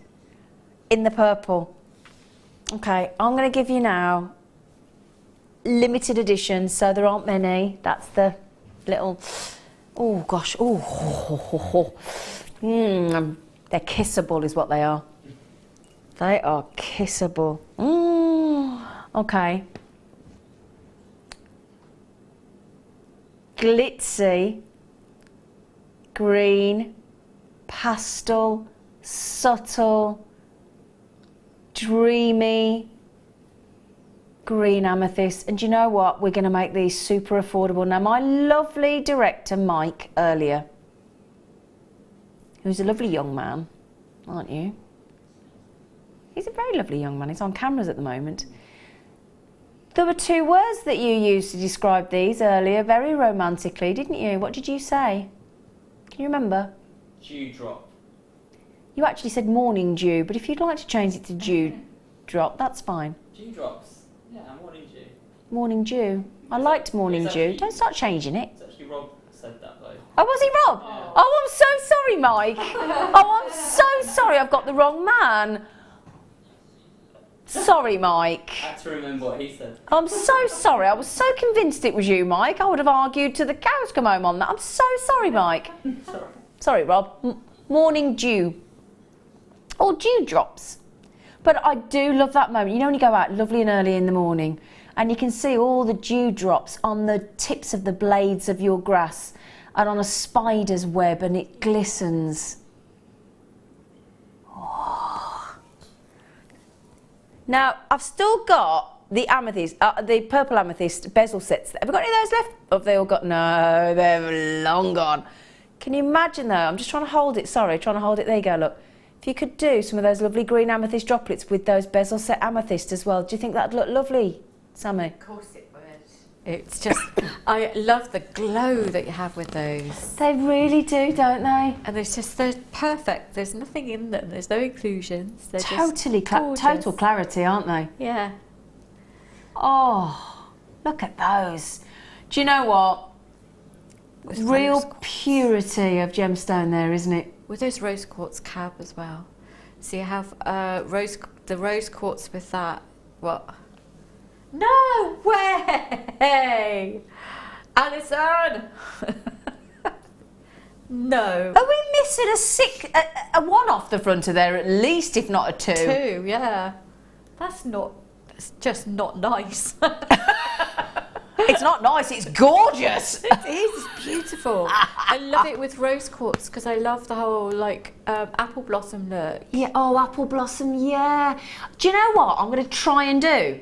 in the purple. Okay, I'm going to give you now limited edition, so there aren't many. That's the little, oh gosh, They're kissable is what they are. They are kissable. Okay. Glitzy, green, pastel, subtle, dreamy, green amethyst. And do you know what? We're going to make these super affordable. Now, my lovely director, Mike, earlier, who's a lovely young man, aren't you? He's a very lovely young man. He's on cameras at the moment. There were 2 words that you used to describe these earlier, very romantically, didn't you? What did you say? Can you remember? Dewdrop. You actually said morning dew, but if you'd like to change it to dew drop, that's fine. Dewdrops. Yeah, morning dew. Morning dew. I liked morning dew. Don't start changing it. It's actually Rob said that though. Oh, was he Rob? Oh, I'm so sorry, Mike. Oh, I'm so sorry. I've got the wrong man. Sorry, Mike. I had to remember what he said. I'm so sorry. I was so convinced it was you, Mike. I would have argued till the cows come home on that. I'm so sorry, Mike. Sorry, Rob. Morning dew. Or dewdrops. But I do love that moment. You know when you go out lovely and early in the morning and you can see all the dewdrops on the tips of the blades of your grass and on a spider's web and it glistens. Now, I've still got the amethyst, the purple amethyst bezel sets. Have we got any of those left? Or have they all got? No, they're long gone. Can you imagine though? I'm just trying to hold it, sorry, trying to hold it. There you go, look. If you could do some of those lovely green amethyst droplets with those bezel set amethyst as well, do you think that'd look lovely, Sammi? Of course it would. It's just, I love the glow that you have with those. They really do, don't they? And it's just, they're perfect. There's nothing in them. There's no inclusions. They're totally just gorgeous. total clarity, aren't they? Yeah. Oh, look at those. Do you know what? With real purity of gemstone there, isn't it? With those rose quartz cab as well. So you have the rose quartz with that. What? No way! Alison! No. Are we missing a one off the front of there at least, if not a 2? 2, yeah. That's just not nice. It's not nice, it's gorgeous. It is, it's beautiful. I love it with rose quartz because I love the whole like apple blossom look. Yeah, oh, apple blossom, yeah. Do you know what I'm going to try and do?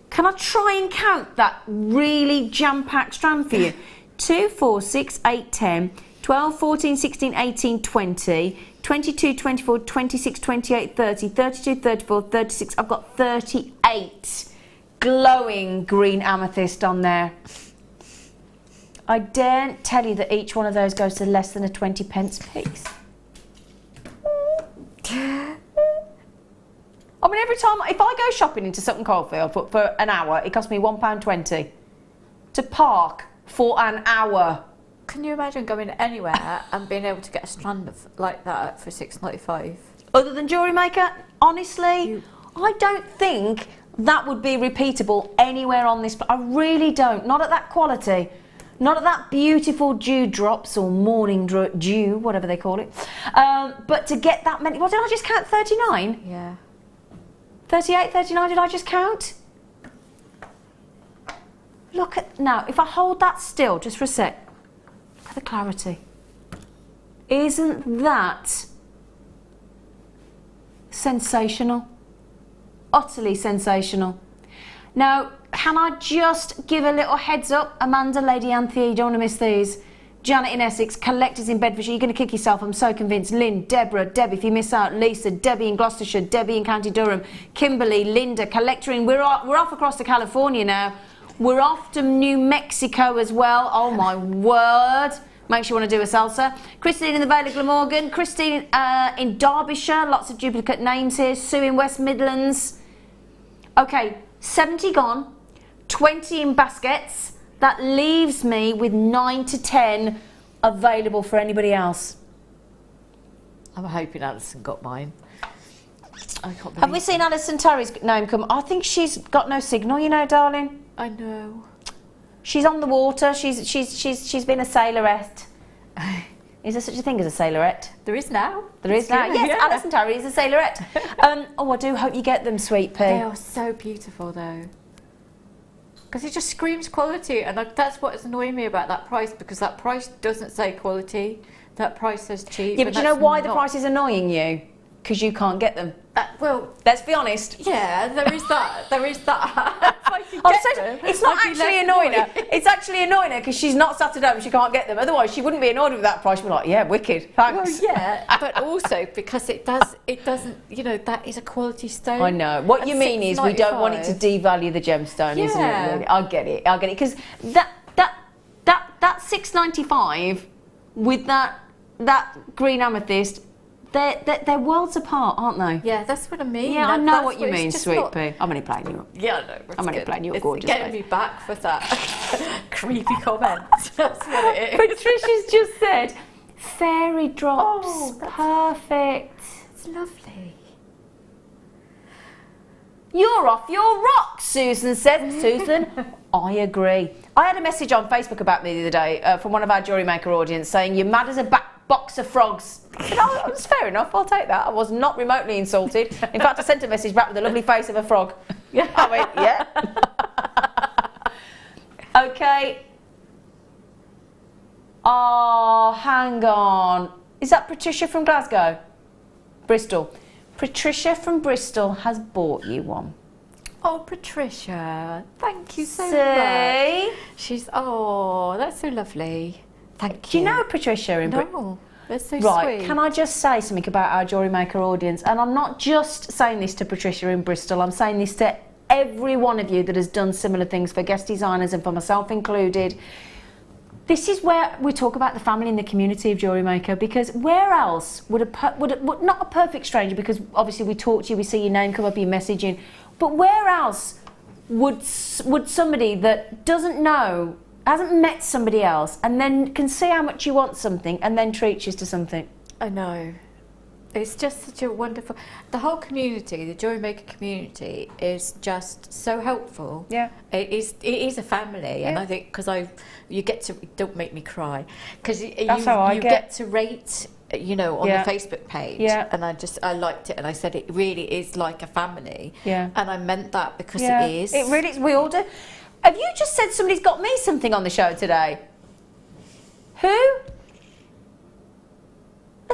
Can I try and count that really jam-packed strand for you? 2, 4, 6, 8, 10, 12, 14, 16, 18, 20, 22, 24, 26, 28, 30, 32, 34, 36. I've got 38 glowing green amethyst on there. I daren't tell you that each one of those goes to less than a 20 pence piece. I mean, every time, if I go shopping into Sutton Coldfield for an hour, it costs me £1.20 to park for an hour. Can you imagine going anywhere and being able to get a strand of like that for £6.95? Other than Jewellery Maker, honestly, I don't think that would be repeatable anywhere on this. I really don't. Not at that quality. Not at that beautiful dewdrops or morning dew, whatever they call it. But to get that many, what did I just count? 39? Yeah. 38, 39, did I just count? Look at, now, if I hold that still just for a sec, look at the clarity. Isn't that sensational? Utterly sensational. Now, can I just give a little heads up? Amanda, Lady Anthea, you don't want to miss these. Janet in Essex, Collectors in Bedfordshire, you're going to kick yourself, I'm so convinced. Lynn, Deborah, Debbie, if you miss out, Lisa, Debbie in Gloucestershire, Debbie in County Durham, Kimberly, Linda, Collector in, we're off across to California now. We're off to New Mexico as well, oh my word. Makes you want to do a salsa. Christine in the Vale of Glamorgan, Christine in Derbyshire, lots of duplicate names here, Sue in West Midlands. Okay, 70 gone, 20 in baskets. That leaves me with 9 to 10 available for anybody else. I'm hoping Alison got mine. Have we seen Alison Terry's name come? I think she's got no signal, you know, darling. I know. She's on the water. She's been a sailorette. Is there such a thing as a sailorette? There is now. There is now. Yes, Yeah. Alison Terry is a sailorette. Oh, I do hope you get them, Sweet Pea. They are so beautiful though. Because it just screams quality, and that's what's annoying me about that price, because that price doesn't say quality, that price says cheap. Yeah, but do you know why the price is annoying you? Because you can't get them. Well, let's be honest. Yeah, there is that. There is that. It's not actually annoying her. It's actually annoying her because she's not sat at home and she can't get them. Otherwise, she wouldn't be annoyed with that price. She'd be like, yeah, wicked, thanks. Well, yeah, but also because it doesn't, you know, that is a quality stone. I know. What you mean is we don't want it to devalue the gemstone, isn't it? Really? I get it. Because that $6.95 with that green amethyst. They're worlds apart, aren't they? Yeah, that's what I mean. Yeah, I know what you mean, Sweet Pea. I'm only playing you up. Yeah, I know. I'm only playing you up, gorgeous. It's getting me back for that creepy comment. That's what it is. Patricia's just said, fairy drops, perfect. It's lovely. You're off your rock, Susan said. Susan, I agree. I had a message on Facebook about me the other day from one of our Jewellery Maker audience saying, you're mad as a box of frogs. I said, oh, it's fair enough, I'll take that. I was not remotely insulted. In fact, I sent a message back with the lovely face of a frog. I went, yeah. Okay. Oh, hang on. Is that Patricia from Glasgow? Bristol. Patricia from Bristol has bought you one. Oh, Patricia, thank you so much. She's, oh, that's so lovely. Thank you. Do you know Patricia in Bristol? No, that's so right, sweet. can I just say something about our Jewellery Maker audience? And I'm not just saying this to Patricia in Bristol, I'm saying this to every one of you that has done similar things for guest designers and for myself included. This is where we talk about the family and the community of Jewellery Maker, because where else would not a perfect stranger, because obviously we talk to you, we see your name come up, your messaging, but where else would somebody that doesn't know, hasn't met somebody else, and then can see how much you want something and then treats you to something? I know. It's just such a wonderful... The whole community, the Jewellery Maker community, is just so helpful. Yeah. It is a family, and I think because you get to... Don't make me cry. Because you get to rate, you know, on the Facebook page. Yeah. And I liked it, and I said it really is like a family. Yeah. And I meant that because it is. It really is. We all do. Have you just said somebody's got me something on the show today? Who?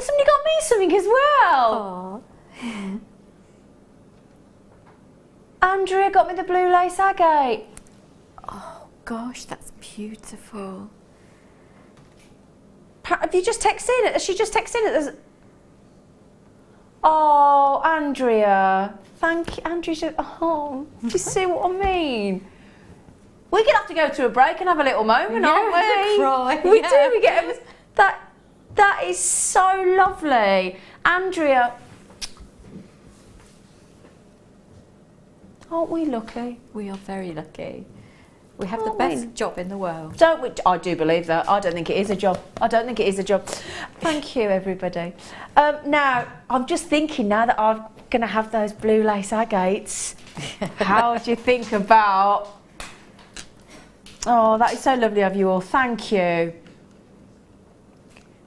Somebody got me something as well. Aww. Andrea got me the blue lace agate. Oh gosh, that's beautiful. Have you just texted it? Has she just texted it? Oh, Andrea. Thank you. Andrea's just, oh, do you see what I mean? We're going to have to go to a break and have a little moment, aren't we? Cry. We do. We get that is so lovely. Andrea, aren't we lucky? We are very lucky. We have the best job in the world. Don't we? I do believe that. I don't think it is a job. I don't think it is a job. Thank you, everybody. Now, I'm just thinking now that I'm going to have those blue lace agates. How do you think about... Oh, that is so lovely of you all. Thank you.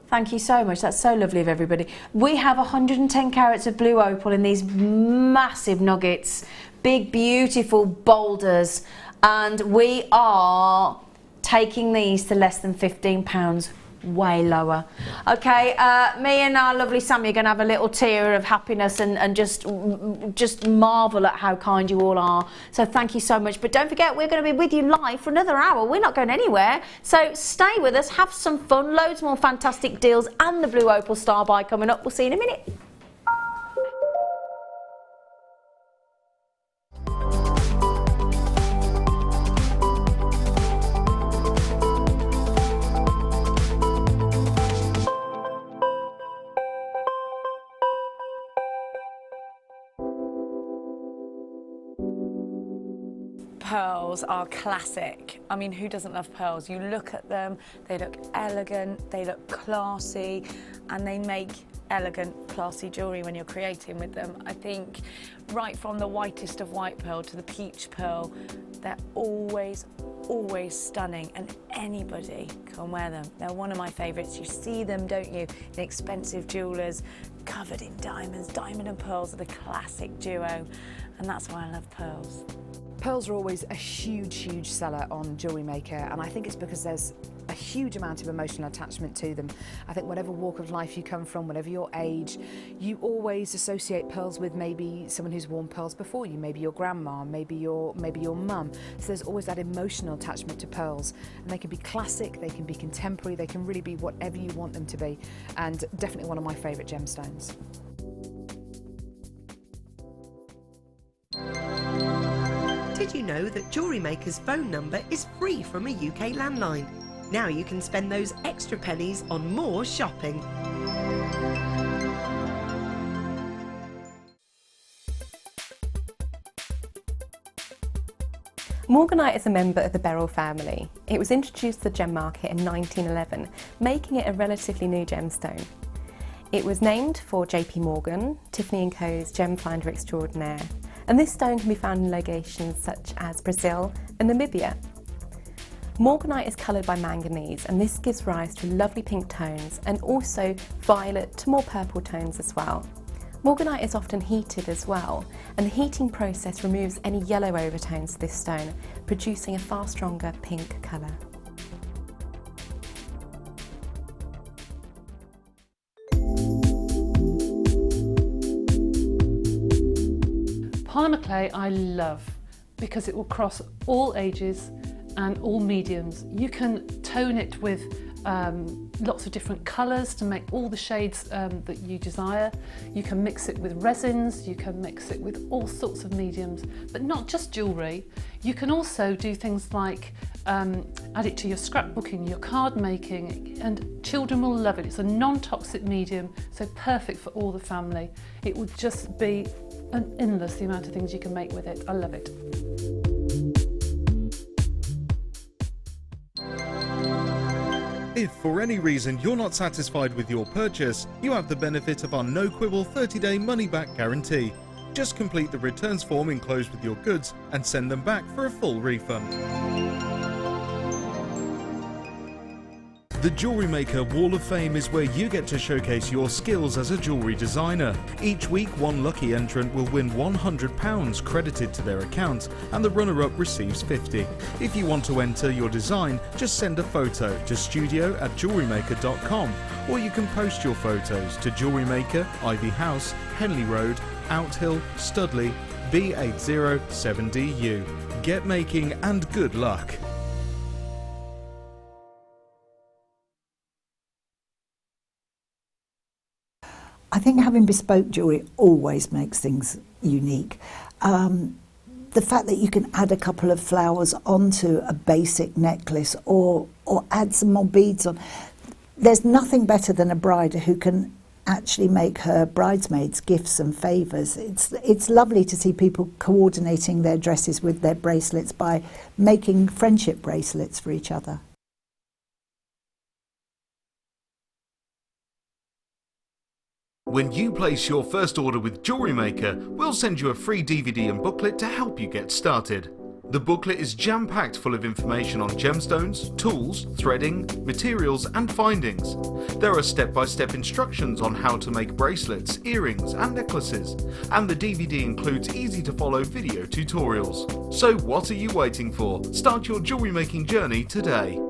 Thank you so much. That's so lovely of everybody. We have 110 carats of blue opal in these massive nuggets, big, beautiful boulders, and we are taking these to less than £15, way lower. Okay, me and our lovely Sammi are going to have a little tear of happiness and just marvel at how kind you all are. So thank you so much. But don't forget, we're going to be with you live for another hour. We're not going anywhere. So stay with us, have some fun, loads more fantastic deals, and the blue opal star buy coming up. We'll see you in a minute. Pearls are classic. I mean, who doesn't love pearls? You look at them, they look elegant, they look classy, and they make elegant, classy jewellery when you're creating with them. I think right from the whitest of white pearl to the peach pearl, They're always stunning, and anybody can wear them. They're one of my favourites. You see them, don't you, in expensive jewellers, covered in diamonds. Diamond and pearls are the classic duo, and that's why I love pearls. Pearls are always a huge seller on Jewellery Maker, and I think it's because there's a huge amount of emotional attachment to them. I think whatever walk of life you come from, whatever your age, you always associate pearls with maybe someone who's worn pearls before you, maybe your grandma, maybe your mum. So there's always that emotional attachment to pearls, and they can be classic, they can be contemporary, they can really be whatever you want them to be, and definitely one of my favourite gemstones. Did you know that Jewellery Maker's phone number is free from a UK landline? Now you can spend those extra pennies on more shopping. Morganite is a member of the beryl family. It was introduced to the gem market in 1911, making it a relatively new gemstone. It was named for JP Morgan, Tiffany & Co.'s gem finder extraordinaire, and this stone can be found in locations such as Brazil and Namibia. Morganite is coloured by manganese, and this gives rise to lovely pink tones and also violet to more purple tones as well. Morganite is often heated as well, and the heating process removes any yellow overtones to this stone, producing a far stronger pink colour. Polymer clay I love because it will cross all ages and all mediums. You can tone it with lots of different colours to make all the shades that you desire. You can mix it with resins, you can mix it with all sorts of mediums, but not just jewellery. You can also do things like add it to your scrapbooking, your card making, and children will love it. It's a non-toxic medium, so perfect for all the family. It would just be an endless the amount of things you can make with it. I love it. If for any reason you're not satisfied with your purchase, you have the benefit of our no-quibble 30-day money-back guarantee. Just complete the returns form enclosed with your goods and send them back for a full refund. The Jewellery Maker Wall of Fame is where you get to showcase your skills as a jewellery designer. Each week, one lucky entrant will win £100 credited to their account, and the runner-up receives £50. If you want to enter your design, just send a photo to studio@jewellerymaker.com, or you can post your photos to Jewellery Maker, Ivy House, Henley Road, Outhill, Studley, B807DU. Get making and good luck. I think having bespoke jewellery always makes things unique. The fact that you can add a couple of flowers onto a basic necklace or add some more beads on. There's nothing better than a bride who can actually make her bridesmaids gifts and favours. It's lovely to see people coordinating their dresses with their bracelets by making friendship bracelets for each other. When you place your first order with Jewellery Maker, we'll send you a free DVD and booklet to help you get started. The booklet is jam-packed full of information on gemstones, tools, threading, materials and findings. There are step-by-step instructions on how to make bracelets, earrings and necklaces, and the DVD includes easy-to-follow video tutorials. So what are you waiting for? Start your jewellery making journey today.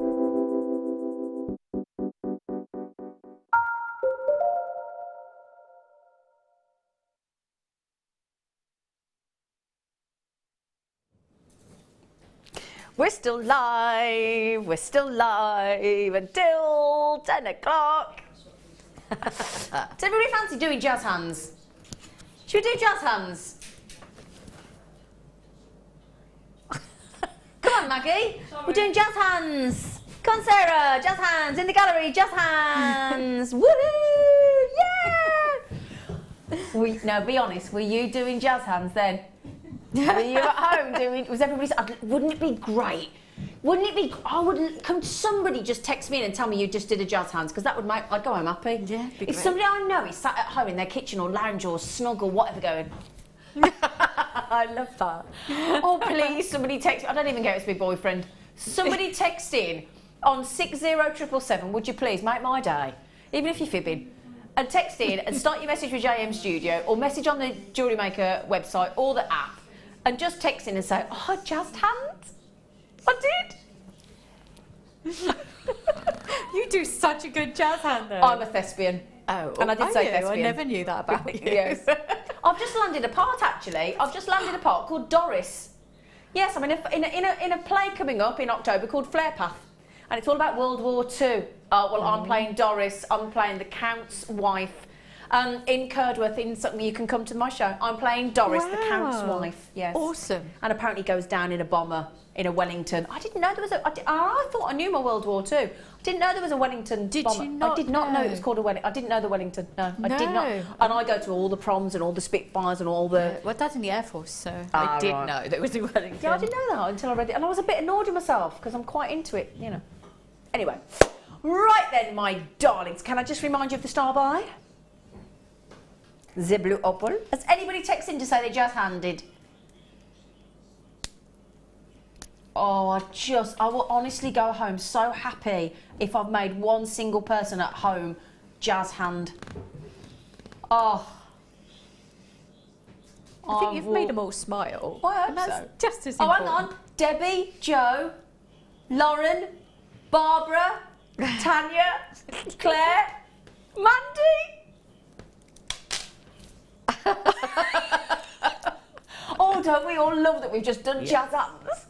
We're still live until 10 o'clock. Does everybody fancy doing jazz hands? Should we do jazz hands? Come on, Maggie. Sorry. We're doing jazz hands. Come on, Sarah. Jazz hands. In the gallery, jazz hands. Woohoo! Yeah! Now, be honest, were you doing jazz hands then? Were you at home doing? Was everybody? Wouldn't it be great? Wouldn't it be? Can somebody just text me in and tell me you just did a jazz hands? Because that would make. I'd go home happy. Yeah. If somebody I know is sat at home in their kitchen or lounge or snug or whatever going. I love that. Oh, please, somebody text. I don't even care if it's my boyfriend. Somebody text in on 60777. Would you please make my day, even if you're fibbing, and text in and start your message with JM Studio or message on the Jewellery Maker website or the app, and just text in and say, "Oh, I jazzed hands. I did." You do such a good jazz hand, though. I'm a thespian. Oh, and I did say you? thespian. I never knew that about you. Yes. I've just landed a part, actually. I've just landed a part called Doris. Yes, I'm in a play coming up in October called Flare Path, and it's all about World War II. Well, I'm playing Doris. I'm playing the Count's wife. In Curdworth, in something you can come to my show. I'm playing Doris, the Count's wife. Yes. Awesome. And apparently goes down in a bomber in a Wellington. I didn't know there was a. I thought I knew my World War II. I didn't know there was a Wellington bomber. Did you not? I did not know it was called a Wellington. I didn't know the Wellington. No, I did not. And I go to all the proms and all the Spitfires and all the. Well, Dad's in the Air Force, so I did know that it was a Wellington. Yeah, I didn't know that until I read it, and I was a bit annoyed with myself because I'm quite into it, you know. Anyway, right then, my darlings, can I just remind you of the star by? The blue opal. Has anybody texted in to say they just handed? Oh, I will honestly go home so happy if I've made one single person at home jazz hand. Oh. I think you've made them all smile. I hope that's so. Just as Oh, important. hang on. Debbie, Joe, Lauren, Barbara, Tanya, Claire, Mandy. Oh, don't we all love that we've just done jazz hands?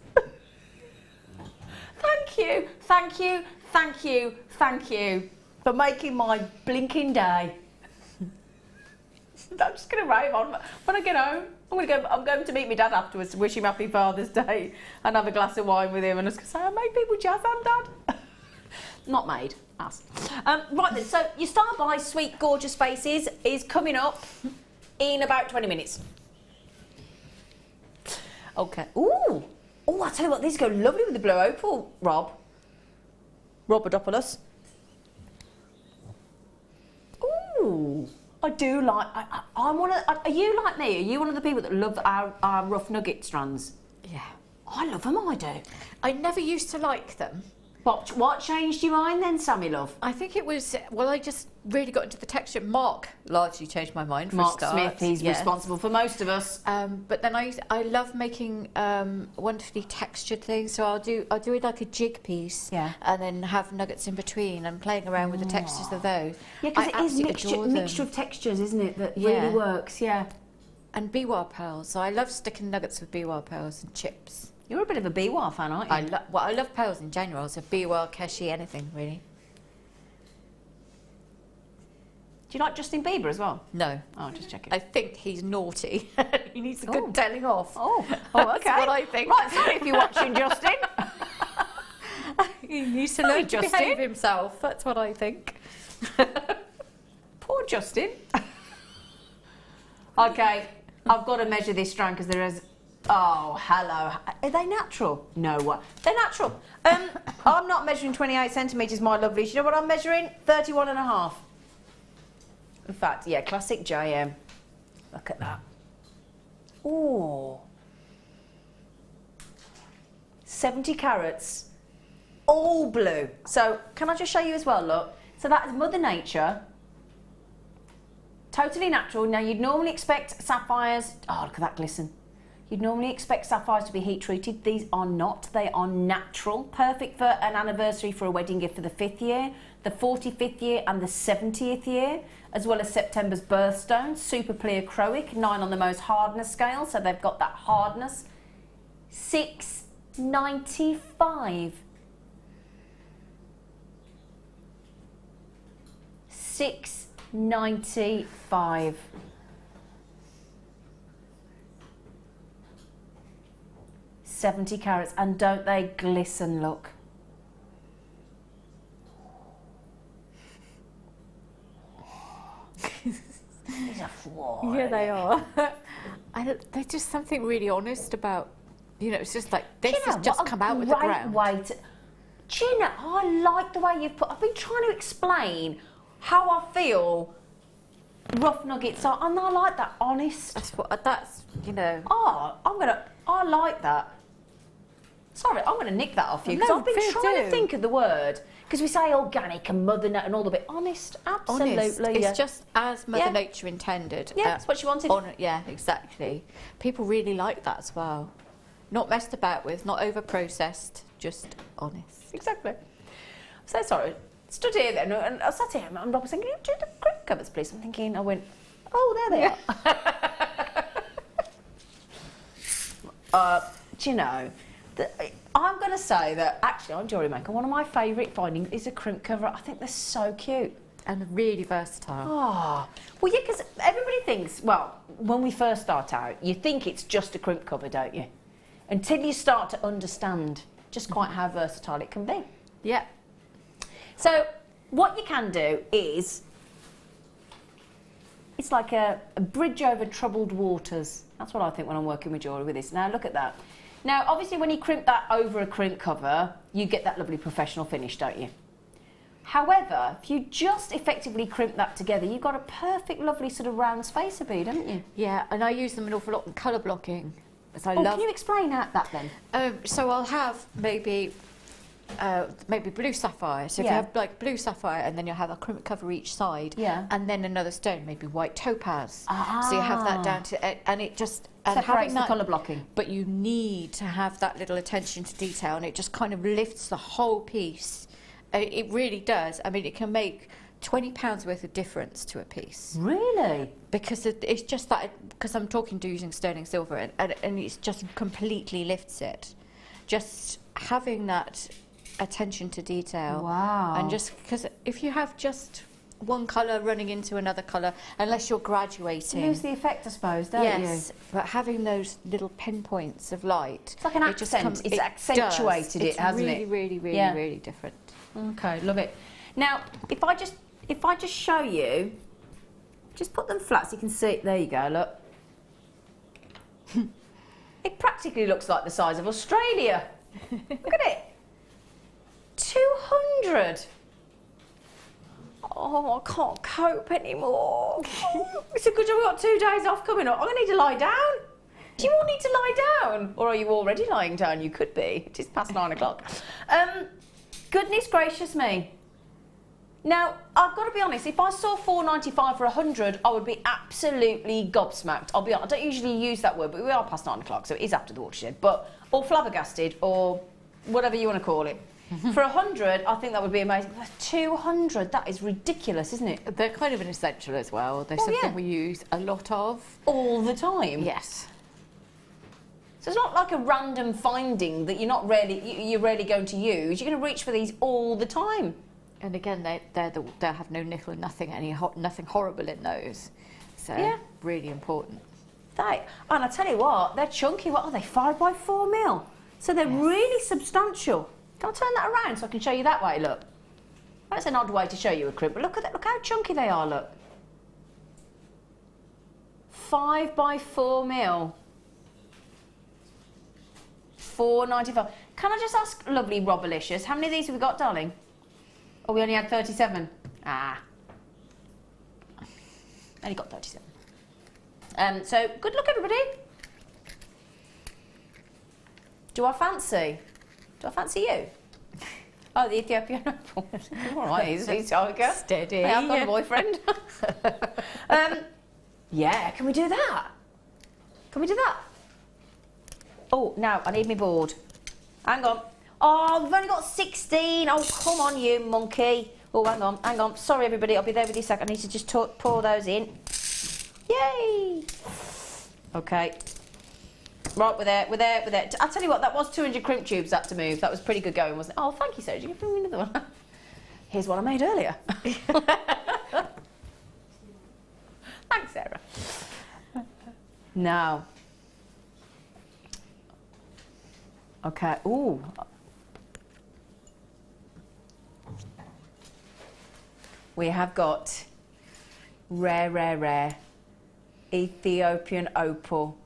Thank you, thank you, thank you, thank you for making my blinking day. I'm just going to rave on. When I get home, I'm going to meet my dad afterwards to wish him happy Father's Day and have a glass of wine with him and just say, I made people jazz hand, Dad. Not made, us. Right then, so your star by Sweet Gorgeous Faces is coming up in about 20 minutes. Okay. Ooh. Oh, I tell you what, these go lovely with the blue opal, Rob. Robadopoulos. Ooh. I do like. I'm one of. Are you like me? Are you one of the people that love our rough nugget strands? Yeah. I love them. I do. I never used to like them. What changed your mind then, Sammy love? I think it was, well, I just really got into the texture. Mark largely changed my mind for a Mark start. Smith, he's responsible for most of us. But then I love making wonderfully textured things. So I'll do it like a jig piece, and then have nuggets in between and playing around with the textures of those. Yeah, because it is mixture of textures, isn't it? That really works. Yeah. And biwa pearls. So I love sticking nuggets with biwa pearls and chips. You're a bit of a biwa fan, aren't you? I love pearls in general, so biwa, keshi, anything really. Do you like Justin Bieber as well? No. Oh, just checking. I think he's naughty. He needs a good telling off. Oh, okay. That's what I think. Right, sorry if you're watching, Justin. He needs to learn to behave himself. That's what I think. Poor Justin. Okay, I've got to measure this strand because there is. Oh, hello. Are they natural? No, what? They're natural. I'm not measuring 28 centimetres, my lovely. You know what I'm measuring? 31 and a half. In fact, yeah, classic JM. Look at that. Ooh. 70 carats. All blue. So, can I just show you as well, look? So that is Mother Nature. Totally natural. Now, you'd normally expect sapphires. Oh, look at that glisten. You'd normally expect sapphires to be heat treated. These are not. They are natural. Perfect for an anniversary for a wedding gift for the 5th year, the 45th year and the 70th year, as well as September's birthstone. Super clear Croic, 9 on the most hardness scale. So they've got that hardness. $6.95. $6.95. 70 carats, and don't they glisten, look. These are flawed. Yeah, they are. There's just something really honest about, you know, it's just like, this has just come out with the ground. Do you know, I like the way you've put, I've been trying to explain how I feel rough nuggets are, and I like that honest. That's you know. Oh, I like that. Sorry, I'm gonna nick that off you because No, I've been please trying do. to think of the word. Because we say organic and Mother Nature and all the bit. Honest, absolutely. Honest. It's just as Mother Yeah. Nature intended. Yeah, that's what she wanted. Yeah, exactly. People really like that as well. Not messed about with, not over processed, just honest. Exactly. I'm so sorry. Stood here then, and I sat here, and Rob was saying, "Can you do the crimp covers, please?" I'm thinking, I went, "Oh, there they are." Do you know? I'm going to say that actually on Jewellery Maker, one of my favourite findings is a crimp cover. I think they're so cute. And really versatile. Oh, well, yeah, because everybody thinks, well, when we first start out, you think it's just a crimp cover, don't you? Until you start to understand just quite how versatile it can be. Yeah. So what you can do is, it's like a bridge over troubled waters. That's what I think when I'm working with jewellery with this. Now look at that. Now obviously when you crimp that over a crimp cover, you get that lovely professional finish, don't you? However, if you just effectively crimp that together, you've got a perfect lovely sort of round spacer bead, haven't you? Yeah, and I use them an awful lot in colour blocking. Can you explain that then? So I'll have maybe blue sapphire. So if you have like blue sapphire, and then you'll have a crimp cover each side, and then another stone, maybe white topaz. So you have that down to, and it just separates the colour blocking. But you need to have that little attention to detail, and it just kind of lifts the whole piece. It really does. I mean, it can make £20 worth of difference to a piece. Really? Because it's just that, because I'm talking to using sterling silver, and it just completely lifts it. Just having that attention to detail. Wow. And just, because if you have just one colour running into another colour, unless you're graduating. You lose the effect, I suppose, don't you? Yes, but having those little pinpoints of light. It's like an accent. It's accentuated it, hasn't it? It's really, really, really different. Okay, love it. Now, if I just show you, just put them flat so you can see. There you go. Look. It practically looks like the size of Australia. Look at it. 200. Oh, I can't cope anymore. It's a good job we've got 2 days off coming up. I'm going to need to lie down. Do you all need to lie down? Or are you already lying down? You could be. It is past 9 o'clock. Goodness gracious me. Now, I've got to be honest, if I saw £4.95 for 100, I would be absolutely gobsmacked. I'll be honest, I don't usually use that word, but we are past 9 o'clock, so it is after the watershed. But, or flabbergasted, or whatever you want to call it. For 100, I think that would be amazing. For 200, that is ridiculous, isn't it? They're kind of an essential as well. They're something we use a lot of. All the time? Yes. So it's not like a random finding that you're rarely going to use. You're going to reach for these all the time. And again, they have no nickel, nothing horrible in those. So really important. And I tell you what, they're chunky. What are they? 5x4 mm. So they're really substantial. Can I turn that around so I can show you that way? Look. That's an odd way to show you a crimp, but look at that. Look how chunky they are. Look. 5x4 mm. £4.95. Can I just ask, lovely Robalicious, how many of these have we got, darling? Oh, we only had 37. Only got 37. So good luck, everybody. Do I fancy you? Oh, the Ethiopian opal. All right, he's tiger. Steady. I have got a boyfriend. Yeah, can we do that? Can we do that? Oh, no, I need my board. Hang on. Oh, we've only got 16. Oh, come on, you monkey. Oh, hang on. Sorry, everybody. I'll be there with you a sec. I need to just pour those in. Yay! Okay. Right, we're there. I'll tell you what, that was 200 crimp tubes that to move. That was pretty good going, wasn't it? Oh, thank you, Sarah. Did you bring me another one? Here's what I made earlier. Thanks, Sarah. Now. Okay. Ooh. We have got rare Ethiopian opal.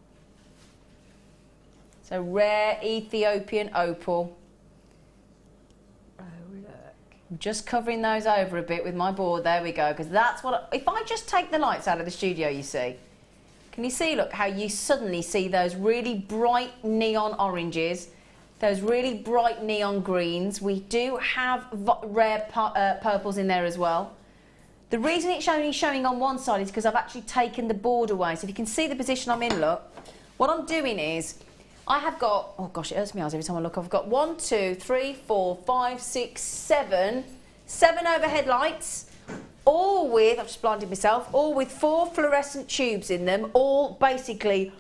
So rare Ethiopian opal. Oh, look. I'm just covering those over a bit with my board. There we go, because that's what... If I just take the lights out of the studio, you see, can you see, look, how you suddenly see those really bright neon oranges, those really bright neon greens. We do have rare purples in there as well. The reason it's only showing on one side is because I've actually taken the board away. So if you can see the position I'm in, look, what I'm doing is I have got, oh gosh, it hurts my eyes every time I look. I've got 1, 2, 3, 4, 5, 6, 7 overhead lights, all with, I've just blinded myself, all with 4 fluorescent tubes in them, all basically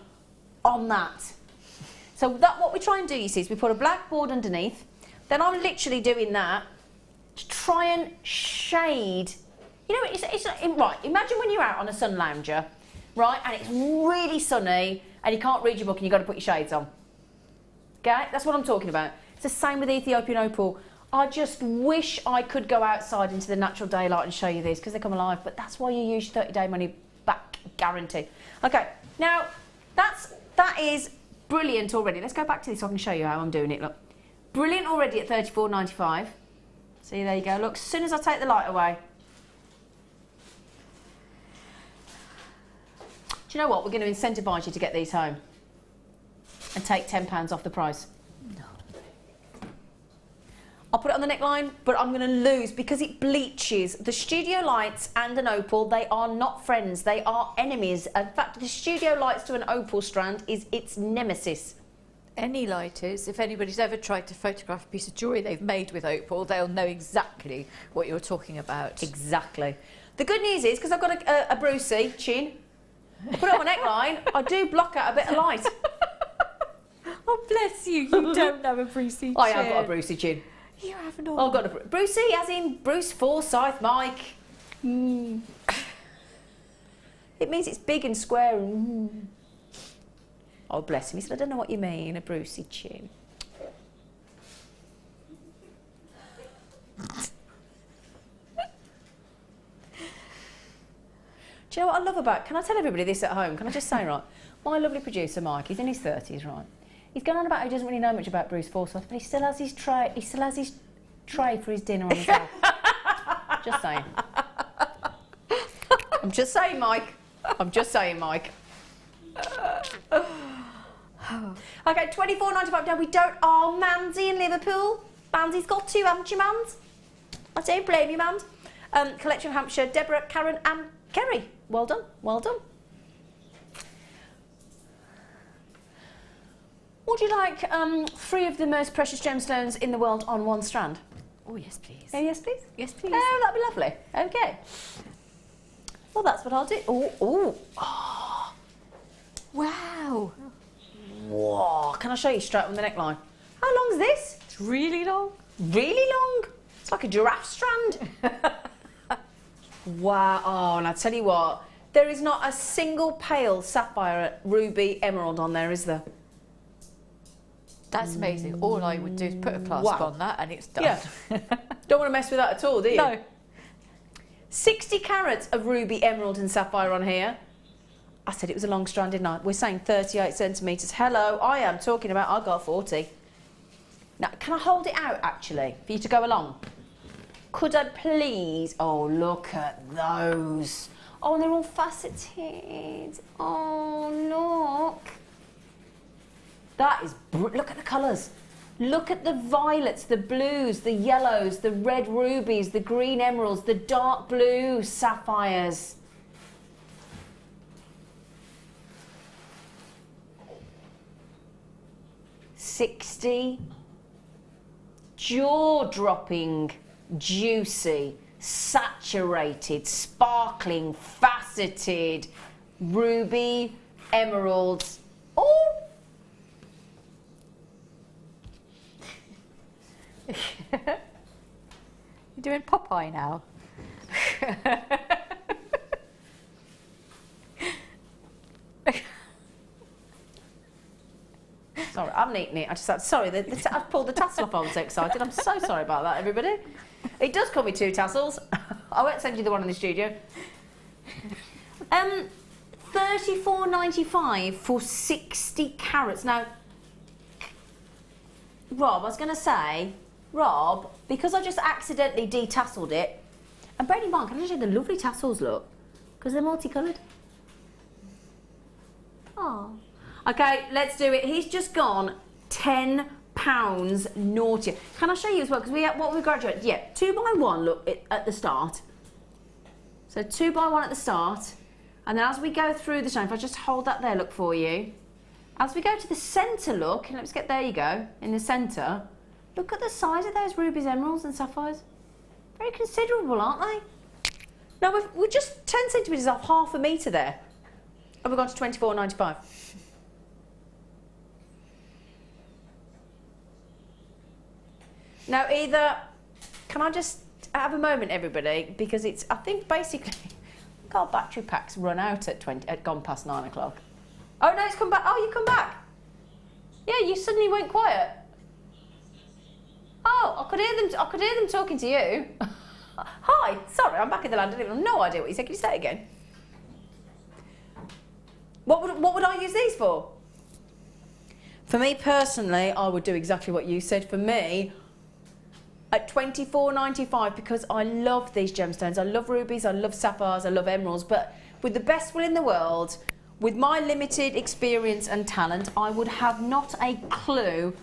on that. So that what we try and do, you see, is we put a black board underneath. Then I'm literally doing that to try and shade. You know, right, imagine when you're out on a sun lounger, right, and it's really sunny and you can't read your book and you've got to put your shades on. Okay, that's what I'm talking about. It's the same with Ethiopian opal. I just wish I could go outside into the natural daylight and show you these because they come alive, but that's why you use your 30-day money back guarantee. Okay, now that is brilliant already. Let's go back to this so I can show you how I'm doing it. Look, brilliant already at $34.95. See, there you go. Look, as soon as I take the light away. Do you know what? We're going to incentivise you to get these home and take £10 off the price. No. I'll put it on the neckline, but I'm going to lose because it bleaches. The studio lights and an opal, they are not friends. They are enemies. In fact, the studio lights to an opal strand is its nemesis. Any lighters, if anybody's ever tried to photograph a piece of jewellery they've made with opal, they'll know exactly what you're talking about. Exactly. The good news is, because I've got a Drusy chin, I put it on my neckline, I do block out a bit of light. Oh, bless you, you don't have a Drusy chin. I have got a Drusy chin. You haven't all. I've got a Drusy, as in Bruce Forsyth, Mike. Mm. It means it's big and square. And, oh, bless him. He said, I don't know what you mean, a Drusy chin. Do you know what I love about? Can I tell everybody this at home? Can I just say, right? My lovely producer, Mike, he's in his 30s, right? He's going on about he doesn't really know much about Bruce Forsyth, but he still has his tray. He still has his tray for his dinner on his own. Just saying. I'm just saying, Mike. I'm just saying, Mike. Okay, $24.95. Now we don't. Oh, Mandy in Liverpool. Mandy's got 2, haven't you, Mand? I don't blame you, Mand. Collection of Hampshire, Deborah, Karen, and Kerry. Well done. Well done. Would you like 3 of the most precious gemstones in the world on one strand? Oh, yes, please. Oh, yes, please? Yes, please. Oh, that'd be lovely. Okay. Well, that's what I'll do. Oh, oh. Oh. Wow. Whoa. Can I show you straight on the neckline? How long is this? It's really long. Really long? It's like a giraffe strand. Wow. Oh, and I tell you what, there is not a single pale sapphire, ruby, emerald on there, is there? That's amazing. All I would do is put a clasp on that and it's done. Yeah. Don't want to mess with that at all, do you? No. 60 carats of ruby, emerald and sapphire on here. I said it was a long strand, didn't I? We're saying 38 centimetres. Hello, I am talking about I got 40. Now, can I hold it out, actually, for you to go along? Could I please? Oh, look at those. Oh, and they're all faceted. Oh, look. That is, look at the colours. Look at the violets, the blues, the yellows, the red rubies, the green emeralds, the dark blue sapphires. $60. Jaw-dropping, juicy, saturated, sparkling, faceted, ruby, emeralds. Oh! You're doing Popeye now. Sorry, I'm eating it. I just had, sorry, I've pulled the tassel off. I was so excited. I'm so sorry about that, everybody. It does come with 2 tassels. I won't send you the one in the studio. $34.95 for 60 carats. Now, Rob, I was going to say, Rob, because I just accidentally detasseled it, and bearing in mind, can I just show the lovely tassels look? Because they're multicoloured. Oh. Okay, let's do it. He's just gone £10 naughtier. Can I show you as well? Because we graduated. Yeah, 2 by 1 look at the start. So 2 by 1 at the start, and then as we go through the stone, if I just hold that there look for you, as we go to the centre look, and let's get, there you go, in the centre, look at the size of those rubies, emeralds and sapphires. Very considerable, aren't they? Now we're just 10 centimetres off half a metre there. And we've gone to £24.95. Now either, can I just have a moment, everybody, because it's, I think basically, our battery pack's run out at gone past 9 o'clock. Oh no, it's come back. Oh, you come back. Yeah, you suddenly went quiet. Oh, I could hear them talking to you. Hi, sorry, I'm back in the land. I have no idea what you said. Can you say it again? What would I use these for? For me personally, I would do exactly what you said. For me, at £24.95, because I love these gemstones. I love rubies, I love sapphires, I love emeralds, but with the best will in the world, with my limited experience and talent, I would have not a clue.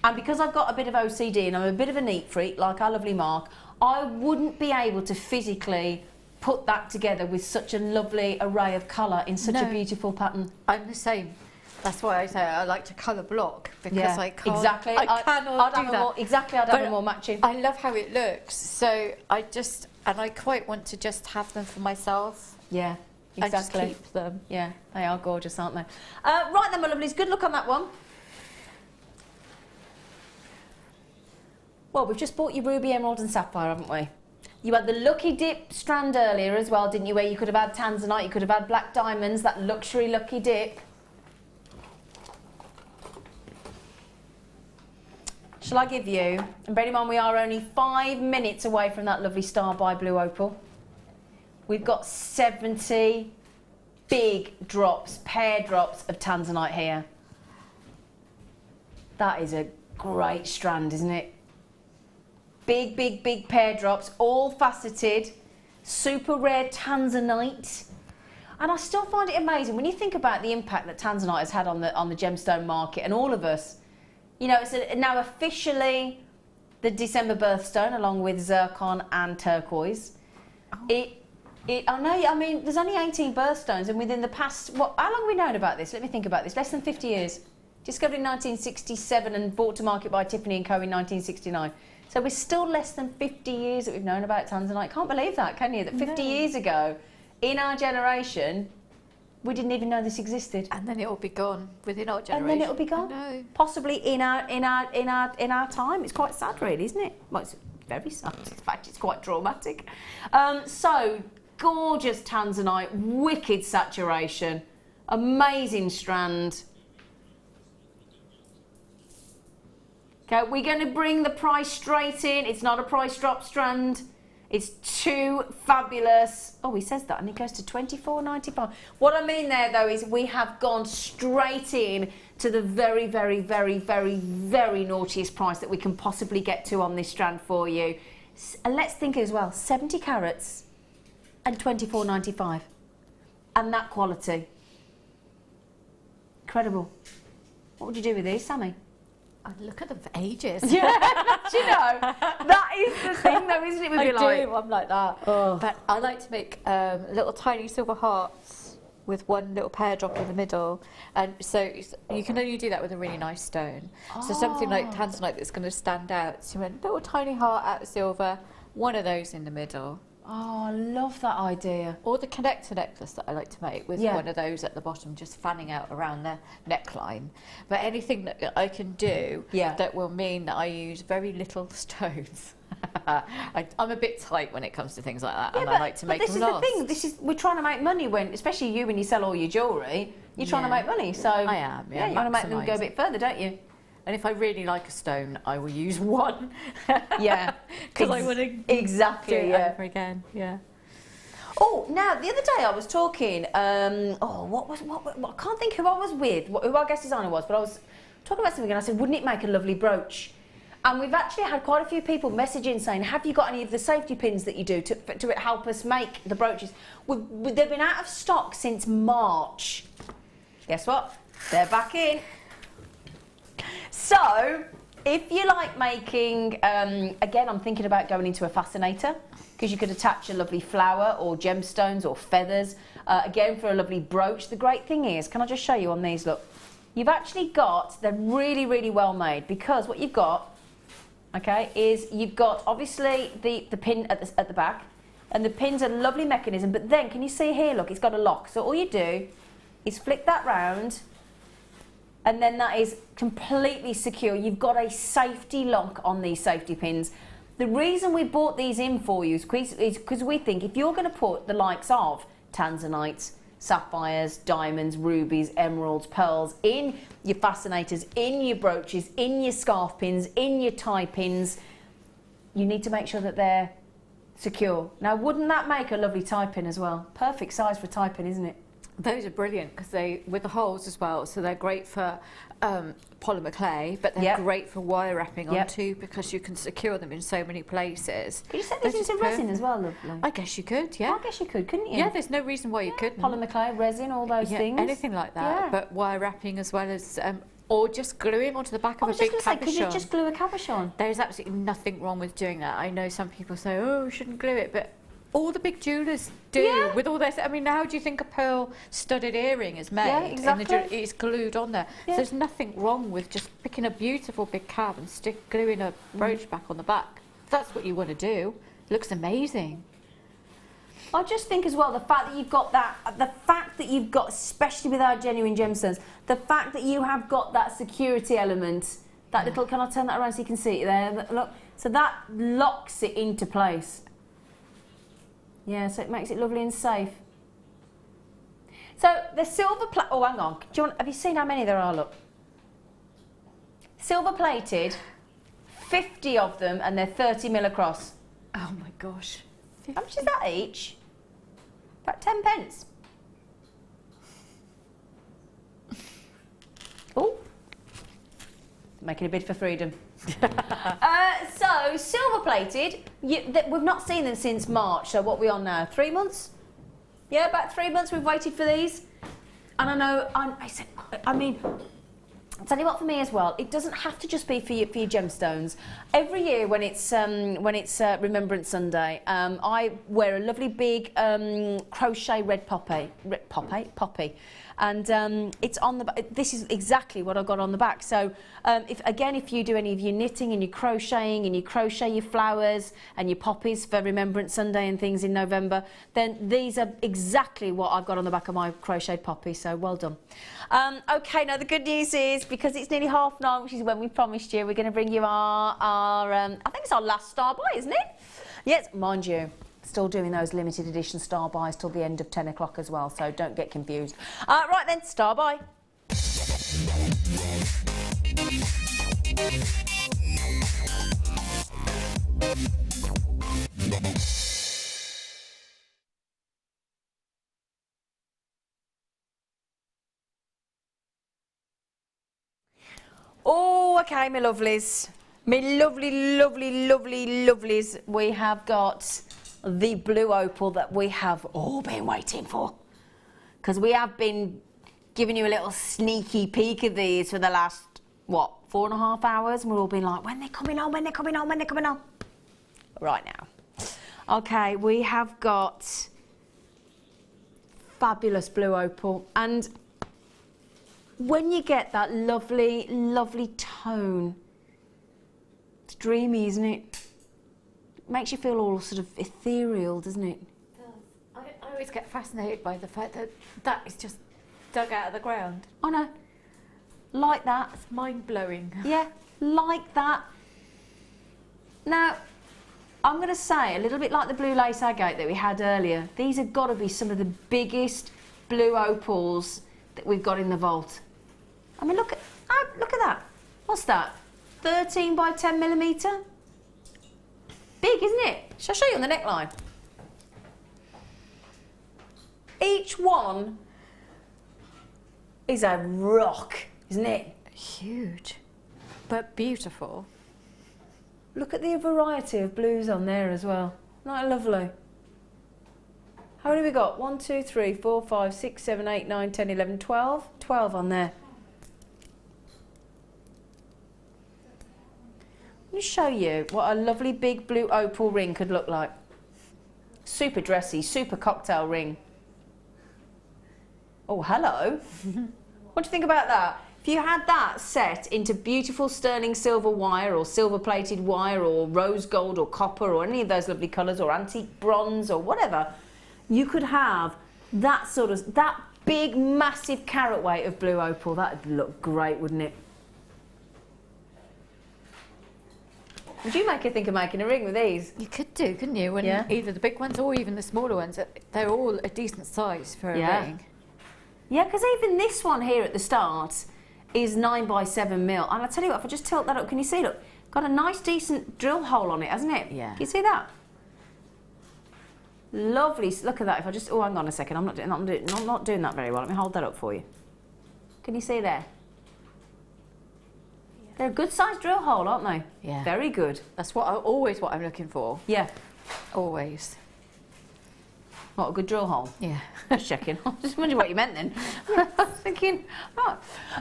And because I've got a bit of OCD and I'm a bit of a neat freak, like our lovely Mark, I wouldn't be able to physically put that together with such a lovely array of colour in such a beautiful pattern. I'm the same. That's why I say I like to colour block, because I can't. Exactly. I cannot do that. I'd have a more matching. I love how it looks, so I quite want to just have them for myself. Yeah, exactly. And just keep them. Yeah, they are gorgeous, aren't they? Right then, my lovelies, good luck on that one. Well, we've just bought you ruby, emerald and sapphire, haven't we? You had the Lucky Dip strand earlier as well, didn't you, where you could have had tanzanite, you could have had black diamonds, that luxury Lucky Dip. Shall I give you, and bear in mind we are only 5 minutes away from that lovely Star by Blue Opal. We've got 70 big drops, pair drops of tanzanite here. That is a great strand, isn't it? Big, big, big pair drops, all faceted, super rare tanzanite. And I still find it amazing when you think about the impact that tanzanite has had on the gemstone market, and all of us. You know, it's now officially the December birthstone, along with zircon and turquoise. Oh. I know, I mean, there's only 18 birthstones, and within the past, how long have we known about this? Let me think about this. Less than 50 years. Discovered in 1967 and brought to market by Tiffany & Co. in 1969. So we're still less than 50 years that we've known about tanzanite. Can't believe that, can you? That 50 years ago, in our generation, we didn't even know this existed. And then it'll be gone within our generation. And then it'll be gone. I know. Possibly in our time. It's quite sad, really, isn't it? Well, it's very sad. In fact, it's quite dramatic. So gorgeous tanzanite, wicked saturation, amazing strand. Okay, we're going to bring the price straight in. It's not a price drop strand. It's too fabulous. Oh, he says that, and it goes to £24.95. What I mean there, though, is we have gone straight in to the very, very, very, very, very naughtiest price that we can possibly get to on this strand for you. And let's think as well, 70 carats and £24.95. And that quality. Incredible. What would you do with these, Sammi? I'd look at them for ages. Yeah, do you know? That is the thing, though, isn't it? I'm like that. Oh. But I like to make little tiny silver hearts with one little pear drop in the middle. And so you can only do that with a really nice stone. So something like tanzanite that's going to stand out. So you want a little tiny heart out of silver, one of those in the middle. Oh, I love that idea. Or the connector necklace that I like to make with one of those at the bottom, just fanning out around the neckline. But anything that I can do that will mean that I use very little stones. I'm a bit tight when it comes to things like that, and I like to make them last. But this is the thing. We're trying to make money especially you, when you sell all your jewellery. You're trying to make money, so I am. Yeah, you want to make them go a bit further, don't you? And if I really like a stone, I will use one. Yeah, because I want to do it over again. Yeah. Oh, now the other day I was talking. I can't think who I was with, who our guest designer was, but I was talking about something, and I said, wouldn't it make a lovely brooch? And we've actually had quite a few people messaging saying, have you got any of the safety pins that you do to help us make the brooches? They've been out of stock since March. Guess what? They're back in. So, if you like making, again, I'm thinking about going into a fascinator, because you could attach a lovely flower or gemstones or feathers, again, for a lovely brooch. The great thing is, can I just show you on these, look, you've actually got, they're really, really well made, because what you've got, okay, is you've got obviously the pin at the back, and the pin's a lovely mechanism, but then can you see here, look, it's got a lock. So all you do is flick that round, and then that is completely secure. You've got a safety lock on these safety pins. The reason we bought these in for you is because we think if you're going to put the likes of tanzanites, sapphires, diamonds, rubies, emeralds, pearls in your fascinators, in your brooches, in your scarf pins, in your tie pins, you need to make sure that they're secure. Now, wouldn't that make a lovely tie pin as well? Perfect size for a tie pin, isn't it? Those are brilliant because they, with the holes as well, so they're great for polymer clay, but they're great for wire wrapping on too, because you can secure them in so many places. Could you set these into resin as well, lovely? I guess you could, yeah. I guess you could, couldn't you? Yeah, there's no reason why you couldn't. Polymer clay, resin, all those things. Anything like that, but wire wrapping as well as, or just gluing onto the back of a big cabochon. Could you just glue a cabochon? There is absolutely nothing wrong with doing that. I know some people say, oh, we shouldn't glue it, but all the big jewellers do with all this. I mean, how do you think a pearl studded earring is made? Yeah, exactly. And it's glued on there. So there's nothing wrong with just picking a beautiful big cab and gluing a brooch back on the back. If that's what you want to do, it looks amazing. I just think as well, the fact that you've got that, the fact that you've got, especially with our genuine gemstones, the fact that you have got that security element, that little, can I turn that around so you can see it there? Look, so that locks it into place. Yeah, so it makes it lovely and safe. So the silver plate, oh hang on, have you seen how many there are, look? Silver plated, 50 of them, and they're 30mm across. Oh my gosh. 50. How much is that each? About 10 pence. Oh, making a bid for freedom. So silver plated, we've not seen them since March, so what are we on now, 3 months? Yeah, about 3 months we've waited for these. And I know, I mean, I'll tell you what, for me as well, it doesn't have to just be for your gemstones. Every year when it's Remembrance Sunday, I wear a lovely big crochet red poppy. And it's on the this is exactly what I got on the back. So if you do any of your knitting and your crocheting and you crochet your flowers and your poppies for Remembrance Sunday and things in November, then these are exactly what I've got on the back of my crocheted poppy, so well done. Okay, now the good news is, because it's nearly 9:30, which is when we promised you, we're going to bring you our I think it's our last star buy, isn't it? Yes, mind you. Still doing those limited edition star buys till the end of 10 o'clock as well, so don't get confused. Right then, star buy. Oh, okay, my lovelies. My lovely, lovely, lovely, lovelies. We have got the blue opal that we have all been waiting for, because we have been giving you a little sneaky peek of these for the last, what, 4.5 hours, and we've all been like, when they're coming on, when they're coming on, when they're coming on. Right now. Okay, we have got fabulous blue opal, and when you get that lovely, lovely tone, it's dreamy, isn't it? Makes you feel all sort of ethereal, doesn't it? It does. I always get fascinated by the fact that that is just dug out of the ground. I know. Like that. It's mind-blowing. Yeah, like that. Now, I'm going to say, a little bit like the blue lace agate that we had earlier, these have got to be some of the biggest blue opals that we've got in the vault. I mean, look at that. What's that? 13 by 10mm? Big, isn't it? Shall I show you on the neckline? Each one is a rock, isn't it? Huge, but beautiful. Look at the variety of blues on there as well. Isn't that lovely? How many have we got? 1, 2, 3, 4, 5, 6, 7, 8, 9, 10, 11, 12. 12 on there. Let me show you what a lovely big blue opal ring could look like. Super dressy, super cocktail ring. Oh, hello. What do you think about that? If you had that set into beautiful sterling silver wire or silver plated wire or rose gold or copper or any of those lovely colours or antique bronze or whatever, you could have that that big massive carat weight of blue opal. That'd look great, wouldn't it? Would you make her think of making a ring with these? You could do, couldn't you? When either the big ones or even the smaller ones, they're all a decent size for a ring. Yeah, because even this one here at the start is 9 by 7 mil. And I tell you what, if I just tilt that up, can you see? Look, got a nice, decent drill hole on it, hasn't it? Yeah. Can you see that? Lovely. Look at that. If I just, oh, hang on a second. I'm not doing that very well. Let me hold that up for you. Can you see there? They're a good sized drill hole, aren't they? Yeah. Very good. That's always what I'm looking for. Yeah. Always. What, a good drill hole? Yeah. Just checking. I just wondered what you meant then. I was thinking, right.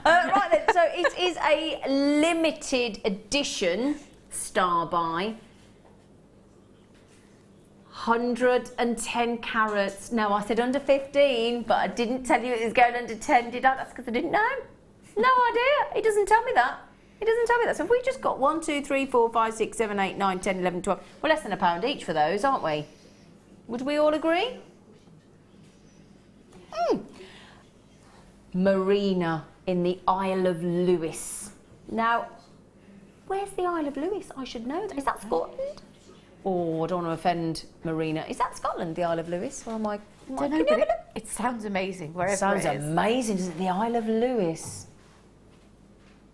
Right then, so it is a limited edition star by 110 carats. Now, I said under 15, but I didn't tell you it was going under 10, did I? That's because I didn't know. No idea. It doesn't tell me that. It doesn't tell me that. So if we just got 1, 2, 3, 4, 5, 6, 7, 8, 9, 10, 11, 12, we're less than £1 each for those, aren't we? Would we all agree? Marina in the Isle of Lewis. Now, where's the Isle of Lewis? I should know that. Is that Scotland? Oh, I don't want to offend Marina. Is that Scotland, the Isle of Lewis? Or am I? Don't know, but it sounds amazing wherever it is. Sounds amazing, doesn't it? The Isle of Lewis.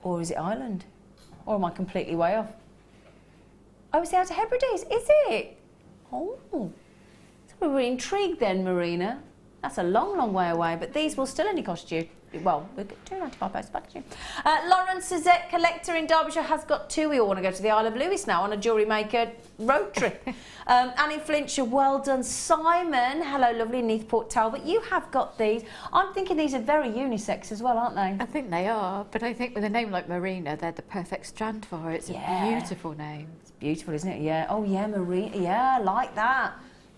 Or is it Ireland? Or am I completely way off? Oh, it's the Outer Hebrides, is it? Oh. So we're intrigued then, Marina. That's a long, long way away, but these will still only cost you, well, we'll get £2.95 post packaging. Lauren Suzette, collector in Derbyshire, has got two. We all want to go to the Isle of Lewis now on a Jewellery Maker road trip. Annie Flintshire, well done. Simon, hello, lovely. Neathport Talbot, you have got these. I'm thinking these are very unisex as well, aren't they? I think they are, but I think with a name like Marina, they're the perfect strand for her. It's a beautiful name. It's beautiful, isn't it? Yeah. Oh, yeah, Marina. Yeah, I like that.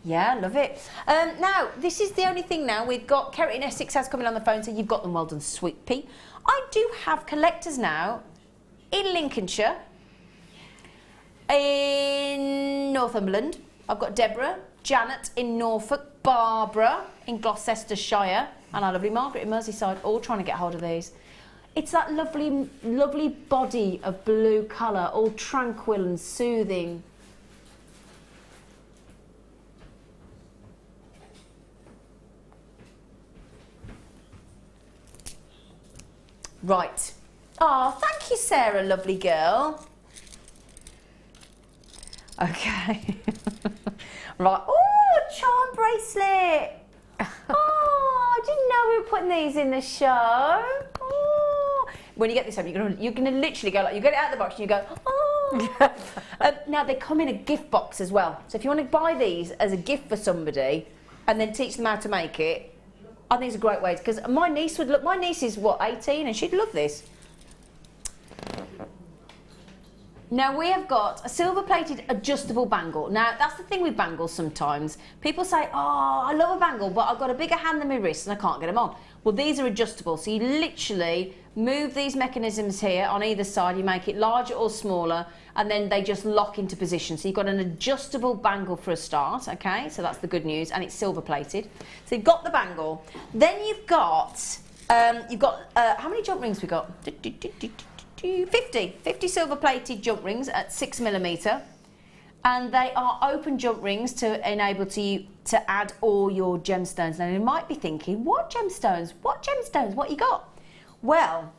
Yeah, love it. Now, this is the only thing now. We've got Kerry in Essex has coming on the phone, so you've got them. Well done, sweet pea. I do have collectors now in Lincolnshire, in Northumberland. I've got Deborah, Janet in Norfolk, Barbara in Gloucestershire, and our lovely Margaret in Merseyside, all trying to get hold of these. It's that lovely, lovely body of blue colour, all tranquil and soothing. Right. Oh, thank you, Sarah, lovely girl. Okay. Right. Oh, charm bracelet. Oh, I didn't know we were putting these in the show. Oh. When you get this home, you're gonna literally go like, you get it out of the box and you go, oh. Now, they come in a gift box as well. So if you want to buy these as a gift for somebody and then teach them how to make it, I think it's a great way, because my niece would look, my niece is what, 18, and she'd love this. Now we have got a silver plated adjustable bangle. Now that's the thing with bangles sometimes. People say, oh, I love a bangle, but I've got a bigger hand than my wrist and I can't get them on. Well, these are adjustable, so you literally move these mechanisms here on either side, you make it larger or smaller, and then they just lock into position. So you've got an adjustable bangle for a start, okay? So that's the good news, and it's silver plated. So you've got the bangle. Then you've got, how many jump rings we got? 50 silver plated jump rings at 6mm. And they are open jump rings to enable you to add all your gemstones. Now you might be thinking, what gemstones? What gemstones? What you got? Well,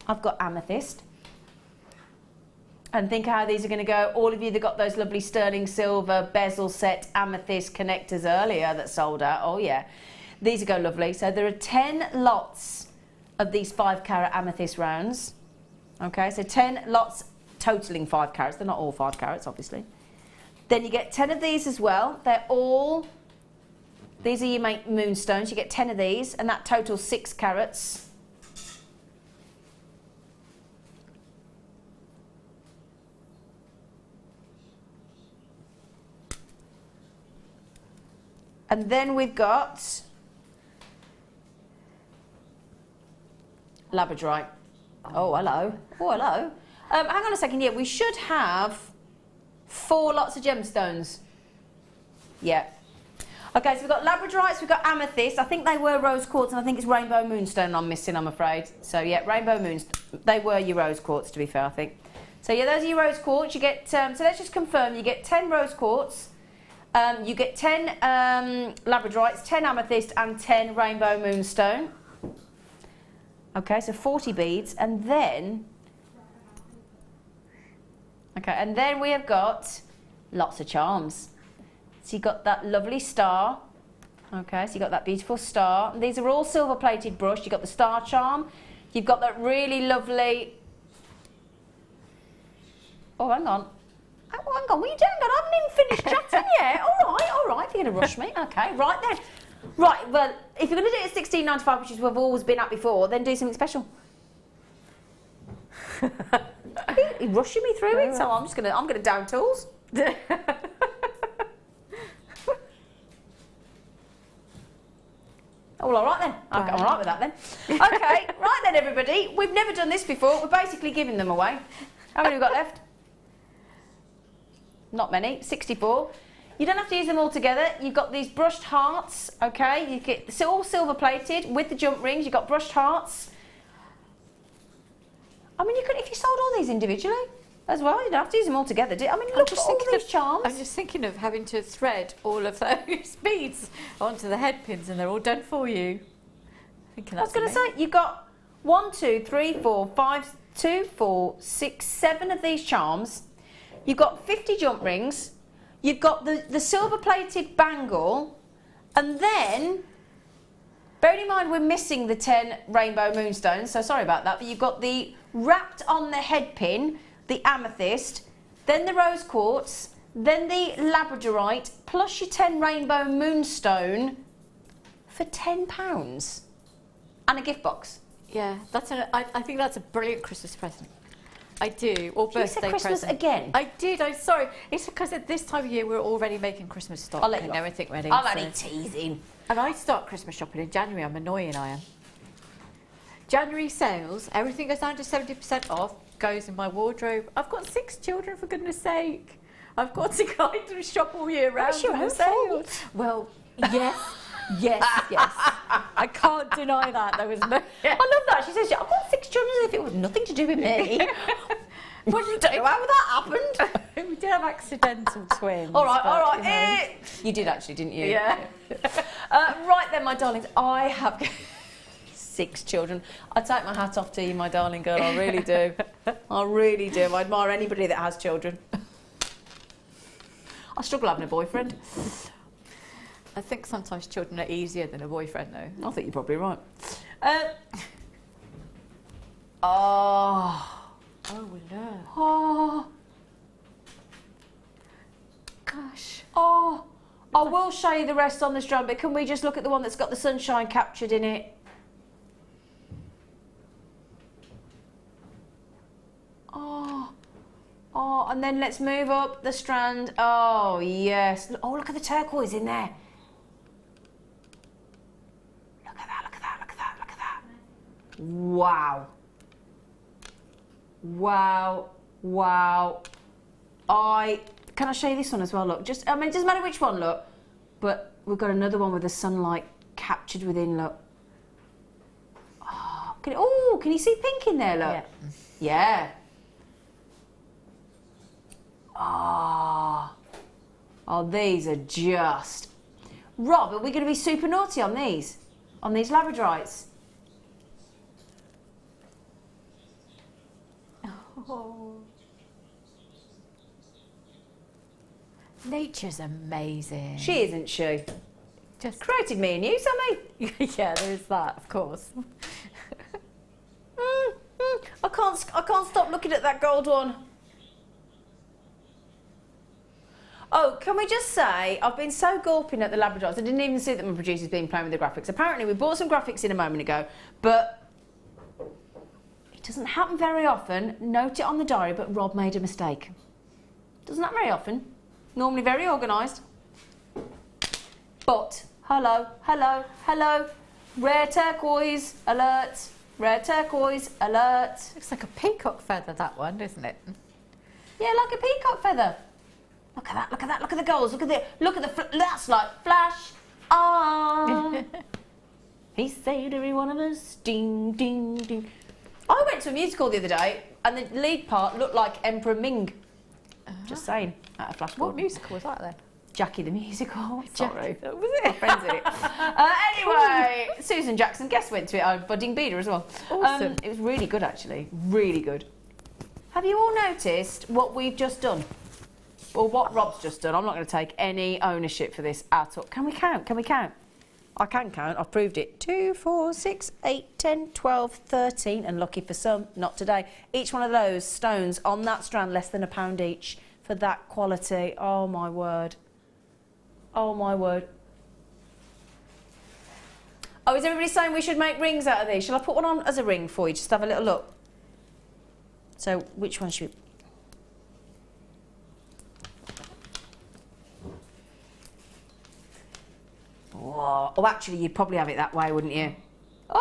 I've got amethyst. And think how these are going to go. All of you that got those lovely sterling silver bezel set amethyst connectors earlier that sold out. Oh yeah, these are go lovely. So there are 10 lots of these 5 carat amethyst rounds. Okay, so 10 lots totaling 5 carats. They're not all 5 carats, obviously. Then you get 10 of these as well. These are your moonstones. You get 10 of these, and that totals 6 carats. And then we've got labradorite. Oh, hello. Oh, hello. Hang on a second. Yeah, we should have 4 lots of gemstones. Yeah. Okay, so we've got labradorites, we've got amethyst. I think they were rose quartz, and I think it's rainbow moonstone I'm missing, I'm afraid. So yeah, rainbow moonstone. They were your rose quartz, to be fair, I think. So yeah, those are your rose quartz. You get. So let's just confirm. You get 10 rose quartz. You get 10 labradorites, 10 amethyst, and 10 rainbow moonstone. Okay, so 40 beads, and then. Okay, and then we have got lots of charms. So you've got that lovely star. Okay, so you've got that beautiful star. And these are all silver plated brushed. You've got the star charm. You've got that really lovely. Oh, hang on. Oh, hang on, what are you doing? I haven't even finished chatting yet. All right, if you're going to rush me. Okay, right then. Right, well, if you're going to do it at $16.95, which is what we've always been at before, then do something special. You're rushing me through it, so I'm going to down tools. Oh, all right then. Okay, I'm all right with that then. Okay, right then, everybody. We've never done this before. We're basically giving them away. How many have we got left? Not many. 64. You don't have to use them all together. You've got these brushed hearts. Okay, you get all silver plated with the jump rings. You've got brushed hearts. I mean, you could if you sold all these individually as well. You don't have to use them all together. I mean, look at all these charms. I'm just thinking of having to thread all of those beads onto the head pins, and they're all done for you. I was going to say, you've got 1, 2, 3, 4, 5, 2, 4, 6, 7 of these charms. You've got 50 jump rings. You've got the silver plated bangle, and then, bearing in mind we're missing the 10 rainbow moonstones, so sorry about that, but you've got the wrapped on the head pin, the amethyst, then the rose quartz, then the labradorite, plus your 10 rainbow moonstone for £10 and a gift box. Yeah, I think that's a brilliant Christmas present. I do, or birthday present. You said Christmas again? I did, I'm sorry. It's because at this time of year we're already making Christmas stock. I'll let you and everything ready. I'm only teasing. And I start Christmas shopping in January. I'm annoying, I am. January sales, everything goes down to 70% off, goes in my wardrobe. I've got 6 children, for goodness sake. I've got to go to shop all year round. That's your own fault. Well, yes. Yes. I can't deny that. There was no. I love that. She says, I've got 6 children as if it was nothing to do with me. Well, you don't know how that happened. We did have accidental twins. All right. You did actually, didn't you? Yeah. Right then, my darlings, I have 6 children. I take my hat off to you, my darling girl. I really do. I really do. I admire anybody that has children. I struggle having a boyfriend. I think sometimes children are easier than a boyfriend, though. I think you're probably right. Oh, gosh. Oh, I will show you the rest on the strand, but can we just look at the one that's got the sunshine captured in it? Oh, and then let's move up the strand. Oh, yes. Oh, look at the turquoise in there. Look at that, look at that, look at that, look at that. Wow. Wow. Wow. Can I show you this one as well? Look, it doesn't matter which one, look. But we've got another one with the sunlight captured within, look. Oh, can you see pink in there, look? Yeah. Oh, these are just... Rob, are we going to be super naughty on these? On these labradorites? Oh. Nature's amazing. She isn't she? Just created me and you, Sammi. Yeah, there's that, of course. I can't stop looking at that gold one. Oh, can we just say, I've been so gulping at the Labradors, I didn't even see that my producer's been playing with the graphics. Apparently, we bought some graphics in a moment ago, but it doesn't happen very often. Note it on the diary, but Rob made a mistake. Doesn't happen very often. Normally very organised. But, hello, hello, hello. Rare turquoise, alert. Rare turquoise, alert. Looks like a peacock feather, that one, doesn't it? Yeah, like a peacock feather. Look at that, look at that, look at the goals, look at the, that's like flash on. He saved every one of us, ding, ding, ding. I went to a musical the other day and the lead part looked like Emperor Ming. Just saying, at a flash. What musical was that then? Jackie the Musical. Sorry. That was it. My friend's in it. Anyway, Susan Jackson, guest went to it. Oh, Budding Beater as well. Awesome. It was really good, actually. Really good. Have you all noticed what we've just done? Or what Rob's just done? I'm not going to take any ownership for this at all. Can we count? Can we count? I can count. I've proved it. 2, 4, 6, 8, 10, 12, 13, and lucky for some, not today. Each one of those stones on that strand, less than £1 each for that quality. Oh, my word. Oh, my word. Oh, is everybody saying we should make rings out of these? Shall I put one on as a ring for you? Just have a little look. So, which one should we... Oh, actually, you'd probably have it that way, wouldn't you? All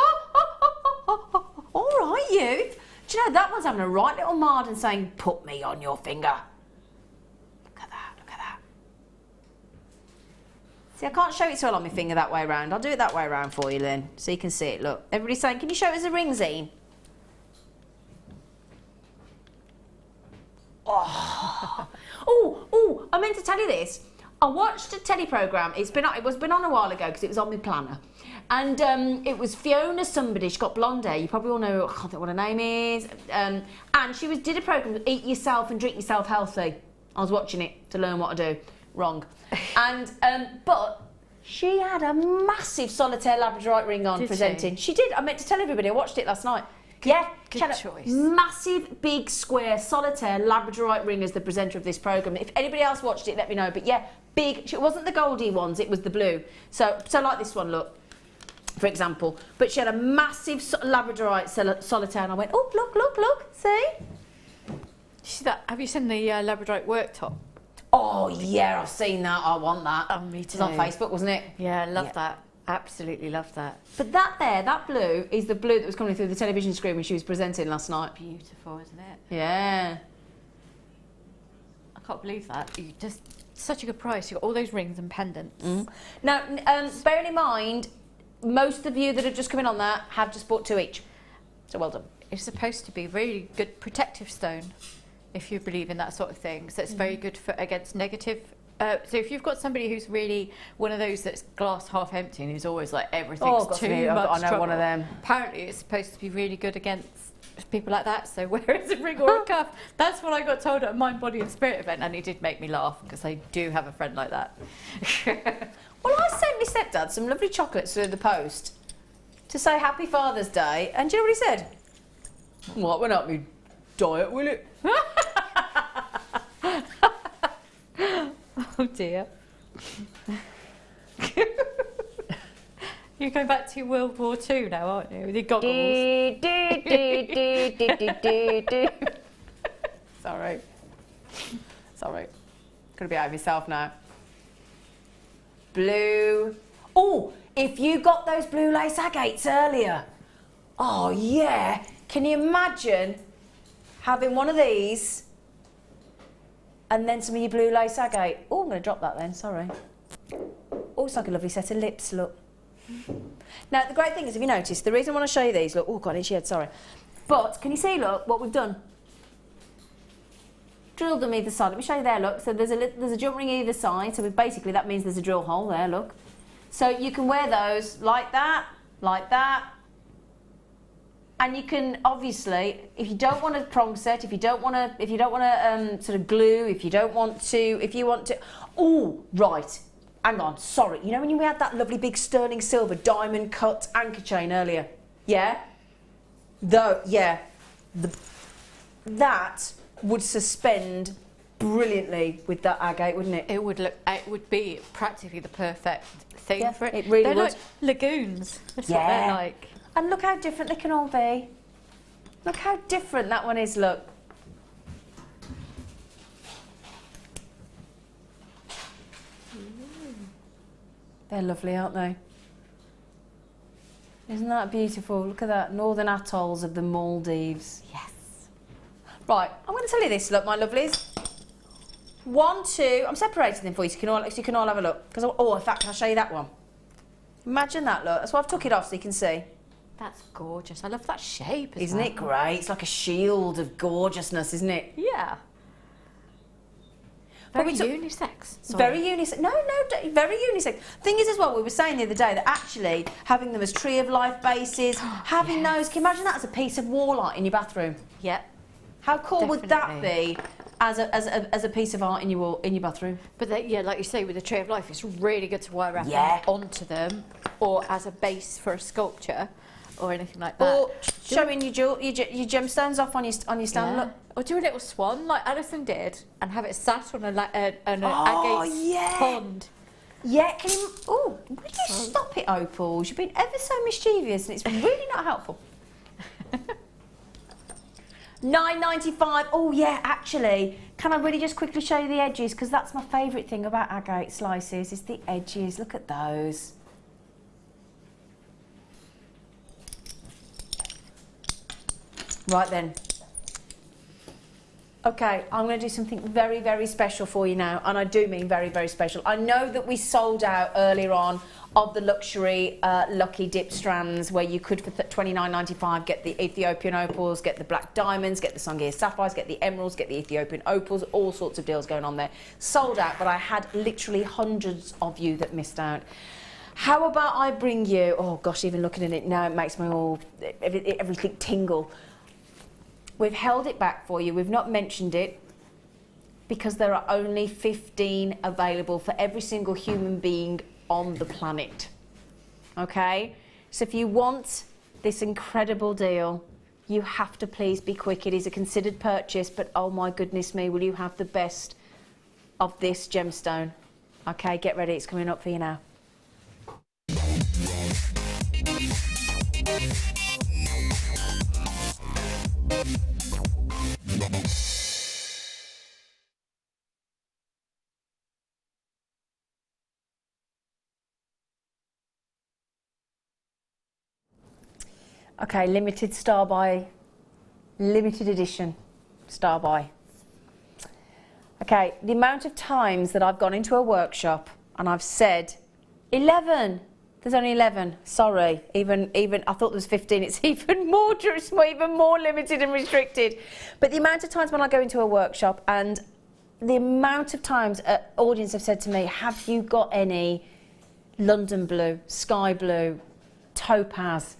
right, youth. Do you know, that one's having a right little mard and saying, put me on your finger. Look at that, look at that. See, I can't show it so well on my finger that way around. I'll do it that way around for you, Lynn, so you can see it. Look, everybody's saying, can you show it as a ring, Zine? Oh, I meant to tell you this. I watched a telly programme. It was been on a while ago because it was on my planner, and it was Fiona somebody. She got blonde hair. You probably all know. I can't think what her name is. And she did a programme, Eat Yourself and Drink Yourself Healthy. I was watching it to learn what to do. Wrong. And but she had a massive solitaire labradorite ring on presenting. She did. I meant to tell everybody. I watched it last night. Yeah, good choice. Massive, big, square, solitaire labradorite ring as the presenter of this programme. If anybody else watched it, let me know. But yeah, big. It wasn't the goldie ones, it was the blue. So like this one, look, for example. But she had a massive labradorite solitaire, and I went, oh, look, see? See that? Have you seen the labradorite worktop? Oh, yeah, I've seen that. I want that. Oh, me too. It was on Facebook, wasn't it? Yeah, I love that. Absolutely love that. But that blue is the blue that was coming through the television screen when she was presenting last night. Beautiful, isn't it? Yeah. I can't believe that. You just such a good price. You've got all those rings and pendants. Now, bearing in mind, most of you that have just come in on that have just bought 2 each. So well done. It's supposed to be really good protective stone, if you believe in that sort of thing. So it's very good for against negative. So if you've got somebody who's really one of those that's glass half empty and who's always like everything's too much I know one of them. Apparently it's supposed to be really good against people like that. So wear it as a ring or a cuff. That's what I got told at a Mind, Body and Spirit event, and it did make me laugh because I do have a friend like that. Well, I sent my stepdad some lovely chocolates through the post to say Happy Father's Day, and do you know what he said? What, went up me diet, will it? Oh dear. You're going back to World War II now, aren't you? With your goggles. Sorry. Gonna be out of yourself now. Blue. Oh, if you got those blue lace agates earlier. Oh yeah. Can you imagine having one of these and then some of your blue lace agate? Oh, I'm going to drop that then, sorry. Oh, it's like a lovely set of lips, look. Now, the great thing is, if you notice, the reason I want to show you these, look, oh, God, itchy head, sorry. But, can you see, look, what we've done? Drilled them either side. Let me show you there, look. So there's a jump ring either side, so basically that means there's a drill hole there, look. So you can wear those like that, and you can obviously, if you don't want a prong set, if you don't want to sort of glue, if you want to. Oh, right. Hang on. Sorry. You know when we had that lovely big sterling silver diamond cut anchor chain earlier? Yeah. That would suspend brilliantly with that agate, wouldn't it? It would look. It would be practically the perfect thing Yeah, for it. it really They're would. like lagoons. That's what they're like. And look how different they can all be. Look how different that one is, look. They're lovely, aren't they? Isn't that beautiful? Look at that, northern atolls of the Maldives. Yes. Right, I'm going to tell you this, look, my lovelies. 1, 2, I'm separating them for you so you can all have a look. Because oh, in fact, can I show you that one? Imagine that, look. That's why I've took it off so you can see. That's gorgeous. I love that shape as Isn't well. it great? It's like a shield of gorgeousness, isn't it? Yeah. Very unisex. Sorry. Very unisex. No, very unisex. Thing is, as well, we were saying the other day that actually having them as tree of life bases, having those, can you imagine that as a piece of wall art in your bathroom? Yep. How cool would that be as a piece of art in your bathroom? But yeah, like you say, with the tree of life, it's really good to wire wrap Yeah. onto them, or as a base for a sculpture, or anything like that. Or showing your gemstones off on your stand. Yeah. Look. Or do a little swan like Alison did, and have it sat on an agate pond. Yeah, can you... Oh, will you stop it, Opals? You've been ever so mischievous and it's really not helpful. £9.95. Oh, yeah, actually, can I really just quickly show you the edges? Because that's my favourite thing about agate slices, is the edges. Look at those. Right then. Okay, I'm going to do something very, very special for you now, and I do mean very, very special. I know that we sold out earlier on of the luxury Lucky Dip strands, where you could for $29.95 get the Ethiopian opals, get the black diamonds, get the Sangir sapphires, get the emeralds, get the Ethiopian opals, all sorts of deals going on there. Sold out, but I had literally hundreds of you that missed out. How about I bring you, oh gosh, even looking at it now, it makes my everything tingle. We've held it back for you. We've not mentioned it because there are only 15 available for every single human being on the planet. Okay? So if you want this incredible deal, you have to please be quick. It is a considered purchase, but oh my goodness me, will you have the best of this gemstone? Okay, get ready. It's coming up for you now. Okay, limited edition star buy. Okay, the amount of times that I've gone into a workshop and I've said 11. There's only 11. Sorry, even I thought there was 15. It's even more limited and restricted. But the amount of times when I go into a workshop and the amount of times an audience have said to me, "Have you got any London blue, sky blue, topaz?"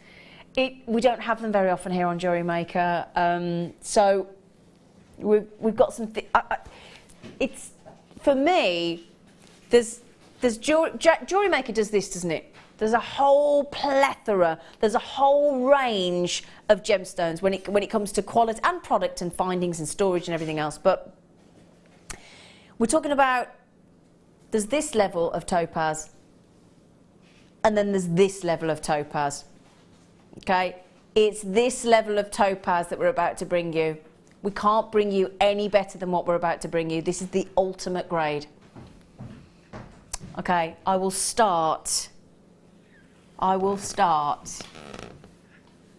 We don't have them very often here on Jewellery Maker, so we've got some. It's for me. There's Jewellery Maker does this, doesn't it? There's a whole plethora. There's a whole range of gemstones when it comes to quality and product and findings and storage and everything else. But we're talking about there's this level of topaz, and then there's this level of topaz. Okay, it's this level of topaz that we're about to bring you. We can't bring you any better than what we're about to bring you. This is the ultimate grade. Okay, I will start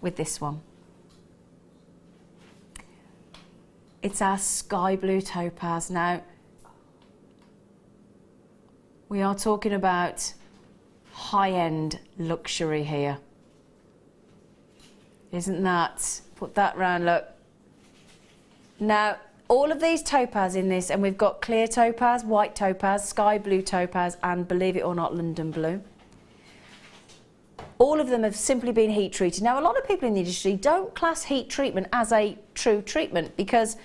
with this one. It's our sky blue topaz. Now, we are talking about high-end luxury here. Isn't that? Put that round, look. Now, all of these topaz in this, and we've got clear topaz, white topaz, sky blue topaz, and believe it or not, London blue. All of them have simply been heat treated. Now, a lot of people in the industry don't class heat treatment as a true treatment because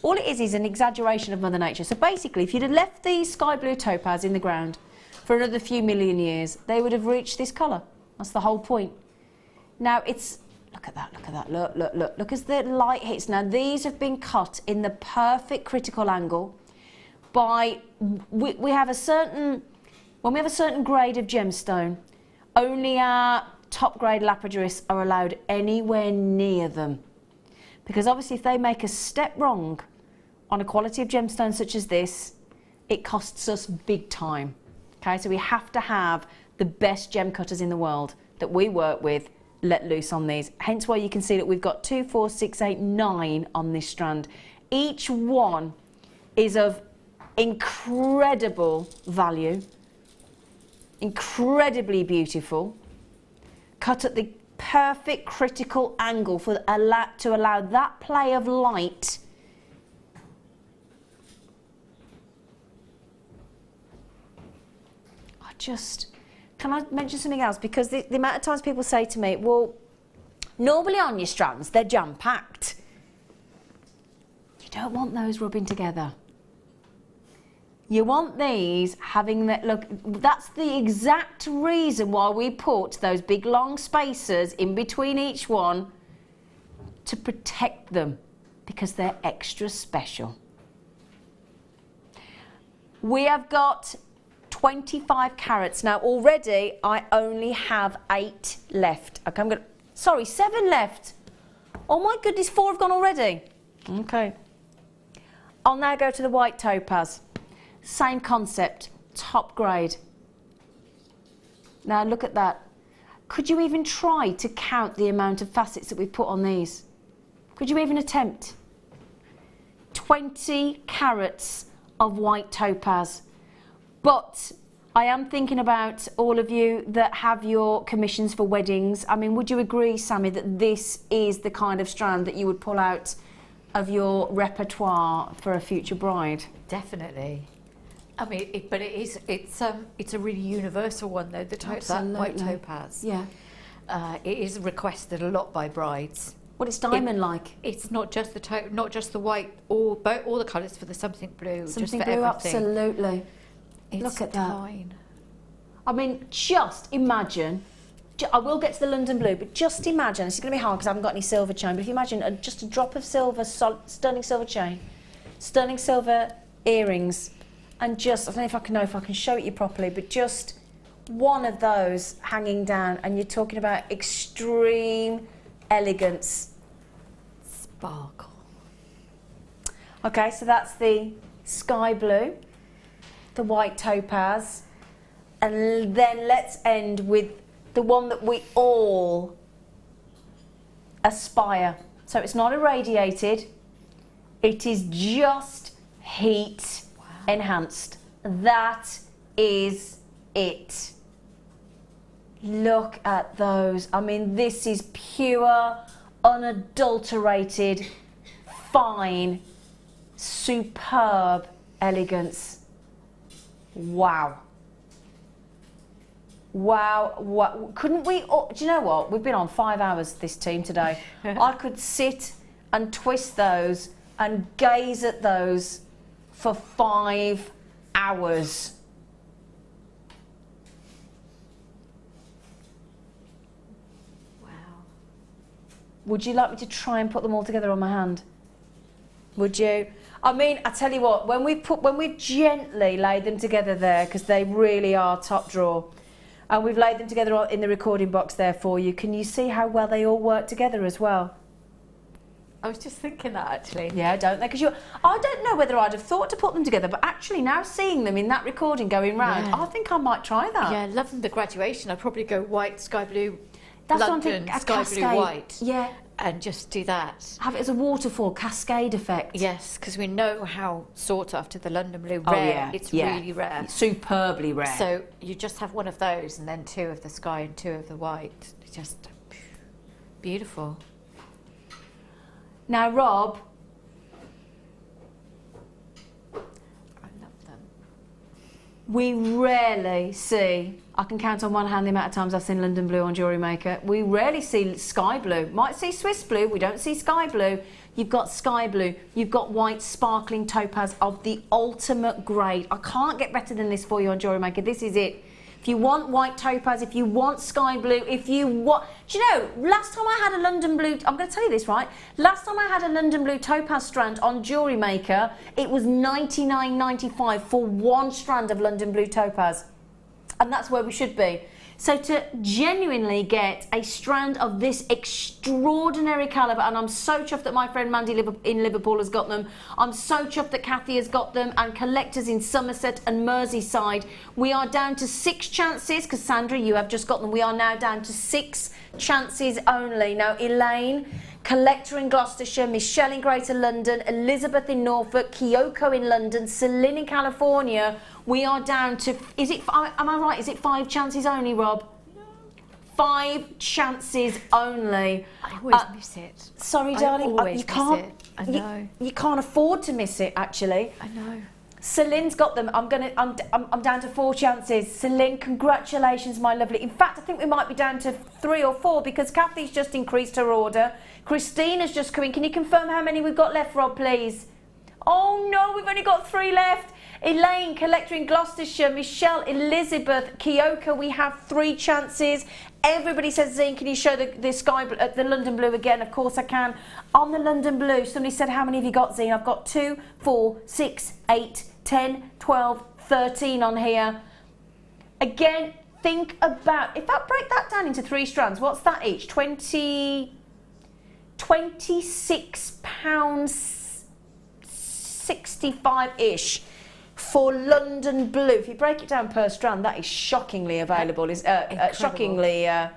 all it is an exaggeration of Mother Nature. So basically, if you'd have left the sky blue topaz in the ground for another few million years, they would have reached this colour. That's the whole point. Now, it's... Look at that, look as the light hits. Now these have been cut in the perfect critical angle we have a certain, when we have a certain grade of gemstone, only our top grade lapidaries are allowed anywhere near them. Because obviously if they make a step wrong on a quality of gemstone such as this, it costs us big time. Okay, so we have to have the best gem cutters in the world that we work with let loose on these. Hence why you can see that we've got 2, 4, 6, 8, 9 on this strand. Each one is of incredible value, incredibly beautiful, cut at the perfect critical angle for to allow that play of light can I mention something else? Because the amount of times people say to me, well, normally on your strands they're jam-packed. You don't want those rubbing together. You want these having that look. That's the exact reason why we put those big long spacers in between each one, to protect them, because they're extra special. We have got 25 carats. Now already I only have 8 left. Okay, I'm gonna, sorry, 7 left. Oh my goodness, 4 have gone already. Okay. I'll now go to the white topaz. Same concept, top grade. Now look at that. Could you even try to count the amount of facets that we've put on these? Could you even attempt? 20 carats of white topaz. But I am thinking about all of you that have your commissions for weddings. I mean, would you agree, Sammi, that this is the kind of strand that you would pull out of your repertoire for a future bride? Definitely. I mean, it's a really universal one though. That white topaz. Yeah. It is requested a lot by brides. What it's diamond-like? It's not just the white, or all the colours for the something blue. Something just for blue, everything. absolutely. Look at divine. that. I mean, just imagine. I will get to the London blue, but just imagine. This is going to be hard because I haven't got any silver chain. But if you imagine just a drop of silver, stunning silver chain, stunning silver earrings, and just, I don't know if I can show it you properly, but just one of those hanging down, and you're talking about extreme elegance. Sparkle. Okay, so that's the sky blue, the white topaz, and then let's end with the one that we all aspire. So it's not irradiated, it is just heat enhanced. That is it. Look at those. I mean, this is pure, unadulterated, fine, superb elegance. Wow. Wow, what, couldn't we, do you know what, we've been on 5 hours, this team today. I could sit and twist those and gaze at those for 5 hours. Wow. Would you like me to try and put them all together on my hand? Would you? I mean, I tell you what, when we've gently laid them together there, because they really are top drawer, and we've laid them together in the recording box there for you, can you see how well they all work together as well? I was just thinking that actually. Yeah, don't they? Because I don't know whether I'd have thought to put them together, but actually now seeing them in that recording going round, Yeah. I think I might try that. Yeah, loving the graduation. I'd probably go white, sky blue, That's London, what I'm thinking, a sky cascade. blue, white. Yeah. And just do that. Have it as a waterfall, cascade effect. Yes, because we know how sought after the London blue. Oh, Rare. yeah, It's yeah. really rare. Superbly rare. So you just have one of those and then 2 of the sky and 2 of the white. Just beautiful. Now, Rob, I love them. we rarely see, I can count on one hand the amount of times I've seen London blue on Jewellery Maker. We rarely see sky blue. Might see Swiss blue, we don't see sky blue. You've got sky blue, you've got white sparkling topaz of the ultimate grade. I can't get better than this for you on Jewellery Maker. This is it. if you want white topaz, if you want sky blue, if you want... Do you know, last time I had a London blue... I'm going to tell you this, right? Last time I had a London blue topaz strand on Jewellery Maker, it was $99.95 for one strand of London blue topaz. And that's where we should be. So to genuinely get a strand of this extraordinary calibre, and I'm so chuffed that my friend Mandy in Liverpool has got them, I'm so chuffed that Kathy has got them, and collectors in Somerset and Merseyside. We are down to 6 chances, Cassandra, you have just got them. We are now down to 6 chances only. Now Elaine, collector in Gloucestershire, Michelle in Greater London, Elizabeth in Norfolk, Kyoko in London, Celine in California. We are down to, am I right, is it 5 chances only, Rob? No. 5 chances only. I always miss it. Sorry, darling, always you can't. miss it. I know. You can't afford to miss it, actually. I know. Celine's got them. I'm down to 4 chances. Celine, congratulations, my lovely. In fact, I think we might be down to 3 or 4 because Kathy's just increased her order. Christina's just come in. Can you confirm how many we've got left, Rob, please? Oh no, we've only got 3 left. Elaine, collector in Gloucestershire, Michelle, Elizabeth, Kyoko, we have 3 chances. Everybody says, Zine, can you show the sky, the London blue again? Of course I can. On the London blue, somebody said, how many have you got, Zine? I've got 2, 4, 6, 8, 10, 12, 13 on here. Again, think about, if I break that down into 3 strands, what's that each? 26 pounds 65-ish. For London blue, if you break it down per strand, that is shockingly available. Shockingly, yeah,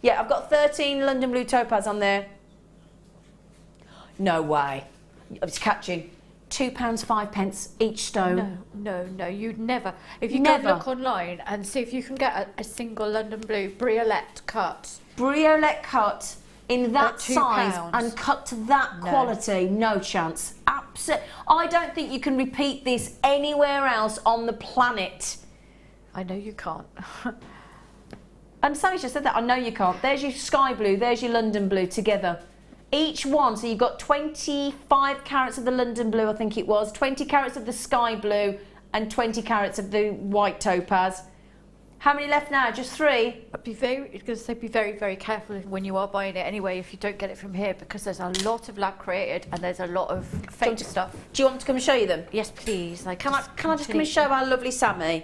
I've got 13 London blue topaz on there. No way. I was catching £2.05 each stone. No, you'd never. If you go look online and see if you can get a single London blue briolette cut. Briolette cut. In that size and cut to that quality, no chance. I don't think you can repeat this anywhere else on the planet. I know you can't. And Sammi just said that. I know you can't. There's your sky blue, there's your London blue together. Each one, so you've got 25 carats of the London blue, I think it was, 20 carats of the sky blue, and 20 carats of the white topaz. How many left now? Just 3? Be very careful when you are buying it anyway if you don't get it from here because there's a lot of lab created and there's a lot of fake stuff. Do you want me to come and show you them? Yes, please. Can I just come and show our lovely Sammi?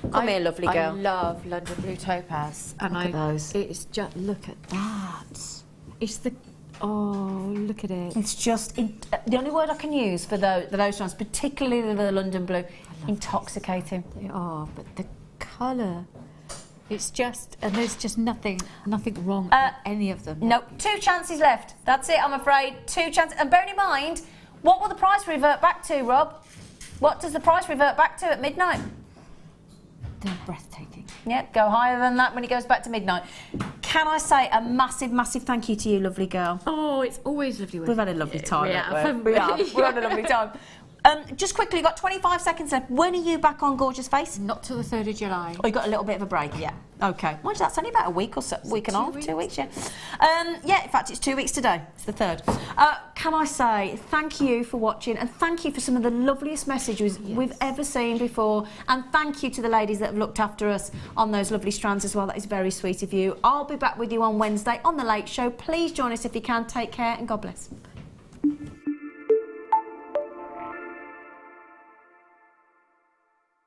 Come here, lovely girl. I love London blue topaz. And look at those. It's just, look at that. It's the, oh, look at it. It's just, the only word I can use for those ones, particularly the London blue, intoxicating. They are, but the colour. It's just, and there's just nothing wrong with any of them. No, 2 chances left. That's it, I'm afraid. 2 chances. And bearing in mind, what will the price revert back to, Rob? What does the price revert back to at midnight? They're breathtaking. Yep, go higher than that when it goes back to midnight. Can I say a massive, massive thank you to you, lovely girl? Oh, it's always lovely. We've had a lovely time. We have. We've had a lovely time. Just quickly, you've got 25 seconds left. When are you back on Gorgeous Face? Not till the 3rd of July. Oh, you got a little bit of a break? Yeah. Okay. Well, that's only about a week or so, week and a half, 2 weeks, yeah. Yeah, in fact, it's 2 weeks today. It's the 3rd. Can I say thank you for watching and thank you for some of the loveliest messages we've ever seen before. And thank you to the ladies that have looked after us on those lovely strands as well. That is very sweet of you. I'll be back with you on Wednesday on The Late Show. Please join us if you can. Take care and God bless.